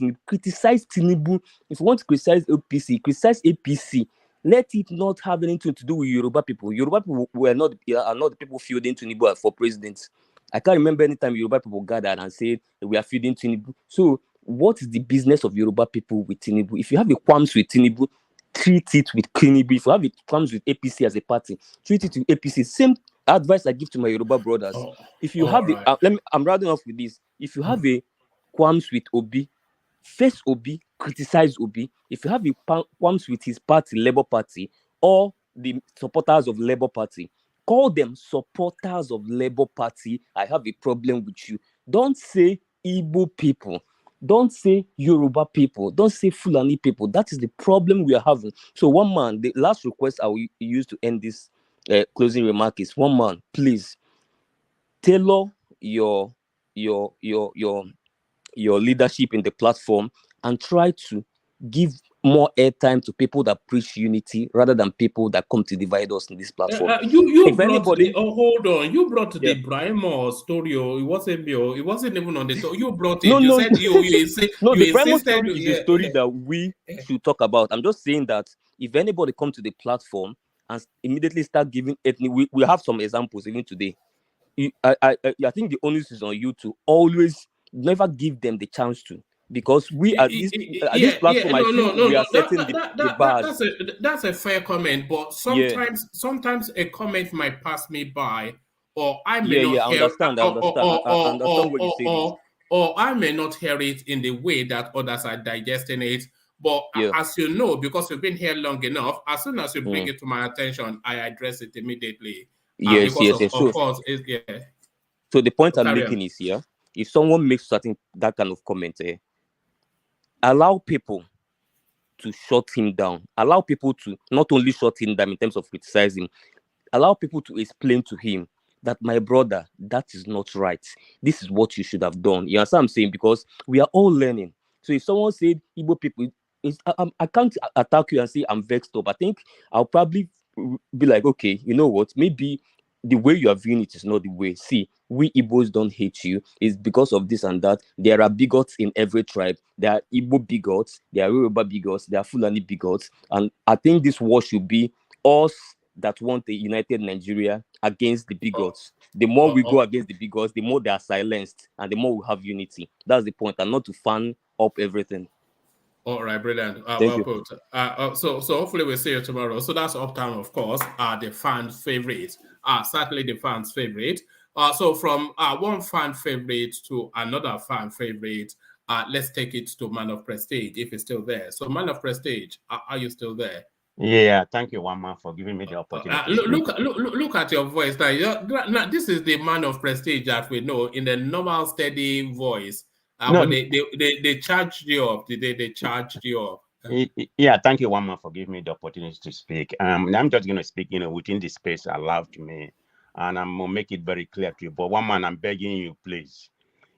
Tinubu, if you want to criticize OPC, criticize APC, let it not have anything to do with Yoruba people. Yoruba people are not the people fielding Tinubu for president. I can't remember any time Yoruba people gathered and said we are fielding Tinubu. So what is the business of Yoruba people with Tinubu? If you have a qualms with Tinubu, treat it with Tinubu. If you have it comes with APC as a party, treat it with APC. Same advice I give to my Yoruba brothers. If you have I'm rounding off with this. If you have a qualms with Obi, face Obi, criticize Obi. If you have a qualms with his party, Labour Party, or the supporters of Labour Party, call them supporters of Labour Party. I have a problem with you. Don't say Igbo people. Don't say Yoruba people. Don't say Fulani people. That is the problem we are having. So one man, the last request I will use to end this closing remark is, one man, please tailor your leadership in the platform and try to give more airtime to people that preach unity rather than people that come to divide us in this platform. You if brought anybody, hold on. You brought the Brimo story. It wasn't me. It wasn't even on the top. You brought it. No, you no, said you no. The Brimo insisted. story is a story that we should talk about. I'm just saying that if anybody come to the platform and immediately start giving ethnic, we have some examples even today. I think the onus is on you to always never give them the chance to, because we at this platform, I feel we are setting the bars. That's a fair comment, but sometimes a comment might pass me by, or I may not hear. I understand what you say. Or I may not hear it in the way that others are digesting it. But as you know, because you've been here long enough, as soon as you bring it to my attention, I address it immediately. Yes. Of course, so the point I'm making is here: if someone makes that kind of comment, allow people to shut him down. Allow people to not only shut him down in terms of criticizing, allow people to explain to him that, my brother, that is not right. This is what you should have done. You understand what I'm saying? Because we are all learning. So if someone said Igbo people, I can't attack you and say I'm vexed up. I think I'll probably be like, okay, you know what? Maybe the way you are viewing it is not the way. See, we Igbos don't hate you. It's because of this and that. There are bigots in every tribe. There are Igbo bigots. There are Yoruba bigots. There are Fulani bigots. And I think this war should be us that want a united Nigeria against the bigots. The more we go against the bigots, the more they are silenced, and the more we have unity. That's the point, and not to fan up everything. All right, brilliant. Thank you. Put. So hopefully we'll see you tomorrow. So that's Uptown, of course, the fans' favorite. Certainly the fans' favorite. So from one fan favorite to another fan favorite, let's take it to Man of Prestige, if he's still there. So Man of Prestige, are you still there? Yeah, thank you, one man, for giving me the opportunity. Look at your voice now. This is the Man of Prestige that we know in the normal, steady voice. But they charged you up. They charged you up. Yeah, thank you, one man, for giving me the opportunity to speak. I'm just going to speak, within the space allowed to me, and I'm going to make it very clear to you. But one man, I'm begging you, please,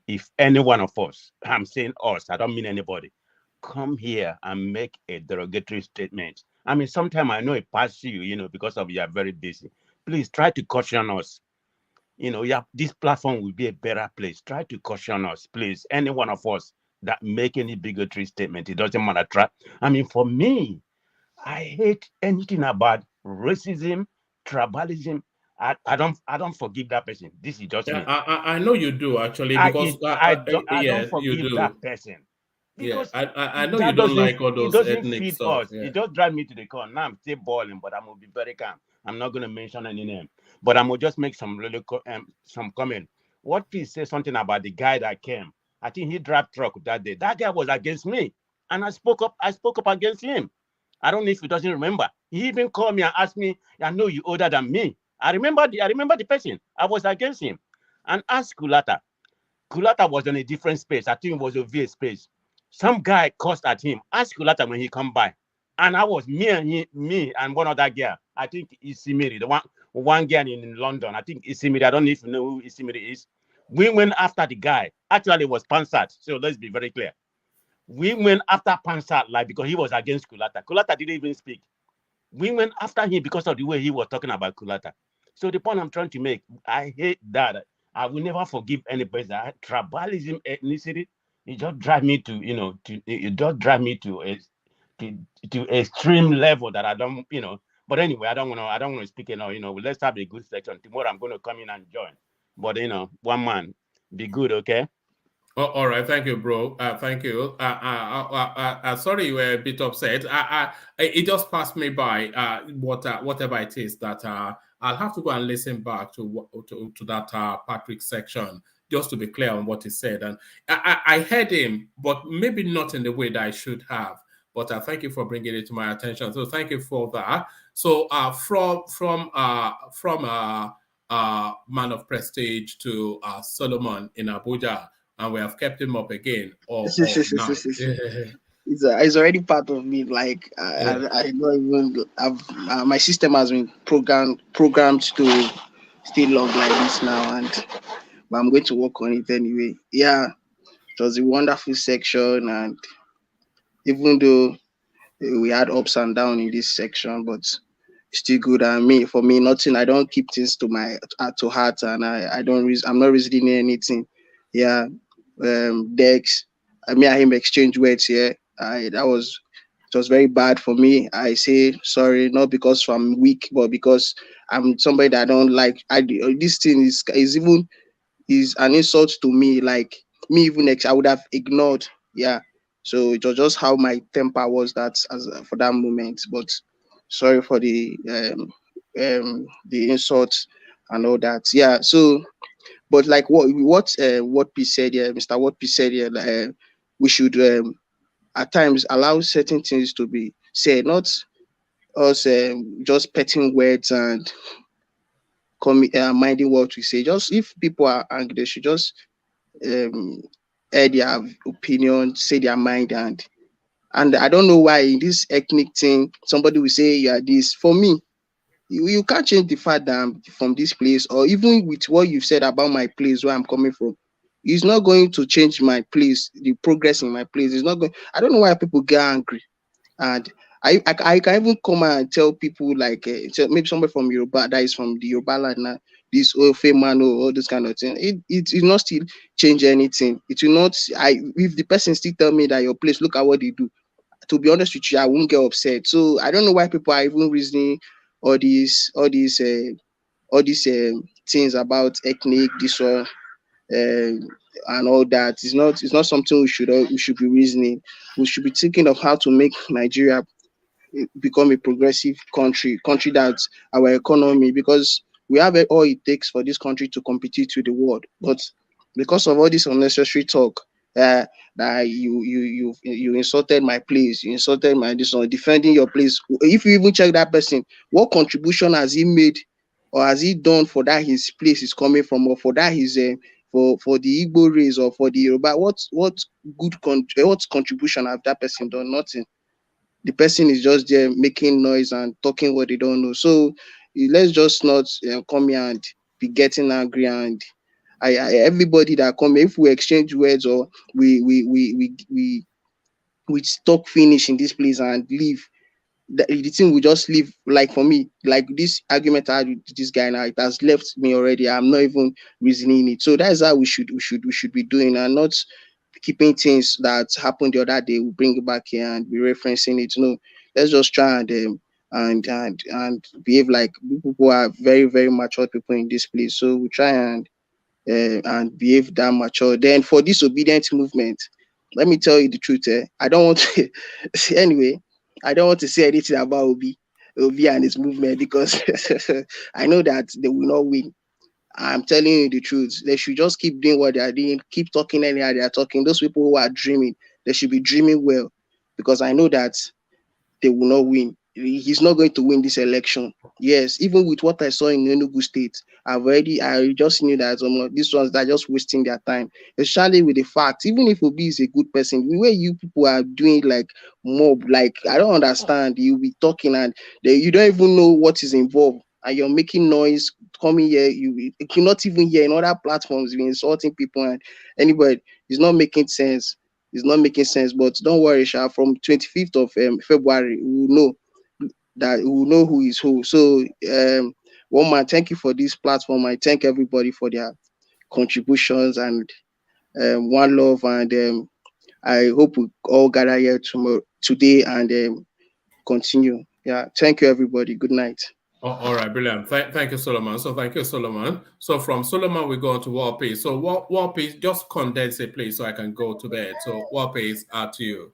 if any one of us, I'm saying us, I don't mean anybody, come here and make a derogatory statement. I mean, sometimes I know it passes you, because of you are very busy. Please try to caution us. This platform will be a better place. Try to caution us, please. Any one of us that make any bigotry statement, it doesn't matter. I mean, for me, I hate anything about racism, tribalism. I don't forgive that person. This is just me. I know you do, actually, because I don't forgive that person. Because I know you don't like all those ethnic stuff. It just drive me to the corner. Now I'm still boiling, but I'm gonna be very calm. I'm not gonna mention any name, but I'm gonna just make some some comment. What please say something about the guy that came? I think he drive truck that day. That guy was against me, and I spoke up against him. I don't know if he doesn't remember. He even called me and asked me, "I know you older than me." I remember the person. I was against him, and asked Kulata. Kulata was in a different space. I think it was a VA space. Some guy cursed at him. Ask Kulata when he come by. And I was me and one other girl. I think Isimiri, the one girl in London. I think Isimiri. I don't know if you know who Isimiri is. We went after the guy. Actually, it was Pansat. So let's be very clear. We went after Pansat because he was against Kulata. Kulata didn't even speak. We went after him because of the way he was talking about Kulata. So the point I'm trying to make, I hate that. I will never forgive anybody. That tribalism, ethnicity, it just drive me to extreme level that I don't, But anyway, I don't want to speak. Let's have a good section. Tomorrow I'm going to come in and join. But one man, be good, okay? Oh, all right, thank you, bro. Thank you. Sorry, you were a bit upset. It just passed me by. Whatever it is that I'll have to go and listen back to that Patrick section just to be clear on what he said. And I heard him, but maybe not in the way that I should have. But thank you for bringing it to my attention. So thank you for that. So from man of prestige to Solomon in Abuja, and we have kept him up again. It's already part of me. Like I don't even have my system has been programmed to stay long like this now, but I'm going to work on it anyway. Yeah, it was a wonderful section, and even though we had ups and downs in this section, but still good. And for me, nothing. I don't keep things to heart, and I'm not reasoning anything. Yeah, Dex. And him exchange words here. It was very bad for me. I say sorry, not because I'm weak, but because I'm somebody that I don't like. This thing is an insult to me. Like me, even I would have ignored. Yeah. So it was just how my temper was for that moment. But sorry for the insults and all that. Yeah. So, but like what P said here, Mr. What P said here, we should at times allow certain things to be said, not us just petting words and minding what we say. Just if people are angry, they should just air their opinion, say their mind, and I don't know why in this ethnic thing somebody will say you are this. For me, you can't change the fact that I'm from this place, or even with what you've said about my place where I'm coming from. It's not going to change my place, the progress in my place. It's not going. I don't know why people get angry, and I can even come and tell people like maybe somebody from Yoruba that is from the Yoruba land now, this man or all this kind of thing. It will not still change anything. It will not. If the person still tell me that your place, look at what they do. To be honest with you, I won't get upset. So I don't know why people are even reasoning all these things about ethnic this one and all that. It's not something we should be reasoning. We should be thinking of how to make Nigeria become a progressive country that our economy, because we have all it takes for this country to compete with the world. But because of all this unnecessary talk, that you insulted my place, you insulted my this one, defending your place. If you even check that person, what contribution has he made or has he done for that his place is coming from, or for that his for the Igbo race or for the Yoruba? What contribution have that person done? Nothing. The person is just there making noise and talking what they don't know. So let's just not come here and be getting angry. And everybody that come, if we exchange words or we talk finish in this place and leave, the thing will just leave. Like for me, like this argument I had with this guy now, it has left me already. I'm not even reasoning it. So that's how we should be doing, and not keeping things that happened the other day, we bring it back here and be referencing it. No, let's just try and behave like people who are very, very mature people in this place. So we try and behave that mature. Then for disobedient movement, let me tell you the truth. I don't want to anyway. I don't want to say anything about Obi and his movement, because I know that they will not win. I'm telling you the truth. They should just keep doing what they are doing, keep talking anyhow they are talking. Those people who are dreaming, they should be dreaming well, because I know that they will not win. He's not going to win this election. Yes, even with what I saw in Enugu State, I just knew that these ones are just wasting their time, especially with the fact, even if Obi is a good person, the way you people are doing like mob, like I don't understand. You'll be talking and you don't even know what is involved, and you're making noise, coming here, you cannot even hear in other platforms, you're insulting people, and anybody, it's not making sense. It's not making sense. But don't worry, Sha, from 25th of February, we will know who is who. So one man, thank you for this platform. I thank everybody for their contributions, and one love, and I hope we all gather here today and continue. Yeah, thank you everybody. Good night. Oh, all right, brilliant. Thank you, Solomon. So thank you, Solomon. So from Solomon, we go on to War Peace. So War Peace, just condense it, please, so I can go to bed. So War Peace, to you.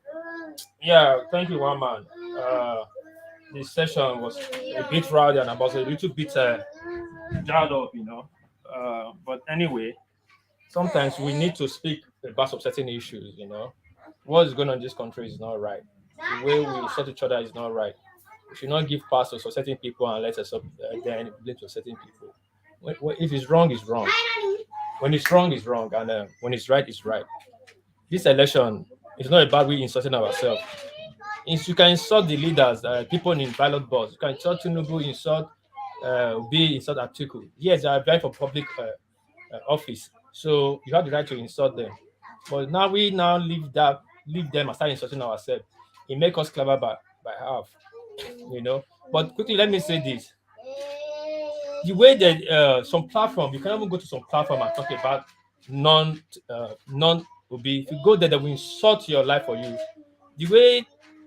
Yeah, thank you, one man. The session was a bit rowdy and I was a little bit jarred up, you know. But anyway, sometimes we need to speak about some certain issues, you know. What is going on in this country is not right. The way we sort each other is not right. We should not give pass to certain people and let us then blame to certain people. If it's wrong, it's wrong. When it's wrong, it's wrong, and when it's right, it's right. This election is not about we insulting ourselves. You can insult the leaders, people in ballot box. You can insult Tinubu, insult insult Atiku. Yes, they are applying for public office, so you have the right to insult them. But now we leave them and start insulting ourselves. It makes us clever by half, you know. But quickly, let me say this: the way that some platform, you can even go to some platform and talk about non OB. If you go there, they will insult your life for you. The way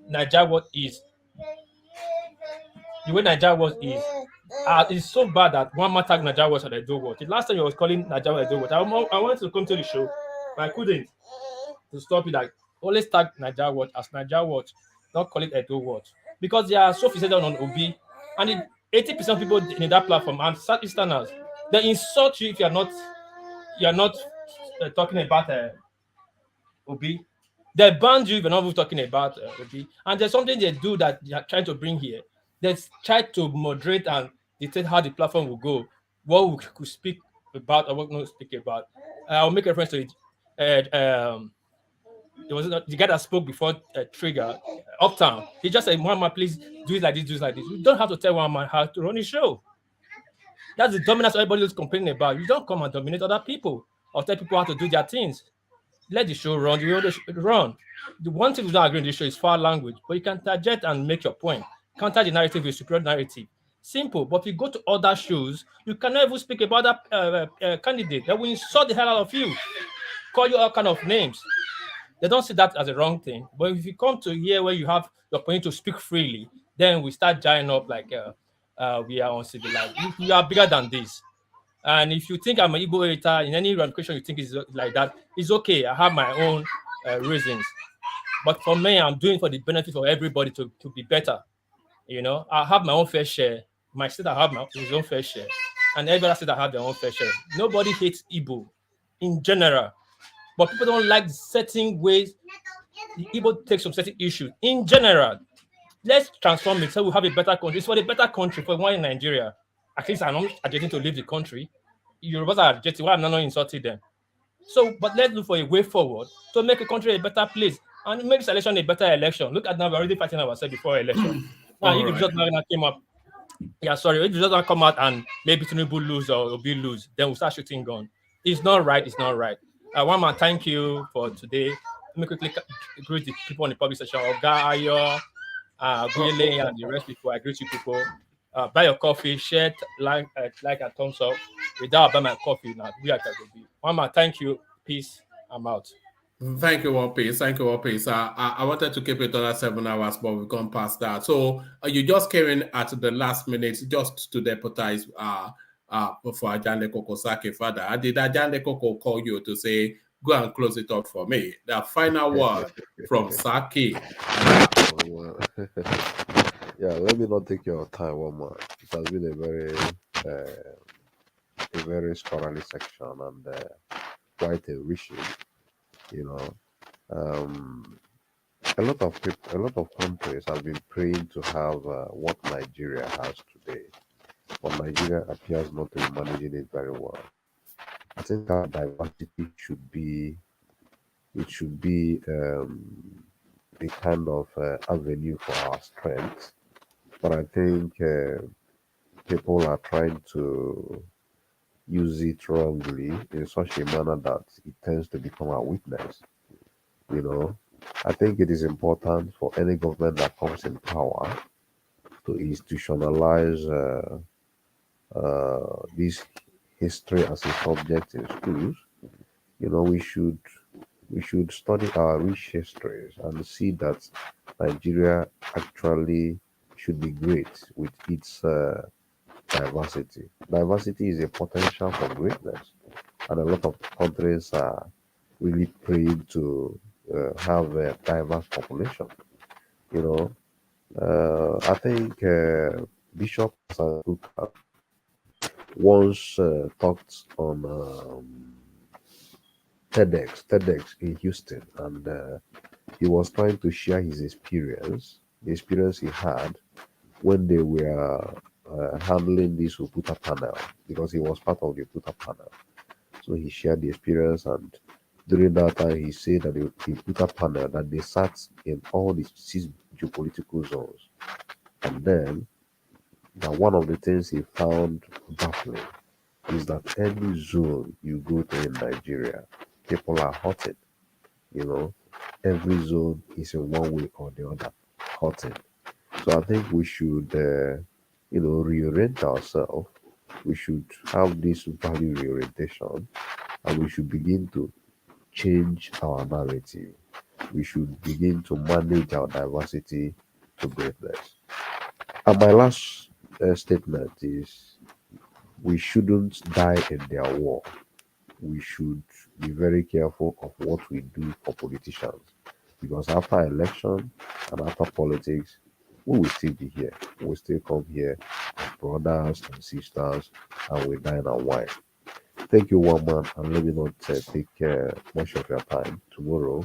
Nigeria is, it's so bad that one man tag Nigeria Watch and I do watch. The last time you was calling Nigeria I do watch, I wanted to come to the show, but I couldn't to stop it. Like always tag Nigeria Watch as Nigeria Watch, not call it Edo Watch, because they are so fixated on OB, and 80% of people in that platform and Southeasterners, they insult you if you are not talking about OB. They banned you if you're not even talking about OB. And there's something they do that they are trying to bring here. They try to moderate and dictate how the platform will go, what we could speak about or what not speak about. I'll make a reference to it. There was the guy that spoke before Trigger, Uptown. He just said, "One man, please do it like this, do it like this." You don't have to tell one man how to run his show. That's the dominance everybody is complaining about. You don't come and dominate other people or tell people how to do their things. Let the show run. The show run. The one thing we don't agree on this show is foul language, but you can target and make your point. Counter the narrative with superior narrative. Simple. But if you go to other shows, you cannot even speak about that candidate. They will insult the hell out of you, call you all kind of names. They don't see that as a wrong thing. But if you come to here where you have your point to speak freely, then we start giant up like we are uncivilized. We are bigger than this. And if you think I'm an Igbo hater in any ramification you think is like that, it's okay. I have my own reasons. But for me, I'm doing for the benefit of everybody to be better. You know, I have my own fair share. My state, I have his own fair share. And every other state, I have their own fair share. Nobody hates Igbo in general. But people don't like certain ways the Igbo takes some certain issues. In general, let's transform it so we have a better country. It's for the better country, for one in Nigeria. At least I'm not adjusting to leave the country. Yorubas are adjusting. Why I'm not insulting them? So, but let's look for a way forward to make a country a better place and make this election a better election. Look at now, we're already fighting ourselves before election. Now, if the result came up, if the result not come out and maybe Tinubu lose or Obi lose, then we'll start shooting gun. It's not right. It's not right. One man, thank you for today. Let me quickly greet the people on the public session. Oga Ayo, Guyele, and the rest people. I greet you people. Buy your coffee, share, like and thumbs up. Without buy my coffee now, we are be. One man, thank you. Peace. I'm out. Thank you, One Piece. Thank you, One Piece. I wanted to keep it under 7 hours, but we've gone past that. So you just came in at the last minute just to deputize for Ajande Koko Sake father. Did Ajande Koko call you to say, go and close it up for me? The final word from Sake. Yeah, let me not take your time, one man. It has been a very scholarly section and quite a rich, you know. A lot of people, a lot of countries have been praying to have what Nigeria has today, but Nigeria appears not to be managing it very well. I think our diversity should be a kind of avenue for our strength, but I think people are trying to use it wrongly in such a manner that it tends to become a weakness. You know, I think it is important for any government that comes in power to institutionalize this history as a subject in schools. You know, we should study our rich histories and see that Nigeria actually should be great with its diversity. Diversity is a potential for greatness, and a lot of countries are really praying to have a diverse population. You know, I think Bishop Sankuka once talked on TEDx in Houston, and he was trying to share his experience, the experience he had when they were handling this Uputa panel, because he was part of the Uputa panel. So he shared the experience, and during that time, he said that the Uputa panel, that they sat in all the 6 geopolitical zones, and then that one of the things he found baffling is that any zone you go to in Nigeria, people are hurting. You know, every zone is in one way or the other hurting. So I think we should, reorient ourselves. We should have this value reorientation, and we should begin to change our narrative. We should begin to manage our diversity to greatness. And my last statement is, we shouldn't die in their war. We should be very careful of what we do for politicians, because after election and after politics, we will still be here. We will still come here as brothers and sisters, and we dine and wine. Thank you, one man, and let me not take much of your time. Tomorrow,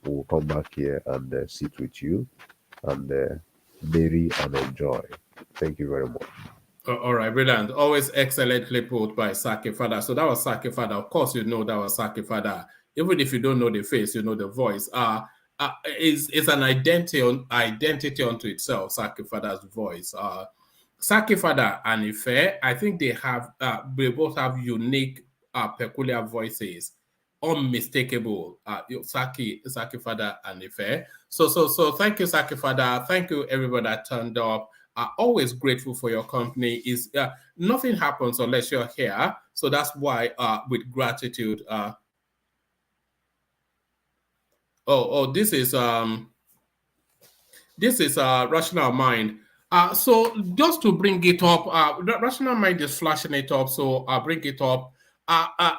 we will come back here and sit with you and marry and enjoy. Thank you very much. All right, brilliant. Always excellently put by Saki Fada. So that was Saki Fada. Of course, you know that was Saki Fada. Even if you don't know the face, you know the voice. Is an identity unto itself. Saki Fada's voice. Saki Fada and Ife, I think they both have unique, peculiar voices, unmistakable. Saki Fada and Ife. So thank you, Saki Fada. Thank you, everybody that turned up. Always grateful for your company. Nothing happens unless you're here. So that's why, with gratitude. This is Rational Mind. So just to bring it up, Rational Mind is flashing it up, so I'll bring it up.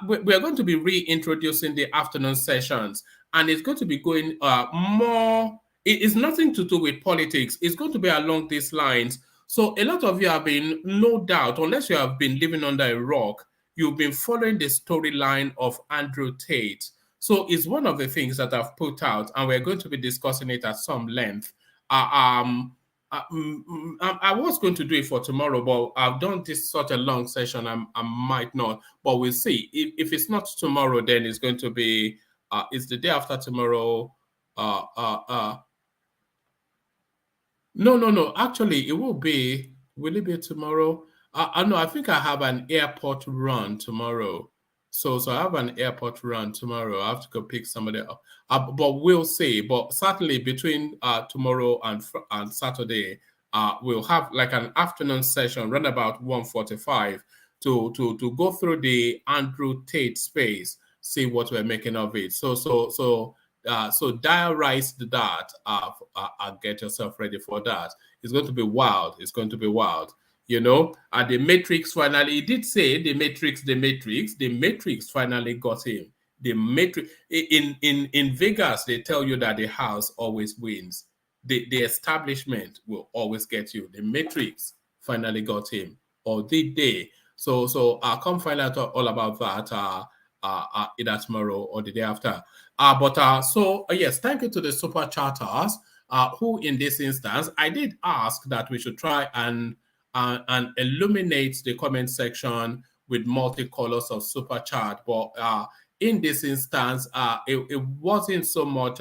We're going to be reintroducing the afternoon sessions, and it's going to be going more. It is nothing to do with politics. It's going to be along these lines. So a lot of you have been, no doubt, unless you have been living under a rock, you've been following the storyline of Andrew Tate. So it's one of the things that I've put out, and we're going to be discussing it at some length. I was going to do it for tomorrow, but I've done this such a long session, I might not, but we'll see. If it's not tomorrow, then it's going to be, it's the day after tomorrow. No. Actually, will it be tomorrow? No, I think I have an airport run tomorrow. So I have an airport run tomorrow. I have to go pick somebody up. But we'll see. But certainly between tomorrow and Saturday, we'll have like an afternoon session, around about 1:45, to go through the Andrew Tate space, see what we're making of it. So diarize that and get yourself ready for that. It's going to be wild. It's going to be wild. You know, the Matrix finally, he did say the Matrix finally got him. The Matrix in Vegas, they tell you that the house always wins. The establishment will always get you. The Matrix finally got him, or did they? So I'll come find out all about that either tomorrow or the day after. Yes, thank you to the super chatters who in this instance, I did ask that we should try and illuminate the comment section with multicolors of super chat, but in this instance, it wasn't so much,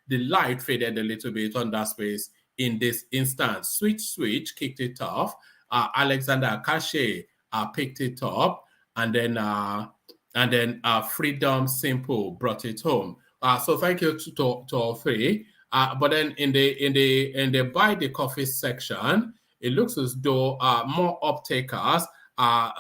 the light faded a little bit on that space in this instance. Switch kicked it off. Alexander Akache picked it up, and then Freedom Simple brought it home. So thank you to all three. But then in the buy the coffee section, it looks as though more uptakers are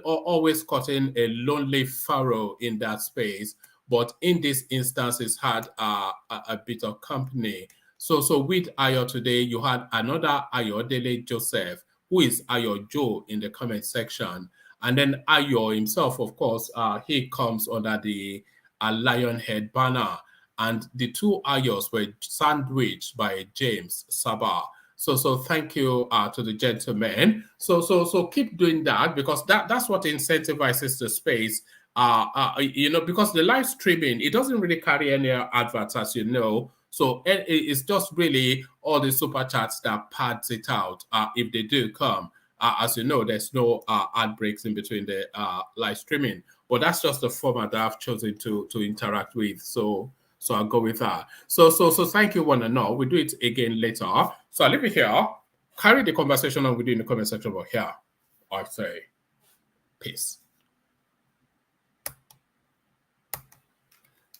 always cutting a lonely furrow in that space. But in this instance, it's had a bit of company. So with Ayo today, you had another Ayodele Joseph who is Ayo Joe in the comment section. And then Ayo himself, of course, he comes under the Lionhead banner. And the two Ayos were sandwiched by James Sabah. So thank you to the gentlemen. So keep doing that, because that's what incentivizes the space. Because the live streaming, it doesn't really carry any adverts, as you know. So it's just really all the super chats that pads it out if they do come. As you know, there's no ad breaks in between the live streaming, but that's just the format that I've chosen to interact with. So I'll go with that. So thank you, one and all. We'll do it again later. So I'll leave it here. Carry the conversation on within the comment section over here. I say peace.